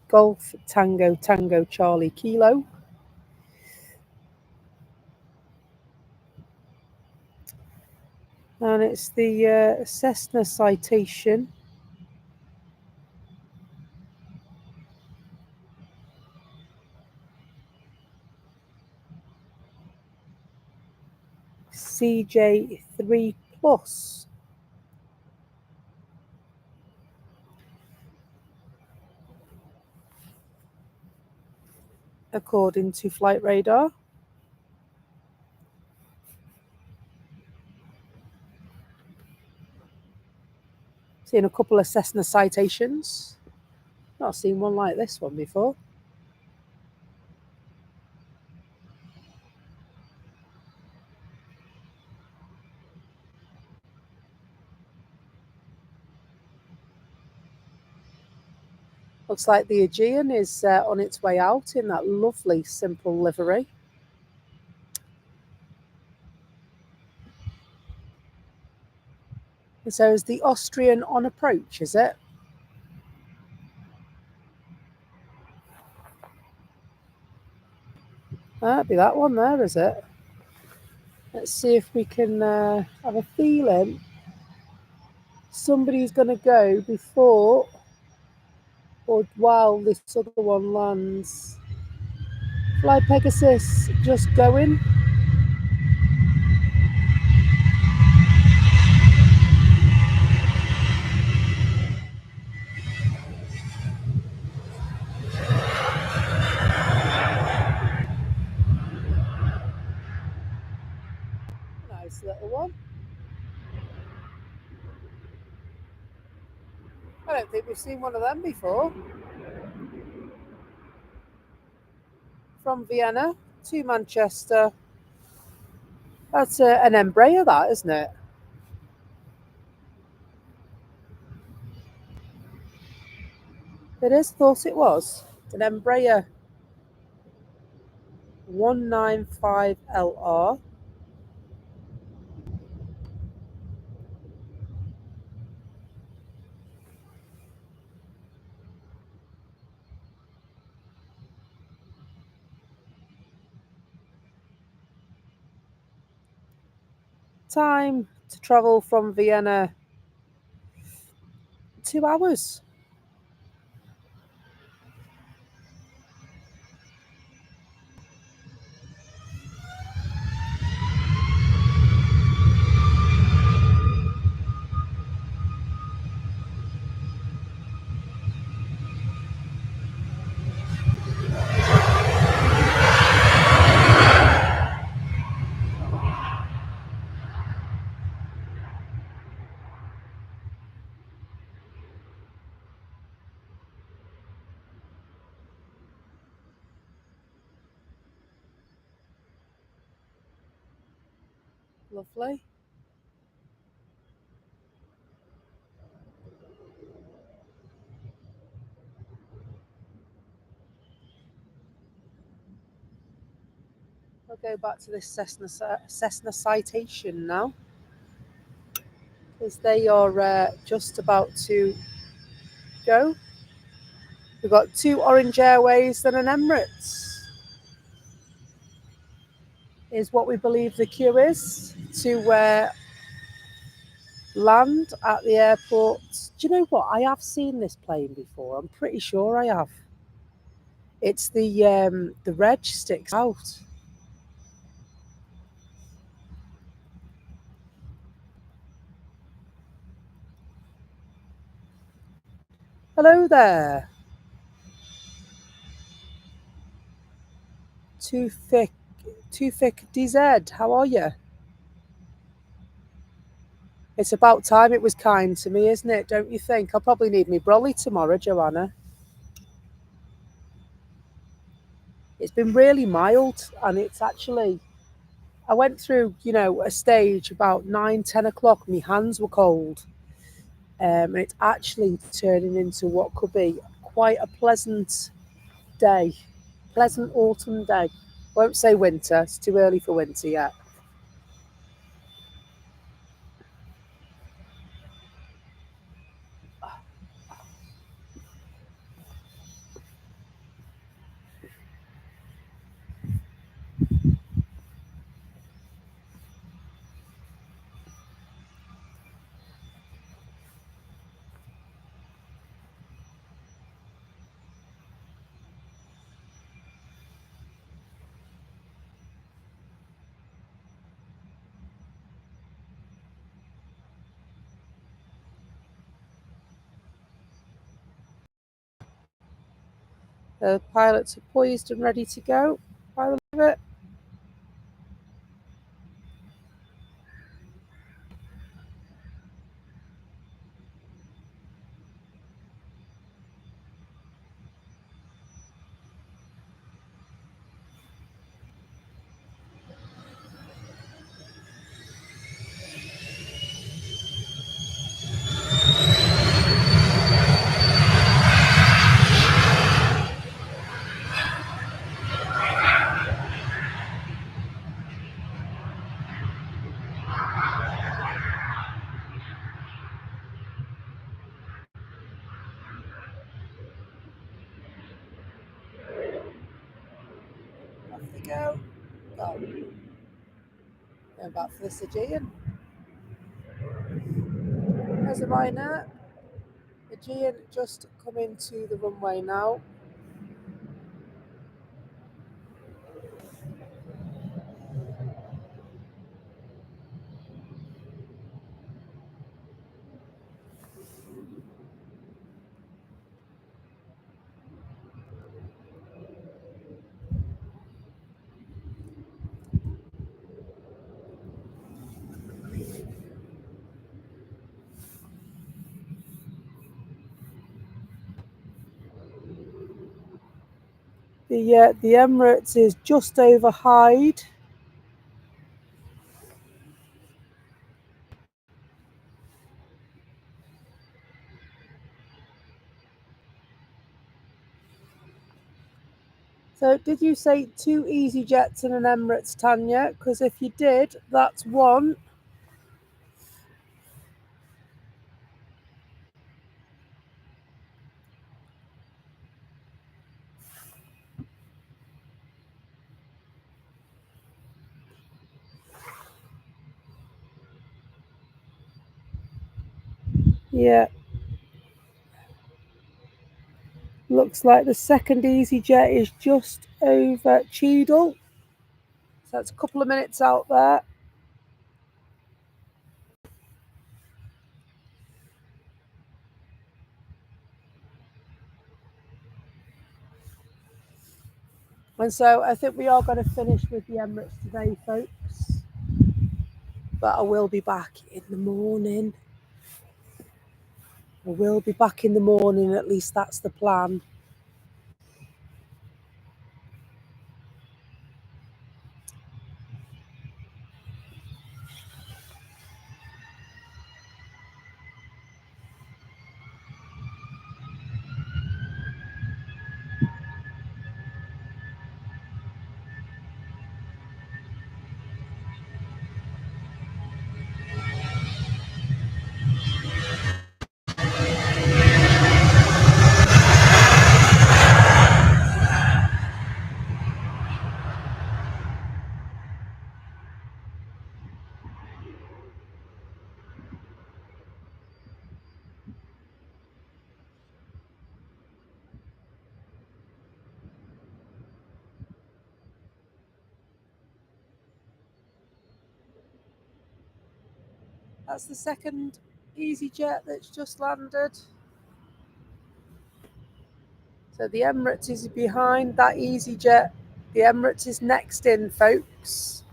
Golf Tango Tango Charlie Kilo. And it's the Cessna Citation. CJ3 Plus. According to Flight Radar. Seen a couple of Cessna citations. Not seen one like this one before. Looks like the Aegean is on its way out in that lovely, simple livery. And so is the Austrian on approach, is it? That'd be that one there, is it? Let's see if we can have a feeling somebody's going to go before or while this other one lands. Fly Pegasus just going. Nice little one. I don't think we've seen one of them before. From Vienna to Manchester. That's an Embraer, that, isn't it? It is, thought it was. An Embraer 195LR. Time to travel from Vienna, 2 hours. Lovely. I'll go back to this Cessna citation now, because they are just about to go. We've got 2 Orange Airways and an Emirates, is what we believe the queue is to land at the airport. Do you know what? I have seen this plane before. I'm pretty sure I have. It's the reg sticks out. Hello there. Too thick DZ. How are you? It's about time it was kind to me, isn't it? Don't you think? I'll probably need me brolly tomorrow, Joanna. It's been really mild, and it's actually, I went through, a stage about 9, 10 o'clock. My hands were cold. And it's actually turning into what could be quite a pleasant day. Pleasant autumn day. Won't say winter. It's too early for winter yet. The pilots are poised and ready to go by the look of it. Off they go. Go. Going back for this Aegean. There's a Ryanair. Aegean just coming to the runway now. The Emirates is just over Hyde. So did you say 2 EasyJets and an Emirates, Tanya? Because if you did, that's one. Yeah. Looks like the second EasyJet is just over Cheadle. So that's a couple of minutes out there. And so I think we are going to finish with the Emirates today, folks. But I will be back in the morning. I will be back in the morning, at least that's the plan. That's the second EasyJet that's just landed. So the Emirates is behind that EasyJet. The Emirates is next in, folks.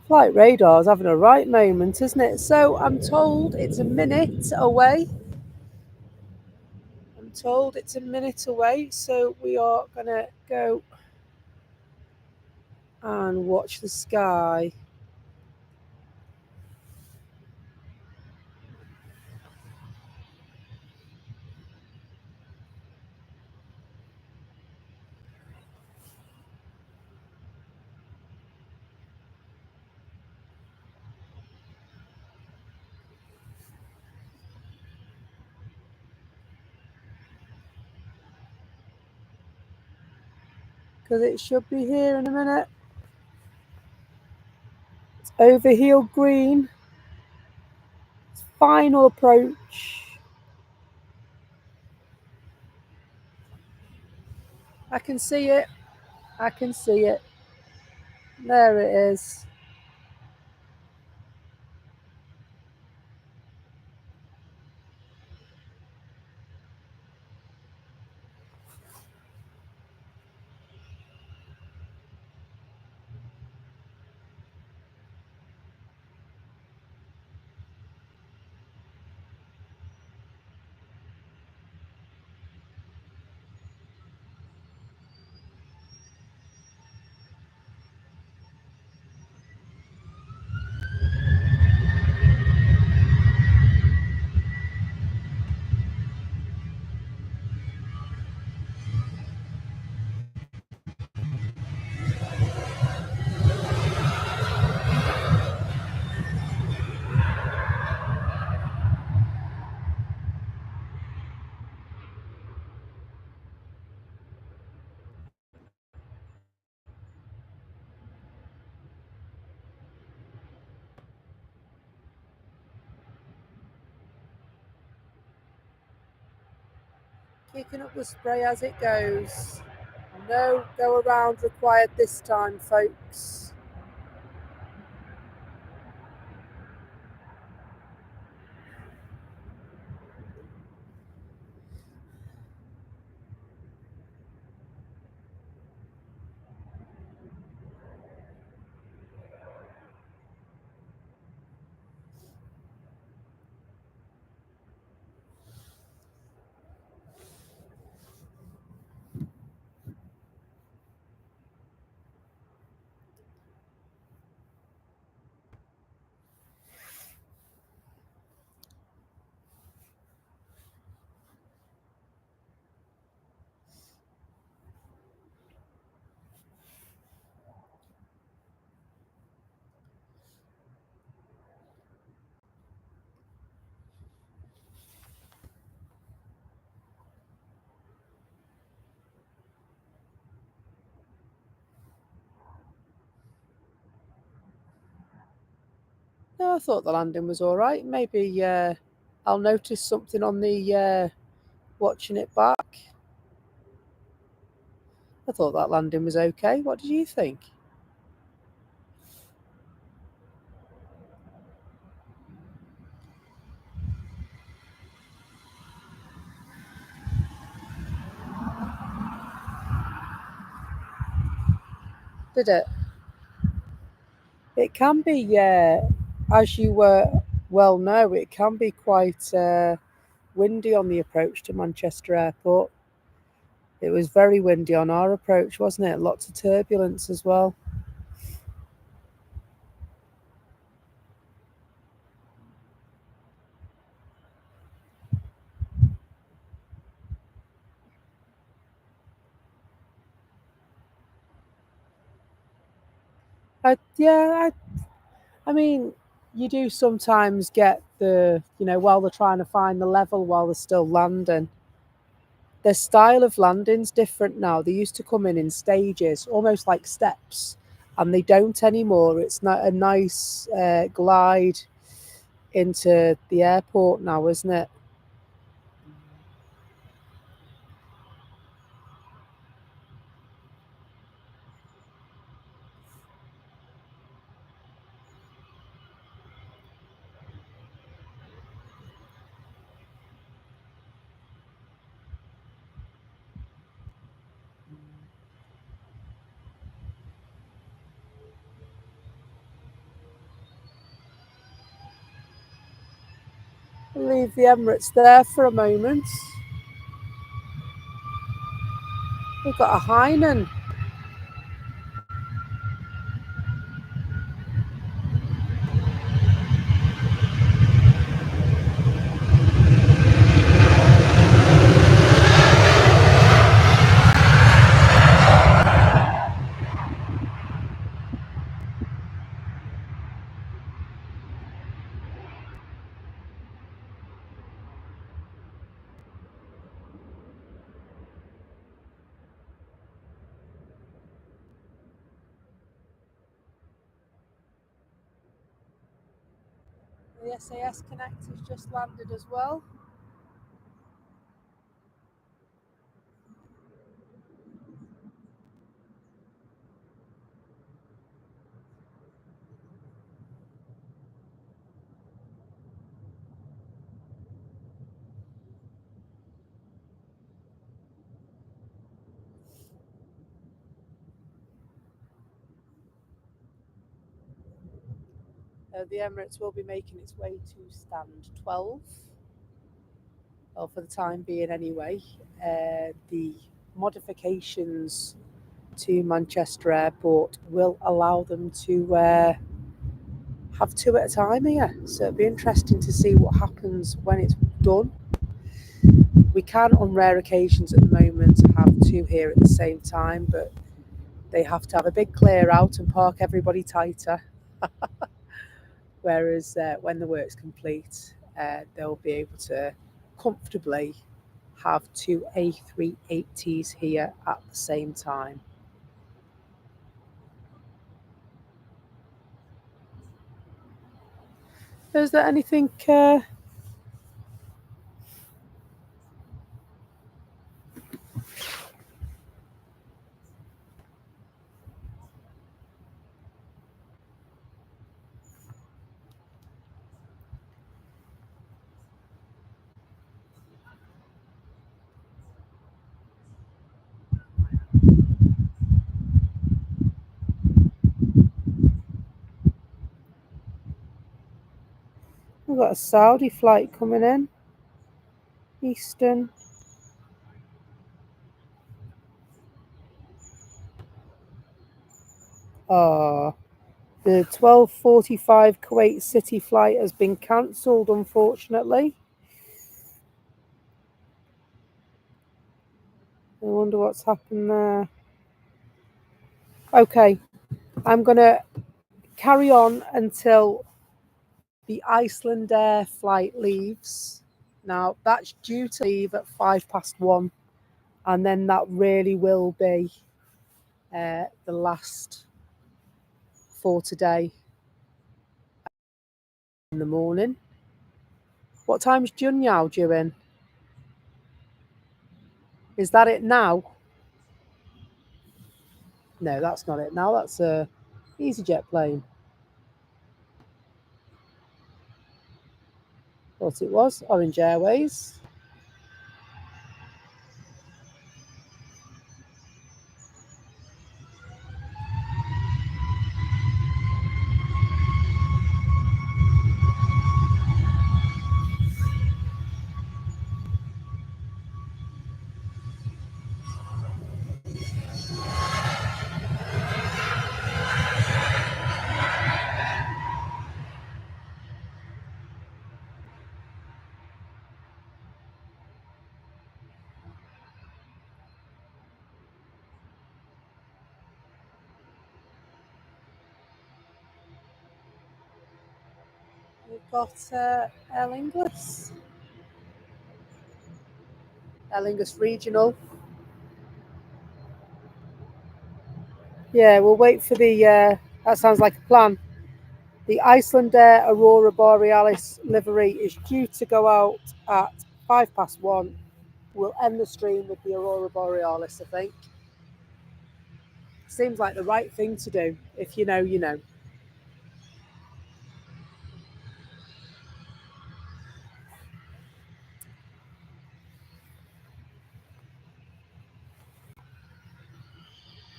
Flight radar's having a right moment, isn't it? So I'm told it's a minute away. I'm told it's a minute away. So we are going to go and watch the sky. Because it should be here in a minute. It's over heel green. It's final approach. I can see it. I can see it. There it is. Kicking up the spray as it goes. No go around required this time, folks. No, I thought the landing was all right. Maybe I'll notice something on the watching it back. I thought that landing was okay. What did you think? Did it? It can be, as you well know, it can be quite windy on the approach to Manchester Airport. It was very windy on our approach, wasn't it? Lots of turbulence as well. Yeah, I mean, you do sometimes get while they're trying to find the level while they're still landing. Their style of landing's different now. They used to come in stages, almost like steps, and they don't anymore. It's not a nice glide into the airport now, isn't it? Leave the Emirates there for a moment. We've got a Hainan. The SAS Connect has just landed as well. The Emirates will be making its way to stand 12, well, for the time being anyway. The modifications to Manchester Airport will allow them to have two at a time here. So it'll be interesting to see what happens when it's done. We can, on rare occasions at the moment, have two here at the same time, but they have to have a big clear out and park everybody tighter. Whereas when the work's complete, they'll be able to comfortably have two A380s here at the same time. Is there anything got a Saudi flight coming in. Eastern. Oh, the 12:45 Kuwait City flight has been cancelled, unfortunately. I wonder what's happened there. Okay, I'm going to carry on until the Icelandair flight leaves. Now, that's due to leave at 1:05, and then that really will be the last for today in the morning. What time's Junyao due in? Is that it now? No, that's not it now. That's a EasyJet plane. Thought it was Orange Airways. We've got Aer Lingus. Aer Lingus Regional. Yeah, we'll wait for the, that sounds like a plan. The Icelandair Aurora Borealis livery is due to go out at 1:05. We'll end the stream with the Aurora Borealis, I think. Seems like the right thing to do. If you know, you know.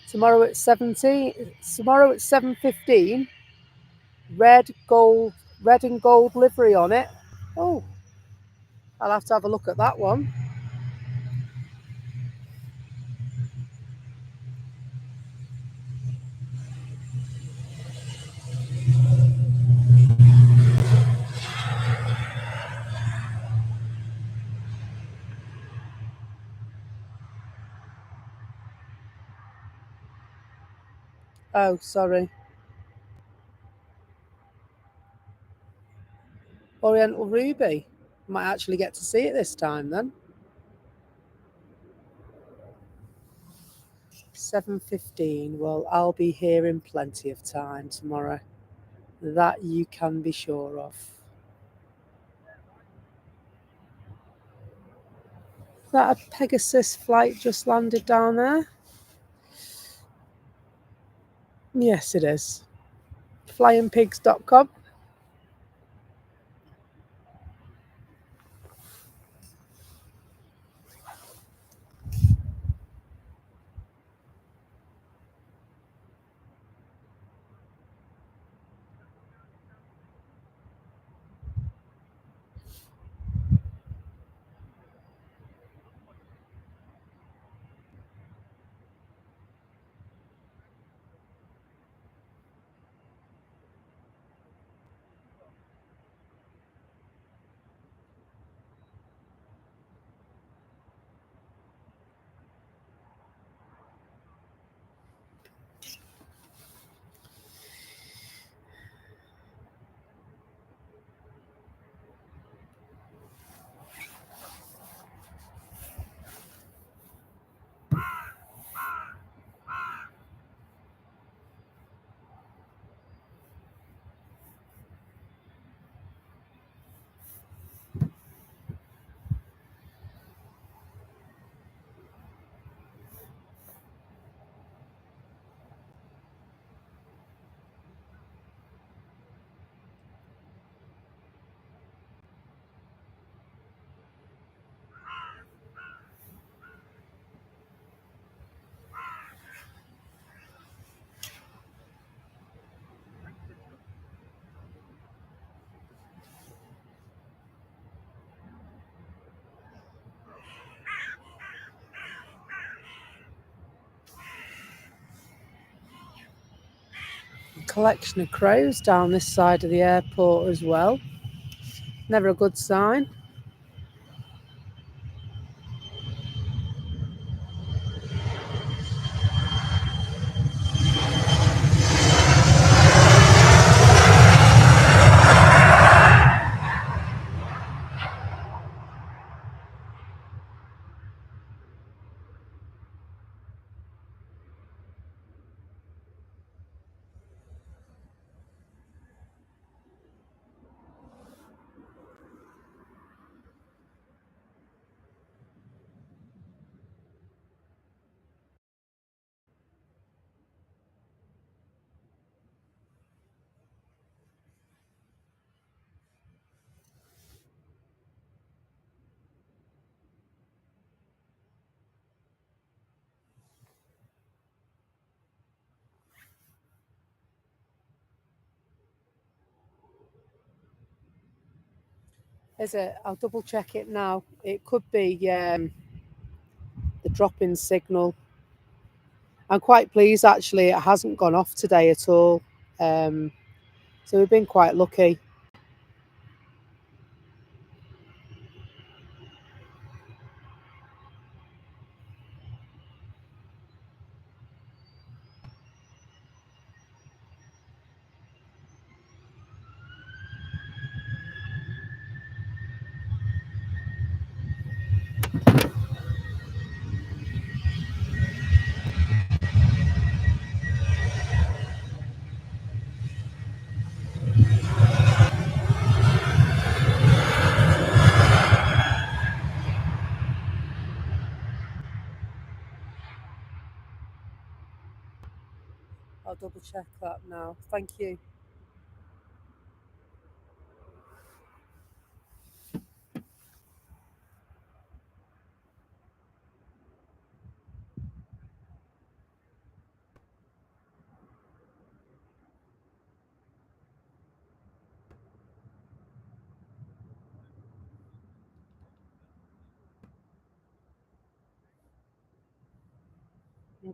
Tomorrow at 7:15. Red and gold livery on it. Oh, I'll have to have a look at that one. Oh, sorry. Oriental Ruby. Might actually get to see it this time then. 7:15. Well, I'll be here in plenty of time tomorrow. That you can be sure of. Is that a Pegasus flight just landed down there? Yes, it is. Flyingpigs.com. collection of crows down this side of the airport as well. Never a good sign. Is it? I'll double check it now. It could be the drop-in signal. I'm quite pleased actually it hasn't gone off today at all. So we've been quite lucky. I'll double check that now. Thank you.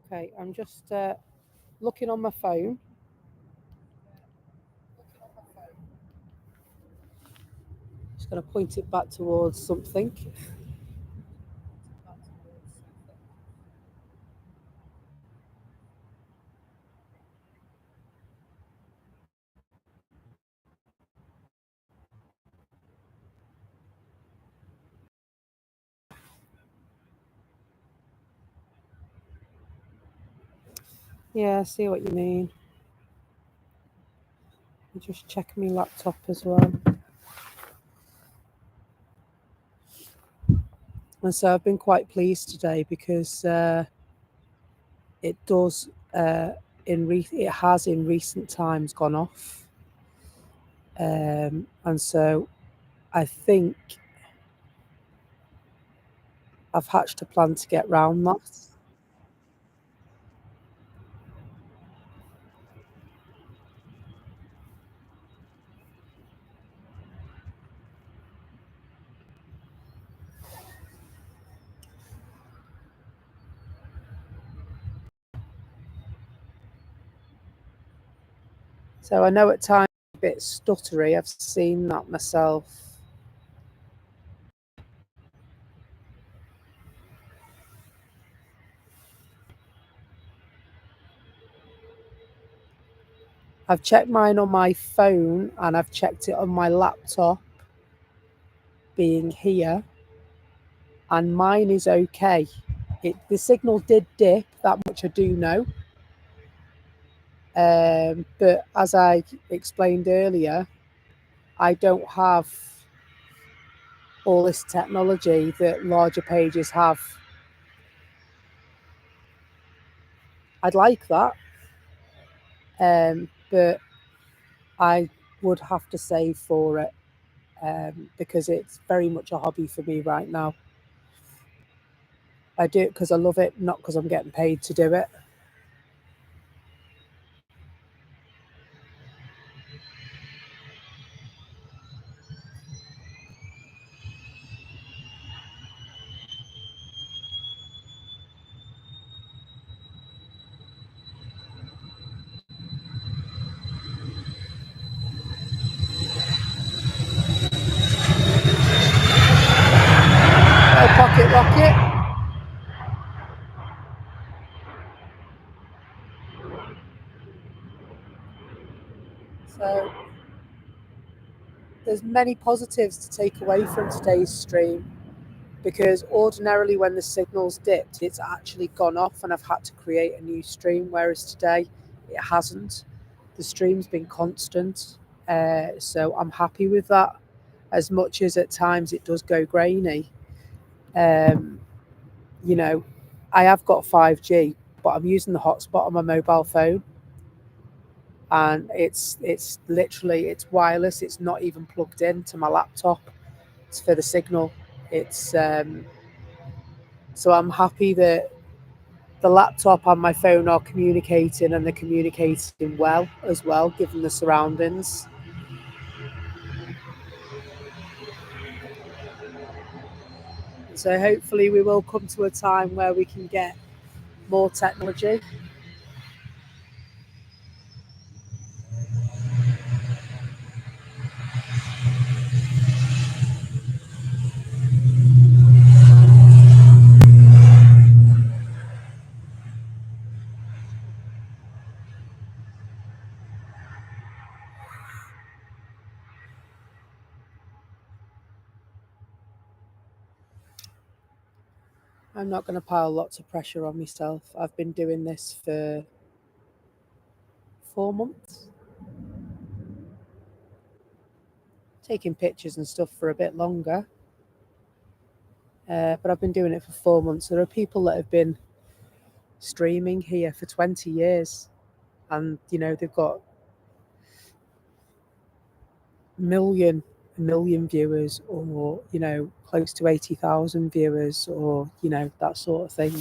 Okay, I'm just looking on my phone. Just going to point it back towards something. Yeah, I see what you mean. I'm just checking my laptop as well. And so I've been quite pleased today because it does it has in recent times gone off, and so I think I've hatched a plan to get round that. So I know at times it's a bit stuttery. I've seen that myself. I've checked mine on my phone and I've checked it on my laptop being here, and mine is okay. The signal did dip, that much I do know. But as I explained earlier, I don't have all this technology that larger pages have. I'd like that, but I would have to save for it because it's very much a hobby for me right now. I do it because I love it, not because I'm getting paid to do it. there's many positives to take away from today's stream, because ordinarily when the signal's dipped, it's actually gone off and I've had to create a new stream, whereas today it hasn't. The stream's been constant, so I'm happy with that, as much as at times it does go grainy. You know, I have got 5G, but I'm using the hotspot on my mobile phone, and it's literally, it's wireless. It's not even plugged into my laptop. It's for the signal. It's so I'm happy that the laptop and my phone are communicating, and they're communicating well as well, given the surroundings. So hopefully we will come to a time where we can get more technology. I'm not going to pile lots of pressure on myself. I've been doing this for 4 months, taking pictures and stuff for a bit longer, but I've been doing it for 4 months. There are people that have been streaming here for 20 years, and you know, they've got million viewers, or you know, close to 80,000 viewers, or you know, that sort of thing.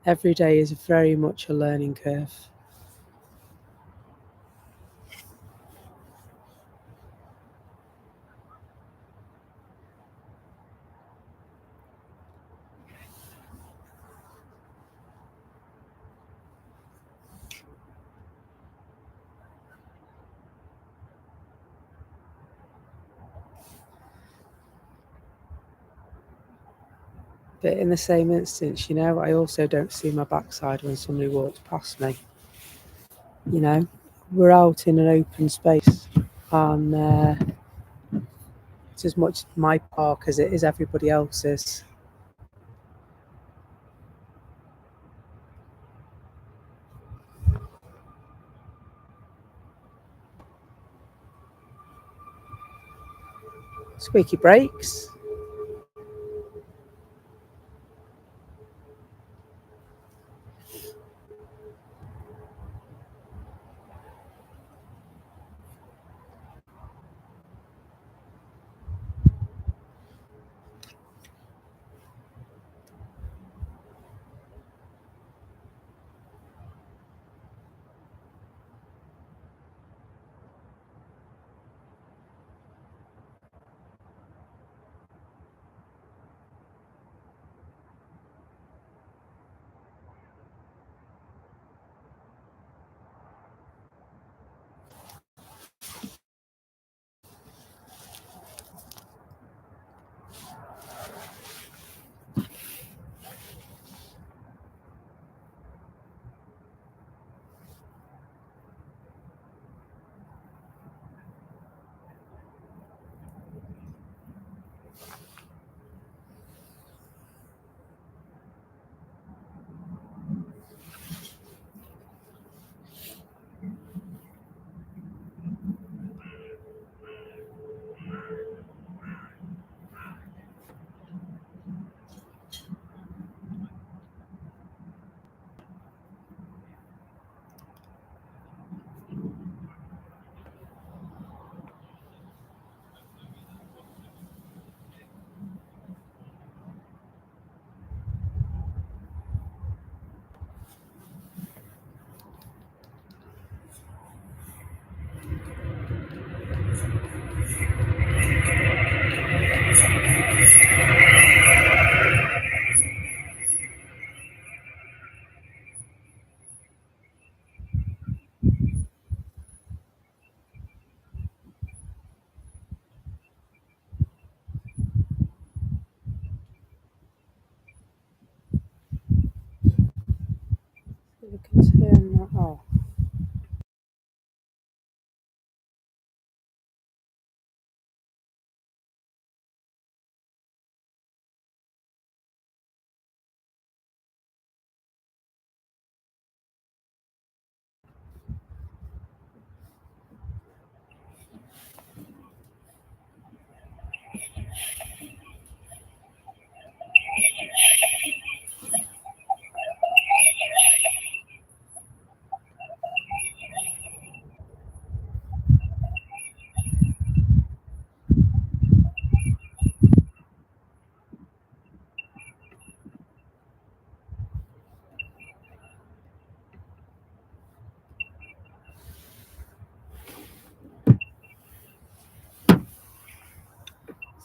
Every day is very much a learning curve. But in the same instance, you know, I also don't see my backside when somebody walks past me. You know, we're out in an open space, and it's as much my park as it is everybody else's. Squeaky brakes. Turn that off.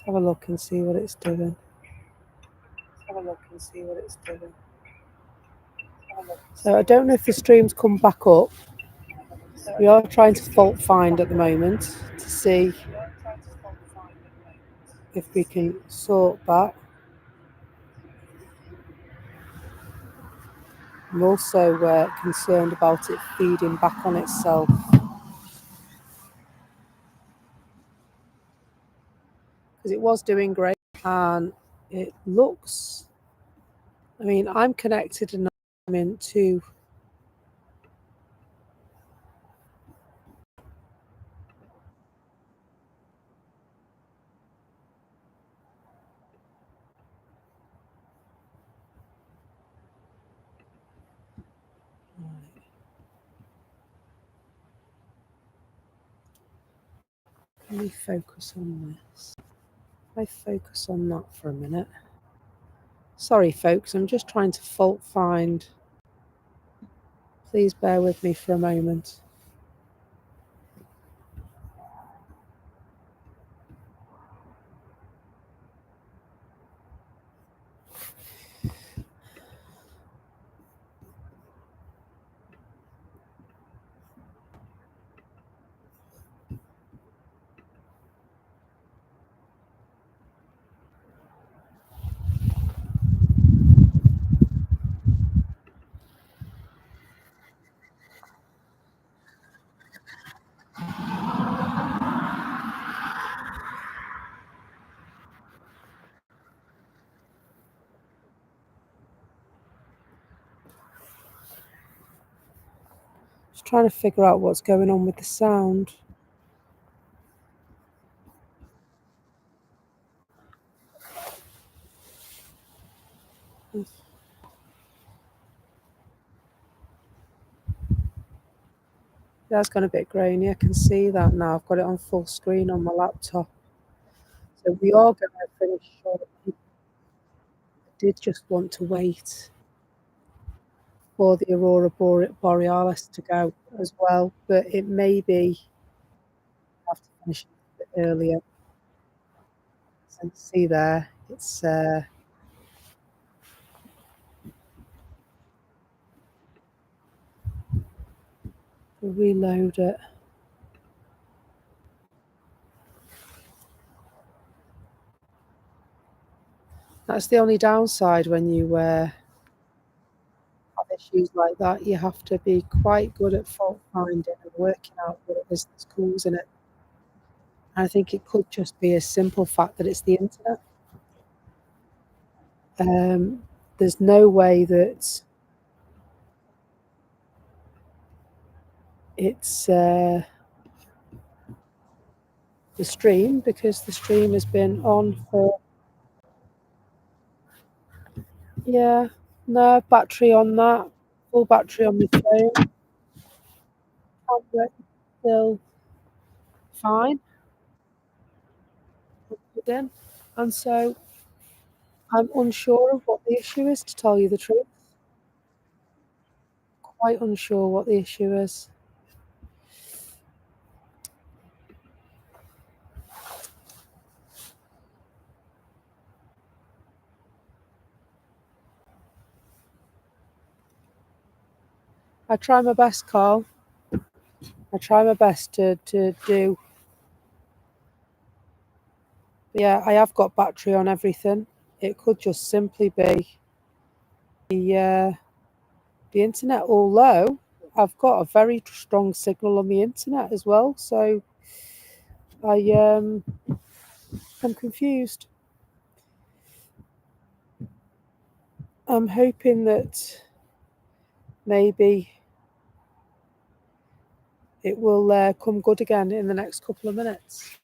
Have a look and see what it's doing. Have a look and see what it's doing. So I don't know if the stream's come back up. We are trying to fault find at the moment to see if we can sort that. I'm also concerned about it feeding back on itself. Because it was doing great and it looks, I mean, I'm connected and I'm into let me focus on this. I focus on that for a minute. Sorry folks, I'm just trying to fault find. Please bear with me for a moment. Just trying to figure out what's going on with the sound. That's gone a bit grainy. I can see that now. I've got it on full screen on my laptop. So we are going to finish shortly. I did just want to wait for the Aurora Borealis to go as well, but it may be I have to finish it a bit earlier. So see there, it's reload it. That's the only downside when you have issues like that. You have to be quite good at fault finding and working out what it is that's causing it. I think it could just be a simple fact that it's the internet. There's no way that it's the stream, because the stream has been on for, yeah, no battery on that, full battery on my phone, camera still fine, and so I'm unsure of what the issue is, to tell you the truth. Quite unsure what the issue is. I try my best, Carl. I try my best to do. Yeah, I have got battery on everything. It could just simply be the the internet, although I've got a very strong signal on the internet as well, so I'm confused. I'm hoping that maybe it will come good again in the next couple of minutes,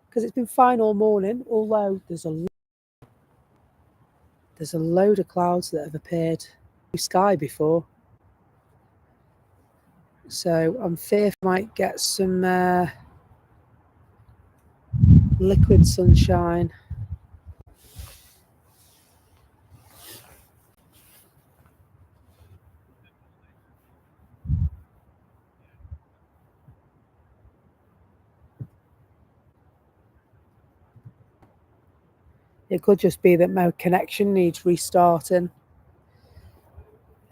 because it's been fine all morning, although there's a load of clouds that have appeared in the sky before. So I'm fearful I might get some liquid sunshine. It could just be that my connection needs restarting.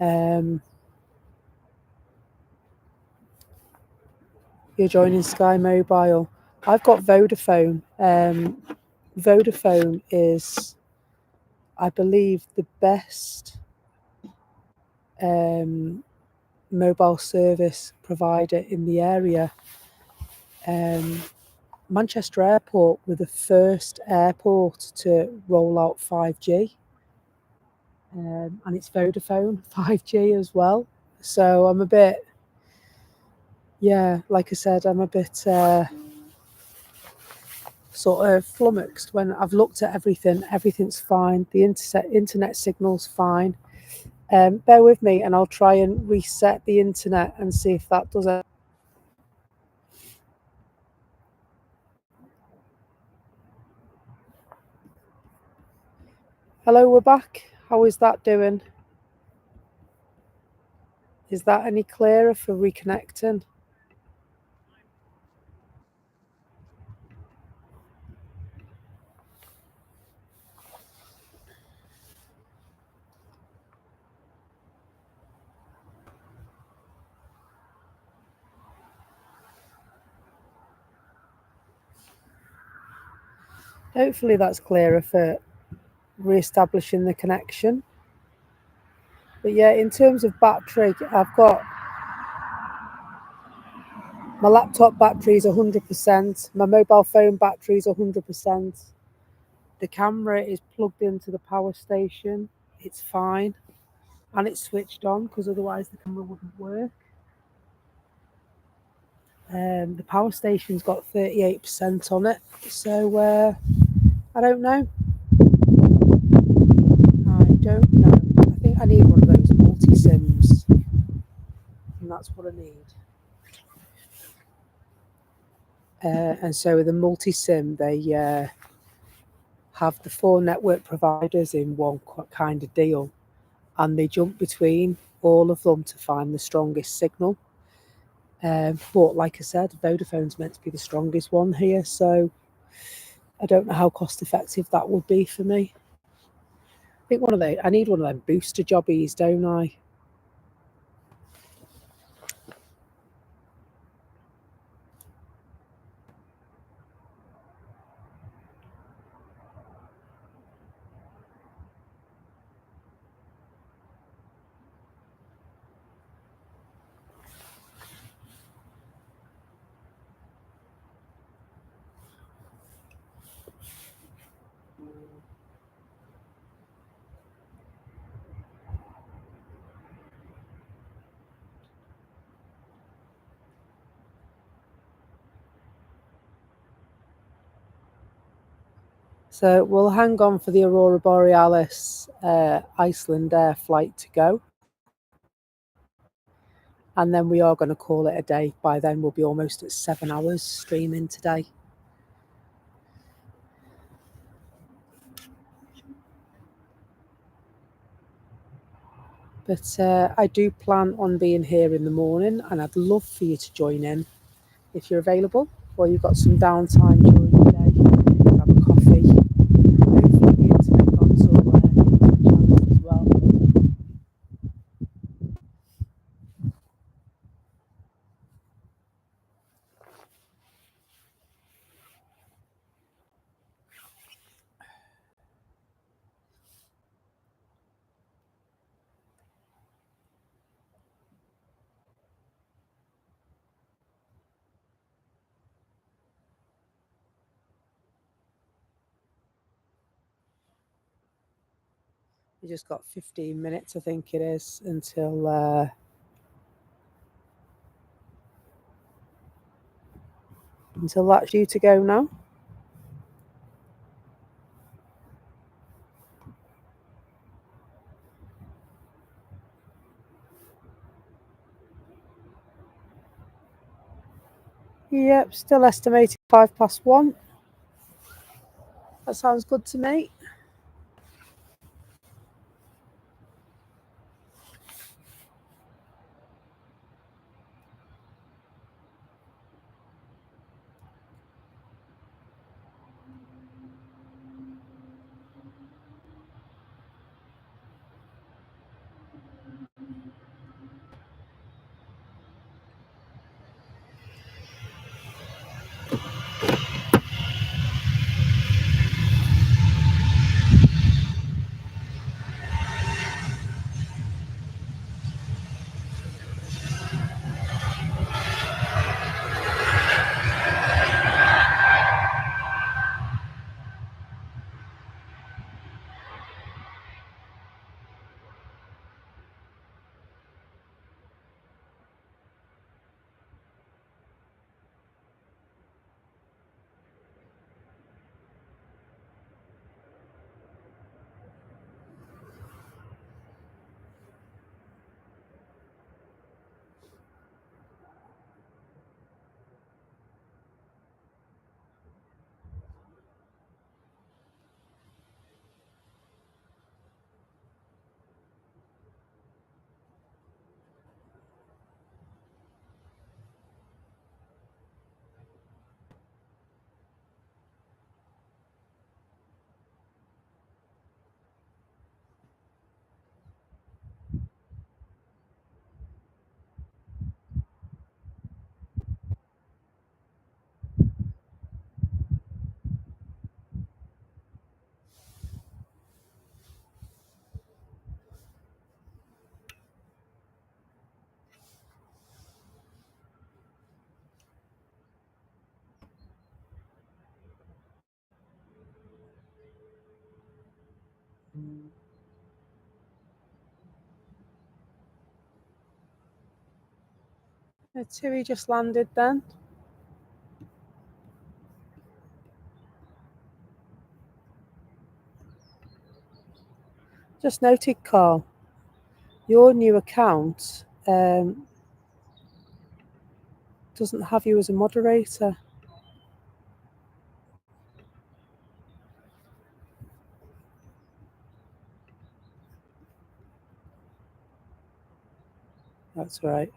You're joining Sky Mobile. I've got Vodafone. Vodafone is, I believe, the best mobile service provider in the area. Manchester Airport were the first airport to roll out 5G. And it's Vodafone 5G as well. So I'm a bit, like I said, I'm a bit sort of flummoxed when I've looked at everything. Everything's fine. The internet signal's fine. Bear with me and I'll try and reset the internet and see if that does it. Hello, we're back. How is that doing? Is that any clearer for reconnecting? Hopefully that's clearer for re-establishing the connection. But yeah, in terms of battery, I've got my laptop battery is 100%, my mobile phone battery is 100%. The camera is plugged into the power station, it's fine, and it's switched on because otherwise the camera wouldn't work. The power station's got 38% on it, so I don't know. I think I need one of those multi-sims, and that's what I need. And so with the multi-sim, they have the 4 network providers in one kind of deal, and they jump between all of them to find the strongest signal. But like I said, Vodafone's meant to be the strongest one here, so I don't know how cost effective that would be for me. I think I need one of them booster jobbies, don't I? So we'll hang on for the Aurora Borealis Icelandair flight to go. And then we are going to call it a day. By then we'll be almost at 7 hours streaming today. But I do plan on being here in the morning, and I'd love for you to join in if you're available, or you've got some downtime during the day. Grab a coffee. Hopefully the internet console channels as well. We just got 15 minutes, I think it is, until that's due to go now. Yep, still estimated 1:05. That sounds good to me. The TUI just landed then. Just noted, Carl, your new account doesn't have you as a moderator. That's right.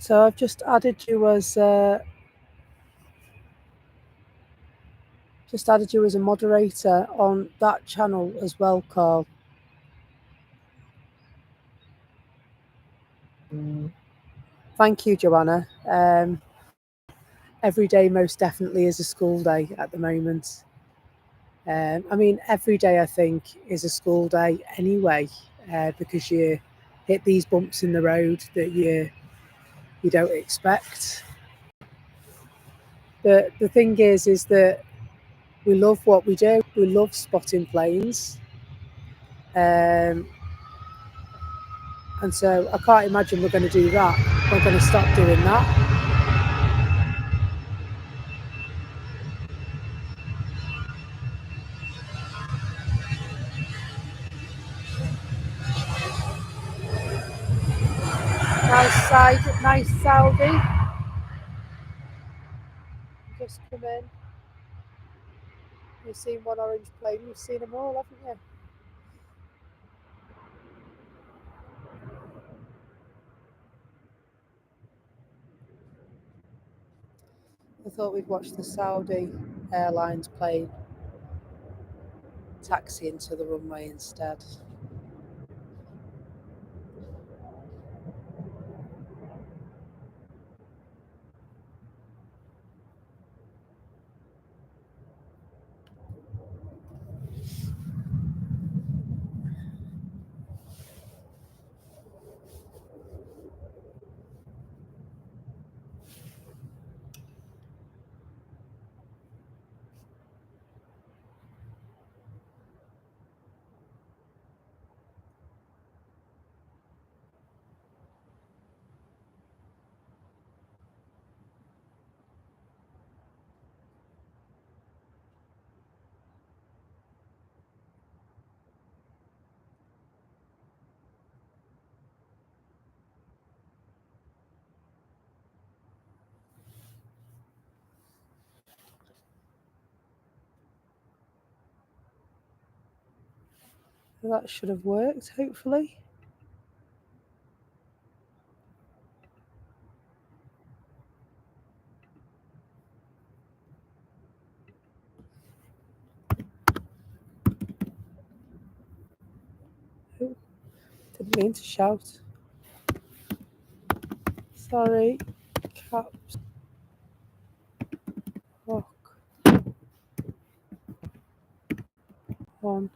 So I've just added you as a moderator on that channel as well, Carl. Thank you, Joanna. Every day most definitely is a school day at the moment. I mean, every day I think is a school day anyway, because you hit these bumps in the road that you don't expect. But the thing is that we love what we do. We love spotting planes. And so I can't imagine we're going to do that. We're going to stop doing that. Nice Saudi. Just come in. You've seen one orange plane. You've seen them all, haven't you? I thought we'd watch the Saudi Airlines plane. taxi into the runway instead. That should have worked, hopefully. Oh, didn't mean to shout. Sorry. Caps. Lock. On.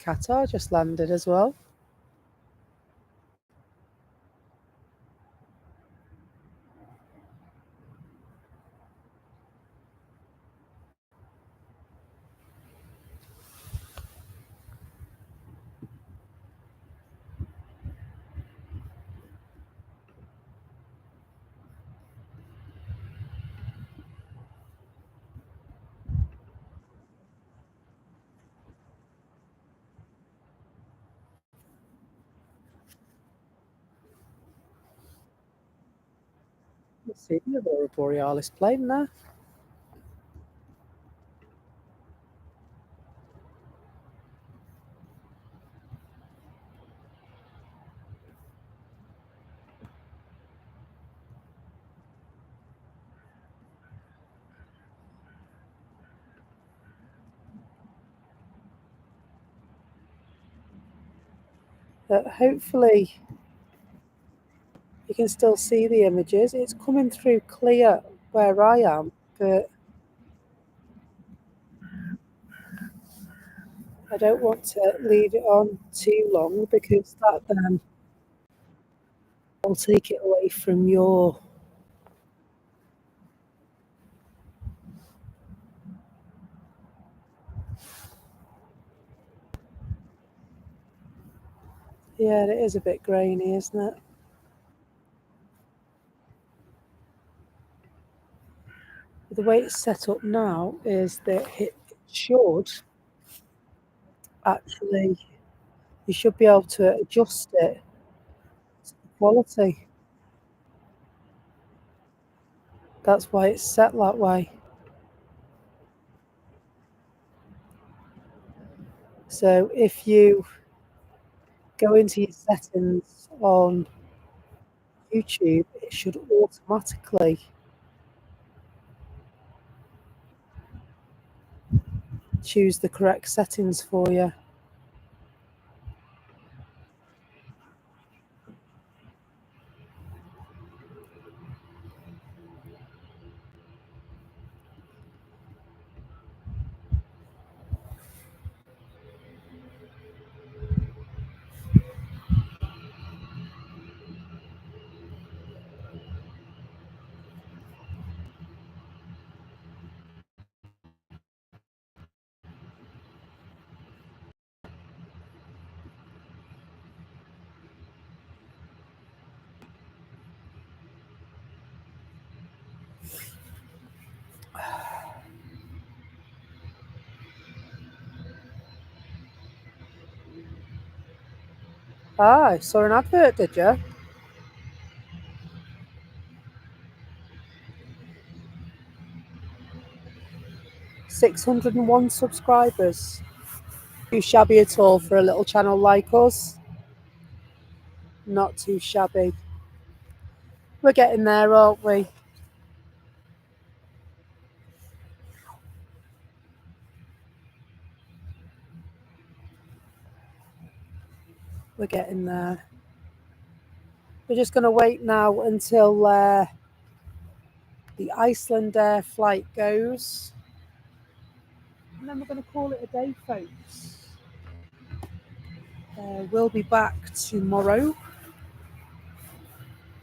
Qatar just landed as well. Let's see the Aurora Borealis plane there. But hopefully you can still see the images. It's coming through clear where I am, but I don't want to leave it on too long because that then will take it away from your... Yeah, it is a bit grainy, isn't it? The way it's set up now is that it should actually, you should be able to adjust it to the quality. That's why it's set that way. So if you go into your settings on YouTube, it should automatically choose the correct settings for you. Ah, I saw an advert, did you? 601 subscribers. Too shabby at all for a little channel like us. Not too shabby. We're getting there, aren't we? We're getting there. We're just going to wait now until the Icelandair flight goes. And then we're going to call it a day, folks. We'll be back tomorrow.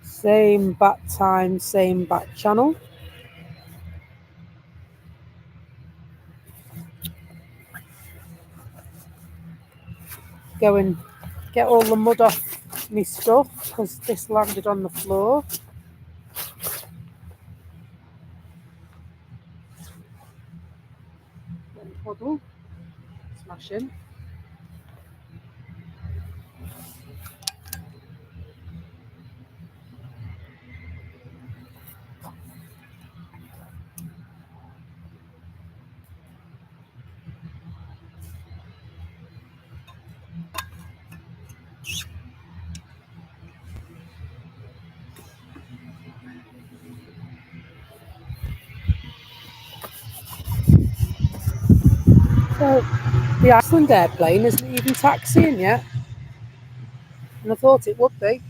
Same bat time, same bat channel. Go and get all the mud off me stuff because this landed on the floor. Puddle. Smashing. So the Icelandair plane isn't even taxiing yet. And I thought it would be.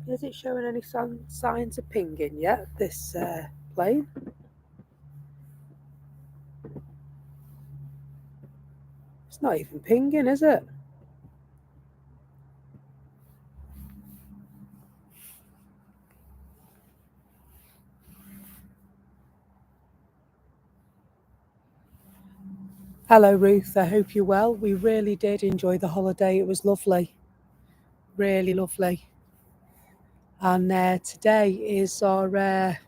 Is it showing any signs of pinging yet, this plane? It's not even pinging, is it? Hello, Ruth. I hope you're well. We really did enjoy the holiday. It was lovely. Really lovely. And today is our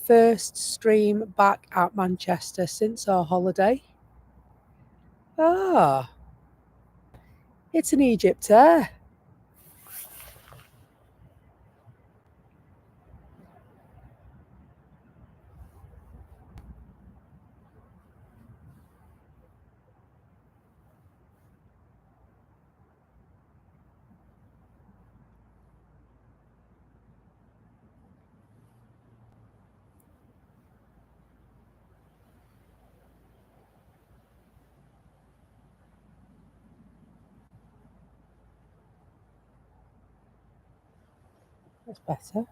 first stream back at Manchester since our holiday. Ah, it's an EasyJet. That's better.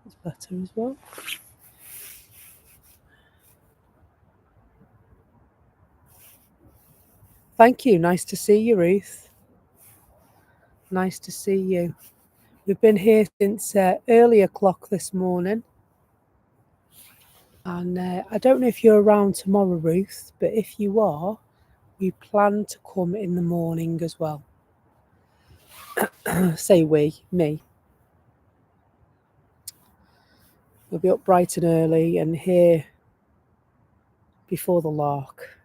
That's better as well. Thank you. Nice to see you, Ruth. Nice to see you. We've been here since early o'clock this morning. And I don't know if you're around tomorrow, Ruth, but if you are, we plan to come in the morning as well. Say we, me. We'll be up bright and early and here before the lark.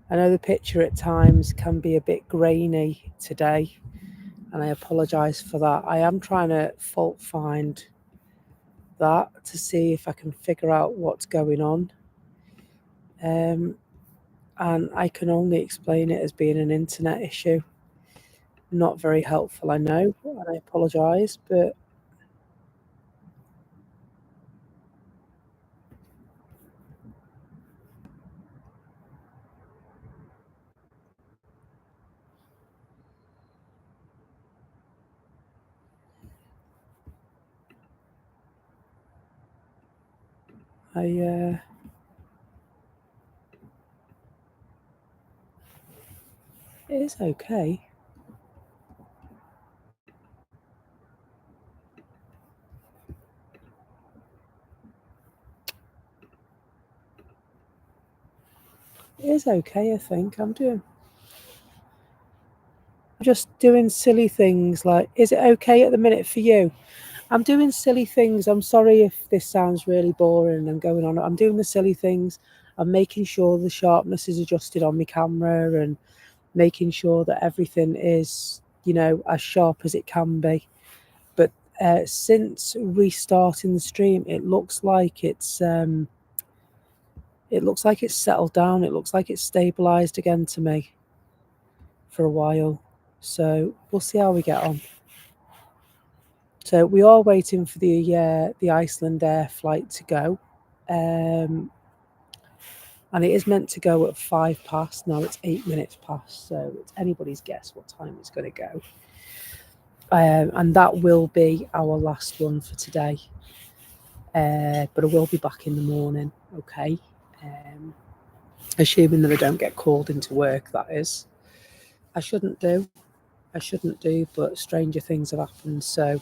I know the picture at times can be a bit grainy today, and I apologise for that. I am trying to fault find that to see if I can figure out what's going on. and I can only explain it as being an internet issue. Not very helpful, I know, and I apologise, but it is okay. It is okay, I think. I'm just doing silly things like, is it okay at the minute for you? I'm doing silly things. I'm sorry if this sounds really boring and going on. I'm doing the silly things. I'm making sure the sharpness is adjusted on my camera and making sure that everything is, as sharp as it can be. But since restarting the stream, it looks like it's settled down. It looks like it's stabilized again to me for a while. So we'll see how we get on. So we are waiting for the Icelandair flight to go, and it is meant to go at 5 past. Now it's 8 minutes past, so it's anybody's guess what time it's going to go. And that will be our last one for today. But I will be back in the morning, okay? Assuming that I don't get called into work, that is. I shouldn't do, but stranger things have happened. So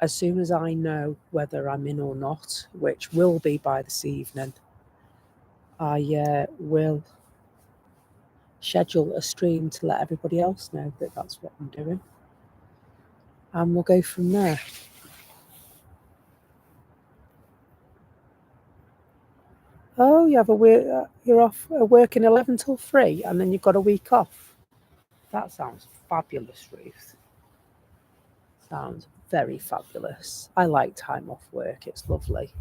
as soon as I know whether I'm in or not, which will be by this evening, I will schedule a stream to let everybody else know that that's what I'm doing. And we'll go from there. Oh, you're off working 11 till 3 and then you've got a week off. That sounds fabulous, Ruth. Sounds very fabulous. I like time off work. It's lovely.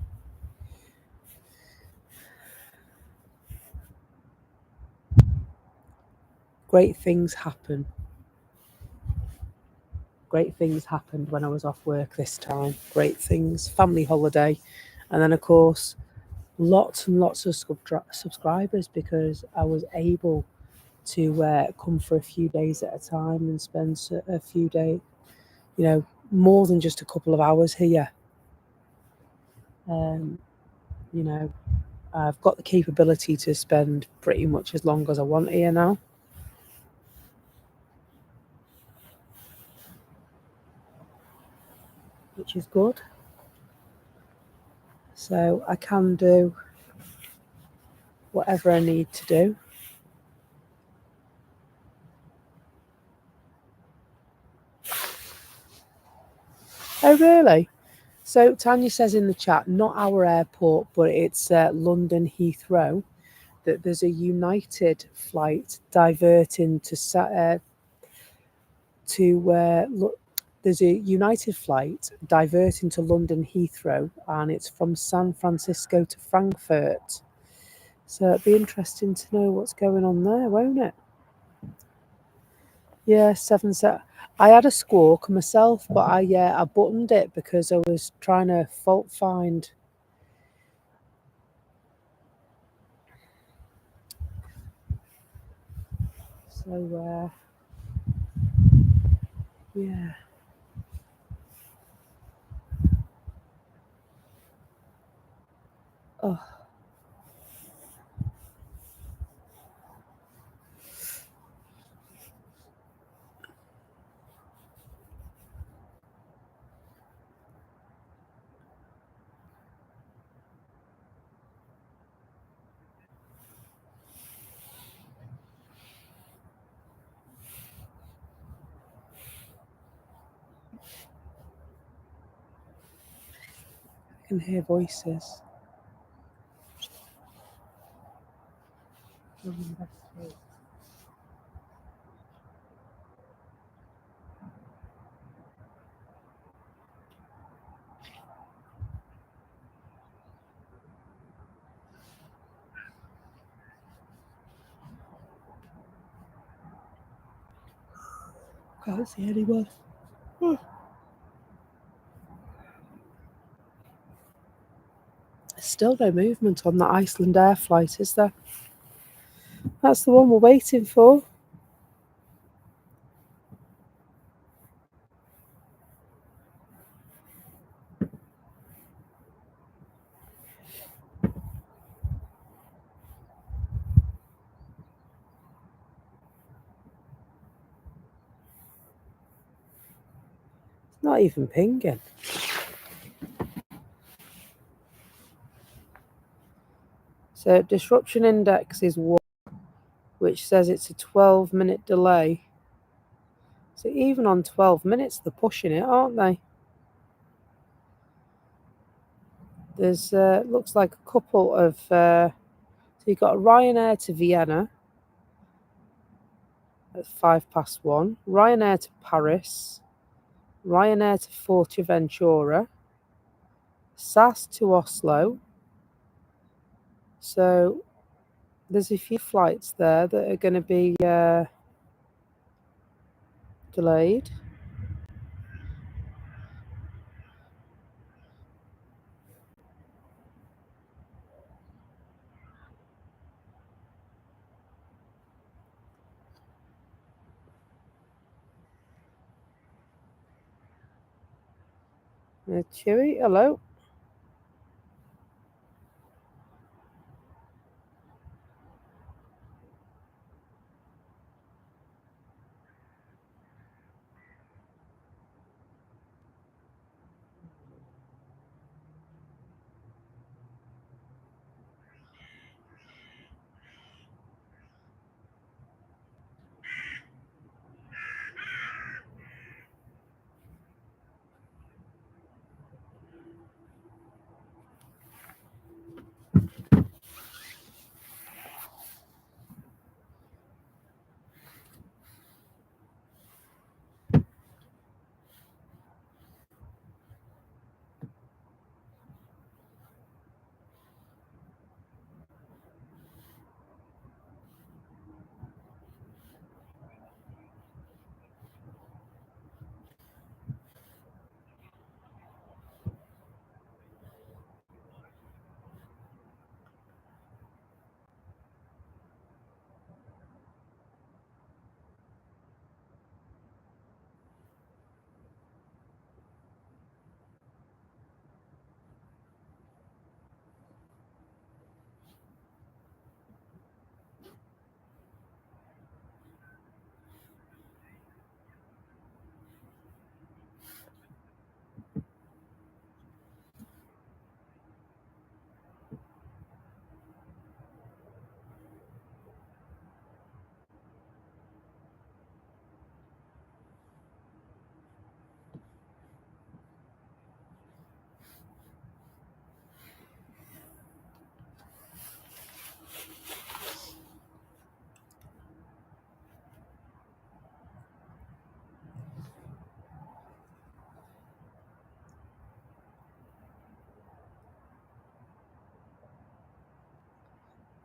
Great things happen. Great things happened when I was off work this time. Great things. Family holiday. And then, of course, lots and lots of subscribers because I was able to come for a few days at a time and spend a few days, more than just a couple of hours here. I've got the capability to spend pretty much as long as I want here now. Which is good. So I can do whatever I need to do. Oh, really? So Tanya says in the chat, not our airport, but it's London Heathrow, that there's a United flight diverting there's a United flight diverting to London Heathrow, and it's from San Francisco to Frankfurt. So it'd be interesting to know what's going on there, won't it? Yeah, 7 set. I had a squawk myself, but I buttoned it because I was trying to fault find. So yeah. Oh. I can hear voices. Can't see anyone. Oh. There's still no movement on the Icelandair flight, is there? That's the one we're waiting for. It's not even pinging. So disruption index is 1, which says it's a 12-minute delay. So even on 12 minutes, they're pushing it, aren't they? There's looks like a couple of so you've got a Ryanair to Vienna at 1:05, Ryanair to Paris, Ryanair to Fuerteventura, SAS to Oslo. So there's a few flights there that are going to be delayed. Chewy, hello.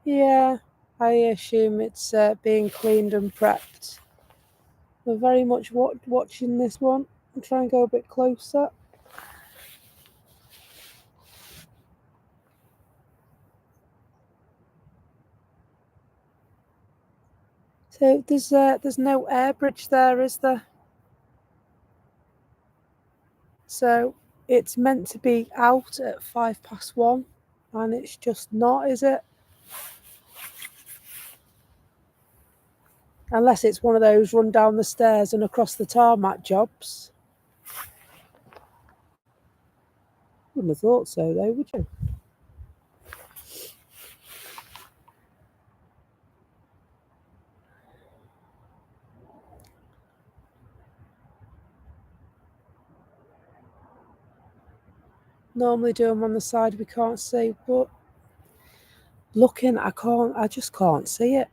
Yeah, I assume it's being cleaned and prepped. We're very much watching this one. I'll try and go a bit closer. So there's no air bridge there, is there? So it's meant to be out at 1:05, and it's just not, is it? Unless it's one of those run down the stairs and across the tarmac jobs. Wouldn't have thought so, though, would you? Normally do them on the side we can't see, but looking, I just can't see it.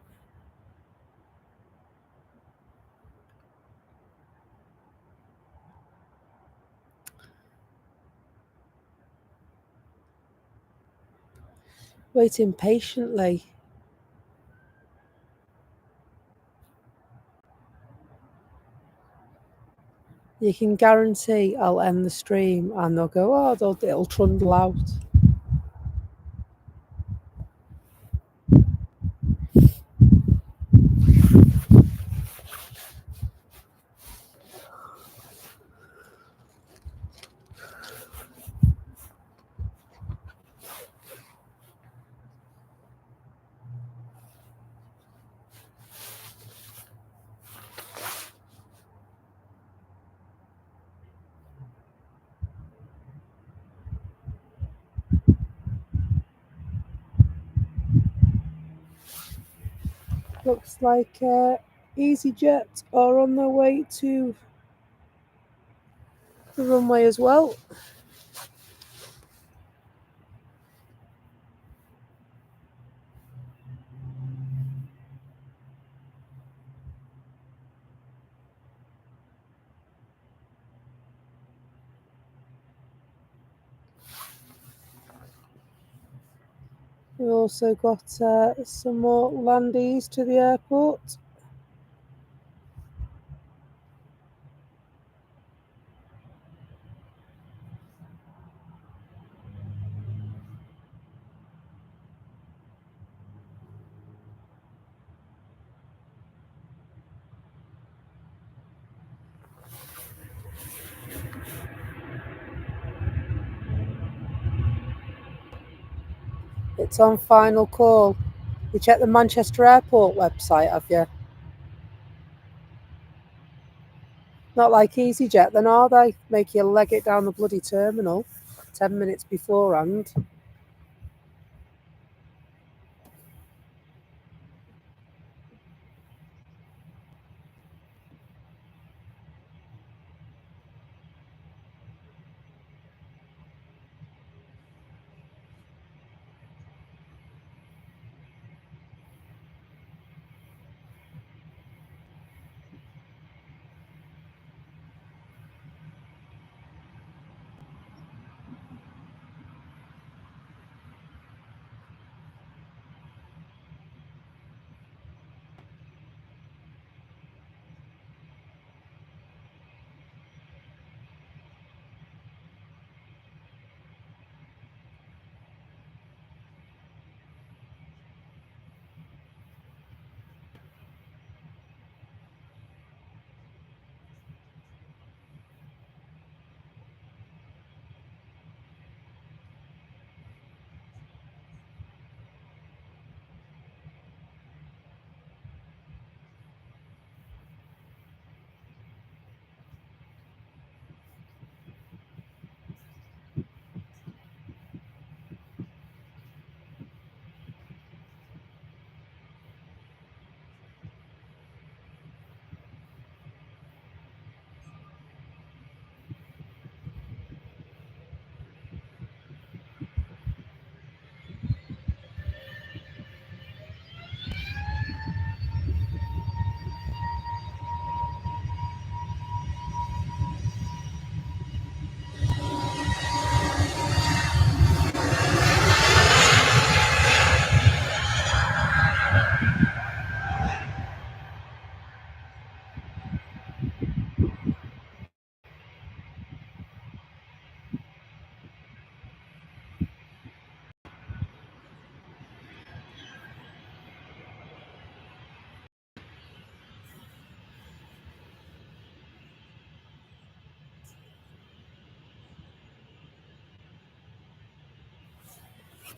Waiting patiently. You can guarantee I'll end the stream and they'll go, oh, it'll trundle out. Looks like EasyJet are on their way to the runway as well. We've also got some more landies to the airport. It's on final call. You checked the Manchester Airport website, have you? Not like EasyJet then, are they? Make you leg it down the bloody terminal 10 minutes beforehand.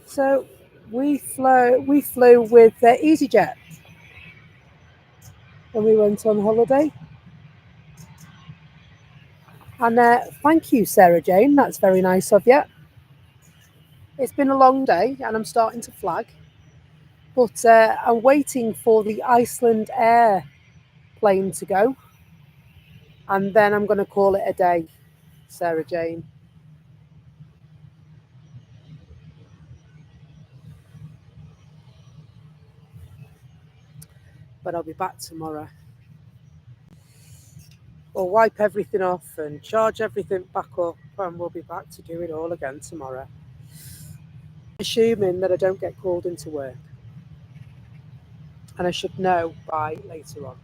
So we flew with EasyJet when we went on holiday. And thank you, Sarah Jane. That's very nice of you. It's been a long day and I'm starting to flag. But I'm waiting for the Icelandair plane to go. And then I'm going to call it a day, Sarah Jane. But I'll be back tomorrow. We'll wipe everything off and charge everything back up, and we'll be back to do it all again tomorrow. Assuming that I don't get called into work. And I should know by later on.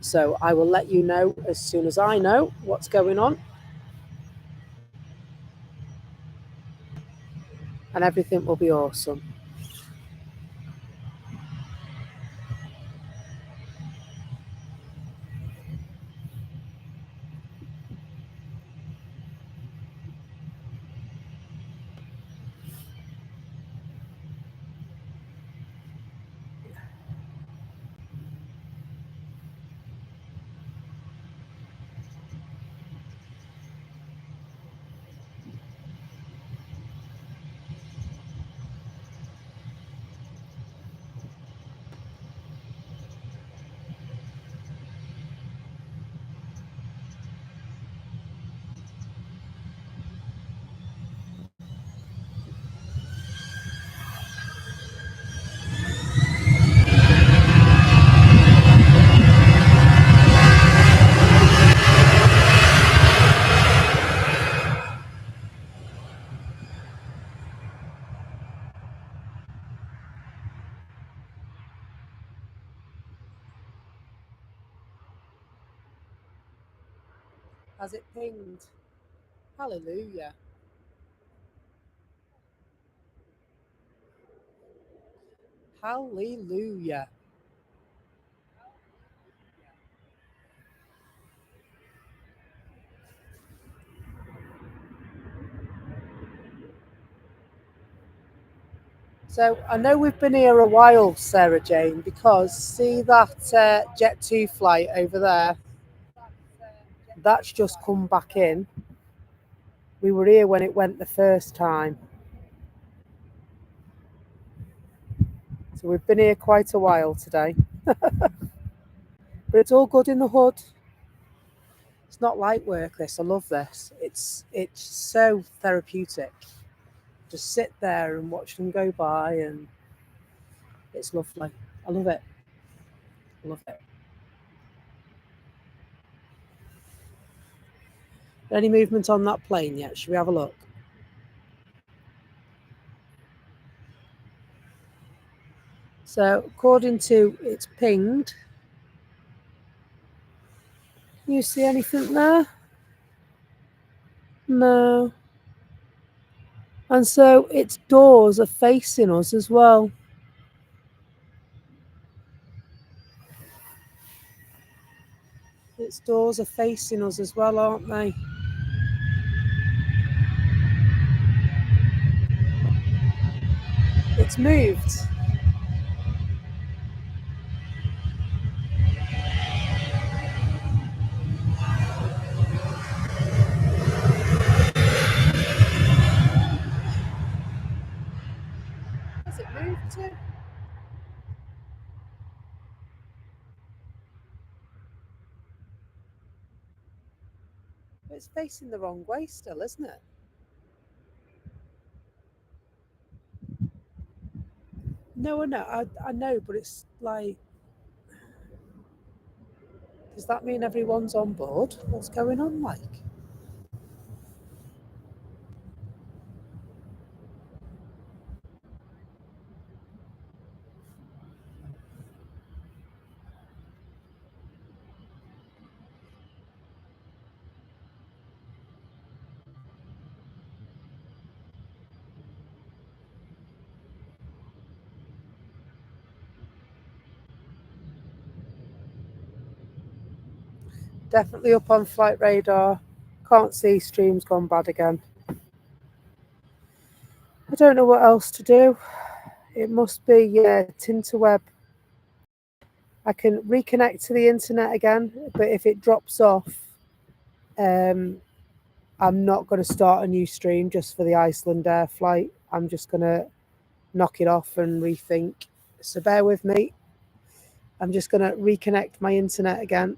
So I will let you know as soon as I know what's going on. And everything will be awesome. Has it pinged? Hallelujah. Hallelujah. So I know we've been here a while, Sarah Jane, because see that Jet 2 flight over there? That's just come back in. We were here when it went the first time. So we've been here quite a while today. But it's all good in the hood. It's not light work, this. I love this. It's so therapeutic. Just sit there and watch them go by, and it's lovely. I love it. I love it. Any movement on that plane yet? Should we have a look? So according to it's pinged. Can you see anything there? No. And so its doors are facing us as well. Its doors are facing us as well, aren't they? It's moved. Has it moved to? It's facing the wrong way still, isn't it? No, I know, but it's like, does that mean everyone's on board? What's going on, like? Definitely up on flight radar. Can't see, stream's gone bad again. I don't know what else to do. It must be Tinterweb. I can reconnect to the internet again, but if it drops off, I'm not going to start a new stream just for the Icelandair flight. I'm just going to knock it off and rethink. So bear with me. I'm just going to reconnect my internet again.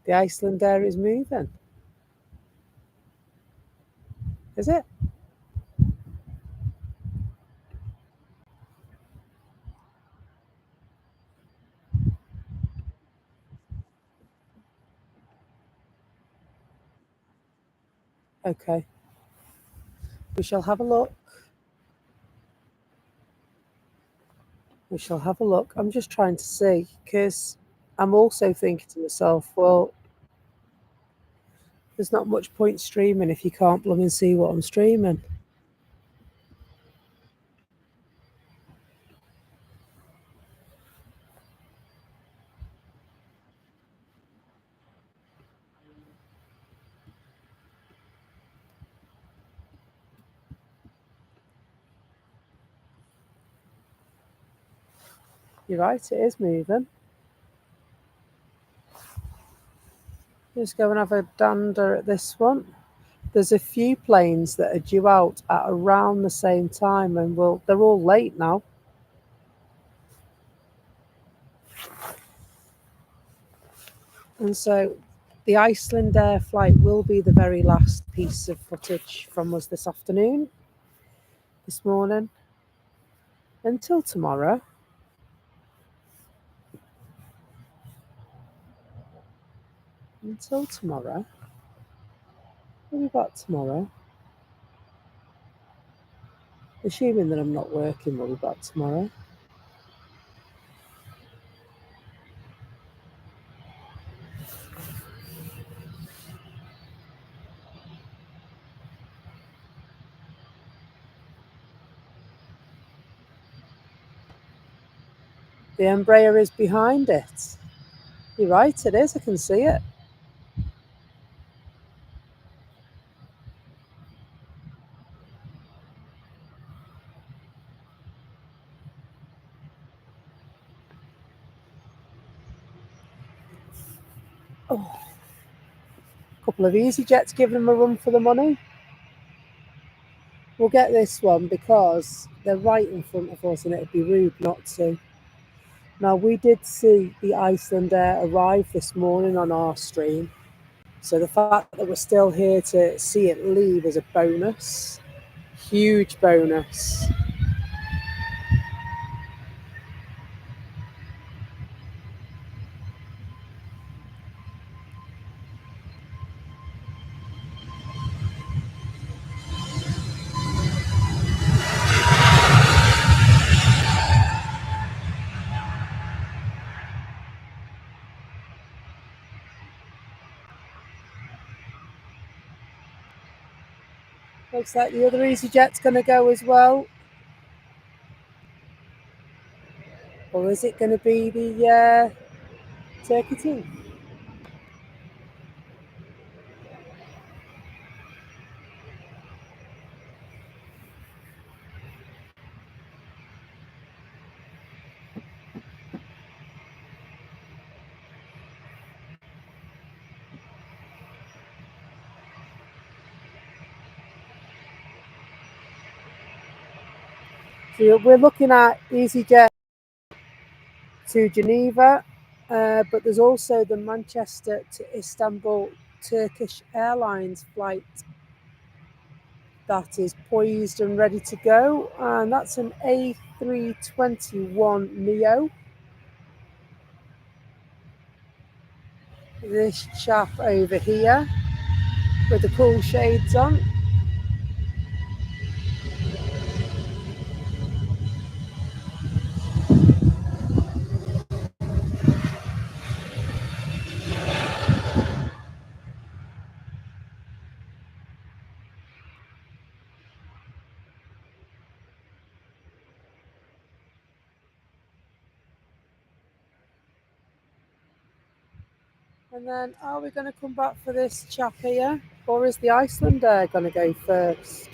The Icelandair is moving. Is it? Okay. We shall have a look. We shall have a look. I'm just trying to see, because I'm also thinking to myself, well, there's not much point streaming if you can't blooming see what I'm streaming. You're right, it is moving. Just go and have a dander at this one. There's a few planes that are due out at around the same time, and they're all late now. And so the Icelandair flight will be the very last piece of footage from us this afternoon, this morning, until tomorrow. Until tomorrow. What have we got tomorrow? Assuming that I'm not working, what have we got tomorrow? The Embraer is behind it. You're right, it is. I can see it. Oh, a couple of EasyJets giving them a run for the money. We'll get this one because they're right in front of us and it'd be rude not to. Now, we did see the Icelandair arrive this morning on our stream. So the fact that we're still here to see it leave is a bonus. Huge bonus. Looks like the other EasyJet's going to go as well. Or is it going to be the Turkey team? So we're looking at EasyJet to Geneva, but there's also the Manchester to Istanbul Turkish Airlines flight that is poised and ready to go, and that's an A321neo. This chap over here with the cool shades on. And then are we going to come back for this chap here, or is the Icelandair going to go first?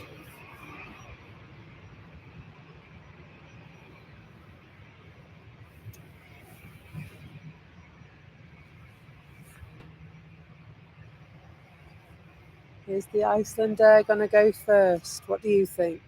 Is the Icelandair going to go first? What do you think?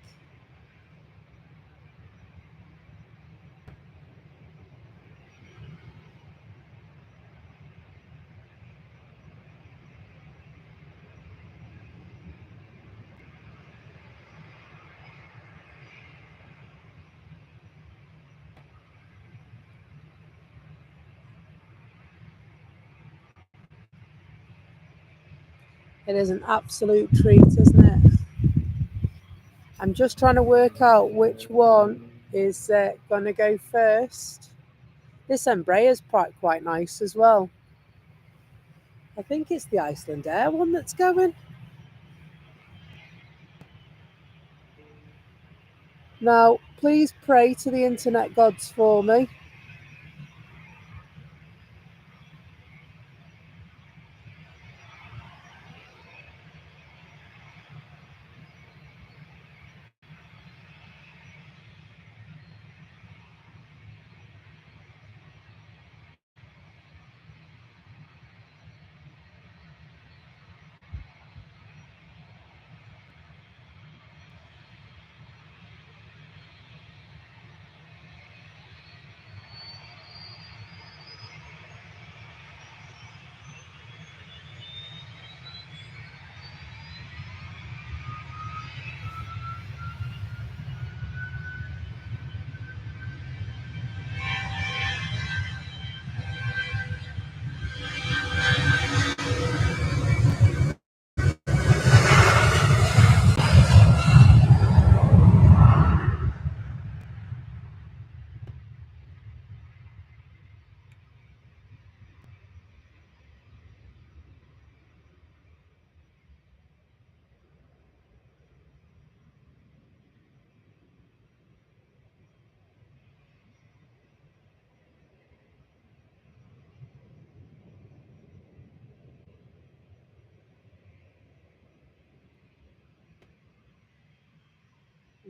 It is an absolute treat, isn't it? I'm just trying to work out which one is going to go first. This Embraer is quite nice as well. I think it's the Icelandair one that's going. Now, please pray to the internet gods for me.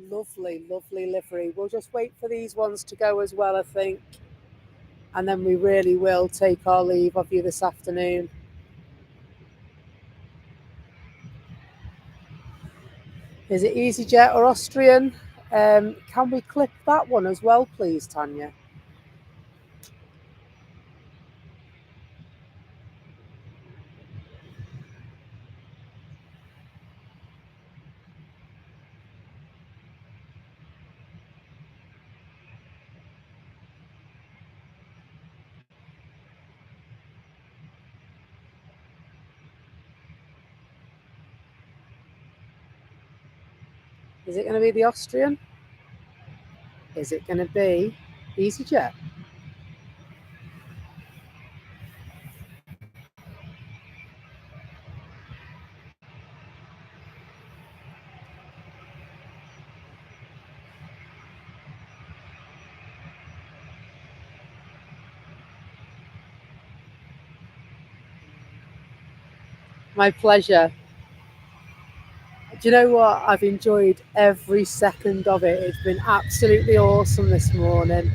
Lovely, lovely livery. We'll just wait for these ones to go as well, I think. And then we really will take our leave of you this afternoon. Is it EasyJet or Austrian? Can we clip that one as well, please, Tanya? Is it going to be the Austrian? Is it going to be EasyJet? My pleasure. Do you know what? I've enjoyed every second of it. It's been absolutely awesome this morning.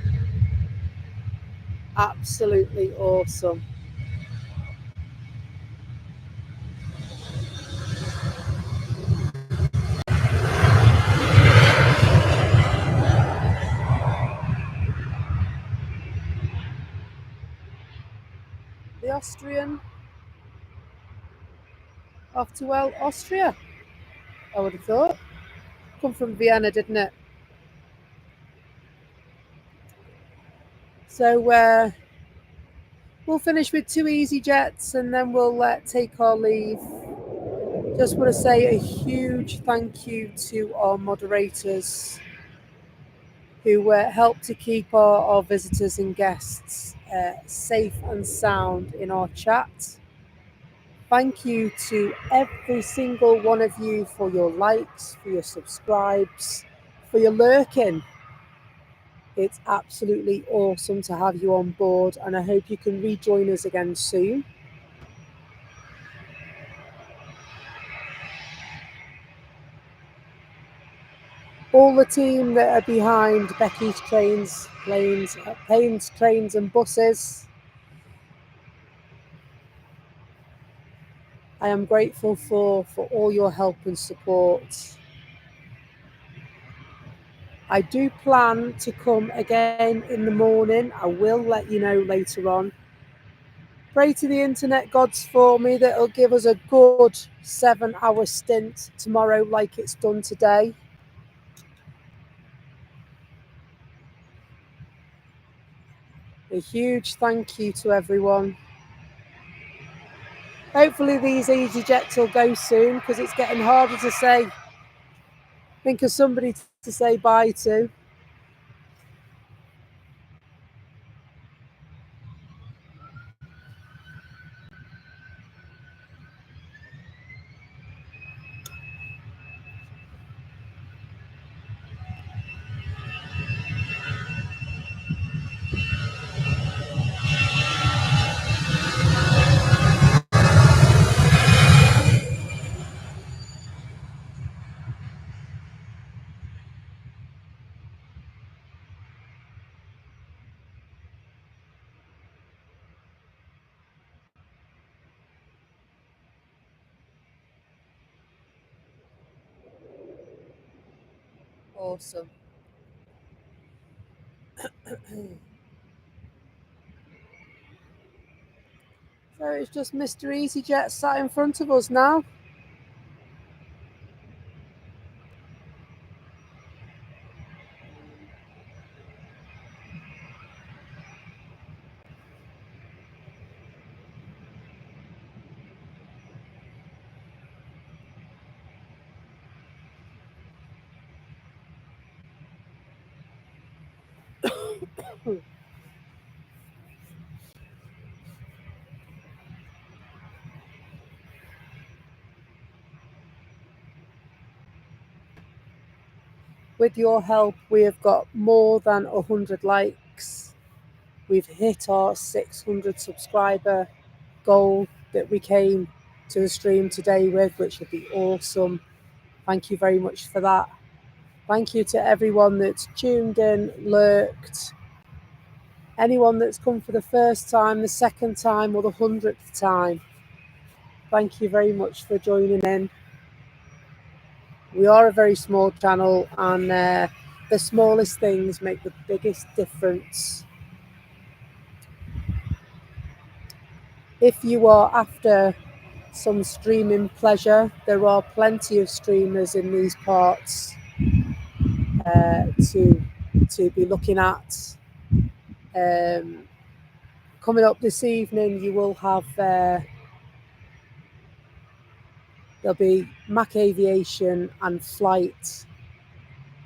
Absolutely awesome. The Austrian off to Austria, I would have thought. Come from Vienna, didn't it? So we'll finish with 2 EasyJets and then we'll take our leave. Just want to say a huge thank you to our moderators who help to keep our visitors and guests safe and sound in our chat. Thank you to every single one of you for your likes, for your subscribes, for your lurking. It's absolutely awesome to have you on board, and I hope you can rejoin us again soon. All the team that are behind Becky's planes, trains and buses, I am grateful for all your help and support. I do plan to come again in the morning. I will let you know later on. Pray to the internet gods for me that it'll give us a good 7-hour stint tomorrow like it's done today. A huge thank you to everyone. Hopefully these EasyJets will go soon, because it's getting harder to say, think of somebody to say bye to. Awesome. So it's just Mr. EasyJet sat in front of us now. With your help, we have got more than 100 likes. We've hit our 600 subscriber goal that we came to the stream today with, which would be awesome. Thank you very much for that. Thank you to everyone that's tuned in, lurked, anyone that's come for the first time, the second time, or the 100th time. Thank you very much for joining in. We are a very small channel, and the smallest things make the biggest difference. If you are after some streaming pleasure, there are plenty of streamers in these parts to be looking at. Coming up this evening, you will have there'll be Mac Aviation and Flight,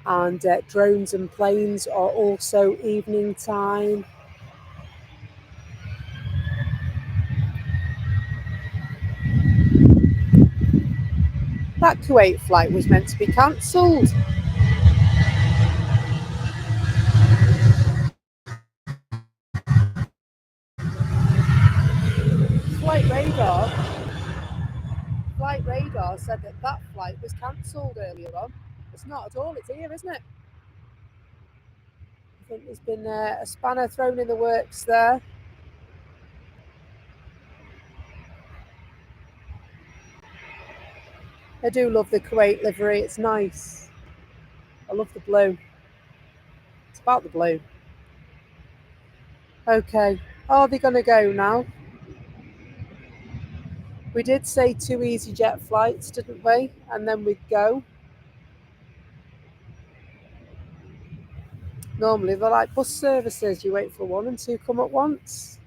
and drones and planes are also evening time. That Kuwait flight was meant to be cancelled. Flight radar said that that flight was cancelled earlier on. It's not at all, it's here, isn't it? I think there's been a spanner thrown in the works there. I do love the Kuwait livery, it's nice. I love the blue. It's about the blue. Okay, are they going to go now? We did say 2 EasyJet flights, didn't we? And then we'd go. Normally they're like bus services, you wait for one and two come at once.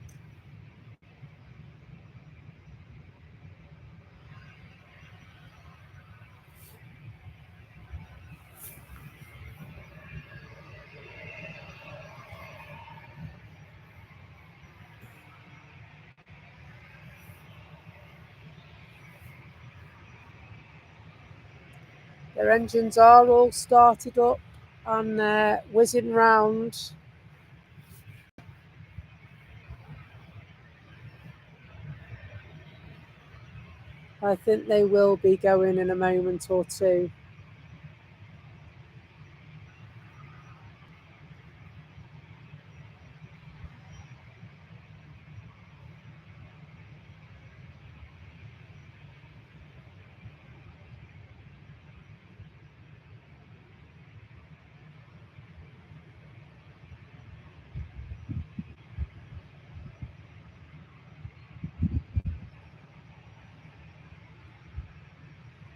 Their engines are all started up and whizzing round. I think they will be going in a moment or two.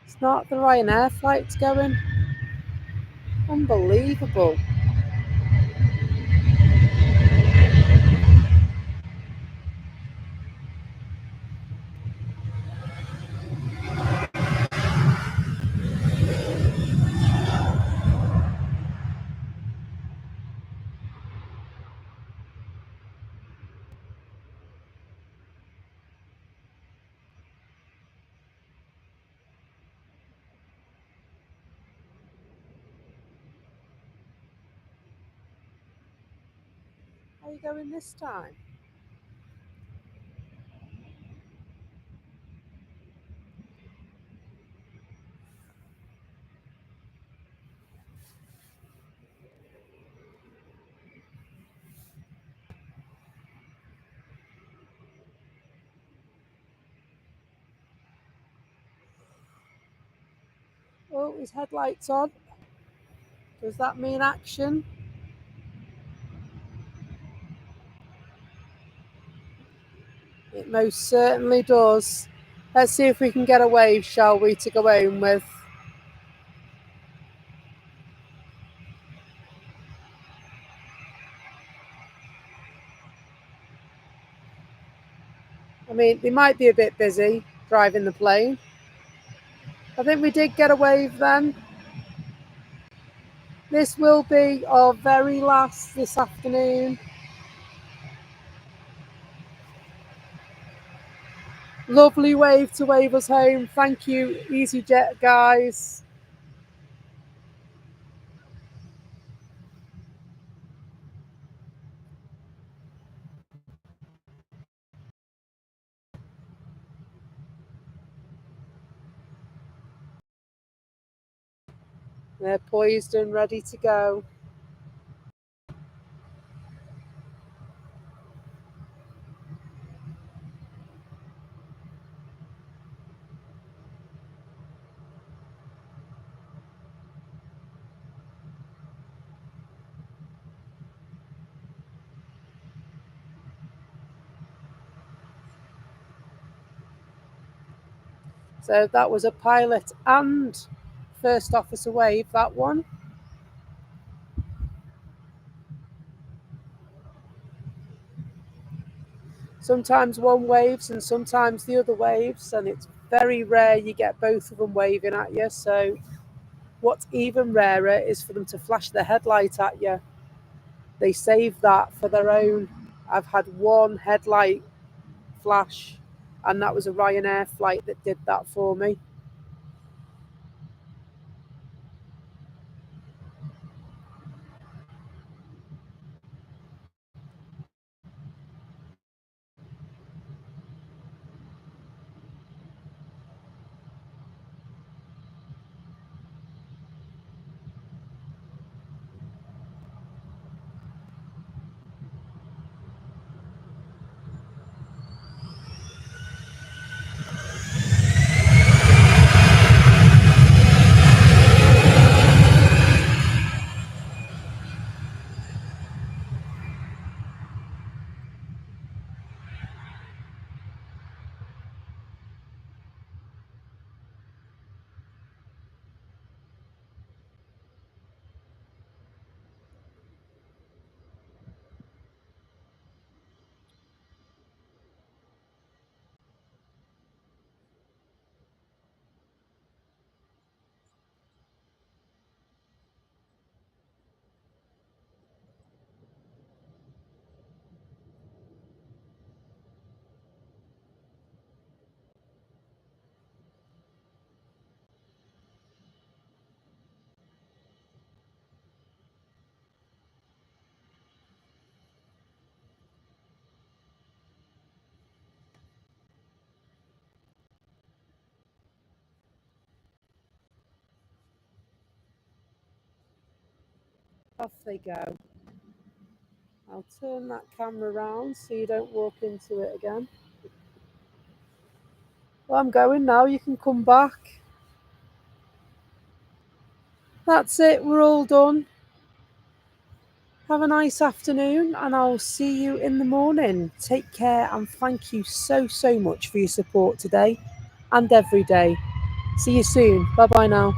It's not the Ryanair flights going. Unbelievable. you going this time? Oh, his headlights on. Does that mean action? It most certainly does. Let's see if we can get a wave, shall we, to go home with. I mean, they might be a bit busy driving the plane. I think we did get a wave then. This will be our very last this afternoon. Lovely wave to wave us home. Thank you, EasyJet guys. They're poised and ready to go. So that was a pilot and first officer wave, that one. Sometimes one waves and sometimes the other waves, and it's very rare you get both of them waving at you. So what's even rarer is for them to flash their headlight at you. They save that for their own. I've had one headlight flash, and that was a Ryanair flight that did that for me. Off they go. I'll turn that camera around so you don't walk into it again. Well, I'm going now. You can come back. That's it. We're all done. Have a nice afternoon, and I'll see you in the morning. Take care, and thank you so, so much for your support today and every day. See you soon. Bye-bye now.